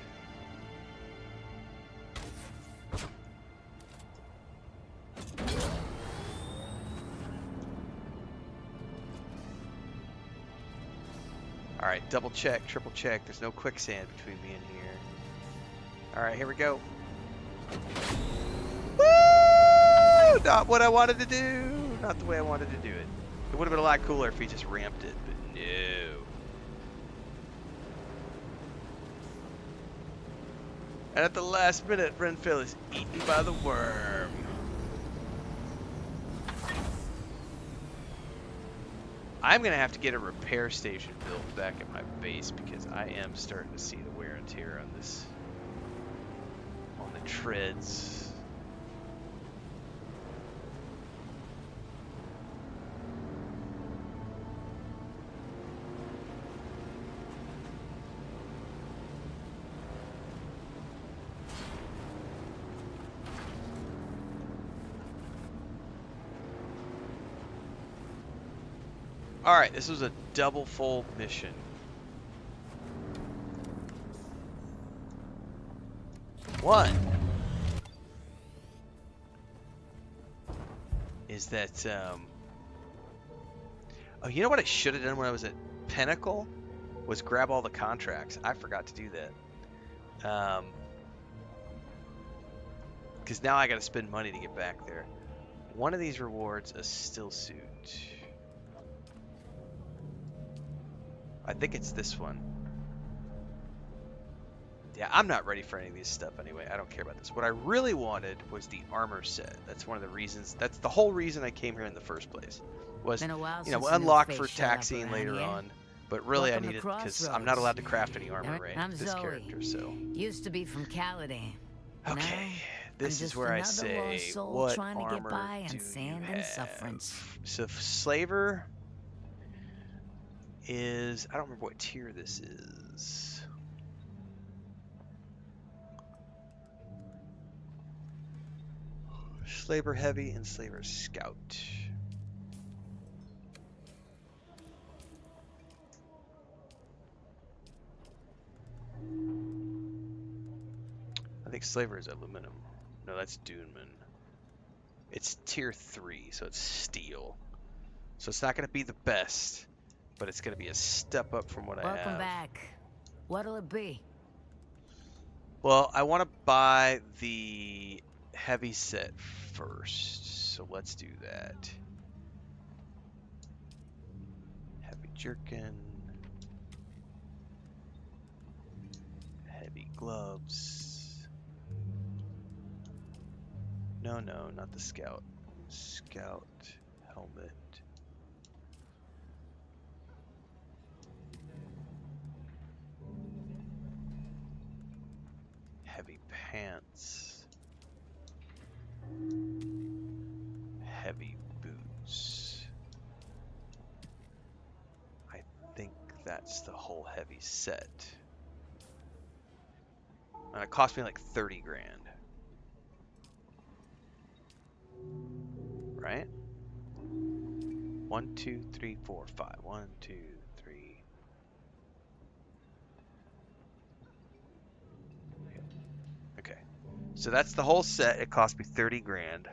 All right, double check, triple check. There's no quicksand between me and here. All right, here we go. Woo! Not what I wanted to do. Not the way I wanted to do it. It would have been a lot cooler if he just ramped it, but no. And at the last minute, Renfail is eaten by the worm. I'm going to have to get a repair station built back at my base because I am starting to see the wear and tear on this, on the treads. Alright, this was a double full mission. One is that, oh, you know what I should have done when I was at Pinnacle? Was grab all the contracts. I forgot to do that. Because now I gotta spend money to get back there. One of these rewards, a still suit. I think it's this one. Yeah, I'm not ready for any of this stuff anyway. I don't care about this. What I really wanted was the armor set. That's one of the reasons. That's the whole reason I came here in the first place. Was, you know, unlock for taxiing later on. But really, I needed because I'm not allowed to craft any armor, right? I'm This Zoe. character, so. Used to be from Caladan. Okay, this is where I say, what armor do you have? So Slaver is, I don't remember what tier this is. Slaver Heavy and Slaver Scout. I think Slaver is aluminum. No, that's Dune. It's tier 3, so it's steel. So it's not going to be the best, but it's going to be a step up from what I have. Welcome back. What'll it be? Well, I want to buy the heavy set first, so let's do that. Heavy jerkin. Heavy gloves. No, not the scout. Scout helmet. Heavy pants. Heavy boots. I think that's the whole heavy set. And it cost me like 30 grand. Right? 1, 2, 3, 4, 5. 1, 2, 3. Okay. So that's the whole set. It cost me 30 grand.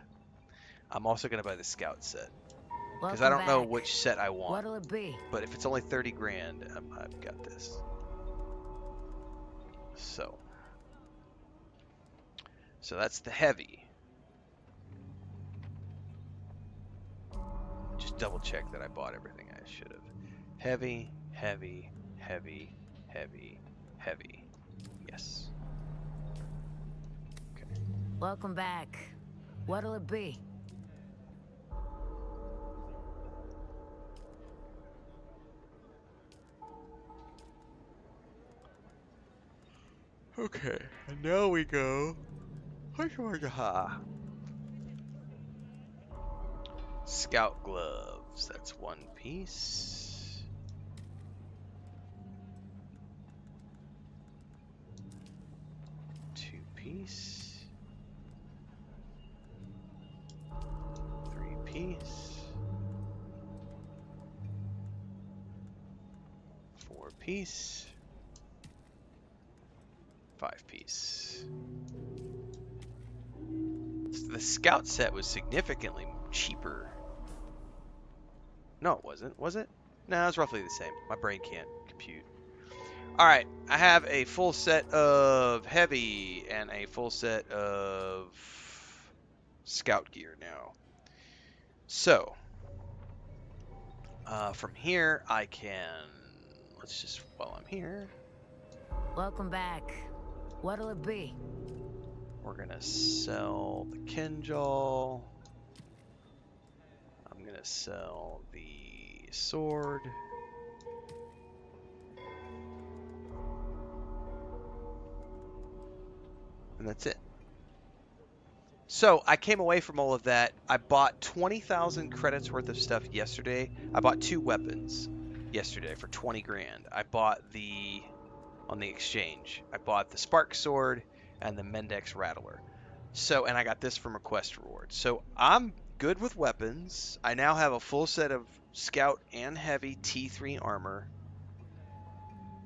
I'm also going to buy the scout set. Because I don't know which set I want. What'll it be? But if it's only 30 grand, I've got this. So that's the heavy. Just double check that I bought everything I should have. Heavy, heavy, heavy, heavy, heavy. Yes. Okay. Welcome back. What'll it be? Okay, and now we go. Scout gloves, that's 1 piece. Two piece. 3 piece. 4 piece. 5 piece. The scout set was significantly cheaper. No, it wasn't. Was it? No, it was roughly the same. My brain can't compute. Alright, I have a full set of heavy and a full set of scout gear now. So, from here, I can, let's just, while I'm here, Welcome back. What'll it be? we're gonna sell the Kinjal. I'm gonna sell the sword. And that's it. So I came away from all of that. I bought 20,000 credits worth of stuff yesterday. I bought 2 weapons yesterday for 20 grand. I bought on the exchange, I bought the Spark Sword and the Mendex Rattler. So, and I got this from a quest reward. So I'm good with weapons. I now have a full set of Scout and Heavy T3 armor.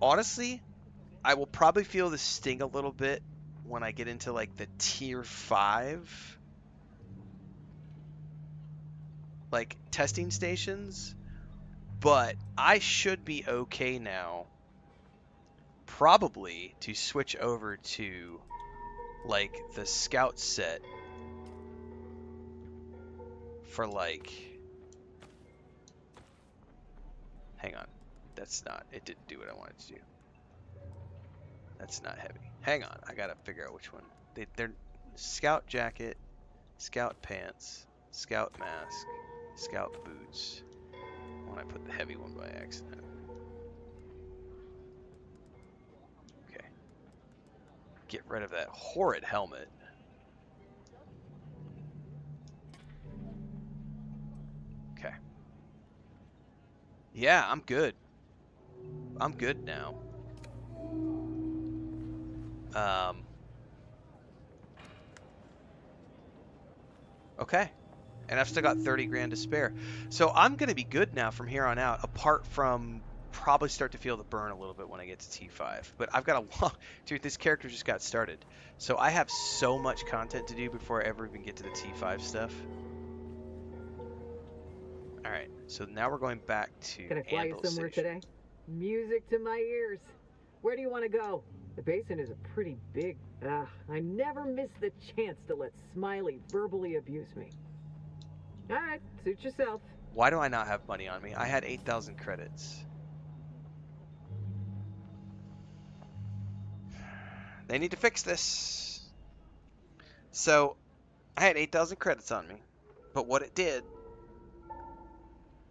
Honestly, I will probably feel the sting a little bit when I get into like the tier 5 like testing stations, but I should be okay now probably to switch over to like the scout set for like, hang on, that's not, it didn't do what I wanted to do. That's not heavy. Hang on, I gotta figure out which one. They're scout jacket, scout pants, scout mask, scout boots. When I put the heavy one by accident. Okay. Get rid of that horrid helmet. Okay. Yeah, I'm good. I'm good now. Okay. And I've still got 30 grand to spare. So I'm going to be good now from here on out, apart from probably start to feel the burn a little bit when I get to T5. But I've got a long... Dude, this character just got started. So I have so much content to do before I ever even get to the T5 stuff. Alright, so now we're going back to Can I fly you Anvil somewhere Station. today? Music to my ears. Where do you want to go? The basin is a pretty big... I never miss the chance to let Smiley verbally abuse me. Alright, suit yourself. Why do I not have money on me? I had 8,000 credits. They need to fix this. So, I had 8,000 credits on me. But what it did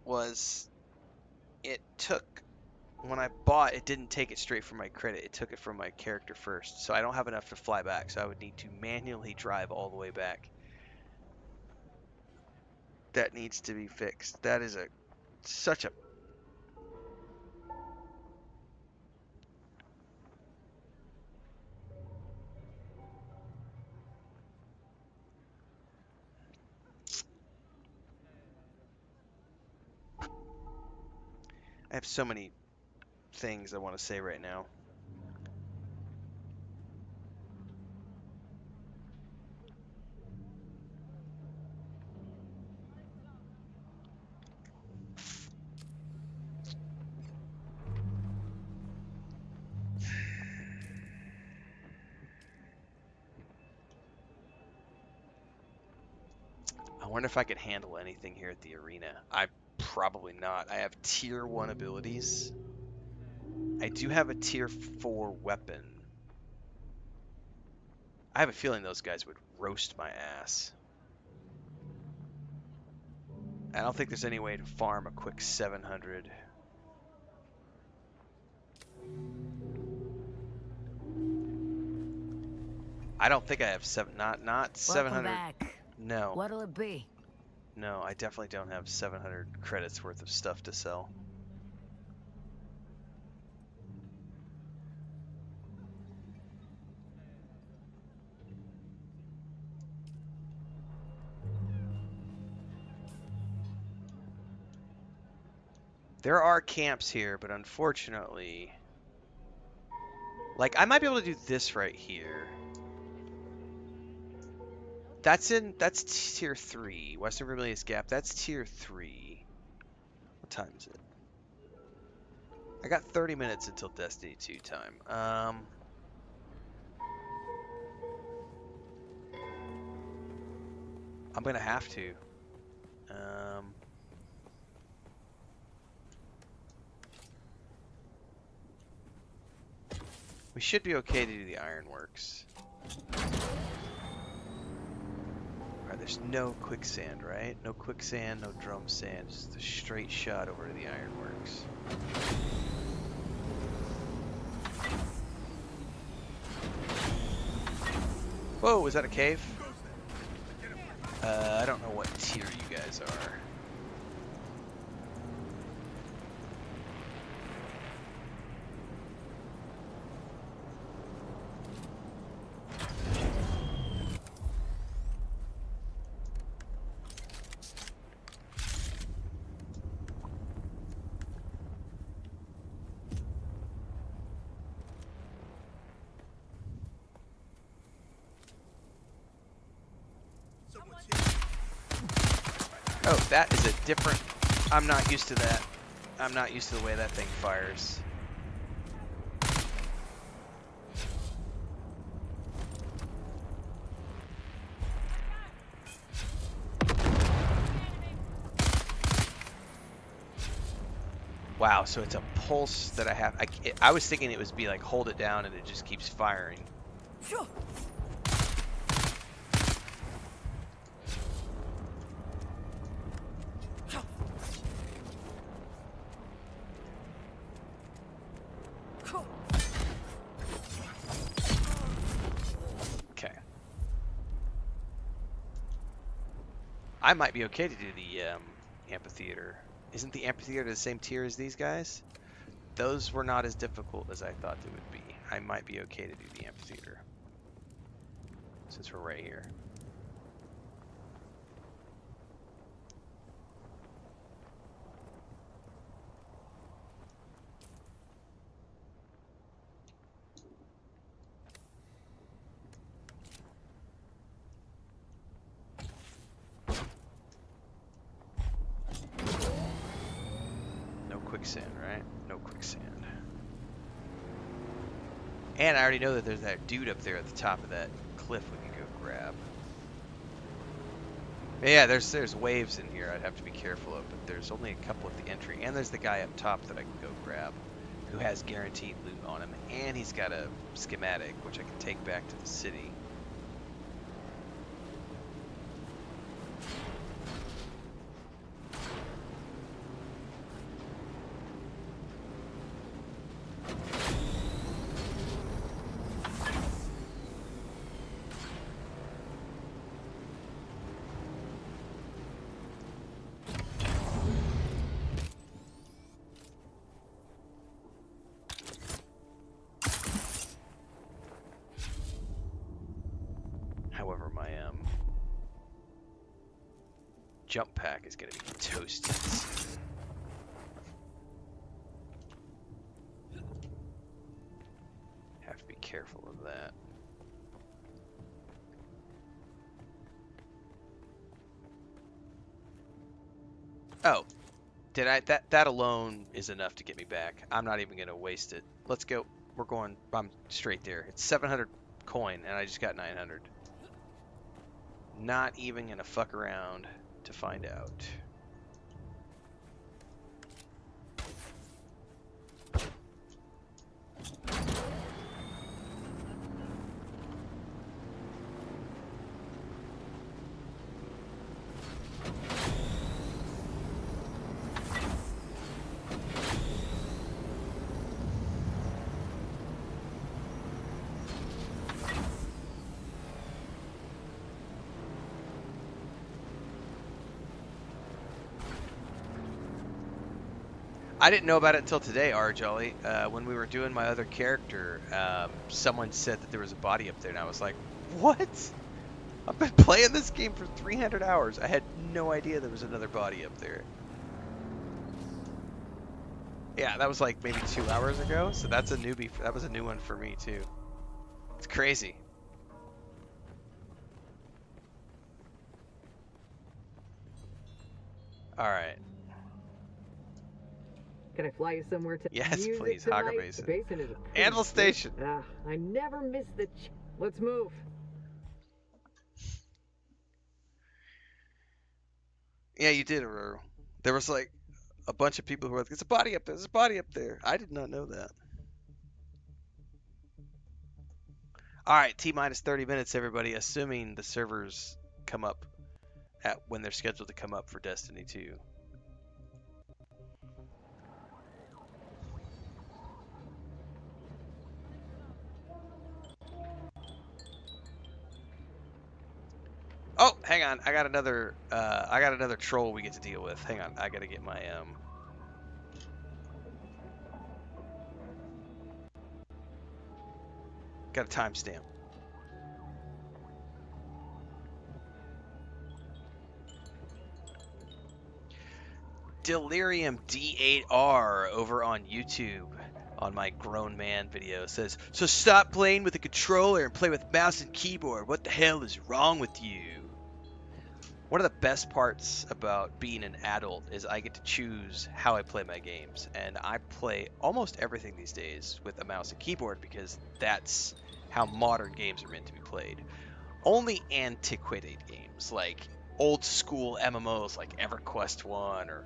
was it took, when I bought, it didn't take it straight from my credit. It took it from my character first. So I don't have enough to fly back. So I would need to manually drive all the way back. That needs to be fixed. That is such a... I have so many things I want to say right now. I wonder if I could handle anything here at the arena. I'm probably not. I have tier 1 abilities. I do have a tier 4 weapon. I have a feeling those guys would roast my ass. I don't think there's any way to farm a quick 700. I don't think I have not 700. Back. No. What'll it be? No, I definitely don't have 700 credits worth of stuff to sell. There are camps here, but unfortunately, like, I might be able to do this right here. That's tier 3. Western Vermilius Gap. That's tier 3. What time is it? I got 30 minutes until Destiny 2 time. I'm gonna have to. We should be okay to do the ironworks. Alright, there's no quicksand, right? No quicksand, no drum sand, just a straight shot over to the ironworks. Whoa, is that a cave? I don't know what tier you guys are. Oh, that is a different... I'm not used to that. I'm not used to the way that thing fires. Wow, so it's a pulse that I have. I was thinking it was be like hold it down and it just keeps firing. Okay. I might be okay to do the amphitheater. Isn't the amphitheater the same tier as these guys? Those were not as difficult as I thought they would be. I might be okay to do the amphitheater. Since we're right here. Quicksand, right? No quicksand. And I already know that there's that dude up there at the top of that cliff we can go grab. But yeah, there's waves in here I'd have to be careful of, but there's only a couple at the entry. And there's the guy up top that I can go grab, who has guaranteed loot on him. And he's got a schematic, which I can take back to the city. However, my jump pack is going to be toasted soon. Have to be careful of that. Oh, did I? That alone is enough to get me back. I'm not even going to waste it. Let's go. We're going. I'm straight there. It's 700 coin, and I just got 900. Not even gonna fuck around to find out. I didn't know about it until today, R. Jolly. When we were doing my other character, someone said that there was a body up there, and I was like, what? I've been playing this game for 300 hours. I had no idea there was another body up there. Yeah, that was like maybe 2 hours ago, so that's a newbie. That was a new one for me, too. It's crazy. All right. Can I fly you somewhere to Yes, music please, tonight? Hogger The Basin. basin is a pretty Anvil big- Station. I never miss the Let's move. Yeah, you did, Aurora. There was like a bunch of people who were like, "There's a body up there. There's a body up there." I did not know that. All right, T-minus 30 minutes, everybody. Assuming the servers come up at when they're scheduled to come up for Destiny 2. Oh, hang on. I got another troll we get to deal with. Hang on. I got to get my got a timestamp. Delirium D8R over on YouTube on my grown man video says, "So stop playing with a controller and play with mouse and keyboard. What the hell is wrong with you?" One of the best parts about being an adult is I get to choose how I play my games, and I play almost everything these days with a mouse and keyboard because that's how modern games are meant to be played. Only antiquated games like old school MMOs like EverQuest 1 or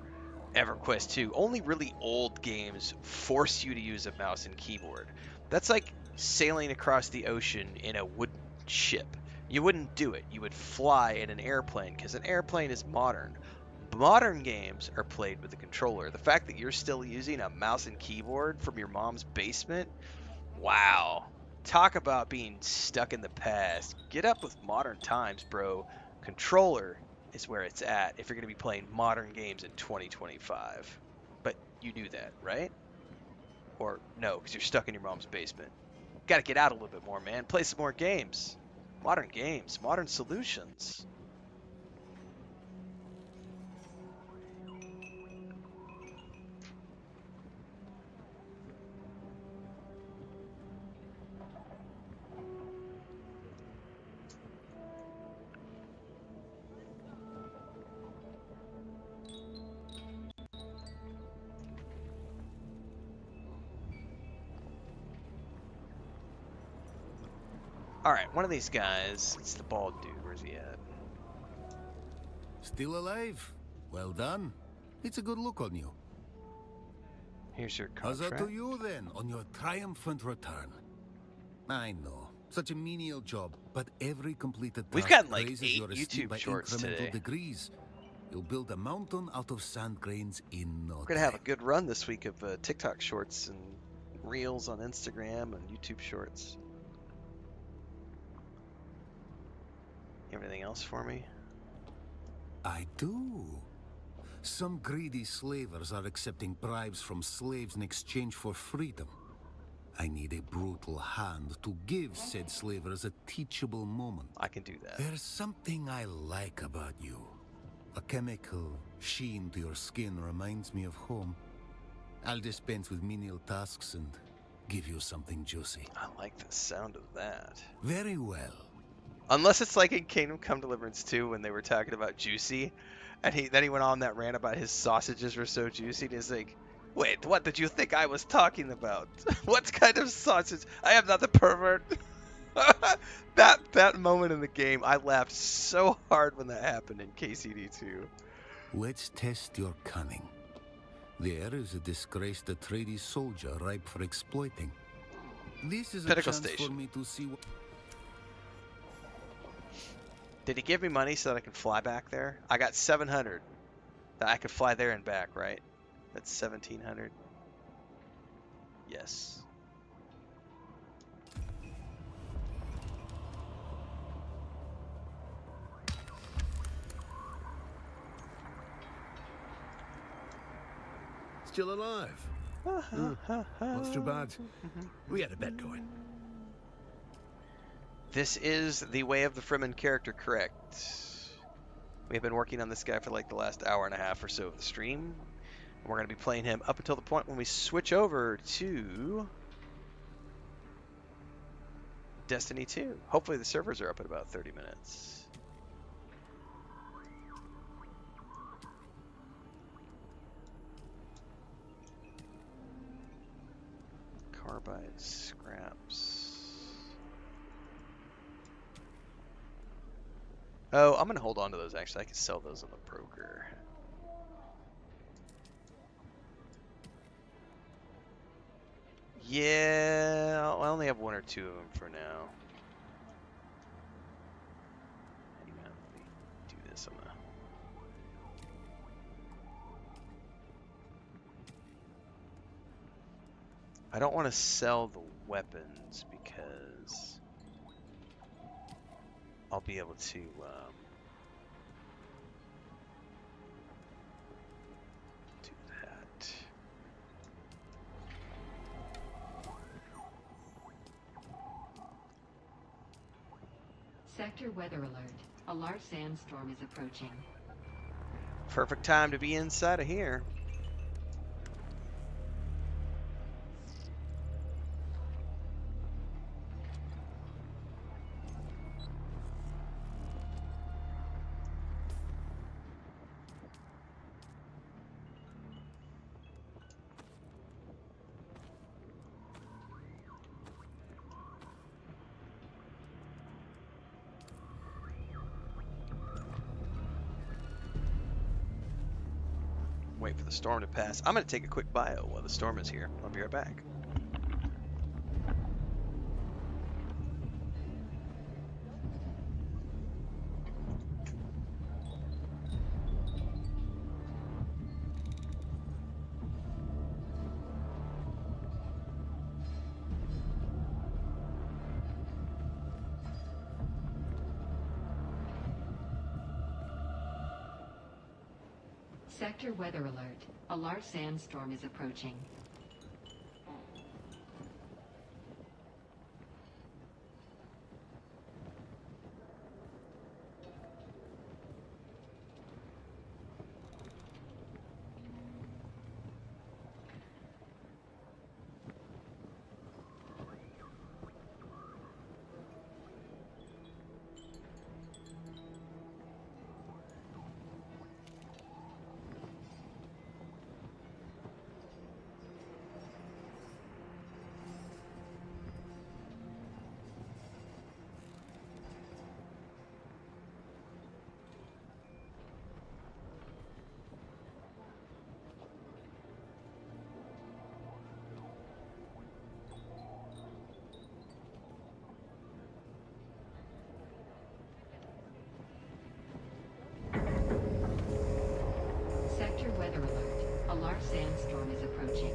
EverQuest 2, only really old games force you to use a mouse and keyboard. That's like sailing across the ocean in a wooden ship. You wouldn't do it. You would fly in an airplane because an airplane is modern. Modern games are played with a controller. The fact that you're still using a mouse and keyboard from your mom's basement, wow. Talk about being stuck in the past. Get up with modern times, bro. Controller is where it's at if you're going to be playing modern games in 2025. But you knew that, right? Or no, because you're stuck in your mom's basement. Got to get out a little bit more, man. Play some more games. Modern games, modern solutions. Alright, one of these guys, it's the bald dude. Where's he at? Still alive? Well done. It's a good look on you. Here's your How's contract. that to you then, on your triumphant return? I know, such a menial job, but every completed We've task gotten like raises 8 your esteem YouTube by shorts incremental today. degrees. You'll build a mountain out of sand grains in no We're going to have a good run this week of TikTok shorts and reels on Instagram and YouTube shorts. You have anything else for me? I do. Some greedy slavers are accepting bribes from slaves in exchange for freedom. I need a brutal hand to give said slavers a teachable moment. I can do that. There's something I like about you. A chemical sheen to your skin reminds me of home. I'll dispense with menial tasks and give you something juicy. I like the sound of that. Very well. Unless it's like in Kingdom Come Deliverance 2 when they were talking about juicy, and then he went on that rant about his sausages were so juicy, and he's like, "Wait, what did you think I was talking about? What kind of sausage? I am not the pervert." that moment in the game, I laughed so hard when that happened in KCD2. Let's test your cunning. There is a disgraced Atreides soldier ripe for exploiting. This is a Pinnacle chance Station. for me to see what... Did he give me money so that I can fly back there? I got 700. That I could fly there and back, right? That's 1,700. Yes. Still alive. What's too bad? We had a bet going. This is the Way of the Fremen character, correct? We've been working on this guy for like the last hour and a half or so of the stream. And we're going to be playing him up until the point when we switch over to Destiny 2. Hopefully the servers are up in about 30 minutes. carbide scraps. Oh, I'm gonna hold on to those actually. I can sell those on the broker. Yeah, I only have one or two of them for now. Hang on, let me do this on the. I don't want to sell the weapons because I'll be able to do that. Sector weather alert. A large sandstorm is approaching. Perfect time to be inside of here. Wait for the storm to pass. I'm going to take a quick bio while the storm is here. I'll be right back. Sector weather alert. A large sandstorm is approaching. Sector weather alert. A large sandstorm is approaching.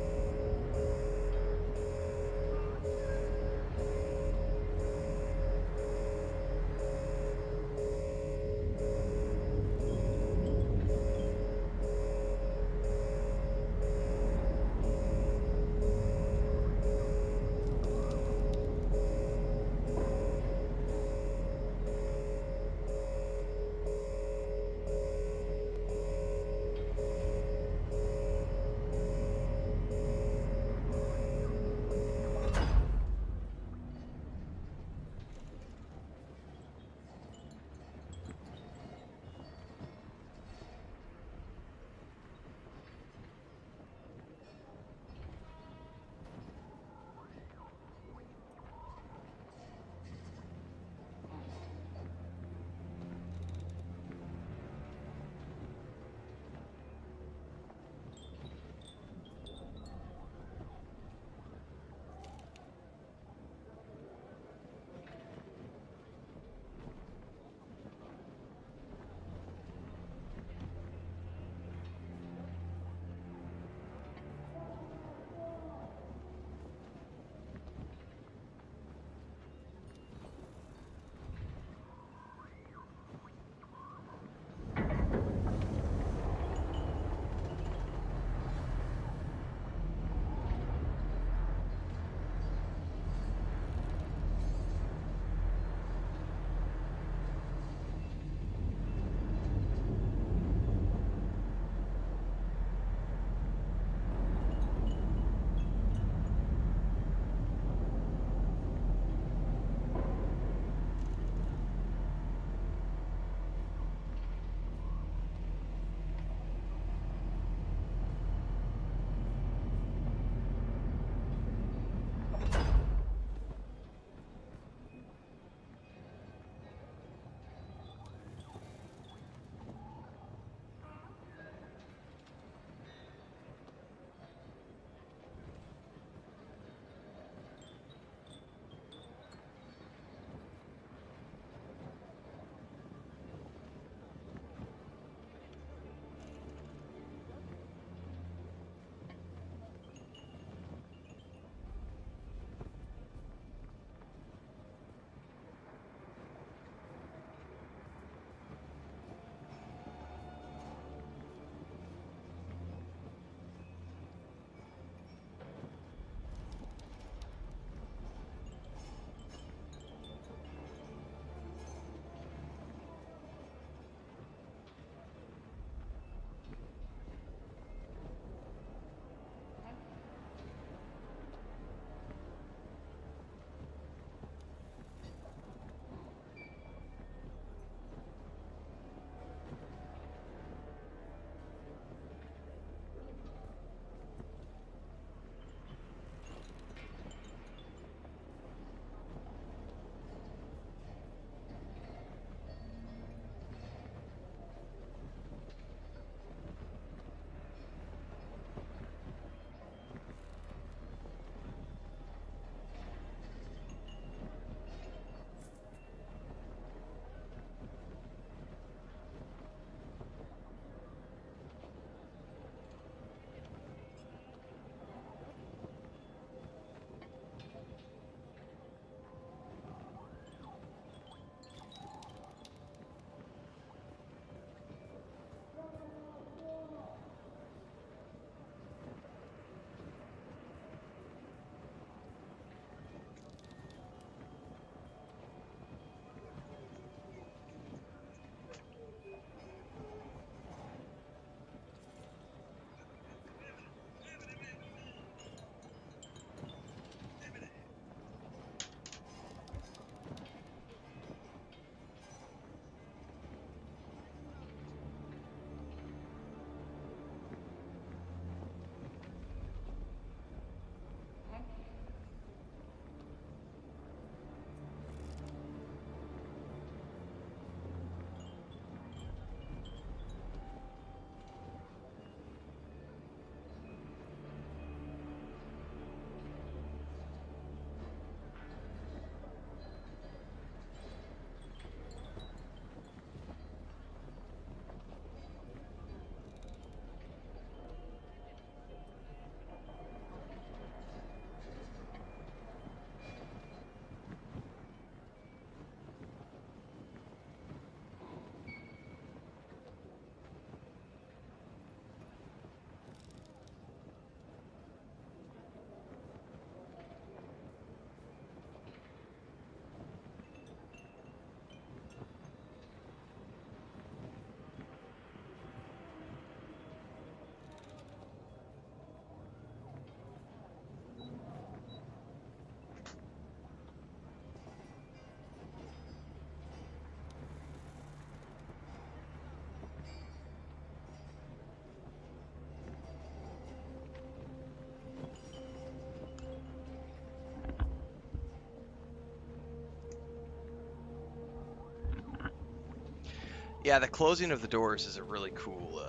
Yeah, the closing of the doors is a really cool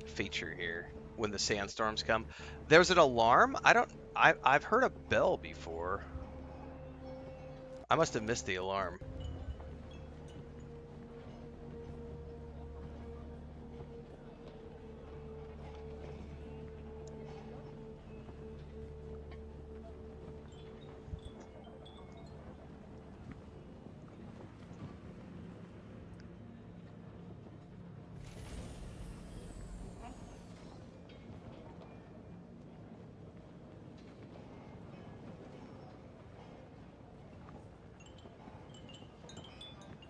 feature here when the sandstorms come. There's an alarm. I've heard a bell before. I must have missed the alarm.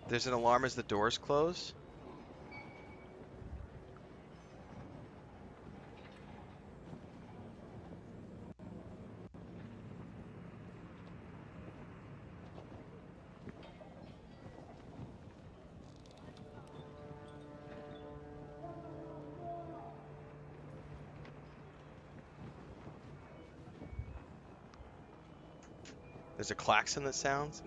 There's an alarm as the doors close. There's a klaxon that sounds.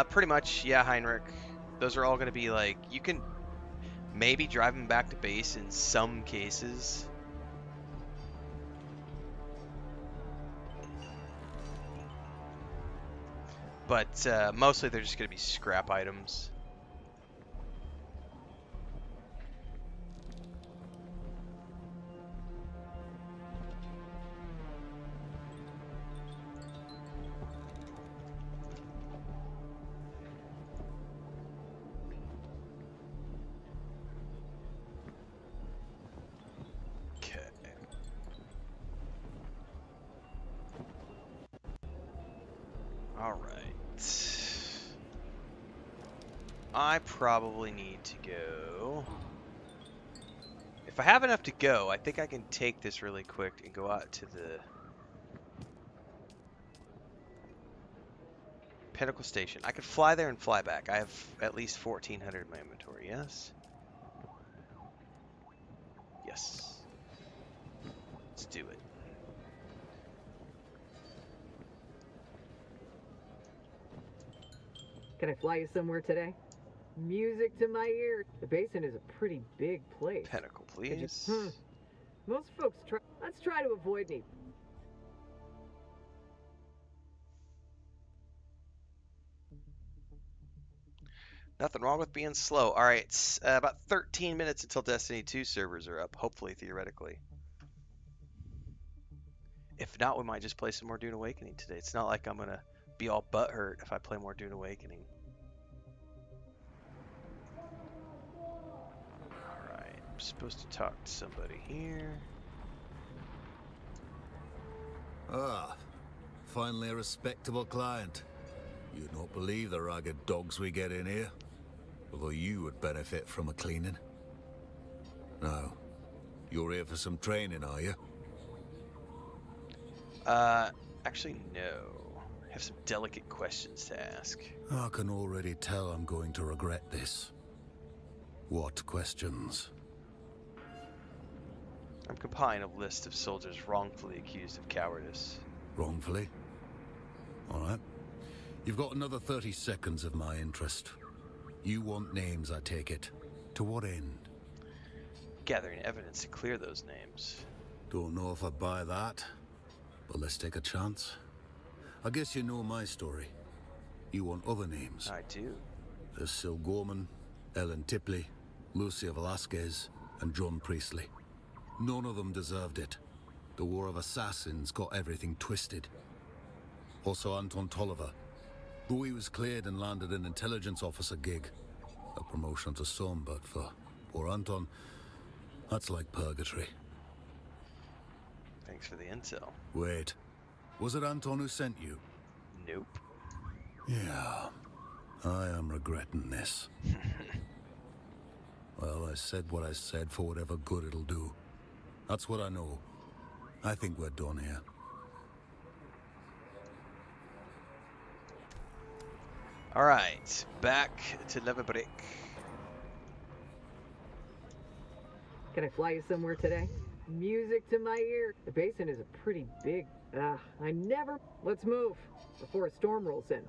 Pretty much, yeah, Heinrich. Those are all going to be like, you can maybe drive them back to base in some cases. But mostly they're just going to be scrap items. I probably need to go. If I have enough to go, I think I can take this really quick and go out to the Pinnacle Station. I could fly there and fly back. I have at least 1,400 in my inventory, yes? Yes. Let's do it. Can I fly you somewhere today? Music to my ears. The basin is a pretty big place. Pinnacle, please. Most folks try. Let's try to avoid me. Nothing wrong with being slow. All right, it's about 13 minutes until Destiny 2 servers are up, hopefully, theoretically. If not, we might just play some more Dune Awakening today. It's not like I'm going to be all butthurt if I play more Dune Awakening. Alright, I'm supposed to talk to somebody here. Ah, finally a respectable client. You'd not believe the ragged dogs we get in here. Although you would benefit from a cleaning. Now, you're here for some training, are you? Actually, no. I have some delicate questions to ask. I can already tell I'm going to regret this. What questions? I'm compiling a list of soldiers wrongfully accused of cowardice. Wrongfully? All right. You've got another 30 seconds of my interest. You want names, I take it. To what end? Gathering evidence to clear those names. Don't know if I buy that, but let's take a chance. I guess you know my story. You want other names? I do. There's Sil Gorman, Ellen Tipley, Lucia Velasquez, and John Priestley. None of them deserved it. The War of Assassins got everything twisted. Also Anton Tolliver. Though he was cleared and landed an intelligence officer gig. A promotion to some, but for poor Anton, that's like purgatory. Thanks for the intel. Wait, was it Anton who sent you? Nope. Yeah, I am regretting this. Well, I said what I said for whatever good it'll do. That's what I know. I think we're done here. Alright, back to Leverbrick. Can I fly you somewhere today? Music to my ear. The basin is a pretty big. I never. Let's move before a storm rolls in.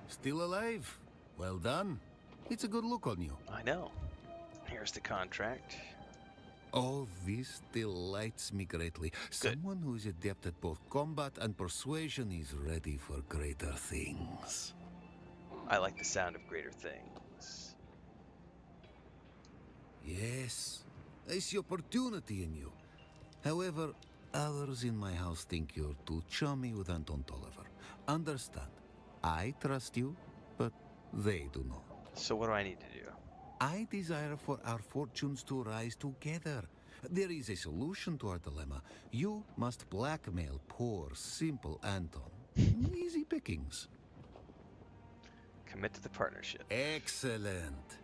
Still alive? Well done. It's a good look on you. I know. Here's the contract. Oh, this delights me greatly. Someone who is adept at both combat and persuasion is ready for greater things. I like the sound of greater things. Yes, I see opportunity in you. However, others in my house think you're too chummy with Anton Tolliver. Understand, I trust you, but they do not. So what do I need to do? I desire for our fortunes to rise together. There is a solution to our dilemma. You must blackmail poor, simple Anton. Easy pickings. Commit to the partnership. Excellent.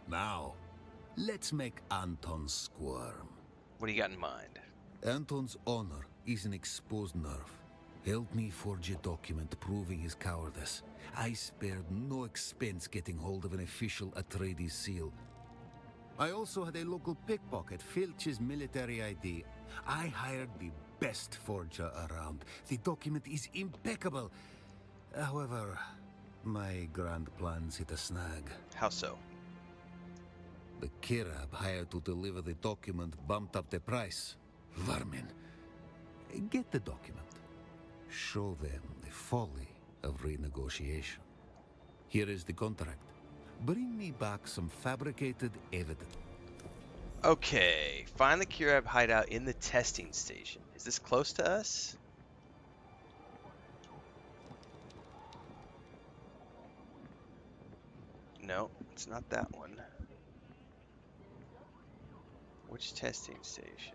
Now, let's make Anton squirm. What do you got in mind? Anton's honor is an exposed nerve. Help me forge a document proving his cowardice. I spared no expense getting hold of an official Atreides seal. I also had a local pickpocket filch his military ID. I hired the best forger around. The document is impeccable. However, my grand plans hit a snag. How so? The Kirab hired to deliver the document bumped up the price. Vermin. Get the document. Show them the folly of renegotiation. Here is the contract. Bring me back some fabricated evidence. Okay, find the Kirab hideout in the testing station. Is this close to us? No, it's not that one. Which testing station?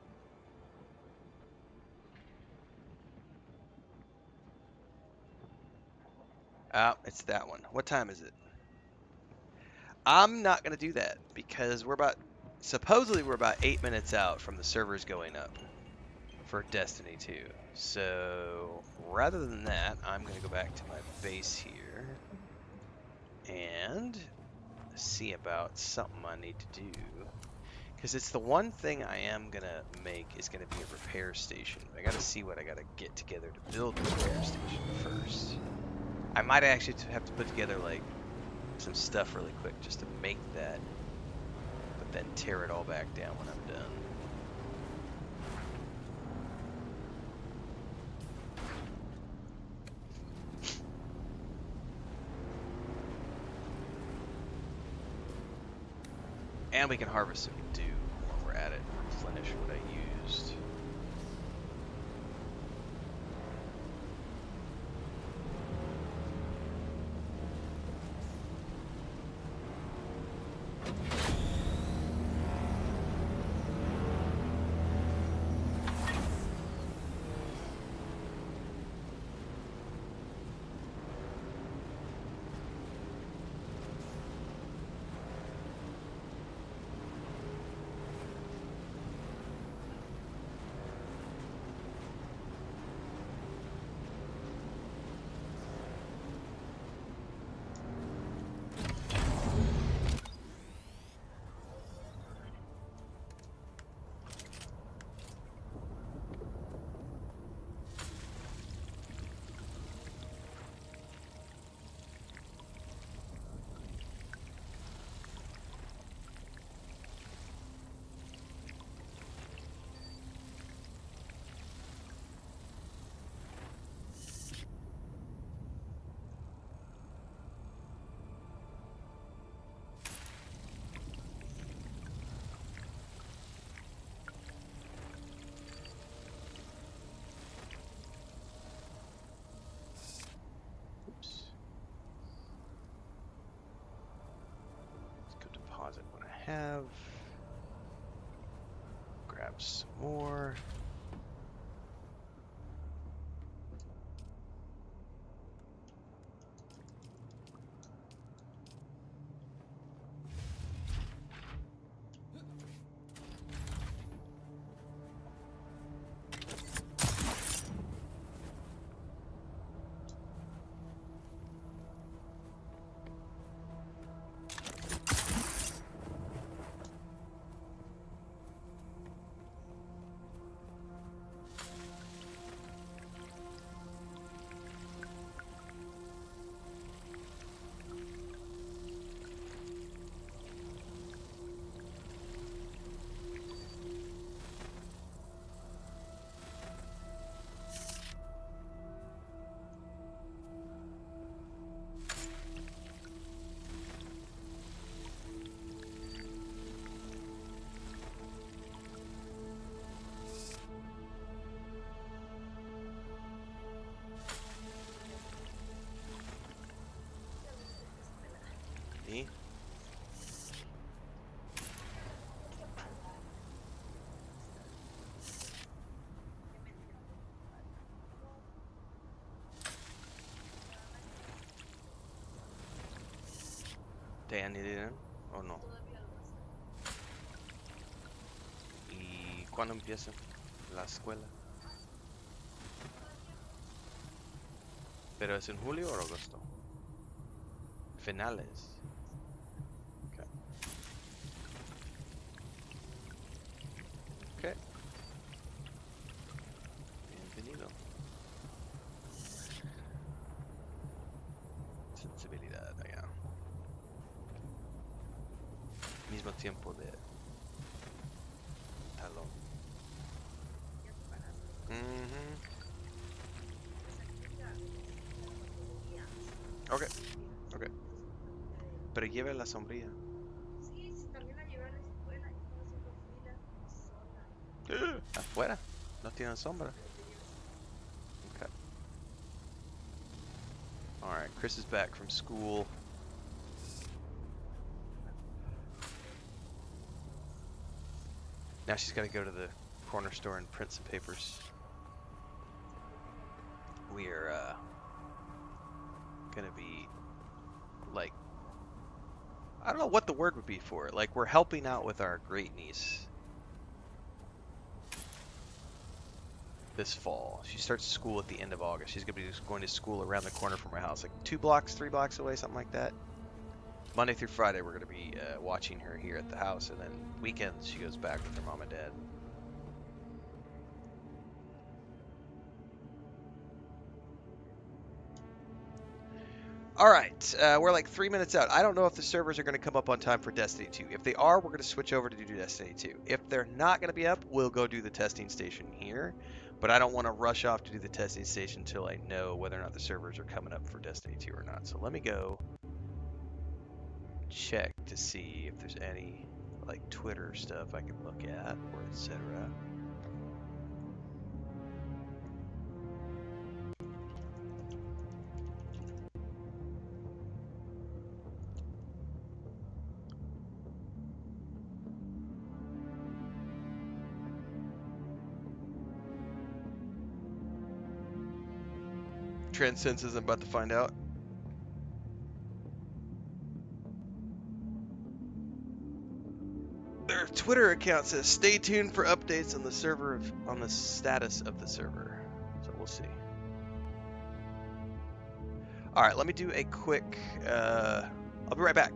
Ah, it's that one. What time is it? I'm not gonna do that because supposedly we're about 8 minutes out from the servers going up for Destiny 2. So rather than that, I'm gonna go back to my base here and see about something I need to do. Because it's the one thing I am gonna make is gonna be a repair station. I gotta see what I gotta get together to build the repair station first. I might actually have to put together like some stuff really quick just to make that, but then tear it all back down when I'm done. And we can harvest some dew while we're at it, replenish what I used. have. Grab some more. Me? ¿Te han ido o no? ¿Y cuándo empieza la escuela? ¿Pero es en julio o agosto? Finales. Okay. Okay. Bienvenido. Sensibilidad, allá. Mismo tiempo de talón. Okay, okay. Pero lleve la sombrilla. Sí, también la llevé a la escuela y estaba haciendo fila sola. Afuera, no tienen sombra. Okay. Alright, Chris is back from school. Now she's got to go to the corner store and print some papers. We're gonna be like, I don't know what the word would be for it. Like, we're helping out with our great niece this fall. She starts school at the end of August. She's gonna be going to school around the corner from our house, like 2 blocks, 3 blocks away, something like that. Monday through Friday, we're gonna be watching her here at the house, and then weekends she goes back with her mom and dad. Alright, we're like 3 minutes out. I don't know if the servers are going to come up on time for Destiny 2. If they are, we're going to switch over to do Destiny 2. If they're not going to be up, we'll go do the testing station here. But I don't want to rush off to do the testing station until I know whether or not the servers are coming up for Destiny 2 or not. So let me go check to see if there's any like Twitter stuff I can look at, or etc. Transcends isn't about to find out. Their Twitter account says, "Stay tuned for updates on the server on the status of the server." So we'll see. All right, let me do a quick. I'll be right back.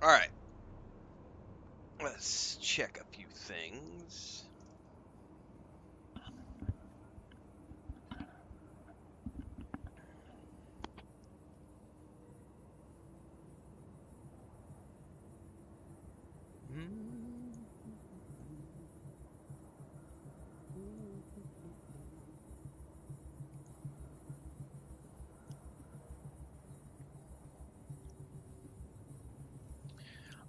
All right. Let's check a few things.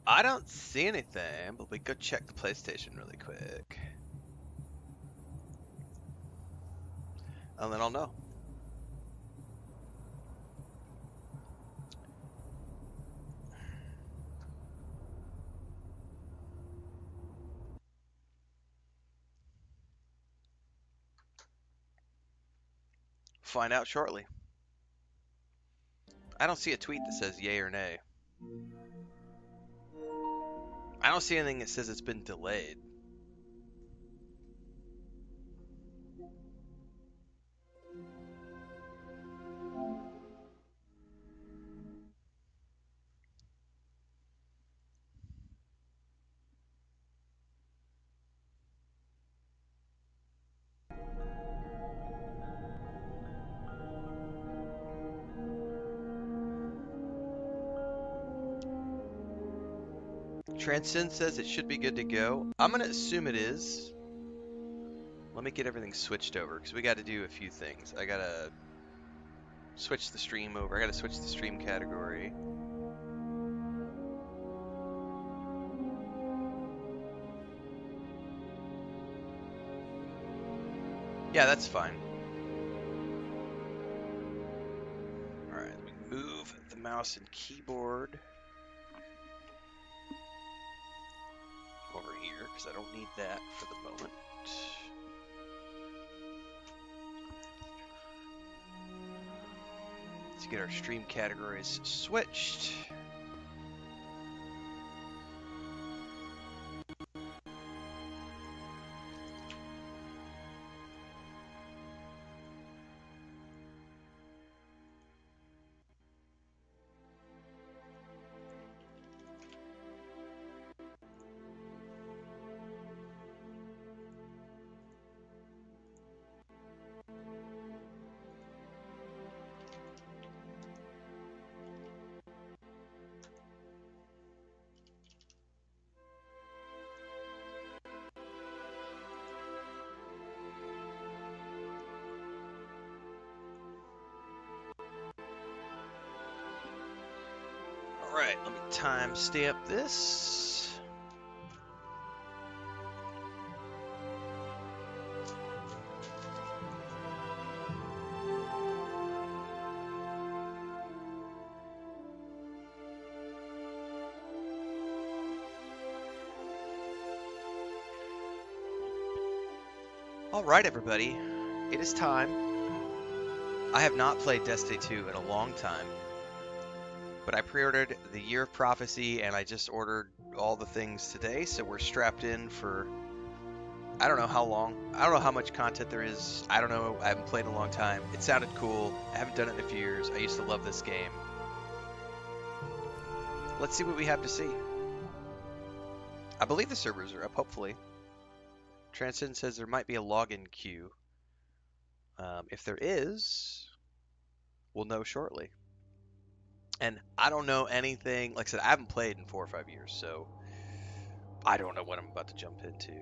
I don't see anything, but we could check the PlayStation really quick. And then I'll know. Find out shortly. I don't see a tweet that says yay or nay. I don't see anything that says it's been delayed. Transcend says it should be good to go. I'm going to assume it is. Let me get everything switched over because we got to do a few things. I got to switch the stream over. I got to switch the stream category. Yeah, that's fine. Alright, let me move the mouse and keyboard over here because I don't need that for the moment. Let's get our stream categories switched. Alright, let me timestamp this. Alright, everybody. It is time. I have not played Destiny 2 in a long time. But I pre-ordered the Year of Prophecy, and I just ordered all the things today, so we're strapped in for, I don't know how long. I don't know how much content there is. I don't know. I haven't played in a long time. It sounded cool. I haven't done it in a few years. I used to love this game. Let's see what we have to see. I believe the servers are up, hopefully. Transcend says there might be a login queue. If there is, we'll know shortly. And I don't know anything. Like I said, I haven't played in 4 or 5 years, so I don't know what I'm about to jump into.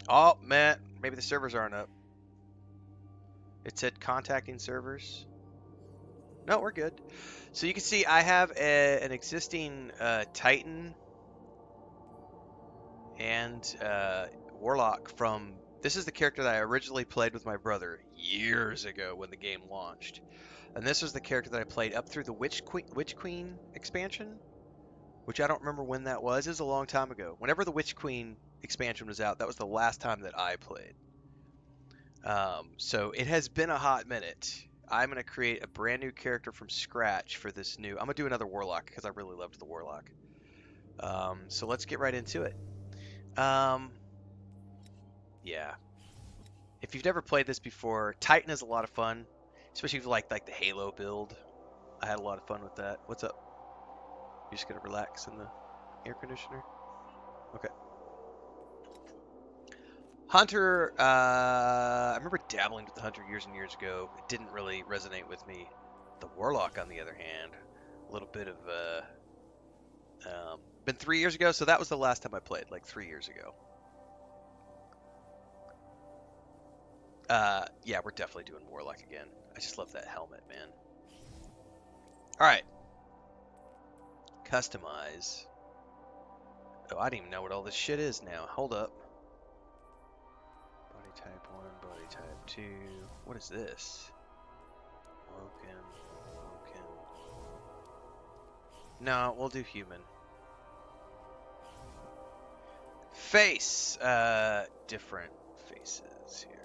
Oh, man. Maybe the servers aren't up. It said contacting servers. No, we're good. So you can see I have an existing Titan and Warlock from... This is the character that I originally played with my brother years ago when the game launched. And this was the character that I played up through the Witch Queen expansion, which I don't remember when that was. It was a long time ago. Whenever the Witch Queen expansion was out, that was the last time that I played. So it has been a hot minute. I'm going to create a brand new character from scratch for this new... I'm going to do another Warlock because I really loved the Warlock. So let's get right into it. Yeah. If you've never played this before, Titan is a lot of fun. Especially if you like the Halo build. I had a lot of fun with that. What's up? You're just gonna relax in the air conditioner? Okay. Hunter, I remember dabbling with the Hunter years and years ago. It didn't really resonate with me. The Warlock, on the other hand, a little bit of, been 3 years ago, so that was the last time I played, like 3 years ago. Yeah, we're definitely doing Warlock again. I just love that helmet, man. Alright. Customize. Oh, I don't even know what all this shit is now. Hold up. Body type 1, body type 2. What is this? Woken. No, we'll do human. Face. Different faces here.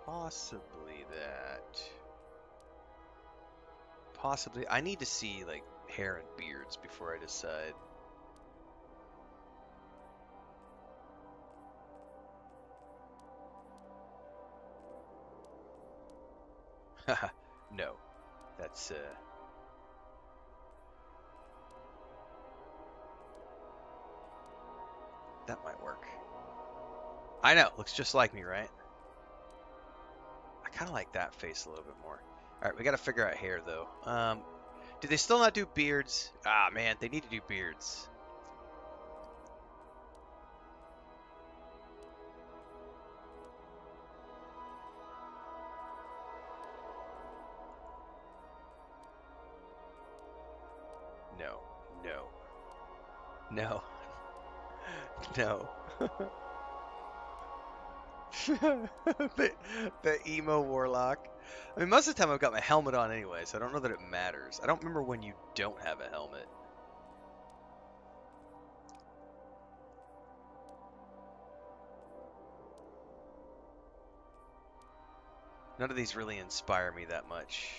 Possibly that. Possibly. I need to see, like, hair and beards before I decide. Haha, no. That's, that might work. I know, looks just like me, right? I kind of like that face a little bit more. Alright, we gotta figure out hair, though. Do they still not do beards? Ah, man, they need to do beards. No. No. No. No. the emo warlock. I mean, most of the time I've got my helmet on anyway, so I don't know that it matters. I don't remember when you don't have a helmet. None of these really inspire me that much.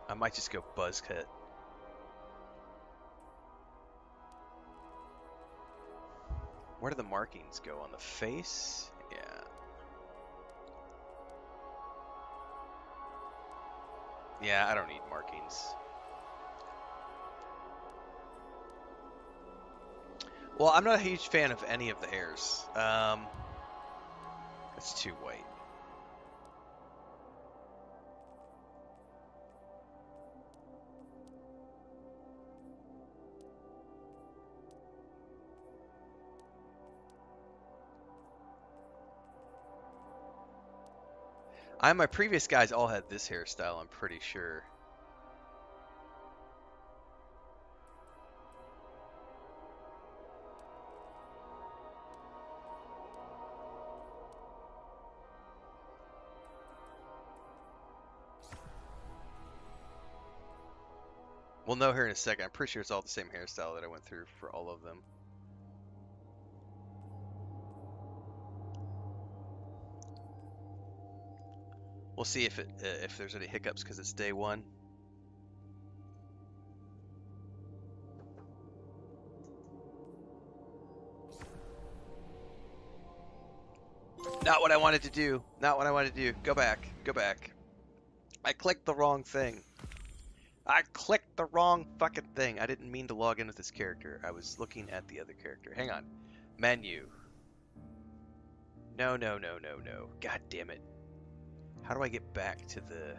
I might just go buzz cut. Where do the markings go? On the face? Yeah. Yeah, I don't need markings. Well, I'm not a huge fan of any of the hairs. That's too white. My previous guys all had this hairstyle, I'm pretty sure. We'll know here in a second. I'm pretty sure it's all the same hairstyle that I went through for all of them. We'll see if there's any hiccups because it's day one. Not what I wanted to do. Not what I wanted to do. Go back. Go back. I clicked the wrong thing. I clicked the wrong fucking thing. I didn't mean to log in with this character. I was looking at the other character. Hang on. Menu. No, no, no, no, no. God damn it. How do I get back to the...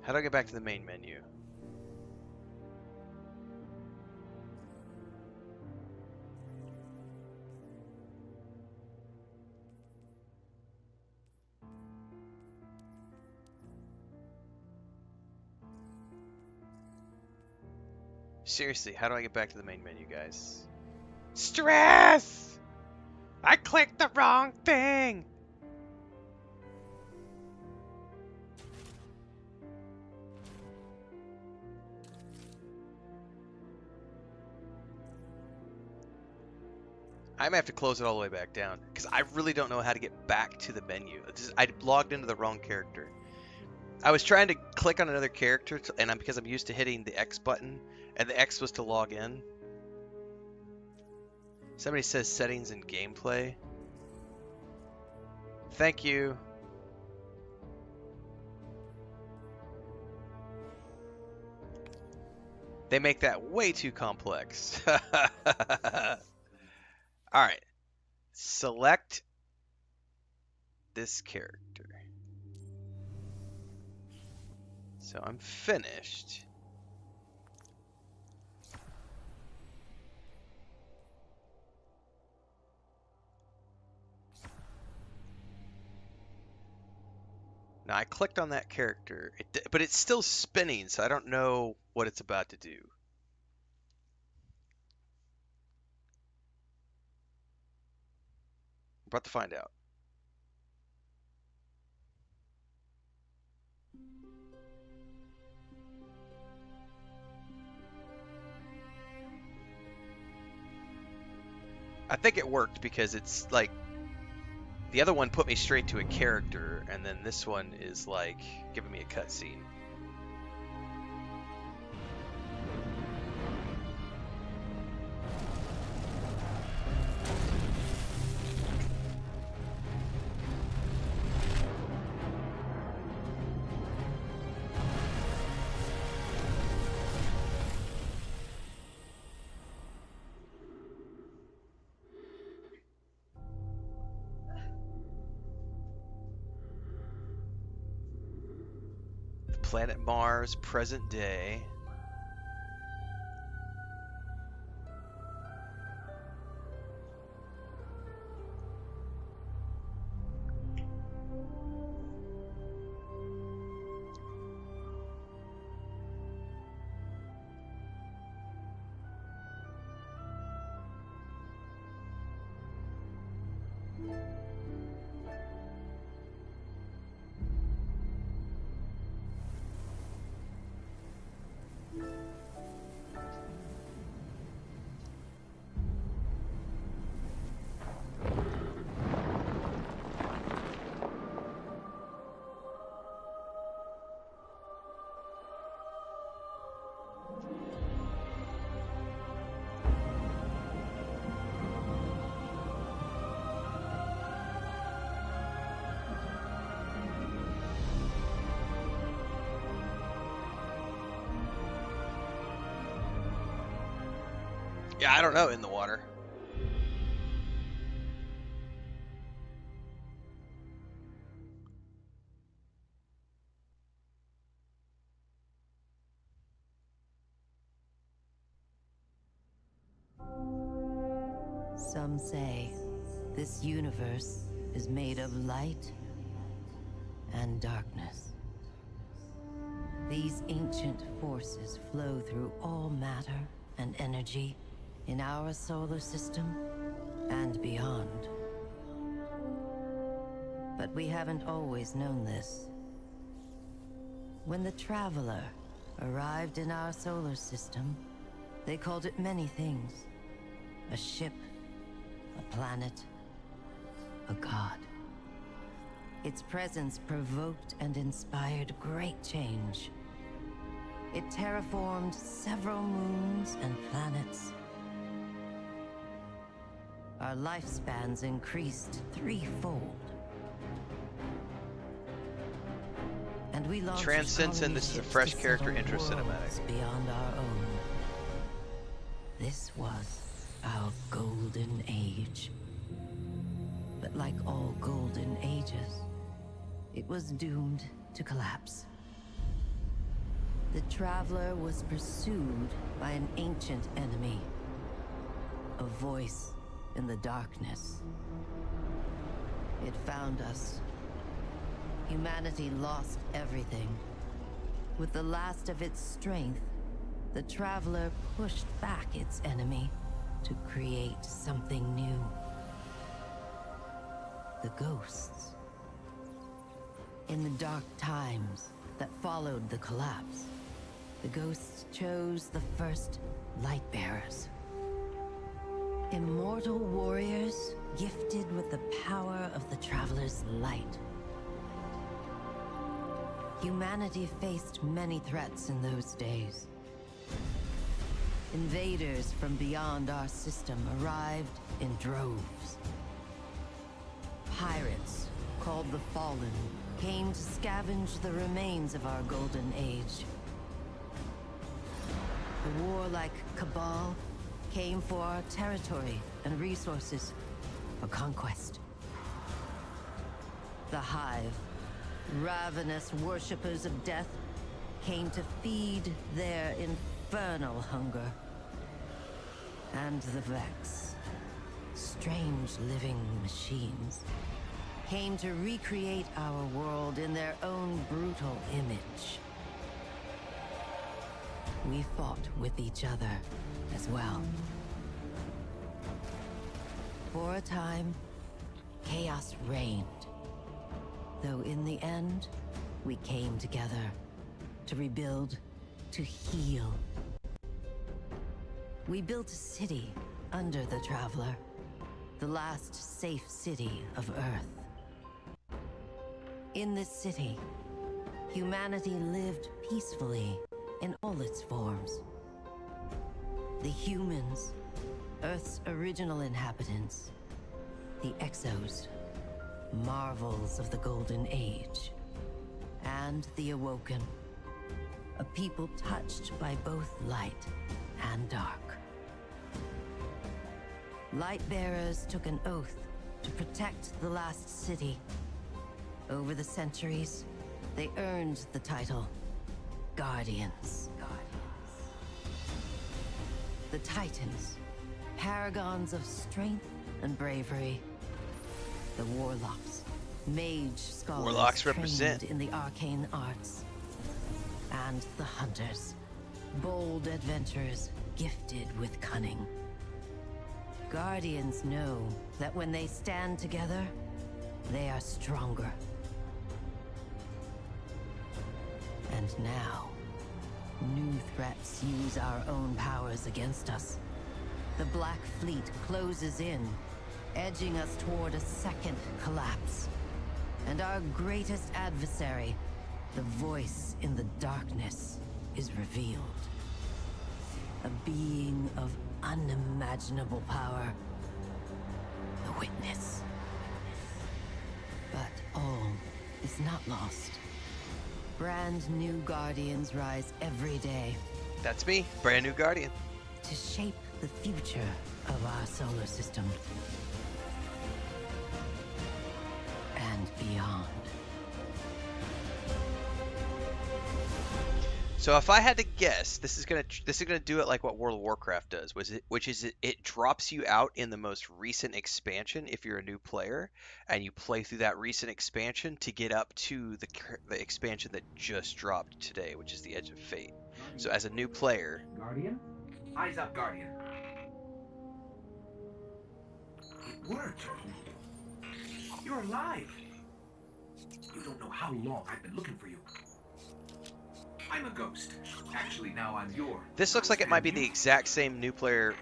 How do I get back to the main menu? Seriously, how do I get back to the main menu, guys? Stress! I clicked the wrong thing! I might have to close it all the way back down because I really don't know how to get back to the menu. I logged into the wrong character. I was trying to click on another character, because I'm used to hitting the X button, and the X was to log in. Somebody says settings and gameplay. Thank you. They make that way too complex. Alright. Select this character. So I'm finished. Now I clicked on that character, but it's still spinning, so I don't know what it's about to do. I'm about to find out. I think it worked because it's like the other one put me straight to a character, and then this one is like giving me a cutscene. Planet Mars, present day. Yeah, I don't know, in the water. Some say this universe is made of light and darkness. These ancient forces flow through all matter and energy in our solar system and beyond. But we haven't always known this. When the Traveler arrived in our solar system, they called it many things. A ship, a planet, a god. Its presence provoked and inspired great change. It terraformed several moons and planets. Our lifespans increased threefold. And we launched Transcendent, this is a fresh character intro cinematic. Beyond our own. This was our golden age. But like all golden ages, it was doomed to collapse. The Traveler was pursued by an ancient enemy. A voice in the darkness. It found us. Humanity lost everything. With the last of its strength, the Traveler pushed back its enemy to create something new. The ghosts. In the dark times that followed the collapse, the ghosts chose the first light bearers. Immortal warriors gifted with the power of the Traveler's light. Humanity faced many threats in those days. Invaders from beyond our system arrived in droves. Pirates, called the Fallen, came to scavenge the remains of our golden age. The warlike Cabal came for our territory and resources for conquest. The Hive, ravenous worshippers of death, came to feed their infernal hunger. And the Vex, strange living machines, came to recreate our world in their own brutal image. We fought with each other as well. For a time, chaos reigned. Though in the end, we came together to rebuild, to heal. We built a city under the Traveler, the last safe city of Earth. In this city, humanity lived peacefully in all its forms. The humans, Earth's original inhabitants, the Exos, marvels of the Golden Age, and the Awoken, a people touched by both light and dark. Lightbearers took an oath to protect the last city. Over the centuries, they earned the title Guardians. The Titans, paragons of strength and bravery. The Warlocks, mage scholars Warlocks represent. trained in the arcane arts. And the Hunters, bold adventurers gifted with cunning. Guardians know that when they stand together, they are stronger. And now, new threats use our own powers against us. The Black Fleet closes in, edging us toward a second collapse. And our greatest adversary, the voice in the darkness, is revealed. A being of unimaginable power. The Witness. But all is not lost. Brand new Guardians rise every day. That's me, brand new Guardian. To shape the future of our solar system. And beyond. So if I had to guess, this is gonna do it like what World of Warcraft does, which is it drops you out in the most recent expansion if you're a new player, and you play through that recent expansion to get up to the expansion that just dropped today, which is the Edge of Fate. So as a new player, Guardian? Eyes up, Guardian. It worked. You're alive. You don't know how long I've been looking for you. I'm a ghost. Actually, now I'm your. this looks like it might be the exact same new player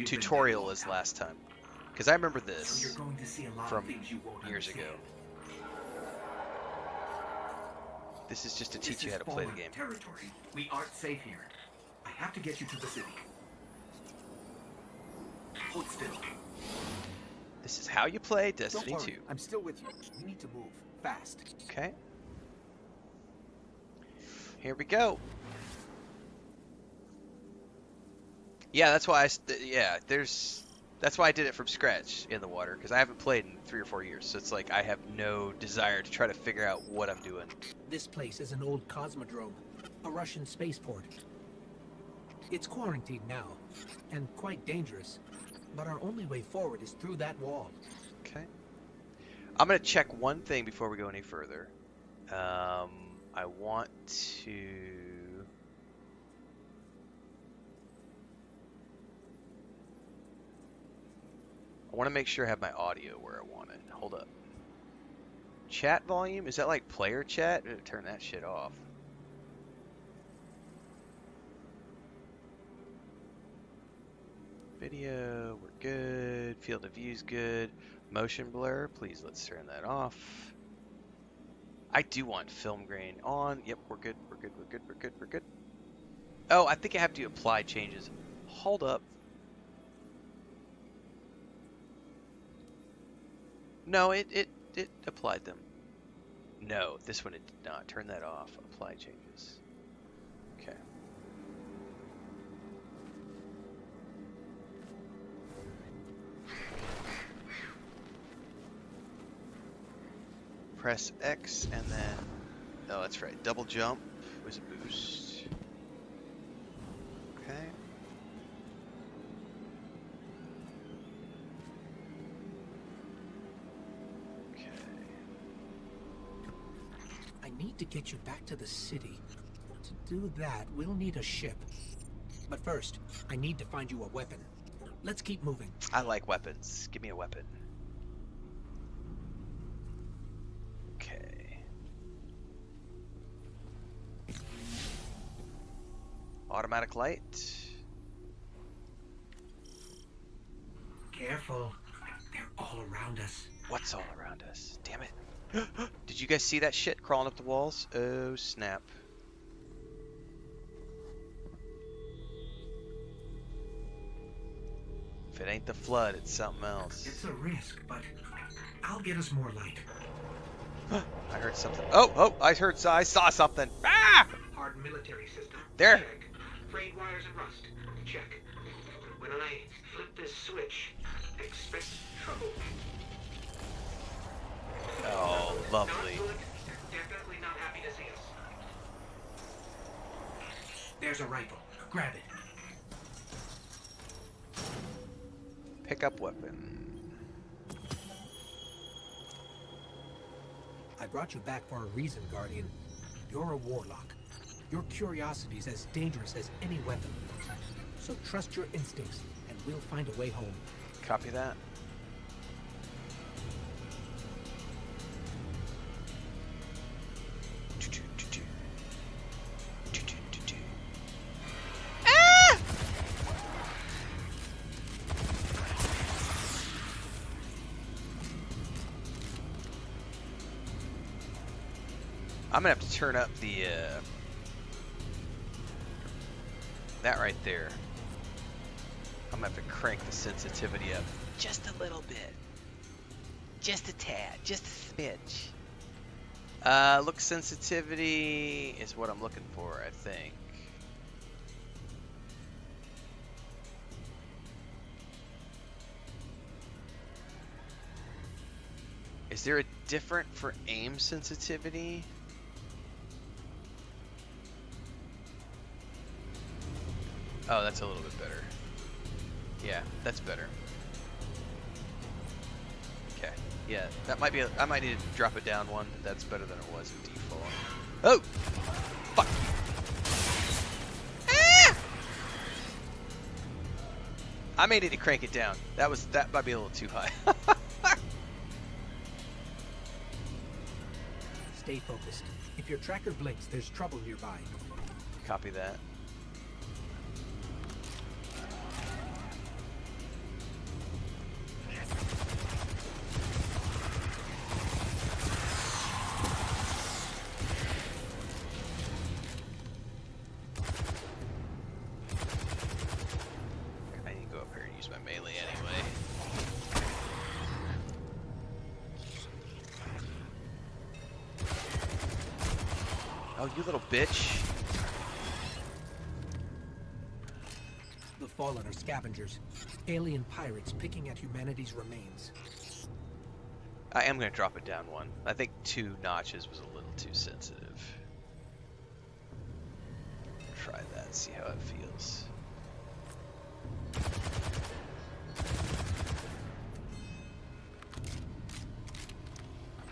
tutorial as last time, because I remember So this you're going to see a lot from of things you won't years understand. ago. This is just to This teach you is how to play the fallen game. territory. We aren't safe here. I have to get you to the city. Hold still. This is how you play Destiny Don't worry, 2. I'm still with you. We need to move fast. Okay. Here we go. Yeah, that's why that's why I did it from scratch in the water, because I haven't played in 3 or 4 years. So it's like I have no desire to try to figure out what I'm doing. This place is an old cosmodrome, a Russian spaceport. It's quarantined now, and quite dangerous. But our only way forward is through that wall. Okay. I'm going to check one thing before we go any further. I want to... I want to make sure I have my audio where I want it. Hold up. Chat volume? Is that like player chat? Turn that shit off. video, we're good. Field of view's good. Motion blur, please let's turn that off. I do want film grain on. Yep, we're good, we're good, we're good, we're good, we're good. Oh, I think I have to apply changes. Hold up. No, it applied them. No, this one it did not. Turn that off. Apply changes. Okay. Press X and then, oh, that's right. Double jump was a boost. Okay. I need to get you back to the city. To do that, we'll need a ship. But first, I need to find you a weapon. Let's keep moving. I like weapons. Give me a weapon. Okay. Automatic light. Careful. They're all around us. What's all around us? Damn it. Did you guys see that shit crawling up the walls? Oh, snap. If it ain't the flood, it's something else. It's a risk, but I'll get us more light. I heard something. Oh, I saw something. Ah! Hard military system. There. Check. Frayed wires and rust. Check. When I flip this switch, expect trouble. Oh, lovely. Not good. Definitely not happy to see us. There's a rifle. Grab it. Pick up weapon. I brought you back for a reason, Guardian. You're a warlock. Your curiosity's as dangerous as any weapon. So trust your instincts, and we'll find a way home. Copy that. I'm gonna have to turn up the that right there. I'm gonna have to crank the sensitivity up just a little bit, just a tad, just a smidge. Look sensitivity is what I'm looking for, I think. Is there a different for aim sensitivity? Oh, that's a little bit better. Yeah, that's better. Okay, yeah, that might be. I might need to drop it down one, but that's better than it was in default. Oh, fuck! Ah! I may need to crank it down. That might be a little too high. Stay focused. If your tracker blinks, there's trouble nearby. Copy that. I need to go up here and use my melee anyway. Oh, you little bitch. The Fallen are scavengers. Alien pirates picking at humanity's remains. I am going to drop it down one. I think 2 notches was a little too sensitive. Try that, see how it feels.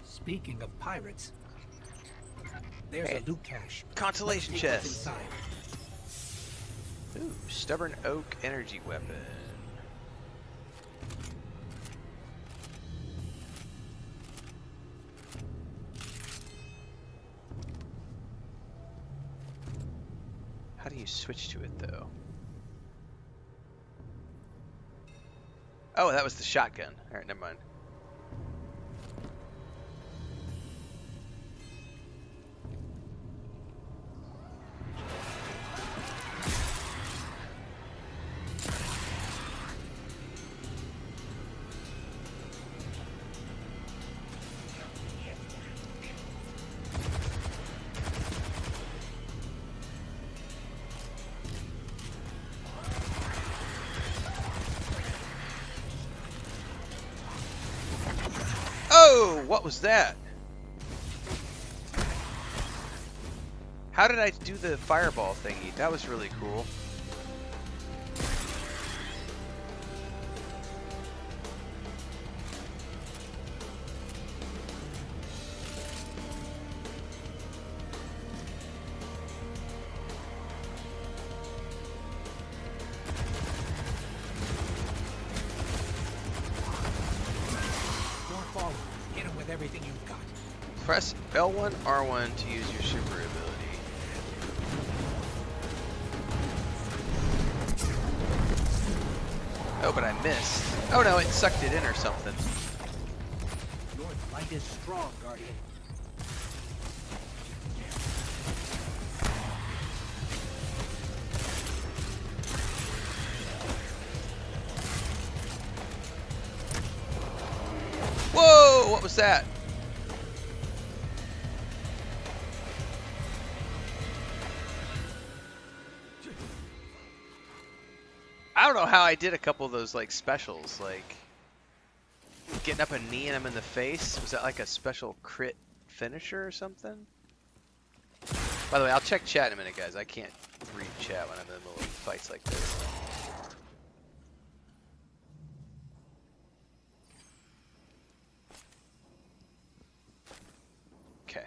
Speaking of pirates, there's Hey, a loot cache. consolation Let's see what's chest. inside. Ooh, stubborn oak energy weapon. How do you switch to it though? Oh, that was the shotgun. All right, never mind. Oh, what was that? How did I do the fireball thingy? That was really cool. Hit him with everything you've got. Press L1, R1 to use your super ability. Oh, but I missed. Oh no, it sucked it in or something. Your light is strong, Guardian. Whoa, what was that? I don't know how I did a couple of those like specials, like getting up and kneeing him in the face. Was that like a special crit finisher or something? By the way, I'll check chat in a minute, guys. I can't read chat when I'm in the middle of fights like this. Okay.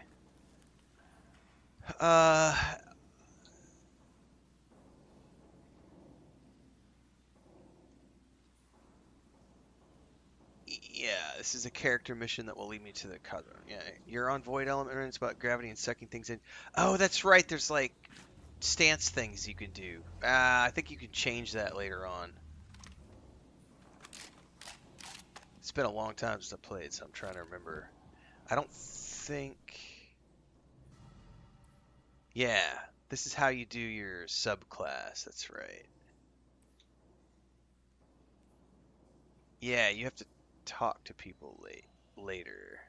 Yeah, this is a character mission that will lead me to the cosmos. Yeah, you're on Void Element, and it's about gravity and sucking things in. Oh, that's right. There's like stance things you can do. I think you can change that later on. It's been a long time since I played, so I'm trying to remember. I don't think... Yeah, this is how you do your subclass. That's right. Yeah, you have to talk to people later.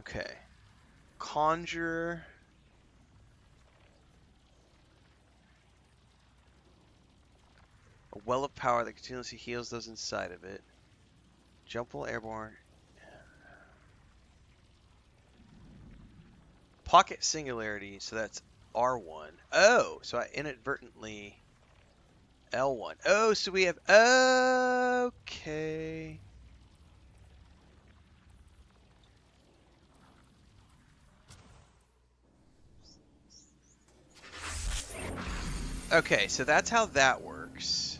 Okay. Conjure. A well of power that continuously heals those inside of it. Jump while airborne. Pocket singularity, so that's R1. Oh, so I inadvertently L1. Oh, so we have... Okay. Okay, so that's how that works.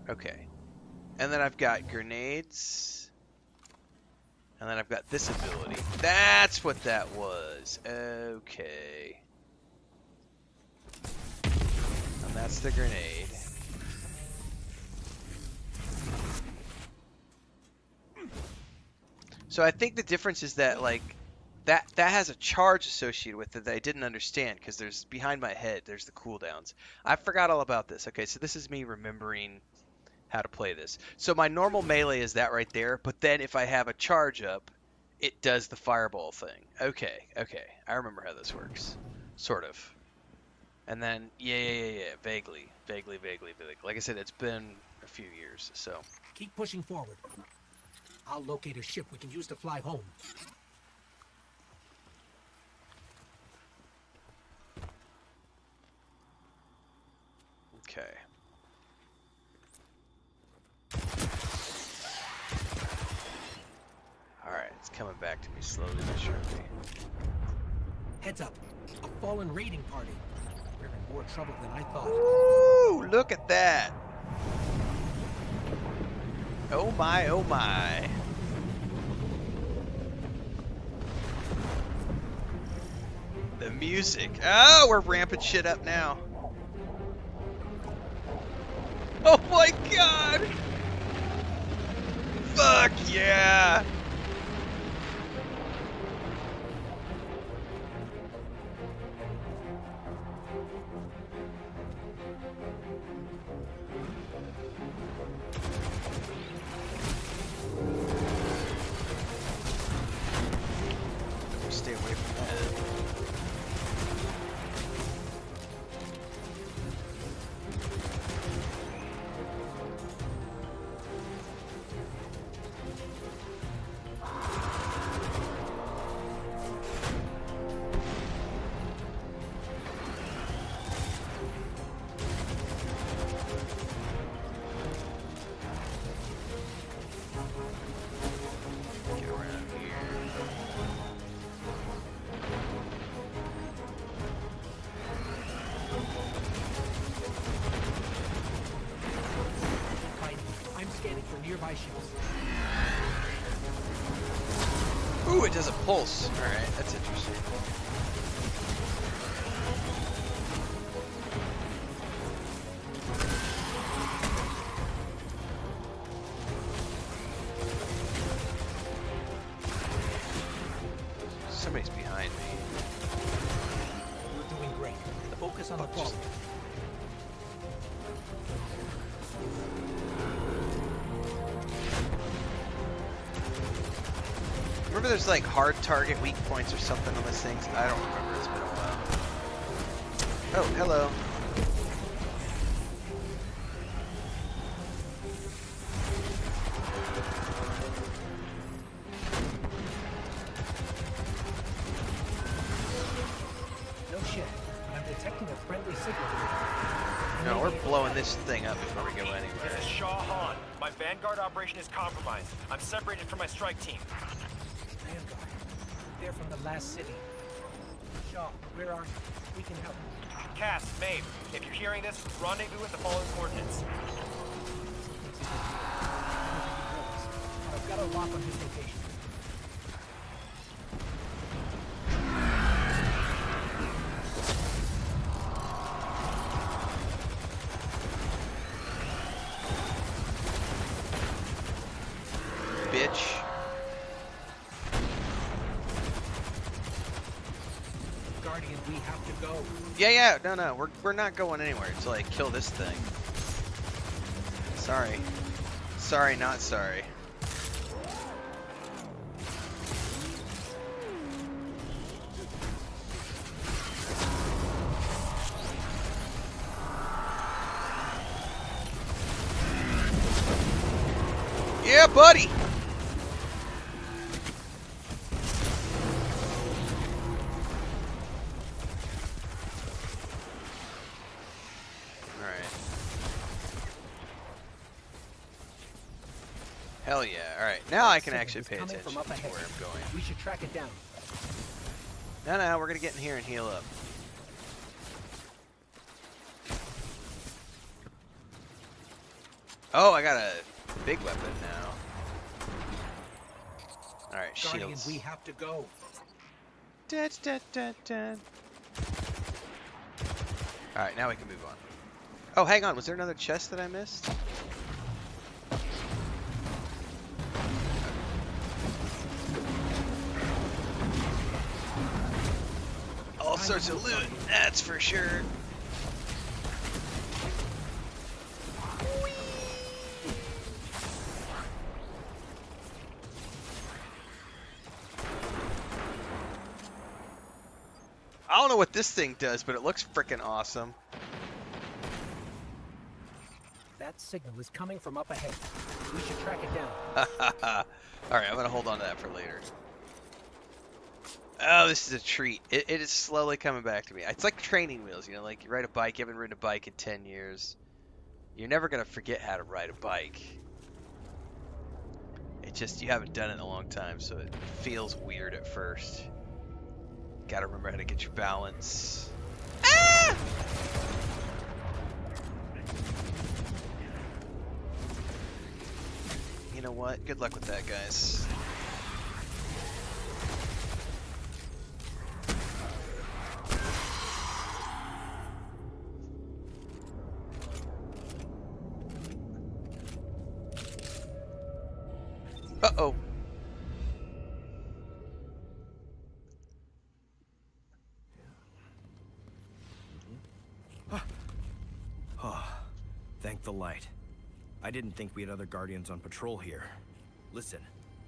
Okay. And then I've got grenades. And then I've got this ability. That's what that was. Okay. And that's the grenade. So I think the difference is that, like, that has a charge associated with it that I didn't understand, because there's, behind my head, there's the cooldowns. I forgot all about this. Okay, so this is me remembering how to play this. So my normal melee is that right there, but then if I have a charge up, it does the fireball thing. Okay, I remember how this works. Sort of. And then, yeah, vaguely. Like I said, it's been a few years, so. Keep pushing forward. I'll locate a ship we can use to fly home. Okay. Alright, it's coming back to me slowly but surely. Heads up. A fallen raiding party. We're in more trouble than I thought. Ooh, look at that! Oh my, oh my. music. Oh, we're ramping shit up now. Oh my god! Fuck yeah! Stay away from that. Get around here. I'm scanning for nearby ships. Ooh, it does a pulse. Alright, that's interesting. Somebody's behind me. We're doing great. Focus on the problem. Remember there's like hard target weak points or something on these things? I don't remember, it's been a while. Oh, hello. No shit. I'm detecting a friendly signal. No, we're blowing this thing up before we go anywhere. This is Shaw Han. My Vanguard operation is compromised. I'm separated from my strike team. Vanguard. They're from the last city. Shaw, where are you? We can help. Cass, Maeve, if you're hearing this, rendezvous at the following coordinates. I've got a lock on his location. Bitch. Guardian, we have to go. Yeah, no, we're not going anywhere until I kill this thing. Sorry. Sorry, not sorry. Yeah, buddy! Hell yeah. Alright, now I can actually pay attention to where I'm going. We should track it down. No, we're gonna get in here and heal up. Oh, I got a big weapon now. Alright, Guardian, shields. we have to go. Alright, now we can move on. Oh, hang on. Was there another chest that I missed? All sorts of loot, that's for sure. I don't know what this thing does, but it looks freaking awesome. That signal is coming from up ahead. We should track it down. Alright, I'm gonna hold on to that for later. Oh, this is a treat. It is slowly coming back to me. It's like training wheels, you know, like you ride a bike, you haven't ridden a bike in 10 years. You're never gonna forget how to ride a bike. It's just, you haven't done it in a long time, so it feels weird at first. Gotta remember how to get your balance. Ah! You know what? Good luck with that, guys. Thank the light. I didn't think we had other Guardians on patrol here. Listen,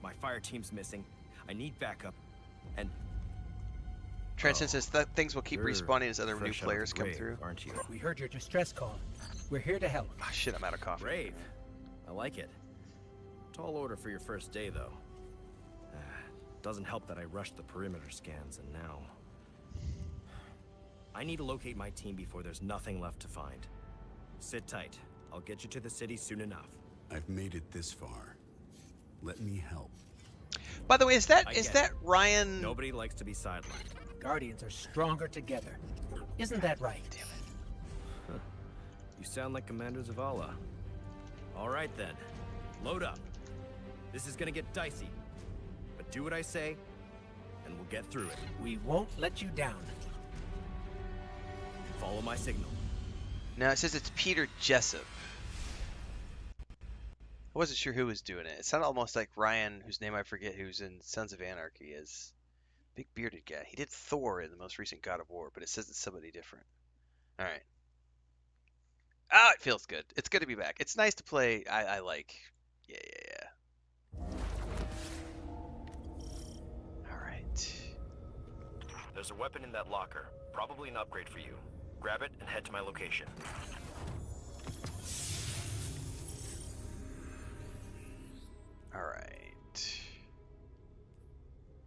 my fire team's missing. I need backup, and... Transcend says that things will keep You're respawning as other new fresh out of players come grave, through. aren't you? We heard your distress call. We're here to help. Oh, shit, I'm out of coffee. Brave. I like it. Tall order for your first day, though. Doesn't help that I rushed the perimeter scans, and now... I need to locate my team before there's nothing left to find. Sit tight. I'll get you to the city soon enough. I've made it this far. Let me help. By the way, is that Ryan? Nobody likes to be sidelined. Guardians are stronger together. Isn't that right? Damn it. Huh. You sound like Commander Zavala. All right then. Load up. This is gonna get dicey. But do what I say, and we'll get through it. We won't let you down. Follow my signal. No, it says it's Peter Jessup. I wasn't sure who was doing it. It sounded almost like Ryan, whose name I forget, who's in Sons of Anarchy, is big bearded guy. He did Thor in the most recent God of War, but it says it's somebody different. All right. Ah, it feels good. It's good to be back. It's nice to play. I like. Yeah. All right. There's a weapon in that locker. Probably an upgrade for you. Grab it and head to my location. All right.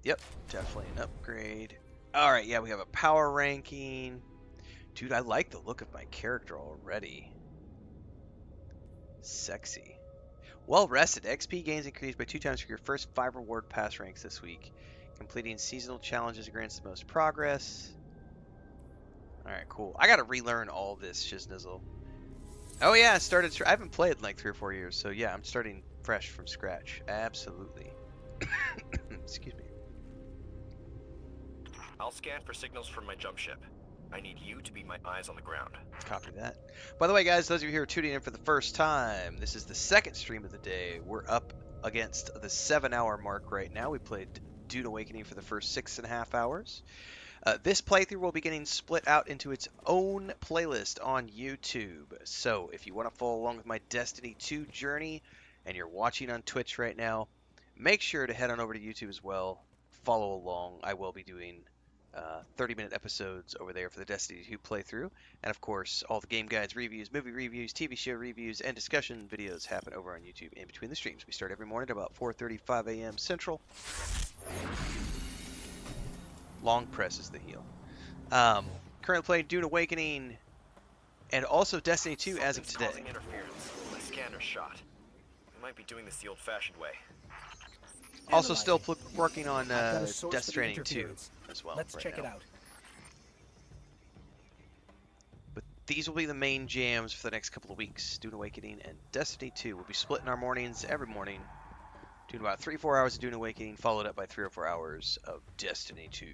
Yep, definitely an upgrade. All right, yeah, we have a power ranking. Dude, I like the look of my character already. Sexy. Well rested. XP gains increased by 2 times for your first 5 reward pass ranks this week. Completing seasonal challenges grants the most progress. Alright, cool. I gotta relearn all this shiznizzle. Oh yeah, I haven't played in like 3 or 4 years, so yeah, I'm starting fresh from scratch. Absolutely. Excuse me. I'll scan for signals from my jump ship. I need you to be my eyes on the ground. Copy that. By the way, guys, those of you who are tuning in for the first time, this is the second stream of the day. We're up against the 7-hour mark right now. We played Dune Awakening for the first 6.5 hours. This playthrough will be getting split out into its own playlist on YouTube. So if you want to follow along with my Destiny 2 journey and you're watching on Twitch right now, make sure to head on over to YouTube as well. Follow along. I will be doing 30-minute episodes over there for the Destiny 2 playthrough. And of course, all the game guides, reviews, movie reviews, TV show reviews, and discussion videos happen over on YouTube in between the streams. We start every morning at about 4:35 a.m. Central. Long press is the heal. Currently playing Dune Awakening and also Destiny 2 as of today. Causing interference. My scanner's shot. We might be doing this the old-fashioned way. Also still working on Death Stranding 2 as well. Let's check it out. But these will be the main jams for the next couple of weeks. Dune Awakening and Destiny 2. We'll be splitting our mornings every morning. Doing about 3-4 hours of Dune Awakening, followed up by 3 or 4 hours of Destiny 2.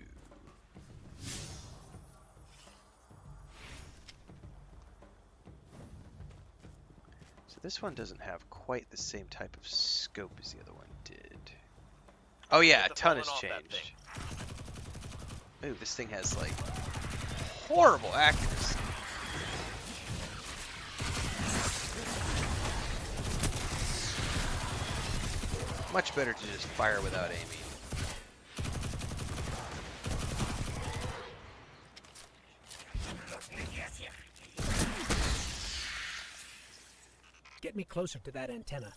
So this one doesn't have quite the same type of scope as the other one did. Oh yeah, a ton has changed. Ooh, this thing has like horrible accuracy. Much better to just fire without aiming. Get me closer to that antenna.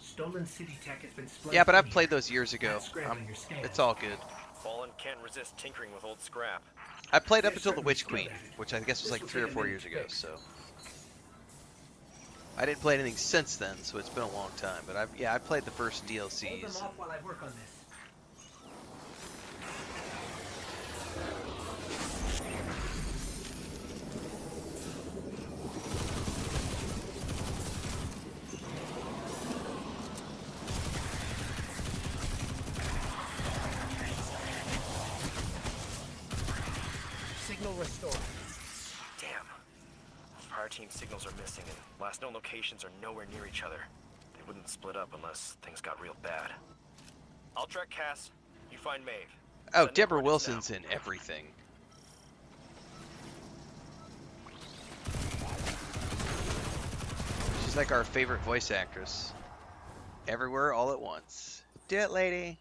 Stolen city tech has been split. Yeah, but I've played those years ago. It's all good. Fallen can't resist tinkering with old scrap. I played up until the Witch Queen, which I guess was like 3 or 4 years ago, so I didn't play anything since then, so it's been a long time. But I played the first Hold DLCs. them off while I work on this. Signal restored. Damn. Fire team signals are missing, and last known locations are nowhere near each other. They wouldn't split up unless things got real bad. I'll track Cass. You find Maeve. Oh, Deborah Wilson's in everything. She's like our favorite voice actress. Everywhere, all at once. Do it, lady.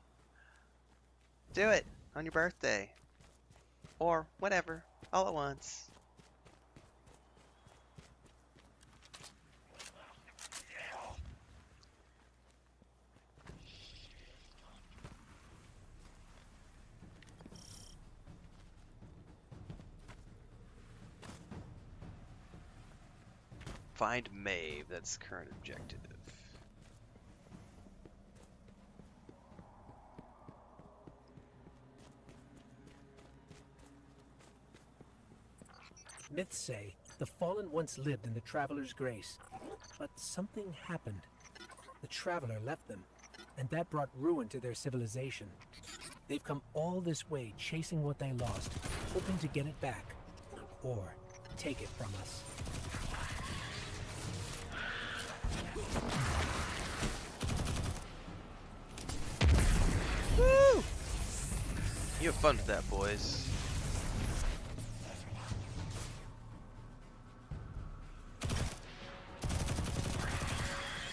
Do it on your birthday. Or whatever, all at once. Find Maeve, that's current objective. Myths say the Fallen once lived in the Traveler's Grace, but something happened. The Traveler left them, and that brought ruin to their civilization. They've come all this way chasing what they lost, hoping to get it back, or take it from us. Woo! You have fun with that, boys.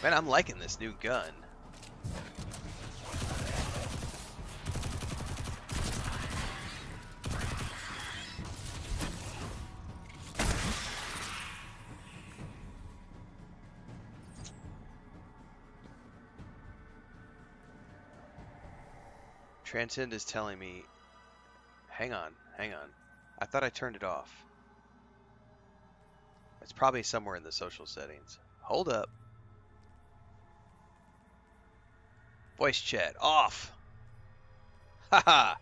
Man, I'm liking this new gun. Transcend is telling me, hang on. I thought I turned it off. It's probably somewhere in the social settings. Hold up. Voice chat off. Haha.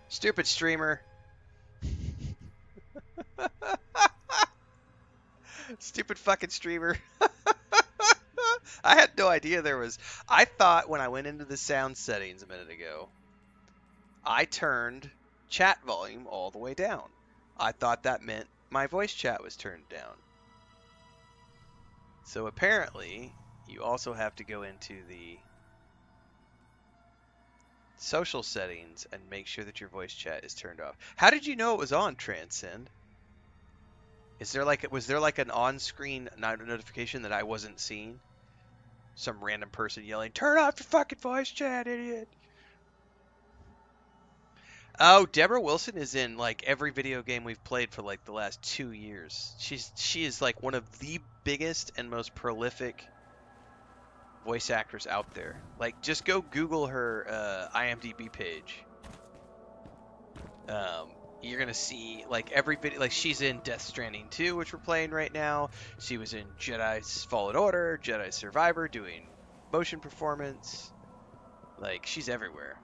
Stupid streamer. Stupid fucking streamer. I had no idea there was. I thought when I went into the sound settings a minute ago, I turned chat volume all the way down. I thought that meant my voice chat was turned down. So apparently, you also have to go into the social settings and make sure that your voice chat is turned off. How did you know it was on, Transcend? Was there like an on-screen notification that I wasn't seeing? Some random person yelling, "Turn off your fucking voice chat, idiot!" Oh, Deborah Wilson is in like every video game we've played for like the last 2 years. She is like one of the biggest and most prolific voice actress out there. Like, just go Google her IMDb page. You're gonna see like every video. Like, she's in Death Stranding 2, which we're playing right now. She was in Jedi's Fallen Order, Jedi Survivor, doing motion performance. Like, she's everywhere.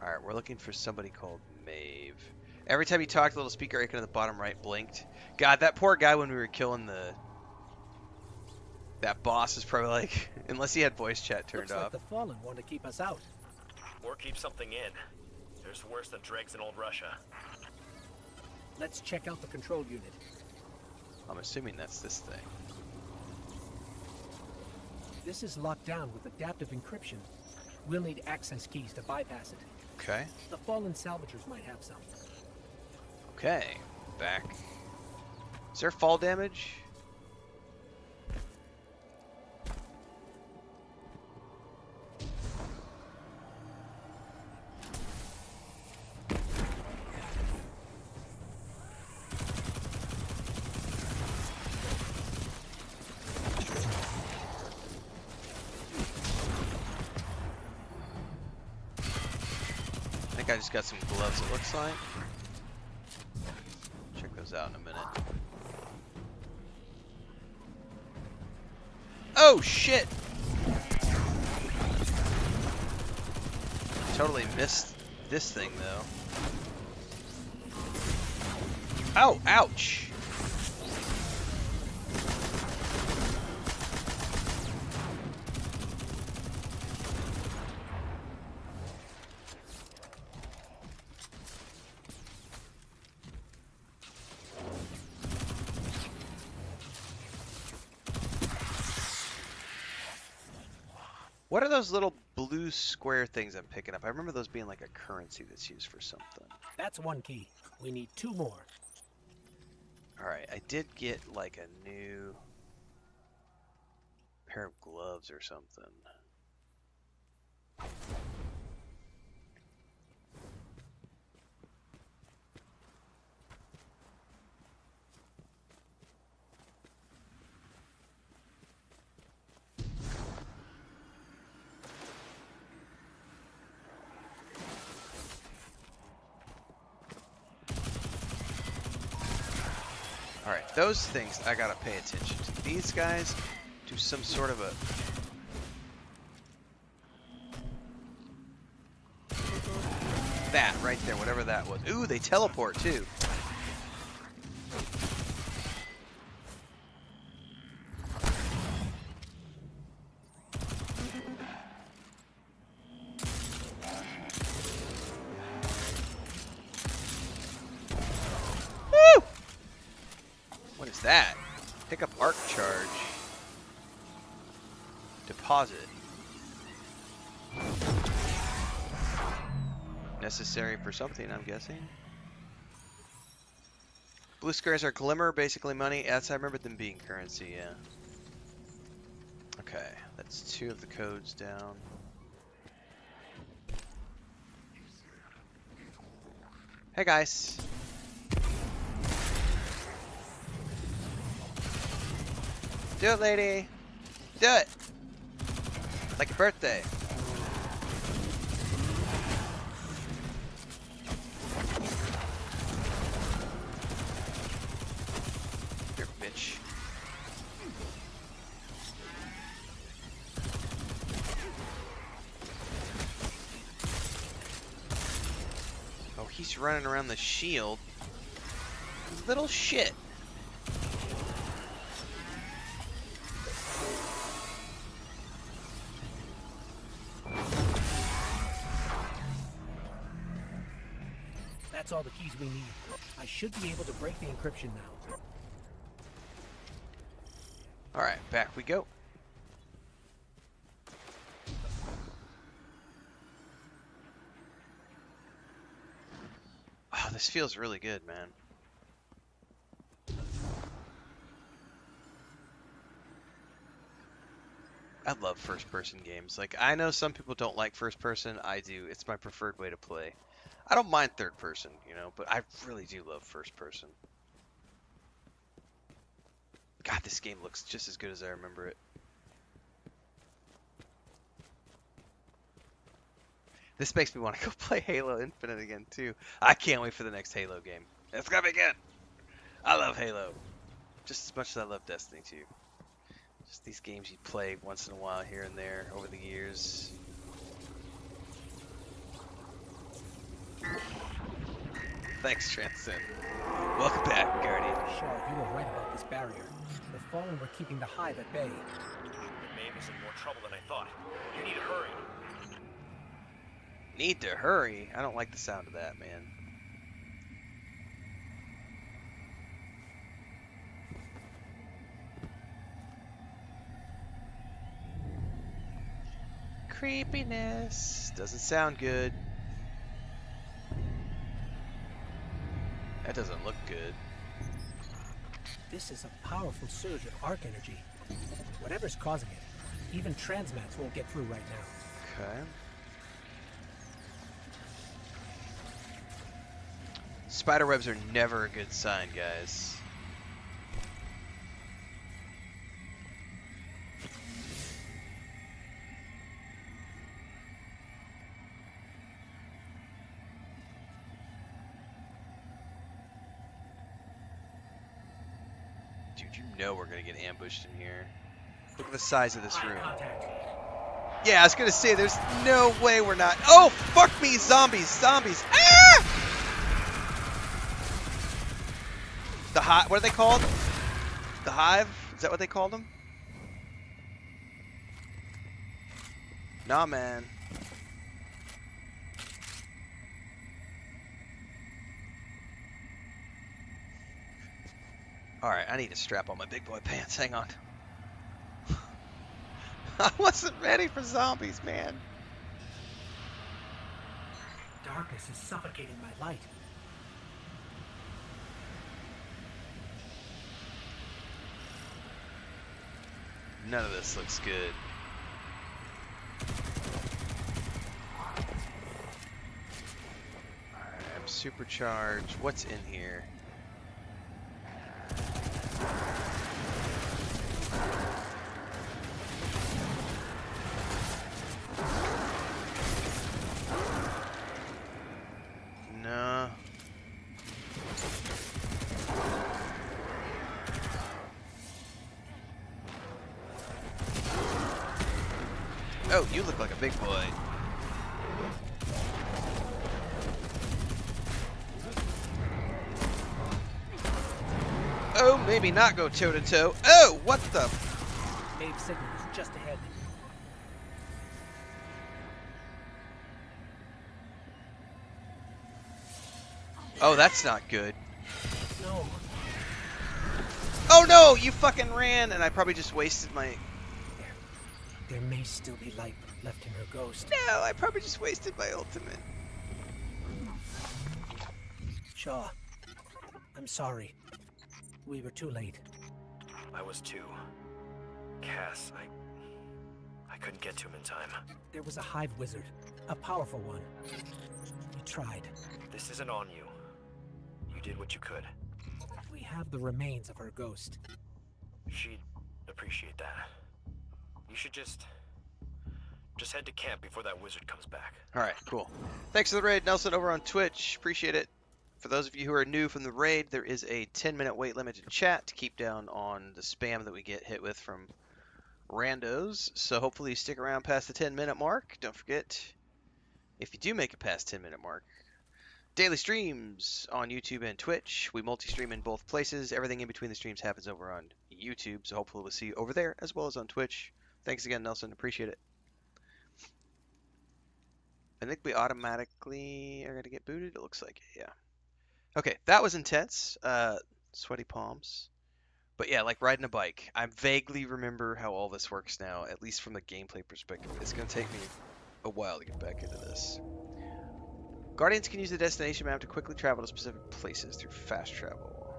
Alright, we're looking for somebody called Maeve. Every time you talked, the little speaker icon in the bottom right blinked. God, that poor guy when we were killing that boss is probably like, unless he had voice chat turned Looks off. like the Fallen want to keep us out. Or keep something in. There's worse than dregs in old Russia. Let's check out the control unit. I'm assuming that's this thing. This is locked down with adaptive encryption. We'll need access keys to bypass it. Okay. The Fallen salvagers might have some. Okay. Back. Is there fall damage? I think I just got some gloves, it looks like. Check those out in a minute. Oh, shit! Totally missed this thing, though. Oh, ouch! What are those little blue blue square things I'm picking up. I remember those being like a currency that's used for something. That's one key. We need 2 more. Alright, I did get like a new pair of gloves or something. Alright, those things I gotta pay attention to. These guys do some sort of a... That, right there, whatever that was. Ooh, they teleport too. Woo! What is that? Pick up arc charge. Deposit. Necessary for something, I'm guessing. Blue squares are glimmer, basically money. Yes, I remember them being currency, yeah. Okay, that's 2 of the codes down. Hey guys. Do it, lady. Do it. Like your birthday. Here, bitch. Oh, he's running around the shield. Little shit. That's all the keys we need. I should be able to break the encryption now. Alright, back we go. Oh, this feels really good, man. I love first-person games. Like, I know some people don't like first-person. I do. It's my preferred way to play. I don't mind third-person, you know, but I really do love first-person. God, this game looks just as good as I remember it. This makes me want to go play Halo Infinite again, too. I can't wait for the next Halo game. It's gonna be good. I love Halo. Just as much as I love Destiny 2. Just these games you play once in a while here and there over the years. Thanks, Transcend. Welcome back, Guardian. Shaw, you were right about this barrier. The Fallen were keeping the Hive at bay. The Maeve is in more trouble than I thought. You need to hurry. Need to hurry? I don't like the sound of that, man. Creepiness. Doesn't sound good. That doesn't look good. This is a powerful surge of arc energy. Whatever's causing it, even transmats won't get through right now. Okay. Spiderwebs are never a good sign, guys. Dude, you know we're gonna get ambushed in here. Look at the size of this room. Yeah, I was gonna say, there's no way we're not. Oh, fuck me, zombies, zombies. Ah! The Hive, what are they called? The Hive? Is that what they called them? Nah, man. Alright, I need to strap on my big boy pants. Hang on. I wasn't ready for zombies, man. darkness is suffocating my light. None of this looks good. Alright, I'm supercharged. What's in here? No. Oh, you look like a big boy. Oh, maybe not go toe to toe. Oh, what the? Main signal is just ahead. Oh, that's not good. No. Oh no, you fucking ran, and I probably just wasted my... There may still be light left in her ghost. No, I probably just wasted my ultimate. Shaw, I'm sorry. We were too late. I was too. Cass, I couldn't get to him in time. There was a hive wizard, a powerful one. We tried. This isn't on you. You did what you could. We have the remains of her ghost. She'd appreciate that. You should just head to camp before that wizard comes back. Alright, cool. Thanks for the raid, Nelson, over on Twitch. Appreciate it. For those of you who are new from the raid, there is a 10-minute wait limit in chat to keep down on the spam that we get hit with from randos. So hopefully you stick around past the 10-minute mark. Don't forget, if you do make it past 10-minute mark, daily streams on YouTube and Twitch. We multi-stream in both places. Everything in between the streams happens over on YouTube, so hopefully we'll see you over there as well as on Twitch. Thanks again, Nelson. Appreciate it. I think we automatically are going to get booted. It looks like it, yeah. Okay, that was intense. Sweaty palms. But yeah, like riding a bike. I vaguely remember how all this works now, at least from the gameplay perspective. It's going to take me a while to get back into this. Guardians can use the destination map to quickly travel to specific places through fast travel.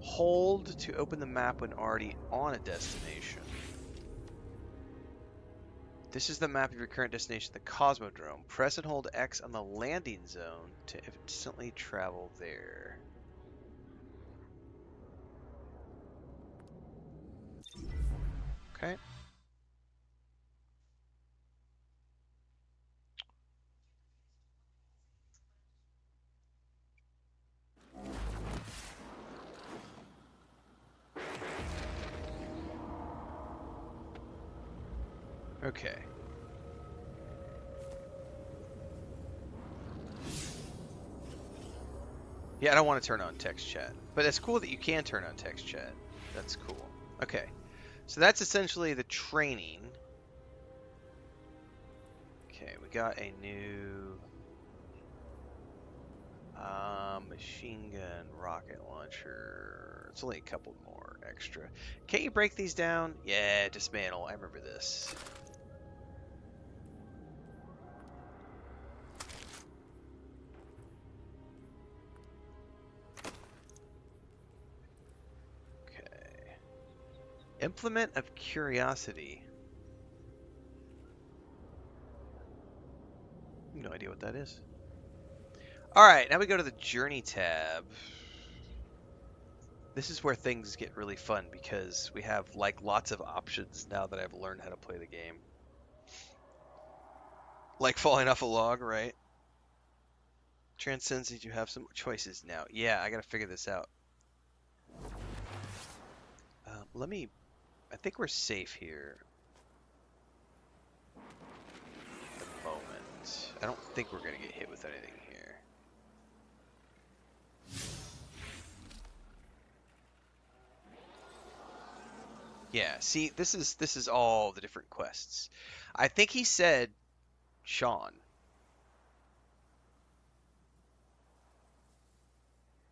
Hold to open the map when already on a destination. This is the map of your current destination, the Cosmodrome. Press and hold X on the landing zone to instantly travel there. Okay. Okay. Yeah, I don't want to turn on text chat, but it's cool that you can turn on text chat. That's cool. Okay. So that's essentially the training. Okay, we got a new machine gun, rocket launcher. It's only a couple more extra. Can't you break these down? Yeah, dismantle. I remember this. Okay. Implement of curiosity. No idea what that is. Alright, now we go to the Journey tab. This is where things get really fun because we have like lots of options now that I've learned how to play the game. Like falling off a log, right? Transcends that you have some choices now. Yeah, I gotta figure this out. I think we're safe here. At the moment. I don't think we're gonna get hit with anything here. Yeah, see, this is all the different quests. I think he said Sean.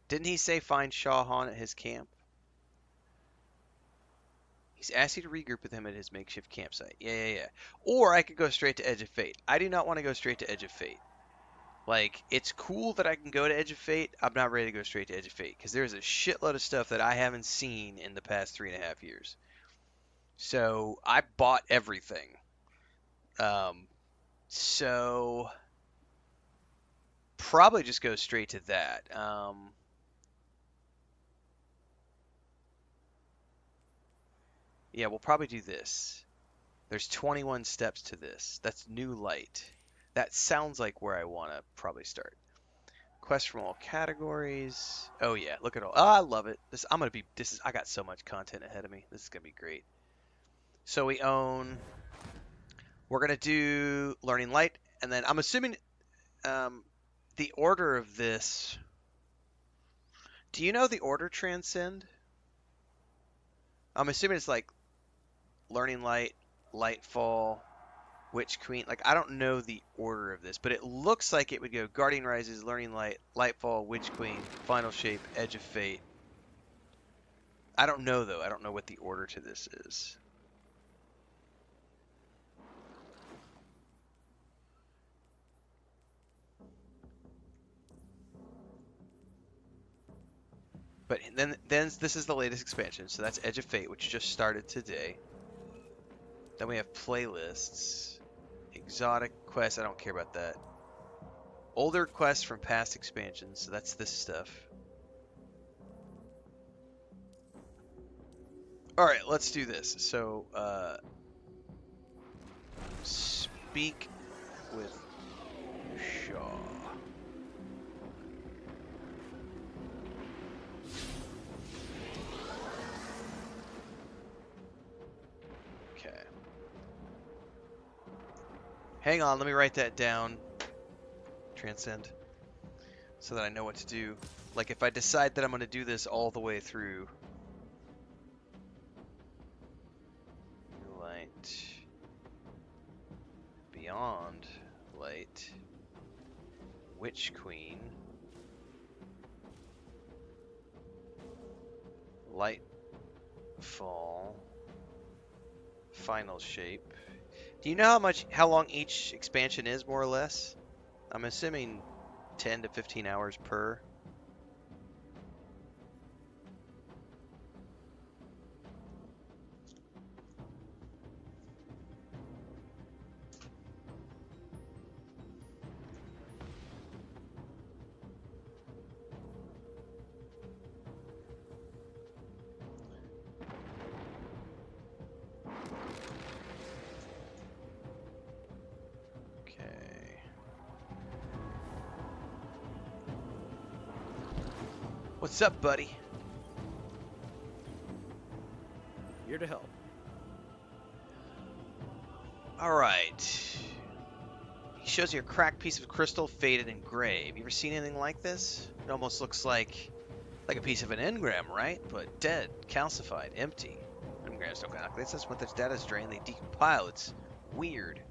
Didn't he say find Shaw Han at his camp? He's asked you to regroup with him at his makeshift campsite. Yeah. Or I could go straight to Edge of Fate. I do not want to go straight to Edge of Fate. Like, it's cool that I can go to Edge of Fate. I'm not ready to go straight to Edge of Fate because there's a shitload of stuff that I haven't seen in the past 3.5 years. So I bought everything. So probably just go straight to that. Yeah, we'll probably do this. There's 21 steps to this. That's new light. That sounds like where I want to probably start. Quest from all categories. Oh yeah, look at all. Oh, I love it. I got so much content ahead of me. This is gonna be great. So we're gonna do learning light, and then I'm assuming the order of this. Do you know the order transcend? I'm assuming it's like learning light, lightfall, Witch Queen. Like, I don't know the order of this, but it looks like it would go Guardian Rises, Learning Light, Lightfall, Witch Queen, Final Shape, Edge of Fate. I don't know, though. I don't know what the order to this is. But then this is the latest expansion, so that's Edge of Fate, which just started today. Then we have playlists. Exotic quests, I don't care about that. Older quests from past expansions, so that's this stuff. Alright, let's do this. So, speak with Shaw. Okay. Hang on, let me write that down. Transcend. So that I know what to do. Like, if I decide that I'm going to do this all the way through. Light. Beyond light. Witch Queen. Lightfall. Final Shape. Do you know how long each expansion is, more or less? I'm assuming 10 to 15 hours per. What's up, buddy? Here to help. Alright. He shows you a cracked piece of crystal, faded and gray. Have you ever seen anything like this? It almost looks like a piece of an engram, right? But dead, calcified, empty. Engrams don't calculate. That's when the data's drained, they decompile. It's weird.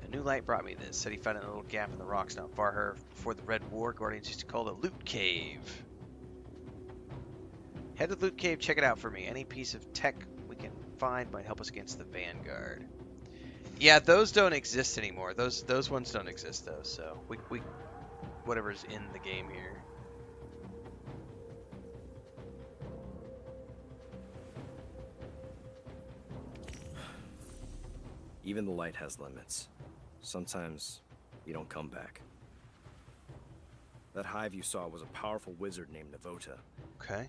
A new light brought me this. Said he found a little gap in the rocks not far here before the Red War. Guardians used to call it a loot cave. Head to the loot cave, check it out for me. Any piece of tech we can find might help us against the Vanguard. Yeah, those don't exist anymore. Those ones don't exist though. So we whatever's in the game here. Even the light has limits. Sometimes you don't come back. That hive you saw was a powerful wizard named Navota. Okay.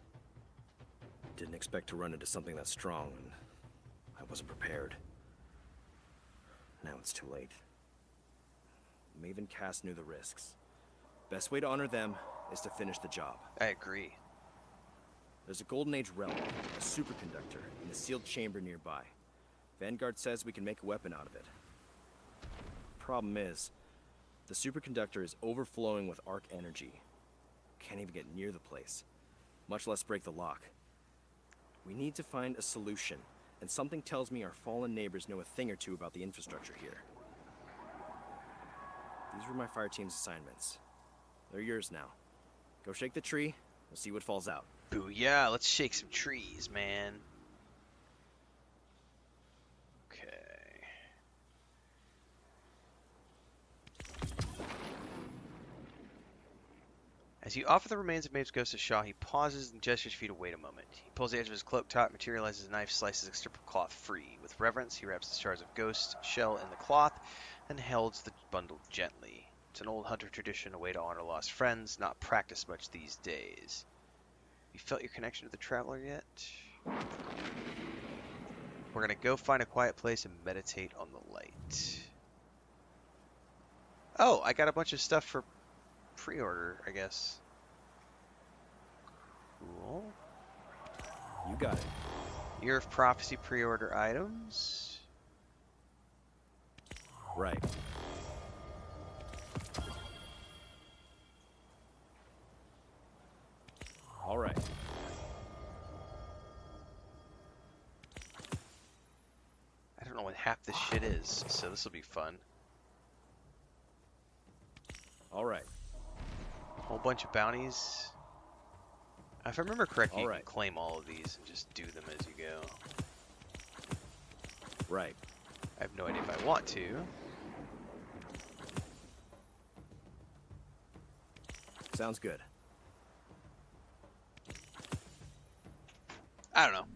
Didn't expect to run into something that strong, and I wasn't prepared. Now it's too late. Maven Cass knew the risks. Best way to honor them is to finish the job. I agree. There's a Golden Age relic, a superconductor, in a sealed chamber nearby. Vanguard says we can make a weapon out of it. Problem is, the superconductor is overflowing with arc energy. Can't even get near the place, much less break the lock. We need to find a solution, and something tells me our fallen neighbors know a thing or two about the infrastructure here. These were my fire team's assignments. They're yours now. Go shake the tree, we'll see what falls out. Booyah, let's shake some trees, man. Okay. As you offer the remains of Maeve's ghost to Shaw, he pauses and gestures for you to wait a moment. He pulls the edge of his cloak taut, materializes a knife, slices a strip of cloth free. With reverence, he wraps the shards of ghost shell in the cloth and holds the bundle gently. It's an old hunter tradition, a way to honor lost friends, not practiced much these days. You felt your connection to the Traveler yet? We're gonna go find a quiet place and meditate on the light. Oh, I got a bunch of stuff for pre-order, I guess. Cool. You got it. Year of Prophecy pre-order items. Right. All right. I don't know what half this shit is, so this will be fun. All right. A whole bunch of bounties. If I remember correctly, you All can claim all of these and just do them as you go. Right. I have no idea if I want to. Sounds good. I don't know.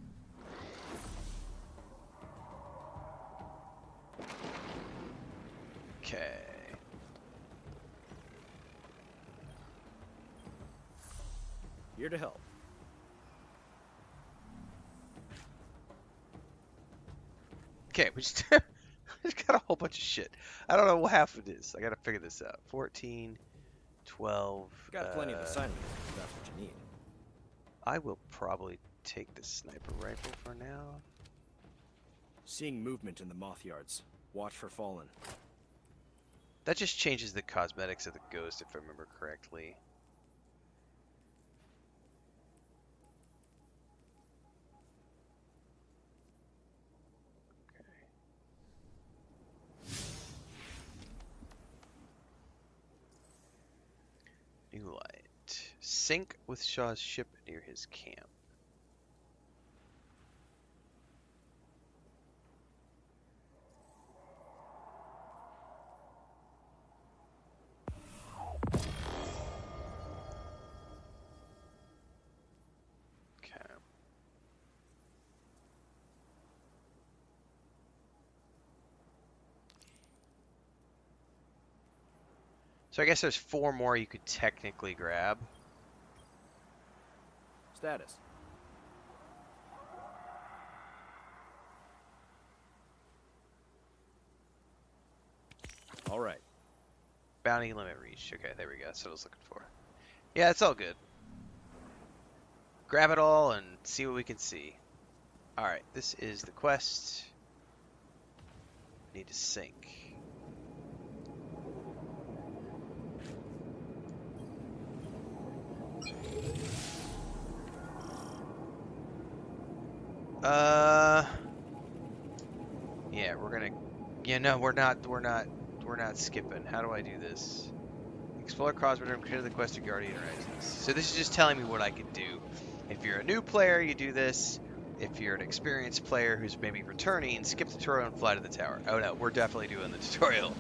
Okay. Here to help. Okay, we just, we just got a whole bunch of shit. I don't know what half it is. I gotta figure this out. 14, 12. Got plenty of assignments, if that's what you need. I will probably take the sniper rifle for now. Seeing movement in the moth yards. Watch for fallen. That just changes the cosmetics of the ghost, if I remember correctly. New light. Sync with Shaw's ship near his camp. Okay. So I guess there's 4 more you could technically grab. Status. All right. Bounty limit reached. Okay, there we go. That's what I was looking for. Yeah, it's all good. Grab it all and see what we can see. Alright, this is the quest. Need to sync. Yeah, we're gonna. Yeah, no, we're not skipping. How do I do this? Explore Cosmodrome, continue the quest to Guardian Rises. So this is just telling me what I can do. If you're a new player, you do this. If you're an experienced player who's maybe returning, skip the tutorial and fly to the tower. Oh no, we're definitely doing the tutorial.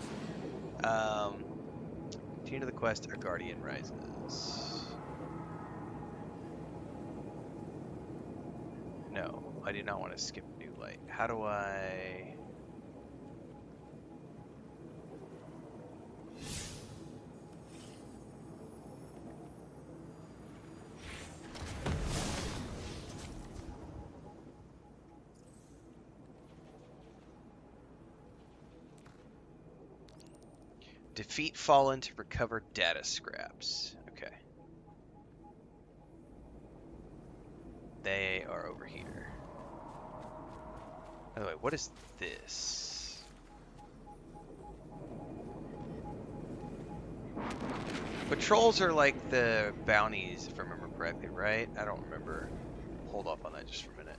Continue the quest, A Guardian Rises. No, I do not want to skip New Light. How do I... Defeat Fallen to recover data scraps. Okay. They are over here. By the way, what is this? Patrols are like the bounties, if I remember correctly, right? I don't remember. Hold off on that just for a minute.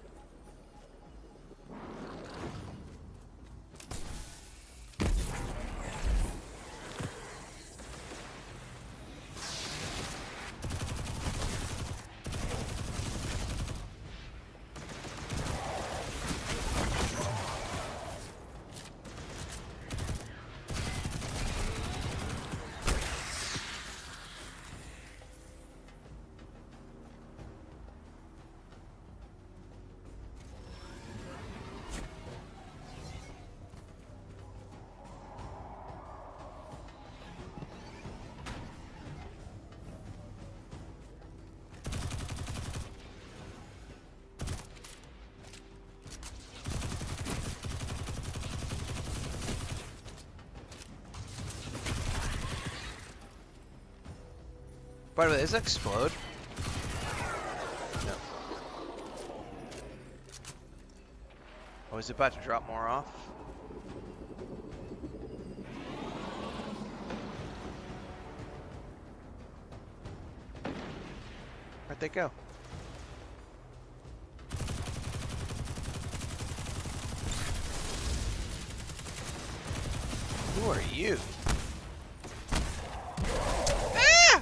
By the way, does it explode? No. Oh, is it about to drop more off? Where'd they go? Who are you? Ah!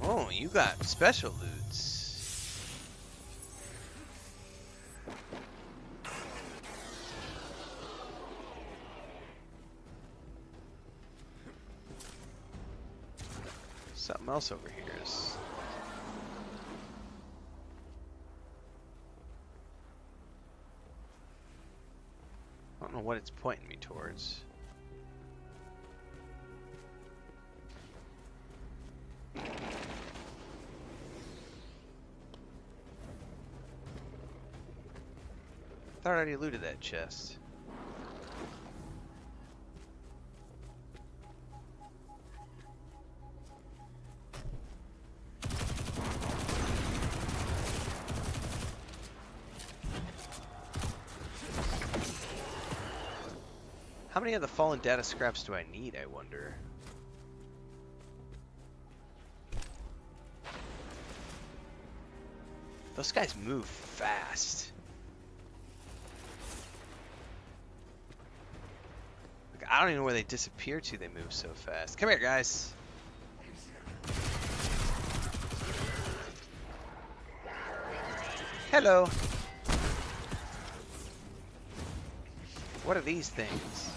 Oh, you got special loots. Something else over here is... I don't know what it's pointing me towards. I thought I already looted that chest. How many of the fallen data scraps do I need, I wonder? Those guys move fast. Like, I don't even know where they disappear to, they move so fast. Come here, guys. Hello. What are these things?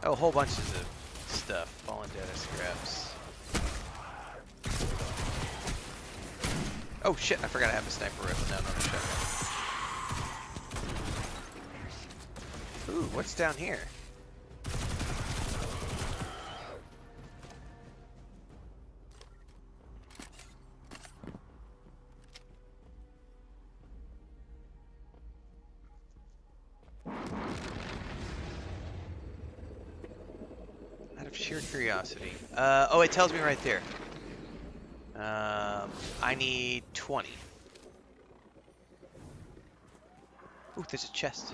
Oh, whole bunches of stuff. Fallen data scraps. Oh shit, I forgot I have a sniper rifle now, not a shotgun. Ooh, what's down here? Out of sheer curiosity. Oh, it tells me right there. I need 20. Ooh, there's a chest.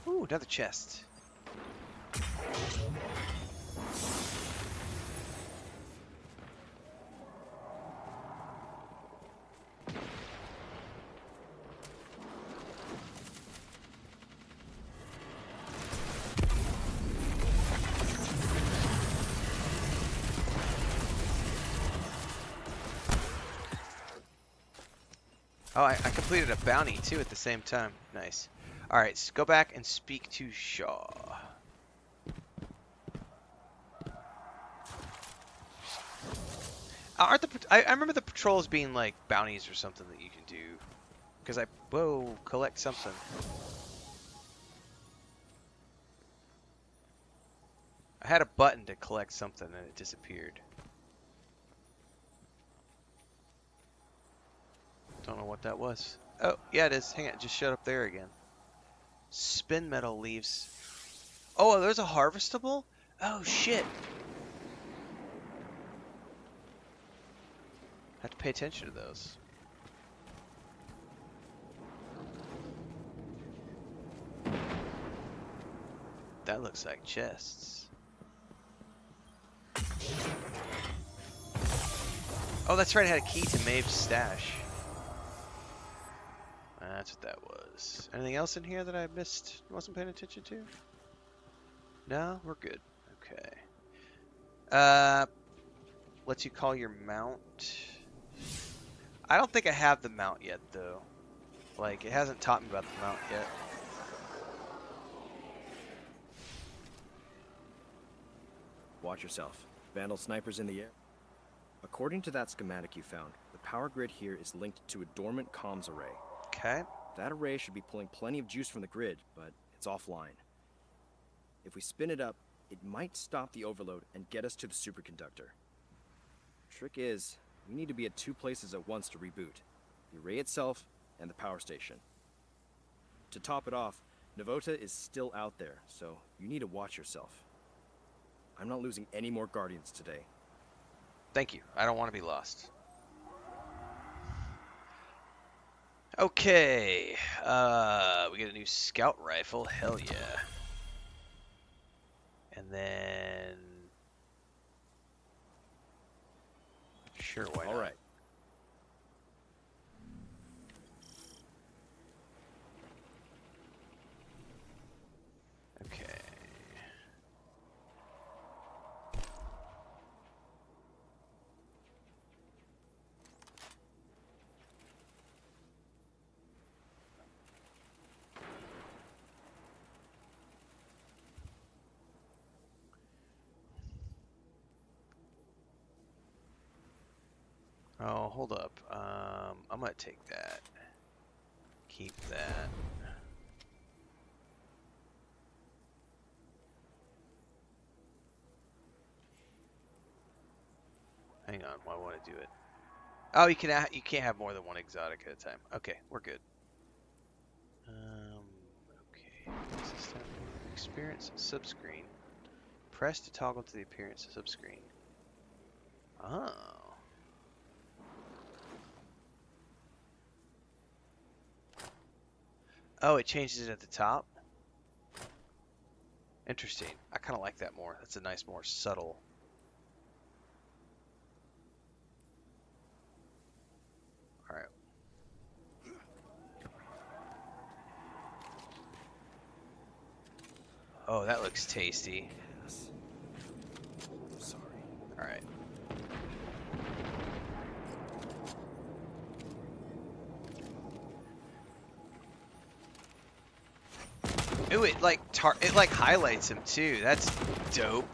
Ooh, another chest. Oh, I completed a bounty too at the same time. Nice. Alright, so go back and speak to Shaw. I remember the patrols being like bounties or something that you can do. Because whoa, collect something. I had a button to collect something and it disappeared. Don't know what that was. Oh, yeah it is. Hang on, it just showed up there again. Spin metal leaves. Oh, there's a harvestable? Oh, shit. I have to pay attention to those. That looks like chests. Oh, that's right. I had a key to Maeve's stash. That's what that was. Anything else in here that I missed? Wasn't paying attention to? No, we're good. Okay. Lets you call your mount. I don't think I have the mount yet, though. Like, it hasn't taught me about the mount yet. Watch yourself. Vandal snipers in the air. According to that schematic you found, the power grid here is linked to a dormant comms array. Okay. That array should be pulling plenty of juice from the grid, but it's offline. If we spin it up, it might stop the overload and get us to the superconductor. Trick is, we need to be at 2 places at once to reboot. The array itself and the power station. To top it off, Navota is still out there, so you need to watch yourself. I'm not losing any more Guardians today. Thank you. I don't want to be lost. Okay. We get a new scout rifle. Hell yeah. And then... Sure, why not? All right. Okay. Oh, hold up. I'm gonna take that. Keep that. Hang on, I want to do it. Oh, you can't have more than one exotic at a time. Okay, we're good. Okay. System experience subscreen. Press to toggle to the appearance subscreen. Oh. Oh, it changes it at the top? Interesting. I kind of like that more. That's a nice, more subtle. Alright. Oh, that looks tasty. Yes. I'm sorry. Alright. Ooh, it like highlights him too. That's dope.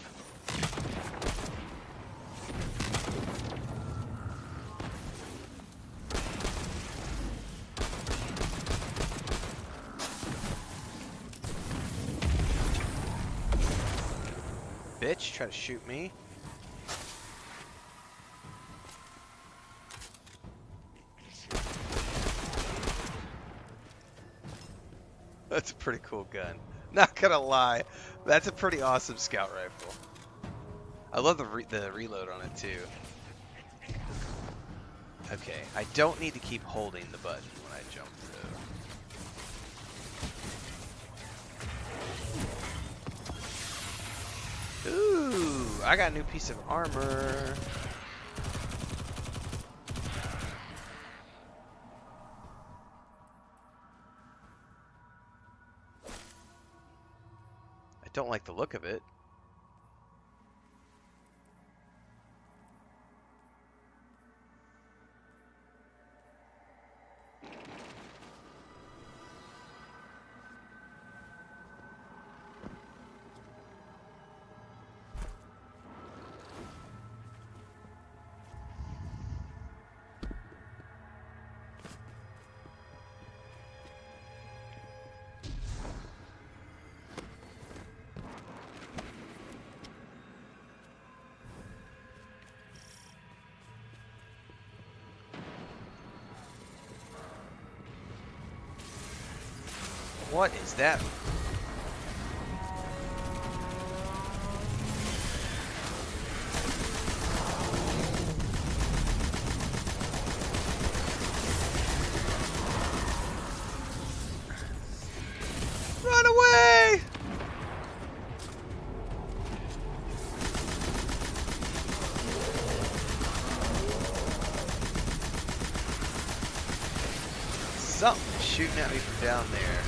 Bitch, try to shoot me. That's a pretty cool gun. Not gonna lie, that's a pretty awesome scout rifle. I love the reload on it too. Okay, I don't need to keep holding the button when I jump through. Ooh, I got a new piece of armor. I don't like the look of it. What is that? Run away! Something shooting at me from down there.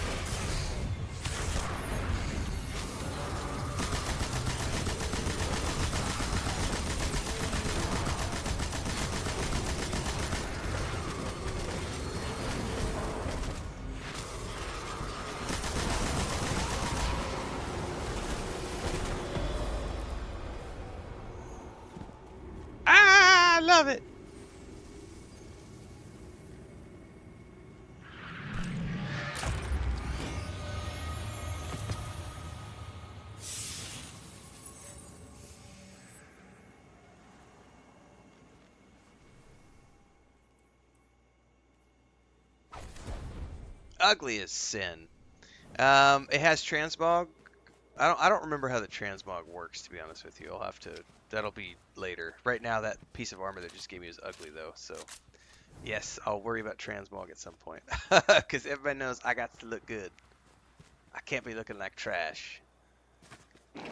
love it. Ugly as sin. It has transmog. I don't remember how the transmog works, to be honest with you. I'll have to. That'll be later. Right now, that piece of armor that just gave me is ugly though. So yes, I'll worry about transmog at some point. Because everybody knows I got to look good. I can't be looking like trash. God,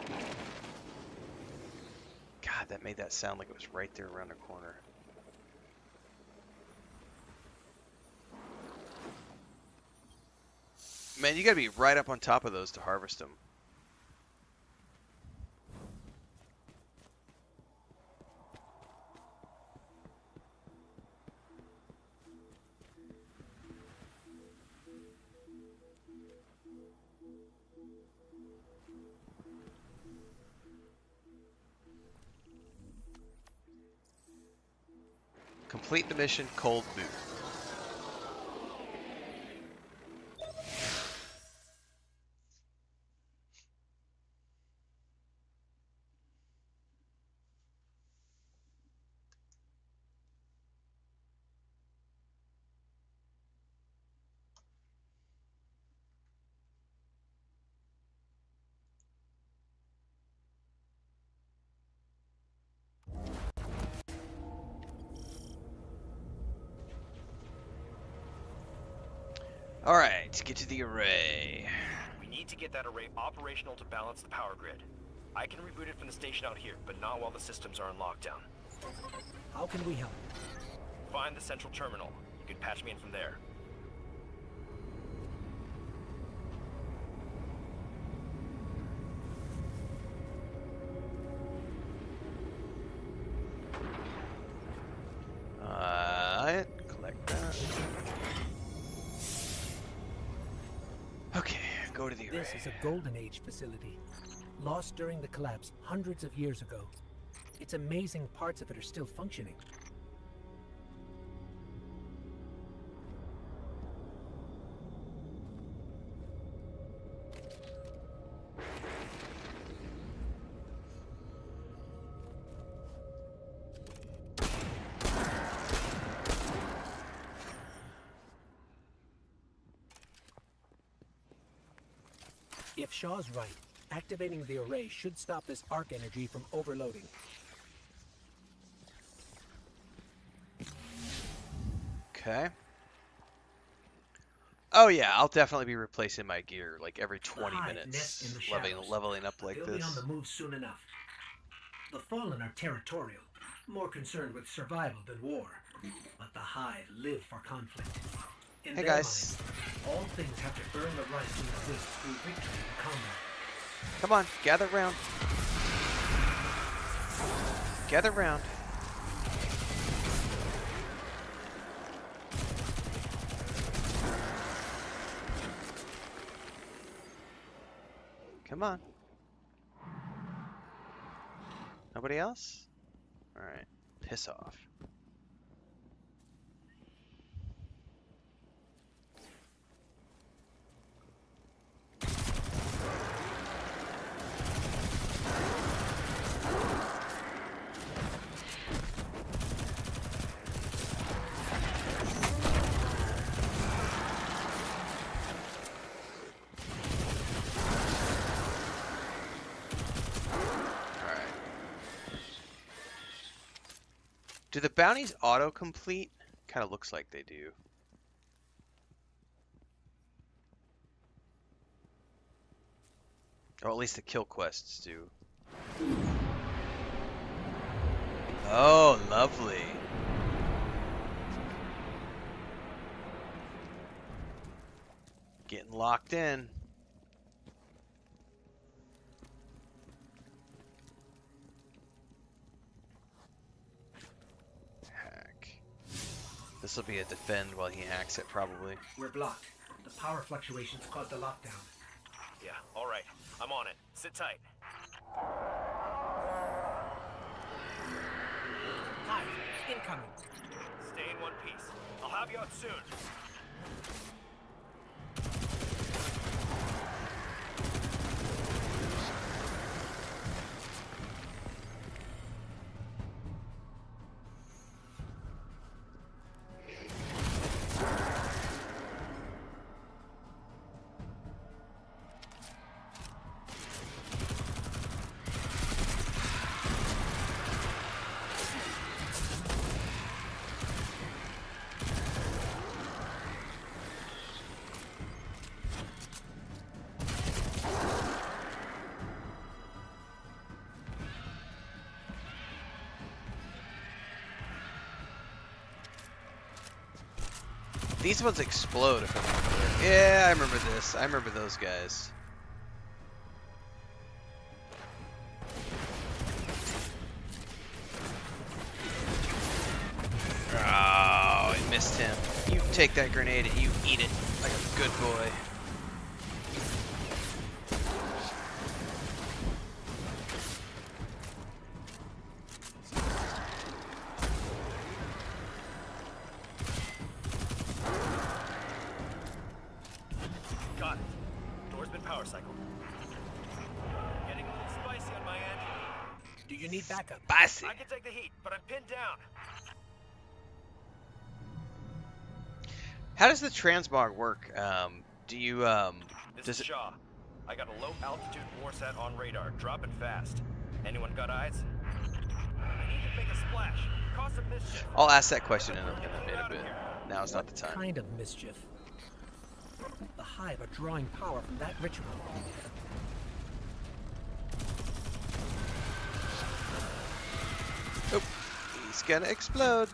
that made that sound like it was right there around the corner. Man, you gotta be right up on top of those to harvest them. Complete the mission, cold boot. Alright, get to the array. We need to get that array operational to balance the power grid. I can reboot it from the station out here, but not while the systems are in lockdown. How can we help? Find the central terminal. You can patch me in from there. Collect that. Okay, go to the array. This is a Golden Age facility. Lost during the collapse hundreds of years ago. It's amazing parts of it are still functioning. If Shaw's right, activating the array should stop this arc energy from overloading. Okay. Oh yeah, I'll definitely be replacing my gear like every 20 minutes, leveling up like They'll this. be on the move soon enough. The Fallen are territorial, more concerned with survival than war. But the Hive live for conflict. In Hey their guys. minds, all things have to earn the right to exist through victory in combat. Come on, gather round. Gather round. Come on. Nobody else? Alright, piss off. Do the bounties auto-complete? Kind of looks like they do. Or at least the kill quests do. Oh, lovely. Getting locked in. This will be a defend while he hacks it, probably. We're blocked. The power fluctuations caused the lockdown. Yeah, all right. I'm on it. Sit tight. Hive, incoming. Stay in one piece. I'll have you out soon. These ones explode if I remember. Yeah, I remember this. I remember those guys. Oh, I missed him. You take that grenade and you eat it like a good boy. Got it. Door's been power cycled. Getting a little spicy on my end. Do you need backup? Spicy. I can take the heat, but I'm pinned down. How does the transmog work? Do you This does is it? Shaw. I got a low altitude warsat on radar, dropping fast. Anyone got eyes? I need to make a splash. Cause some mischief. I'll ask that question in a bit. Now is not the time. Kind of mischief. The Hive are drawing power from that ritual. Oh, he's gonna explode.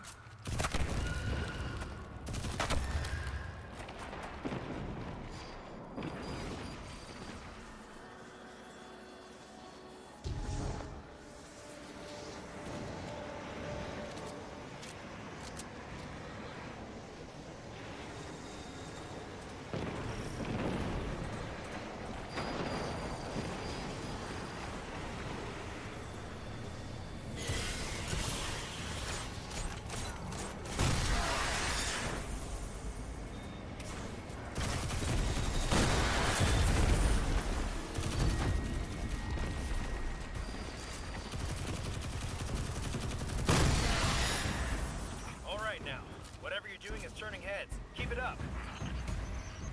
All right now. Whatever you're doing is turning heads. Keep it up.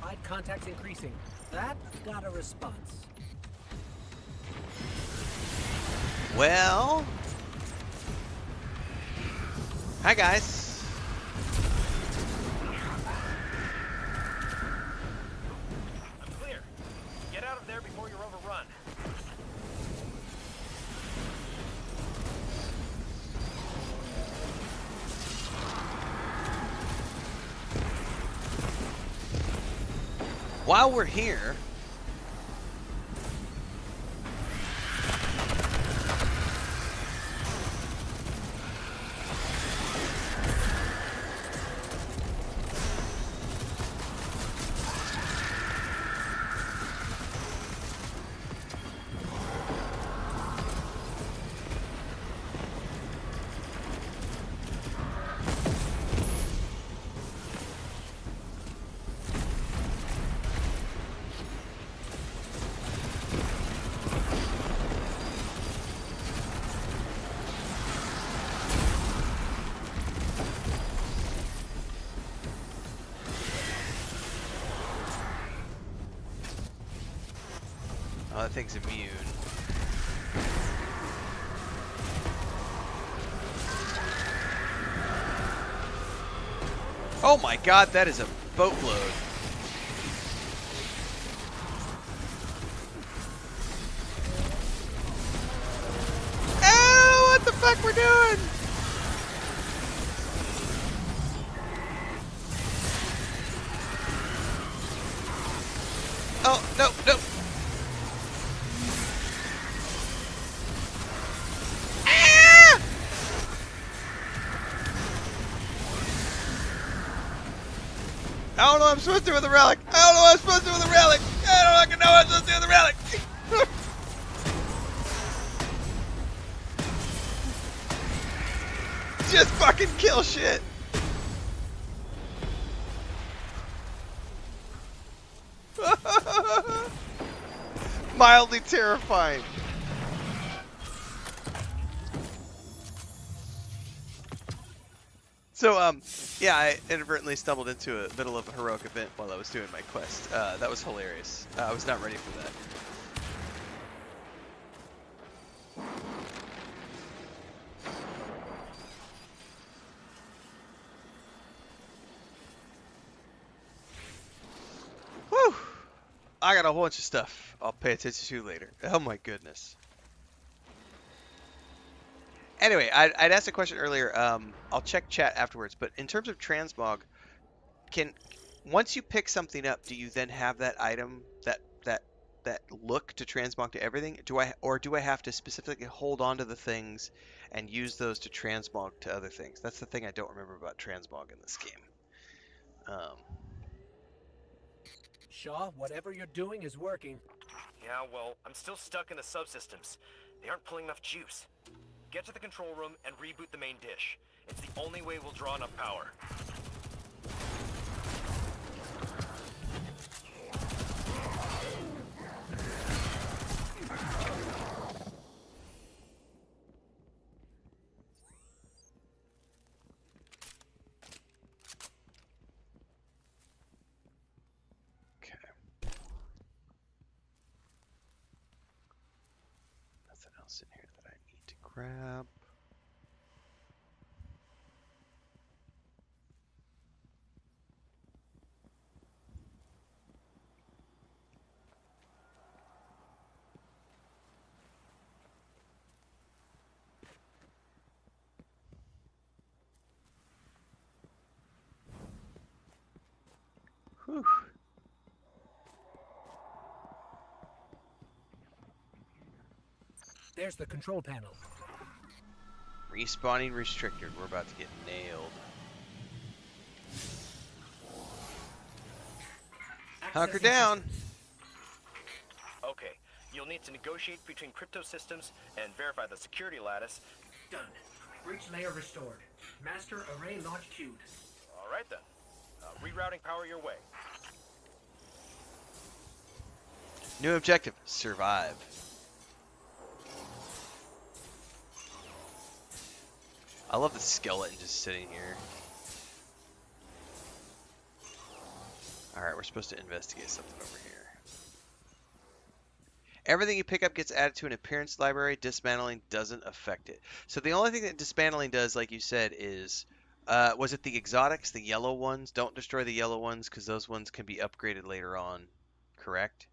Hive contacts increasing. That got a response. Well, hi guys. I'm clear. Get out of there before you're overrun. While we're here, oh, that thing's immune. Oh my god, that is a boatload. Oh, what the fuck we're doing? Oh, no, no. Ah! I don't know what I'm supposed to do with the relic. I don't know what I'm supposed to do with the relic. I don't fucking know what I'm supposed to do with the relic. just fucking kill shit. Mildly terrifying. So, yeah, I inadvertently stumbled into a middle of a heroic event while I was doing my quest. That was hilarious. I was not ready for that. Whew! I got a whole bunch of stuff I'll pay attention to later. Oh my goodness. Anyway, I'd asked a question earlier. I'll check chat afterwards, but in terms of transmog, once you pick something up, do you then have that item, that look to transmog to everything? Do I have to specifically hold on to the things and use those to transmog to other things? That's the thing I don't remember about transmog in this game. Shaw, whatever you're doing is working. Yeah, well, I'm still stuck in the subsystems. They aren't pulling enough juice. Get to the control room and reboot the main dish. It's the only way we'll draw enough power. Nothing else in here that I need to grab. Whew. There's the control panel. Respawning restricted. We're about to get nailed. Hunker down. Okay, you'll need to negotiate between crypto systems and verify the security lattice. Done. Breach layer restored. Master array launch queued. All right then. Rerouting power your way. New objective: survive. I love the skeleton just sitting here. Alright, we're supposed to investigate something over here. Everything you pick up gets added to an appearance library. Dismantling doesn't affect it. So the only thing that dismantling does, like you said, is... was it the exotics, the yellow ones? Don't destroy the yellow ones, because those ones can be upgraded later on. Correct?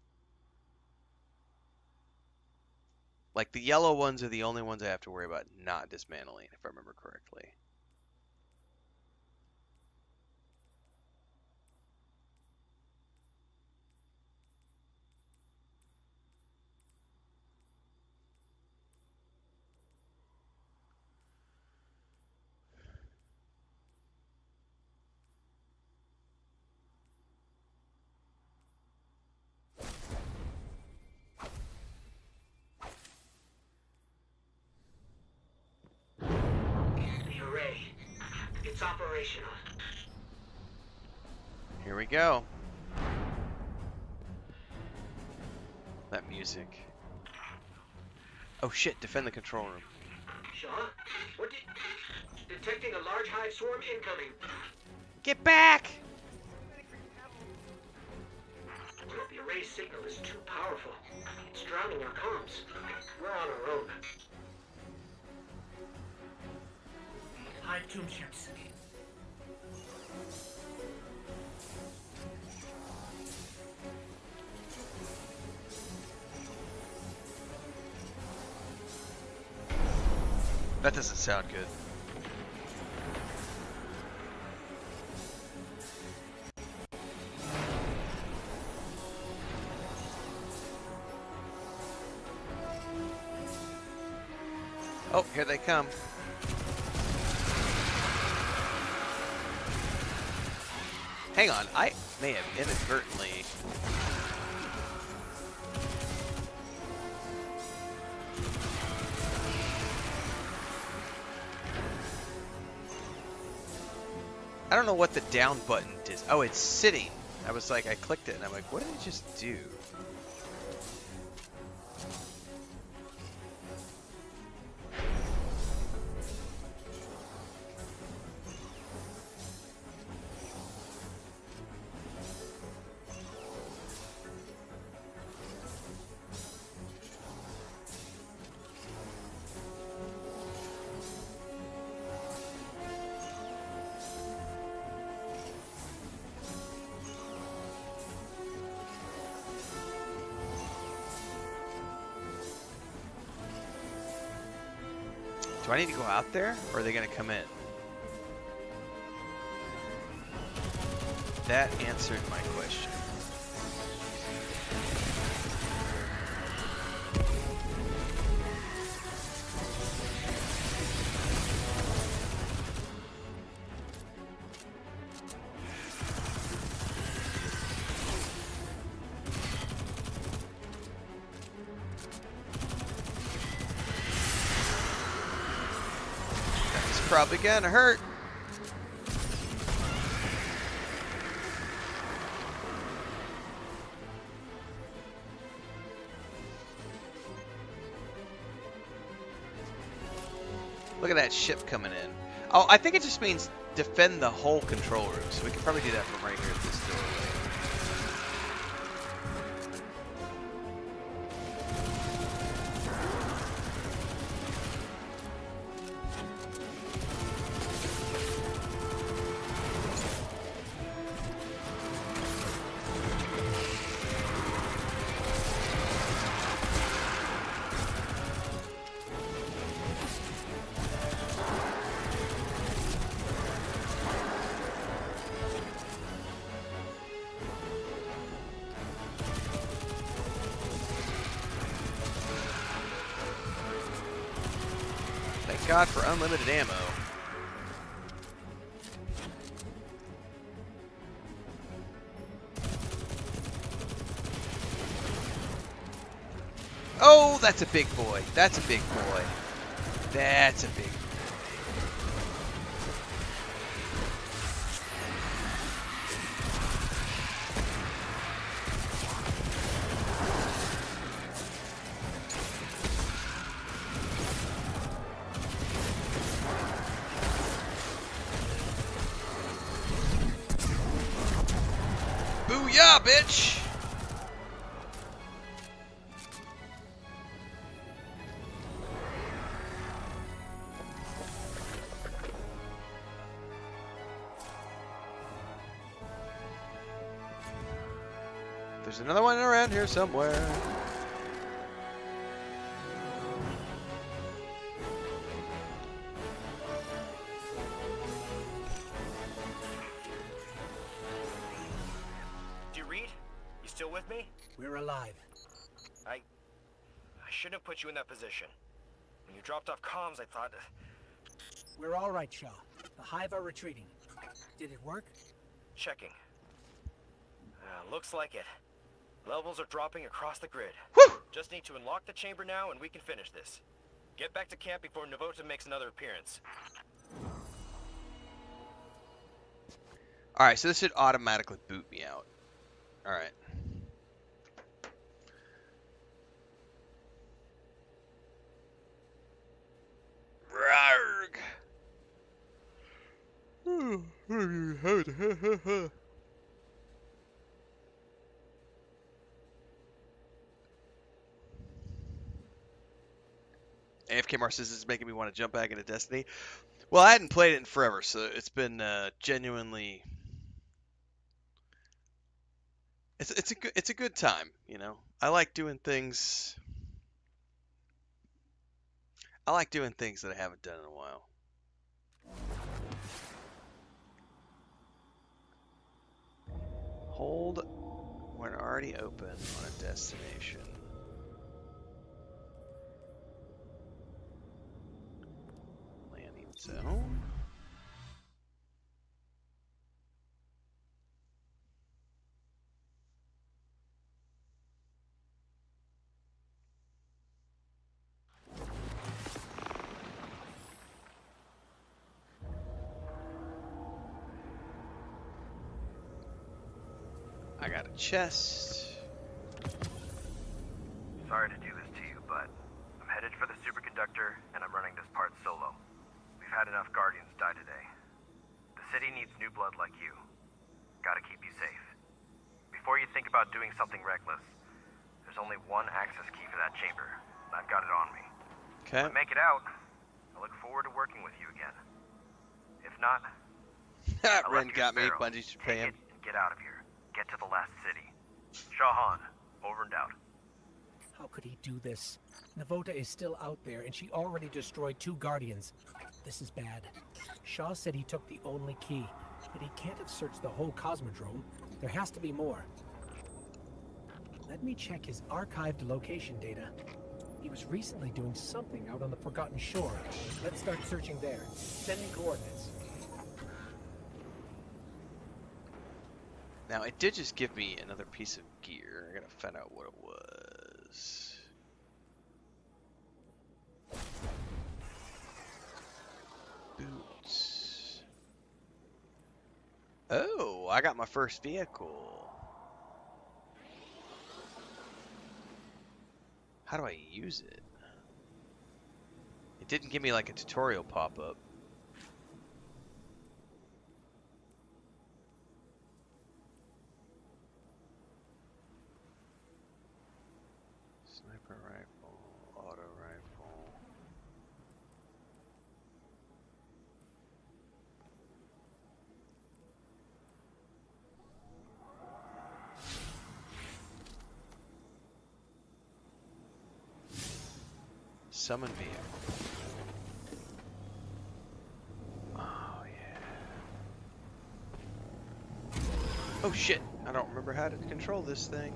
Like, the yellow ones are the only ones I have to worry about not dismantling, if I remember correctly. The array. It's operational. Here we go. That music. Oh shit, defend the control room. Shaw? What did... Detecting a large hive swarm incoming. Get back! The array signal is too powerful. It's drowning our comms. We're on our own. Hive tomb ships. That doesn't sound good. Oh, here they come. Hang on, I may have inadvertently... I don't know what the down button did. Oh, it's sitting. I was like, I clicked it and I'm like, what did it just do? Do I need to go out there, or are they going to come in? That answered my question. Probably gonna hurt. Look at that ship coming in. Oh, I think it just means defend the whole control room. So we can probably do that from right here at this doorway. God for unlimited ammo. Oh, that's a big boy. That's a big boy. That's a big boy. Booyah, bitch! There's another one around here somewhere. With me? We're alive. I shouldn't have put you in that position. When you dropped off comms, I thought... We're all right, Shaw. The Hive are retreating. Did it work? Checking. Looks like it. Levels are dropping across the grid. Whew! Just need to unlock the chamber now and we can finish this. Get back to camp before Novota makes another appearance. Alright, so this should automatically boot me out. Alright. AFK Mars says this is making me want to jump back into Destiny. Well, I hadn't played it in forever, so it's been genuinely. It's a good time, you know. I like doing things. I like doing things that I haven't done in a while. Hold when already open on a destination. Landing zone. I got a chest. Sorry to do this to you, but I'm headed for the superconductor, and I'm running this part solo. We've had enough Guardians die today. The city needs new blood like you. Gotta keep you safe. Before you think about doing something reckless, there's only one access key for that chamber, and I've got it on me. Okay. If I make it out, I look forward to working with you again. If not, Ren got me. Bungie should pay him. and get out of here. Get to the last city. Shahan, over and out. How could he do this? Navota is still out there, and she already destroyed 2 Guardians. This is bad. Shaw said he took the only key, but he can't have searched the whole Cosmodrome. There has to be more. Let me check his archived location data. He was recently doing something out on the Forgotten Shore. Let's start searching there. Send me coordinates. Now, it did just give me another piece of gear. I gotta find out what it was. Boots. Oh, I got my first vehicle. How do I use it? It didn't give me like a tutorial pop-up. Sniper rifle, auto rifle. Summon vehicle. Oh yeah. Oh shit! I don't remember how to control this thing.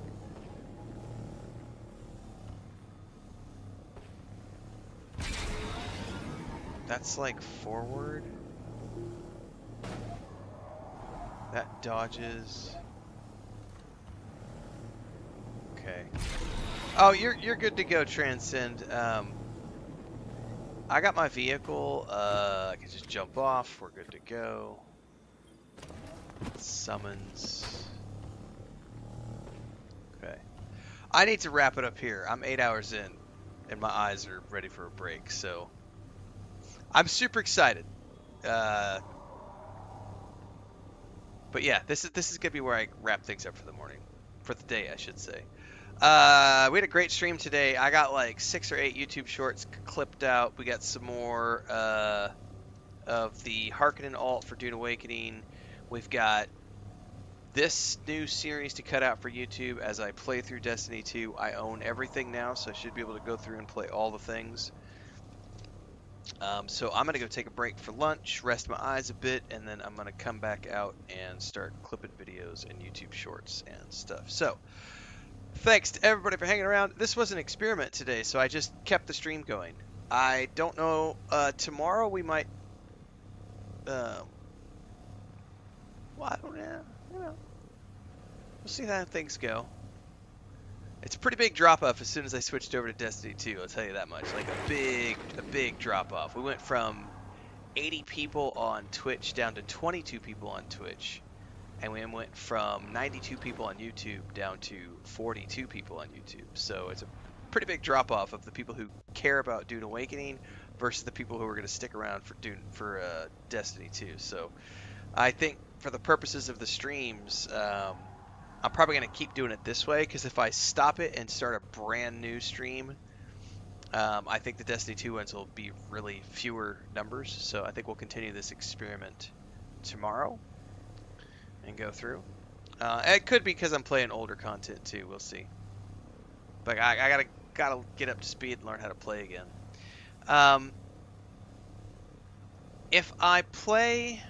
That's like forward. That dodges. Okay. Oh, you're good to go, Transcend. I got my vehicle. I can just jump off. We're good to go. Summons. Okay. I need to wrap it up here. I'm 8 hours in, and my eyes are ready for a break. So I'm super excited. But yeah, this is gonna be where I wrap things up for the morning, for the day, I should say. We had a great stream today. I got like 6 or 8 YouTube shorts clipped out. We got some more of the Harkonnen alt for Dune Awakening. We've got this new series to cut out for YouTube as I play through Destiny 2. I own everything now, so I should be able to go through and play all the things. So I'm going to go take a break for lunch, rest my eyes a bit, and then I'm going to come back out and start clipping videos and YouTube shorts and stuff. So thanks to everybody for hanging around. This was an experiment today, so I just kept the stream going. I don't know, tomorrow we might, well, I don't know, we'll see how things go. It's a pretty big drop-off as soon as I switched over to Destiny 2, I'll tell you that much. Like a big drop-off. We went from 80 people on Twitch down to 22 people on Twitch. And we went from 92 people on YouTube down to 42 people on YouTube. So it's a pretty big drop-off of the people who care about Dune Awakening versus the people who are going to stick around for Destiny 2. So I think for the purposes of the streams, I'm probably going to keep doing it this way, because if I stop it and start a brand new stream, I think the Destiny 2 ones will be really fewer numbers. So I think we'll continue this experiment tomorrow and go through. It could be because I'm playing older content too. We'll see. But I gotta get up to speed and learn how to play again. If I play,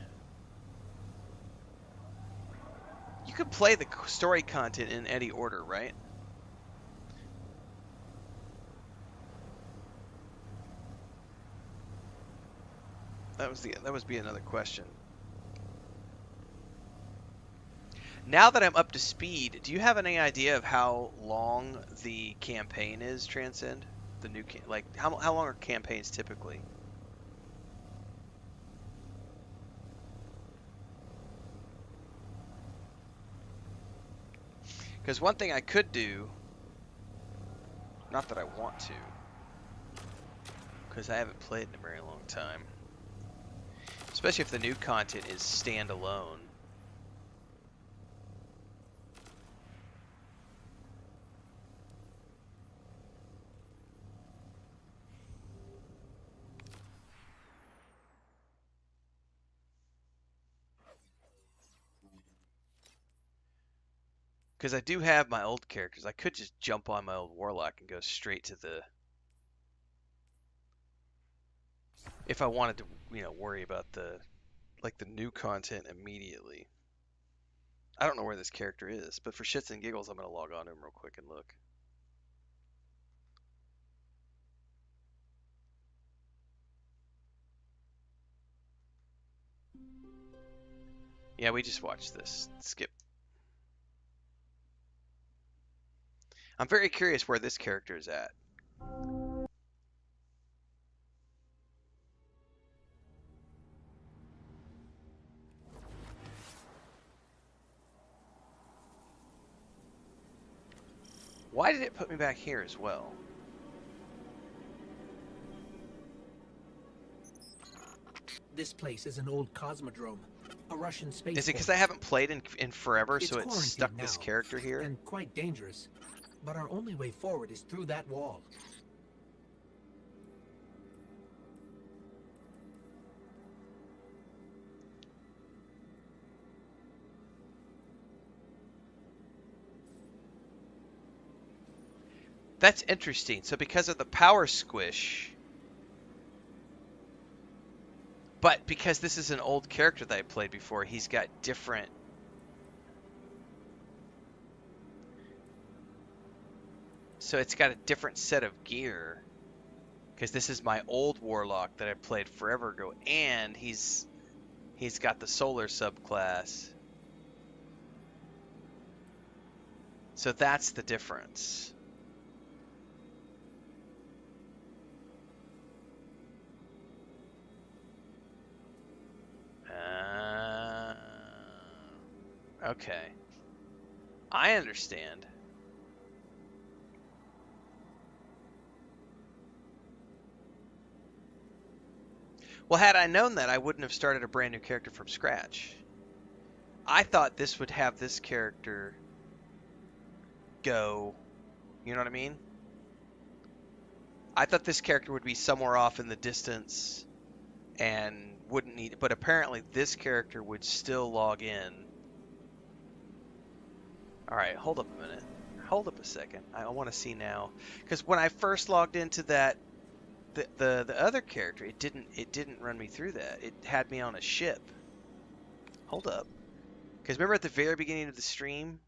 you could play the story content in any order, right? That was be another question. Now that I'm up to speed, do you have any idea of how long the campaign is, Transcend? The new how long are campaigns typically? Because one thing I could do, not that I want to, because I haven't played in a very long time, especially if the new content is standalone. Because I do have my old characters. I could just jump on my old warlock and go straight to the... If I wanted to, you know, worry about the new content immediately. I don't know where this character is, but for shits and giggles, I'm going to log on to him real quick and look. Yeah, we just watched this. Skip. I'm very curious where this character is at. Why did it put me back here as well? This place is an old cosmodrome, a Russian space. Is it because I haven't played in forever, so it's stuck quarantined this now, character here? and quite dangerous. But our only way forward is through that wall. That's interesting. So because of the power squish, but because this is an old character that I played before, he's got different... So it's got a different set of gear. Because this is my old warlock that I played forever ago, and he's got the solar subclass. So that's the difference. Okay. I understand. Well, had I known that, I wouldn't have started a brand new character from scratch. I thought this would have this character go, you know what I mean? I thought this character would be somewhere off in the distance and wouldn't need, but apparently this character would still log in. All right, hold up a minute. Hold up a second. I want to see now, because when I first logged into that, the other character, it didn't run me through that. It had me on a ship. Hold up, because remember at the very beginning of the stream,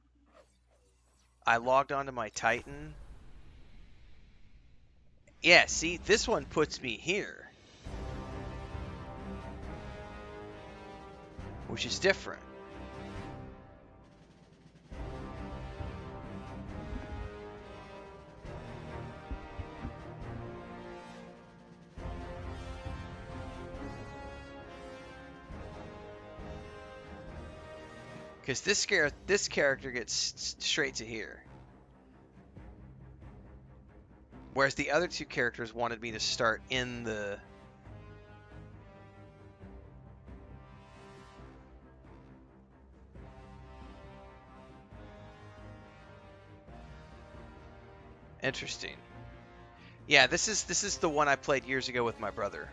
I logged onto my Titan. Yeah, see, this one puts me here, which is different. Because this character gets straight to here. Whereas the other two characters wanted me to start in the... Interesting. Yeah, this is the one I played years ago with my brother.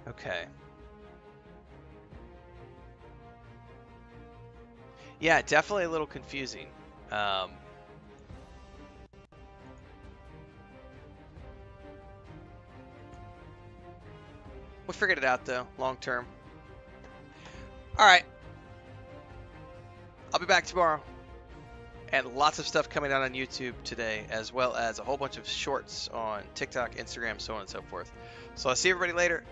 Okay. Yeah, definitely a little confusing. We figured it out though, long term. All right. I'll be back tomorrow. And lots of stuff coming out on YouTube today, as well as a whole bunch of shorts on TikTok, Instagram, so on and so forth. So I'll see everybody later.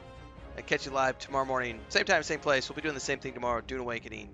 catch you live tomorrow morning. Same time, same place. We'll be doing the same thing tomorrow. Dune Awakening.